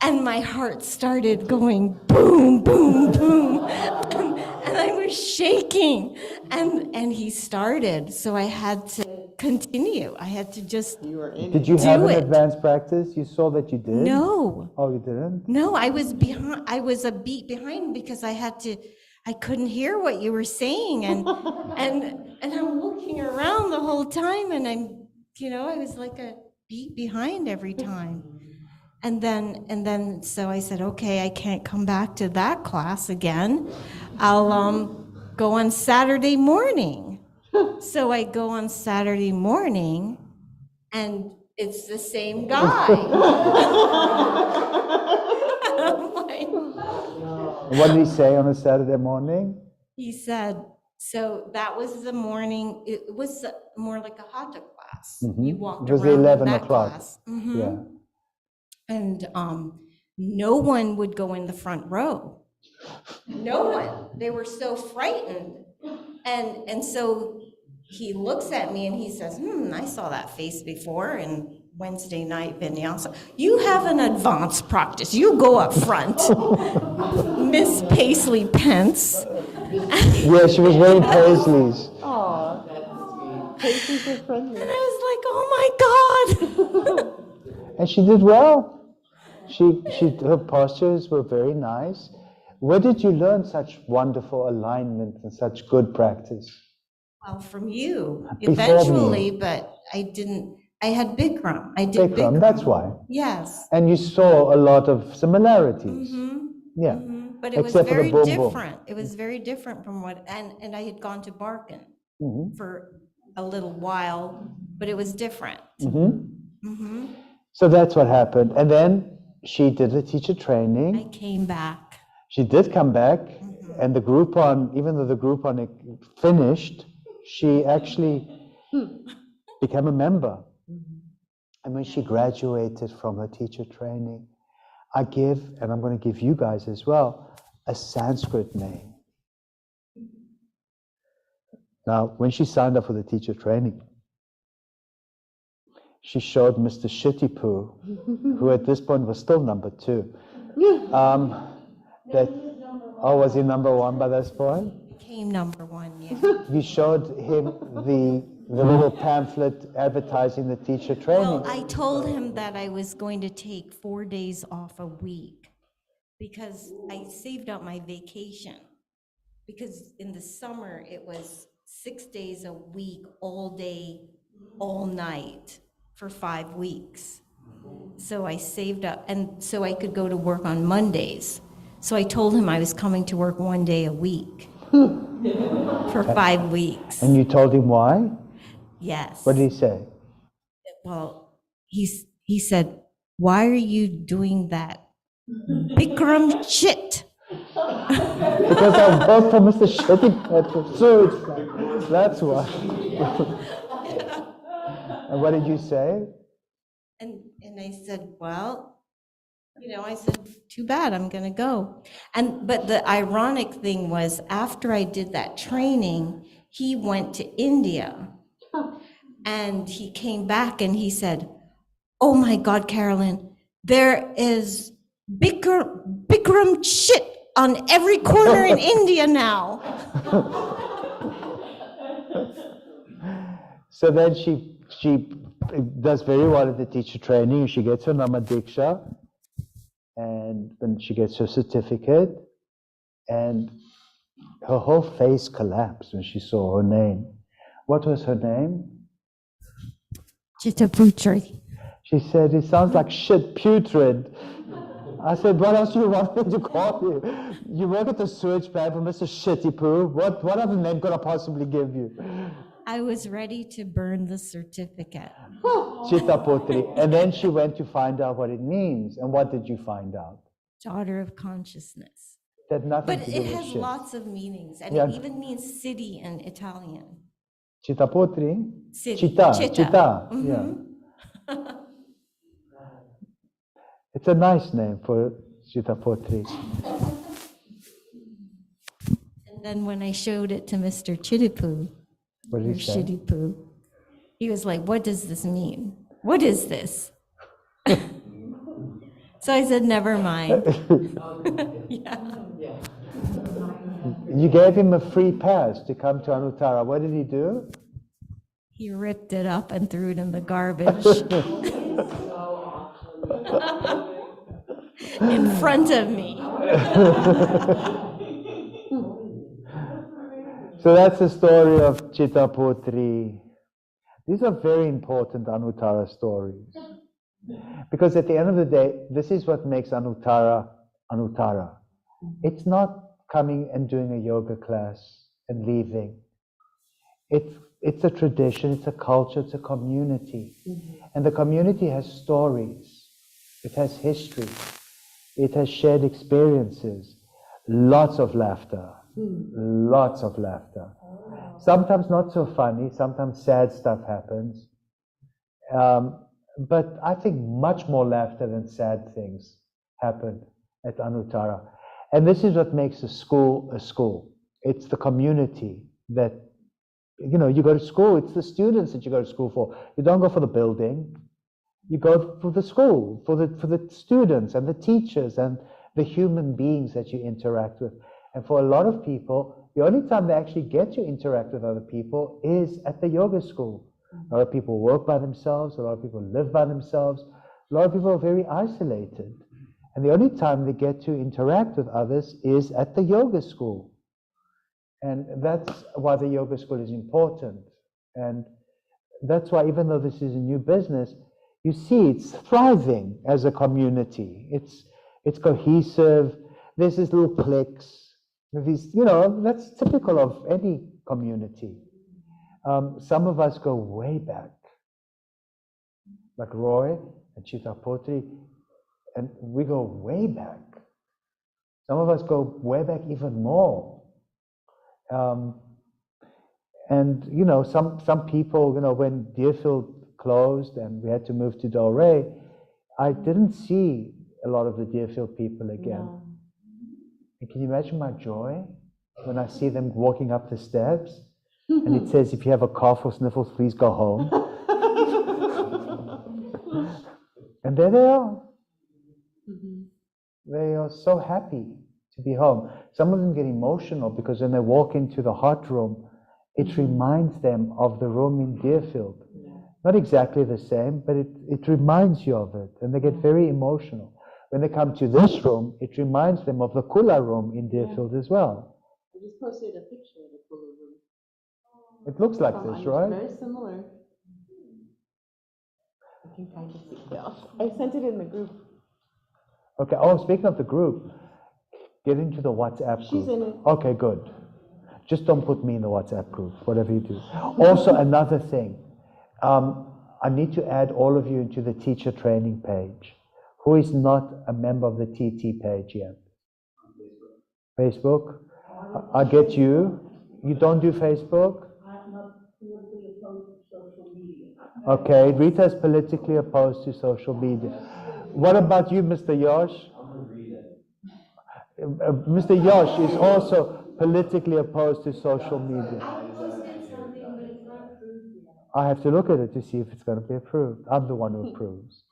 And my heart started going boom, boom, boom. And I was shaking. And he started. So I had to continue. I had to just Did you have an advanced practice? You saw that you did? No. Oh, you didn't? No, I was behind. I was a beat behind because I couldn't hear what you were saying. And I'm looking around the whole time, and I was like a beat behind every time. And then so I said, okay, I can't come back to that class again. I'll go on Saturday morning. So I go on Saturday morning, and it's the same guy. I'm like, What did he say on a Saturday morning? he said, so that was the morning, it was more like a hatha class. You walked It was around 11 that o'clock. class. Mhm. Yeah. And no one would go in the front row. No one. They were so frightened. And so he looks at me and he says, I saw that face before in Wednesday night vinyasa. You have an advanced practice. You go up front. Miss Paisley Pence. Yeah, she was wearing Paisleys. Aw, Paisley's so friendly. And I was like, oh my God. And she did well. Her postures were very nice. Where did you learn such wonderful alignment and such good practice? Well, from you, Before eventually, me. but I had Bikram. I did Bikram. That's why. Yes. And you saw a lot of similarities. Yeah. But it was Except for the very boom, boom. different. It was very different from what, and I had gone to Barkin for a little while, but it was different. So that's what happened. And then she did the teacher training. I came back. She did come back, and the Groupon, even though the Groupon finished, she actually became a member. And when she graduated from her teacher training, I give, and I'm going to give you guys as well, a Sanskrit name. Now, when she signed up for the teacher training, she showed Mr. Shittipu, who at this point was still number 2. Was he number 1 by this point? Became number 1, yeah. You showed him the little pamphlet advertising the teacher training. Well, I told him that I was going to take 4 days off a week because I saved up my vacation. Because in the summer, it was 6 days a week, all day, all night for 5 weeks. So I saved up, and so I could go to work on Mondays. So I told him I was coming to work 1 day a week for 5 weeks. And you told him why? Yes. What did he say? Well, he said, "Why are you doing that Bikram shit?" Because I work for Mr. Shittipu, so that's why. And what did you say? And I said, well, I said, too bad, I'm gonna go. But the ironic thing was, after I did that training, he went to India. And he came back and he said, oh my God, Carolyn, there is Bikram shit on every corner in India now. So then she does very well at the teacher training. She gets her Namadiksha, and then she gets her certificate, and her whole face collapsed when she saw her name. What was her name? Chittaputri. She said, it sounds like shit, putrid. I said, what else do you want me to call you? You work at the sewage plant for Mr. Shittipu. What other name could I possibly give you? I was ready to burn the certificate. Chittaputri. And then she went to find out what it means. And what did you find out? Daughter of consciousness. That nothing But to do it with has shit. lots of meanings, and Yeah. it even means city in Italian. Chittaputri? City. Chitta. Mhm. Yeah. It's a nice name for Chittaputri. And then when I showed it to Mr. Chittipu, What did he say? Shittipu, he was like, what does this mean? What is this? So I said, never mind. Yeah. You gave him a free pass to come to Anuttara. What did he do? He ripped it up and threw it in the garbage. In front of me. So that's the story of Chittaputri. These are very important Anuttara stories. Because at the end of the day, this is what makes Anuttara Anuttara. It's not coming and doing a yoga class and leaving. It's a tradition, it's a culture, it's a community. And the community has stories, it has history, it has shared experiences, lots of laughter, lots of laughter. Sometimes not so funny, sometimes sad stuff happens. But I think much more laughter than sad things happen at Anuttara. And this is what makes a school a school. It's the community that, you go to school, it's the students that you go to school for. You don't go for the building, you go for the school, for the students and the teachers and the human beings that you interact with. And for a lot of people, the only time they actually get to interact with other people is at the yoga school. A lot of people work by themselves, a lot of people live by themselves, a lot of people are very isolated. And the only time they get to interact with others is at the yoga school. And that's why the yoga school is important. And that's why, even though this is a new business, you see it's thriving as a community. It's cohesive. There's these little cliques. These, that's typical of any community. Some of us go way back, like Roy and Chittaputri, and we go way back. Some of us go way back even more. And some people, when Deerfield closed and we had to move to Delray, I didn't see a lot of the Deerfield people again. No. And can you imagine my joy when I see them walking up the steps and it says, if you have a cough or sniffles, please go home. And there they are. They are so happy to be home. Some of them get emotional because when they walk into the hot room, it reminds them of the room in Deerfield. Not exactly the same, but it reminds you of it, and they get very emotional. When they come to this room, it reminds them of the Kula room in Deerfield as well. I just posted a picture of the cooler room. It looks like this, right? Very similar. I can kind of see it. I sent it in the group. Okay, oh, speaking of the group, get into the WhatsApp group. She's in it. Okay, good. Just don't put me in the WhatsApp group, whatever you do. Also, another thing, I need to add all of you into the teacher training page. Who is not a member of the TT page yet? Facebook? I get you. You don't do Facebook? I'm not politically opposed to social media. Okay, Rita's politically opposed to social media. What about you, Mr. Yosh? I'm gonna read it. Mr. Yosh is also politically opposed to social media. I posted something, but it's not approved yet. I have to look at it to see if it's going to be approved. I'm the one who approves.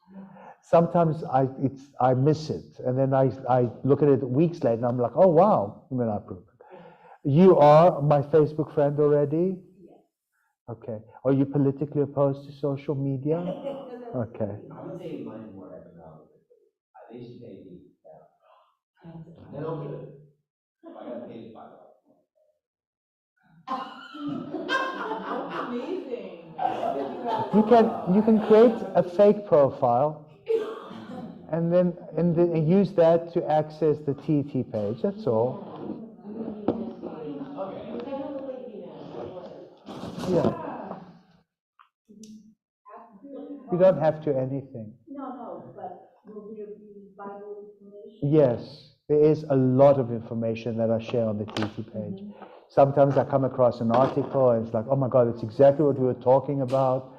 Sometimes I miss it, and then I look at it weeks later, and I'm like, oh wow, and then I approve it. You are my Facebook friend already? Yes. Okay. Are you politically opposed to social media? Okay. I would say mine's more economic. They should pay me down. Then I'll do it. If I gotta pay $5. That's amazing. You can create a fake profile and then and use that to access the TT page. That's all. Yeah. You don't have to anything. No, but will there be Bible information? Yes, there is a lot of information that I share on the TT page. Sometimes I come across an article and it's like, oh my God, it's exactly what we were talking about.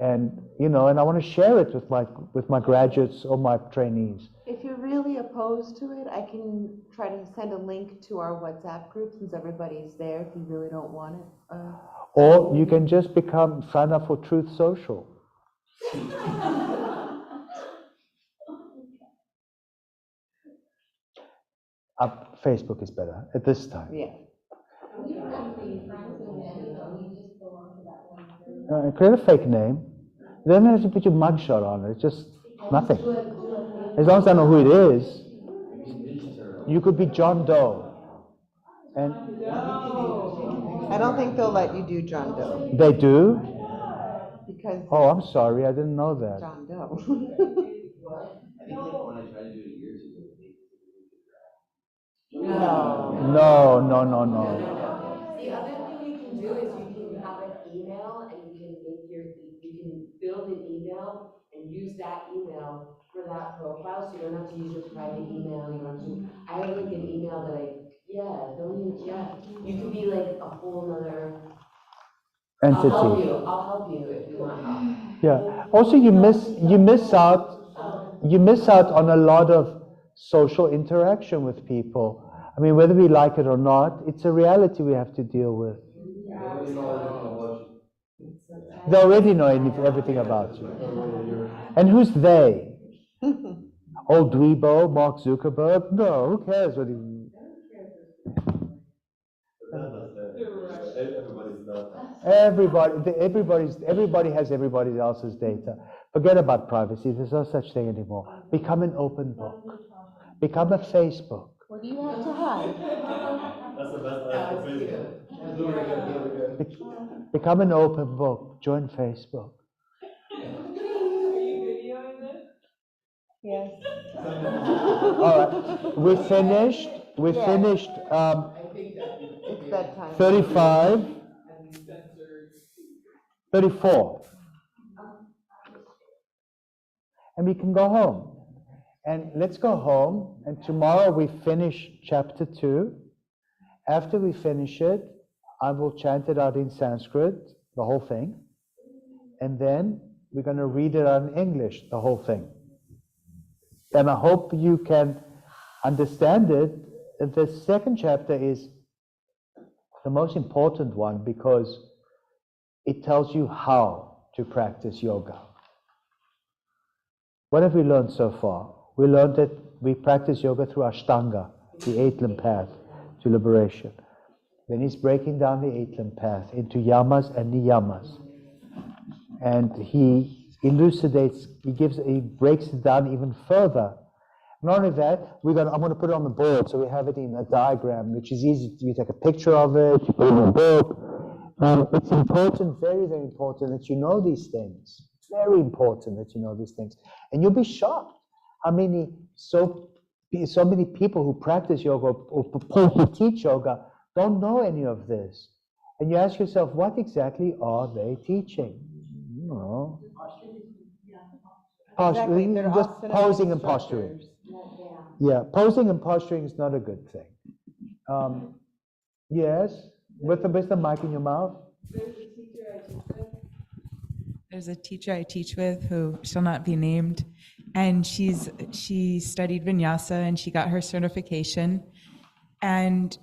And, and I want to share it with my graduates or my trainees. If you're really opposed to it, I can try to send a link to our WhatsApp group since everybody's there if you really don't want it. Or you can just sign up for Truth Social. Facebook is better at this time. Yeah. Create a fake name. You don't have to put your mugshot on it. It's just nothing. As long as I know who it is. You could be John Doe. And I don't think they'll let you do John Doe. they do? Because oh, I'm sorry. I didn't know that. John Doe. I think like when I tried to do it years ago, No. The other thing you can do is you can have an email and you can build an email and use that email for that profile, so you don't have to use your private email. You don't have to. I have like an email that you can be like a whole nother entity. I'll help you if you want help. Yeah. Also, you miss out on a lot of social interaction with people. I mean, whether we like it or not, it's a reality we have to deal with. They already know everything about you. And who's they? Old Dweebo, Mark Zuckerberg? No, who cares what he... Everybody has everybody else's data. Forget about privacy. There's no such thing anymore. Become an open book. Become a Facebook. What do you have to hide? That's the best ad for Facebook. Become an open book. Join Facebook. Are you videoing this? Yes. All right. We finished. It's bedtime. 35. 34. And we can go home. And let's go home. And tomorrow we finish chapter 2. After we finish it, I will chant it out in Sanskrit, the whole thing. And then we're going to read it out in English, the whole thing. And I hope you can understand it. The second chapter is the most important one because it tells you how to practice yoga. What have we learned so far? We learned that we practice yoga through Ashtanga, the eight limb path to liberation. Then he's breaking down the eight limb path into yamas and niyamas. And he elucidates, he breaks it down even further. Not only that, I'm going to put it on the board so we have it in a diagram, which is easy. You take a picture of it, you put it in a book. It's important, very, very important that you know these things. It's very important that you know these things. And you'll be shocked how many, so many people who practice yoga or purport to teach yoga don't know any of this. And you ask yourself, what exactly are they teaching? You know. Exactly, they're Just asana posing and posturing. Yeah, posing and posturing is not a good thing. Yes, with the mic in your mouth. There's a teacher I teach with who shall not be named, and she studied vinyasa and she got her certification, and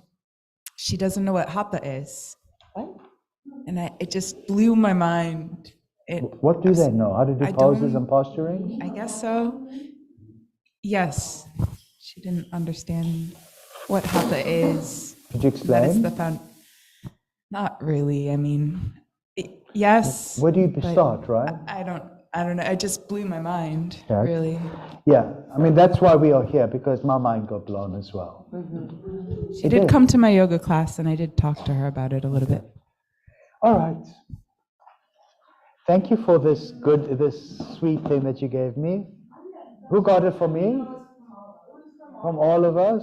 she doesn't know what hatha is. What? And it just blew my mind. What do they know? How to do I poses don't- and posturing? I guess so. Yes. She didn't understand what hatha is. Could you That it's explain? Not really. I mean, yes. Where do you but start, right? I don't know. It just blew my mind, Okay. really. Yeah, I mean, that's why we are here, because my mind got blown as well. She did come to my yoga class, and I did talk to her about it a little bit. All right. Thank you for this sweet thing that you gave me. Who got it for me? From all of us?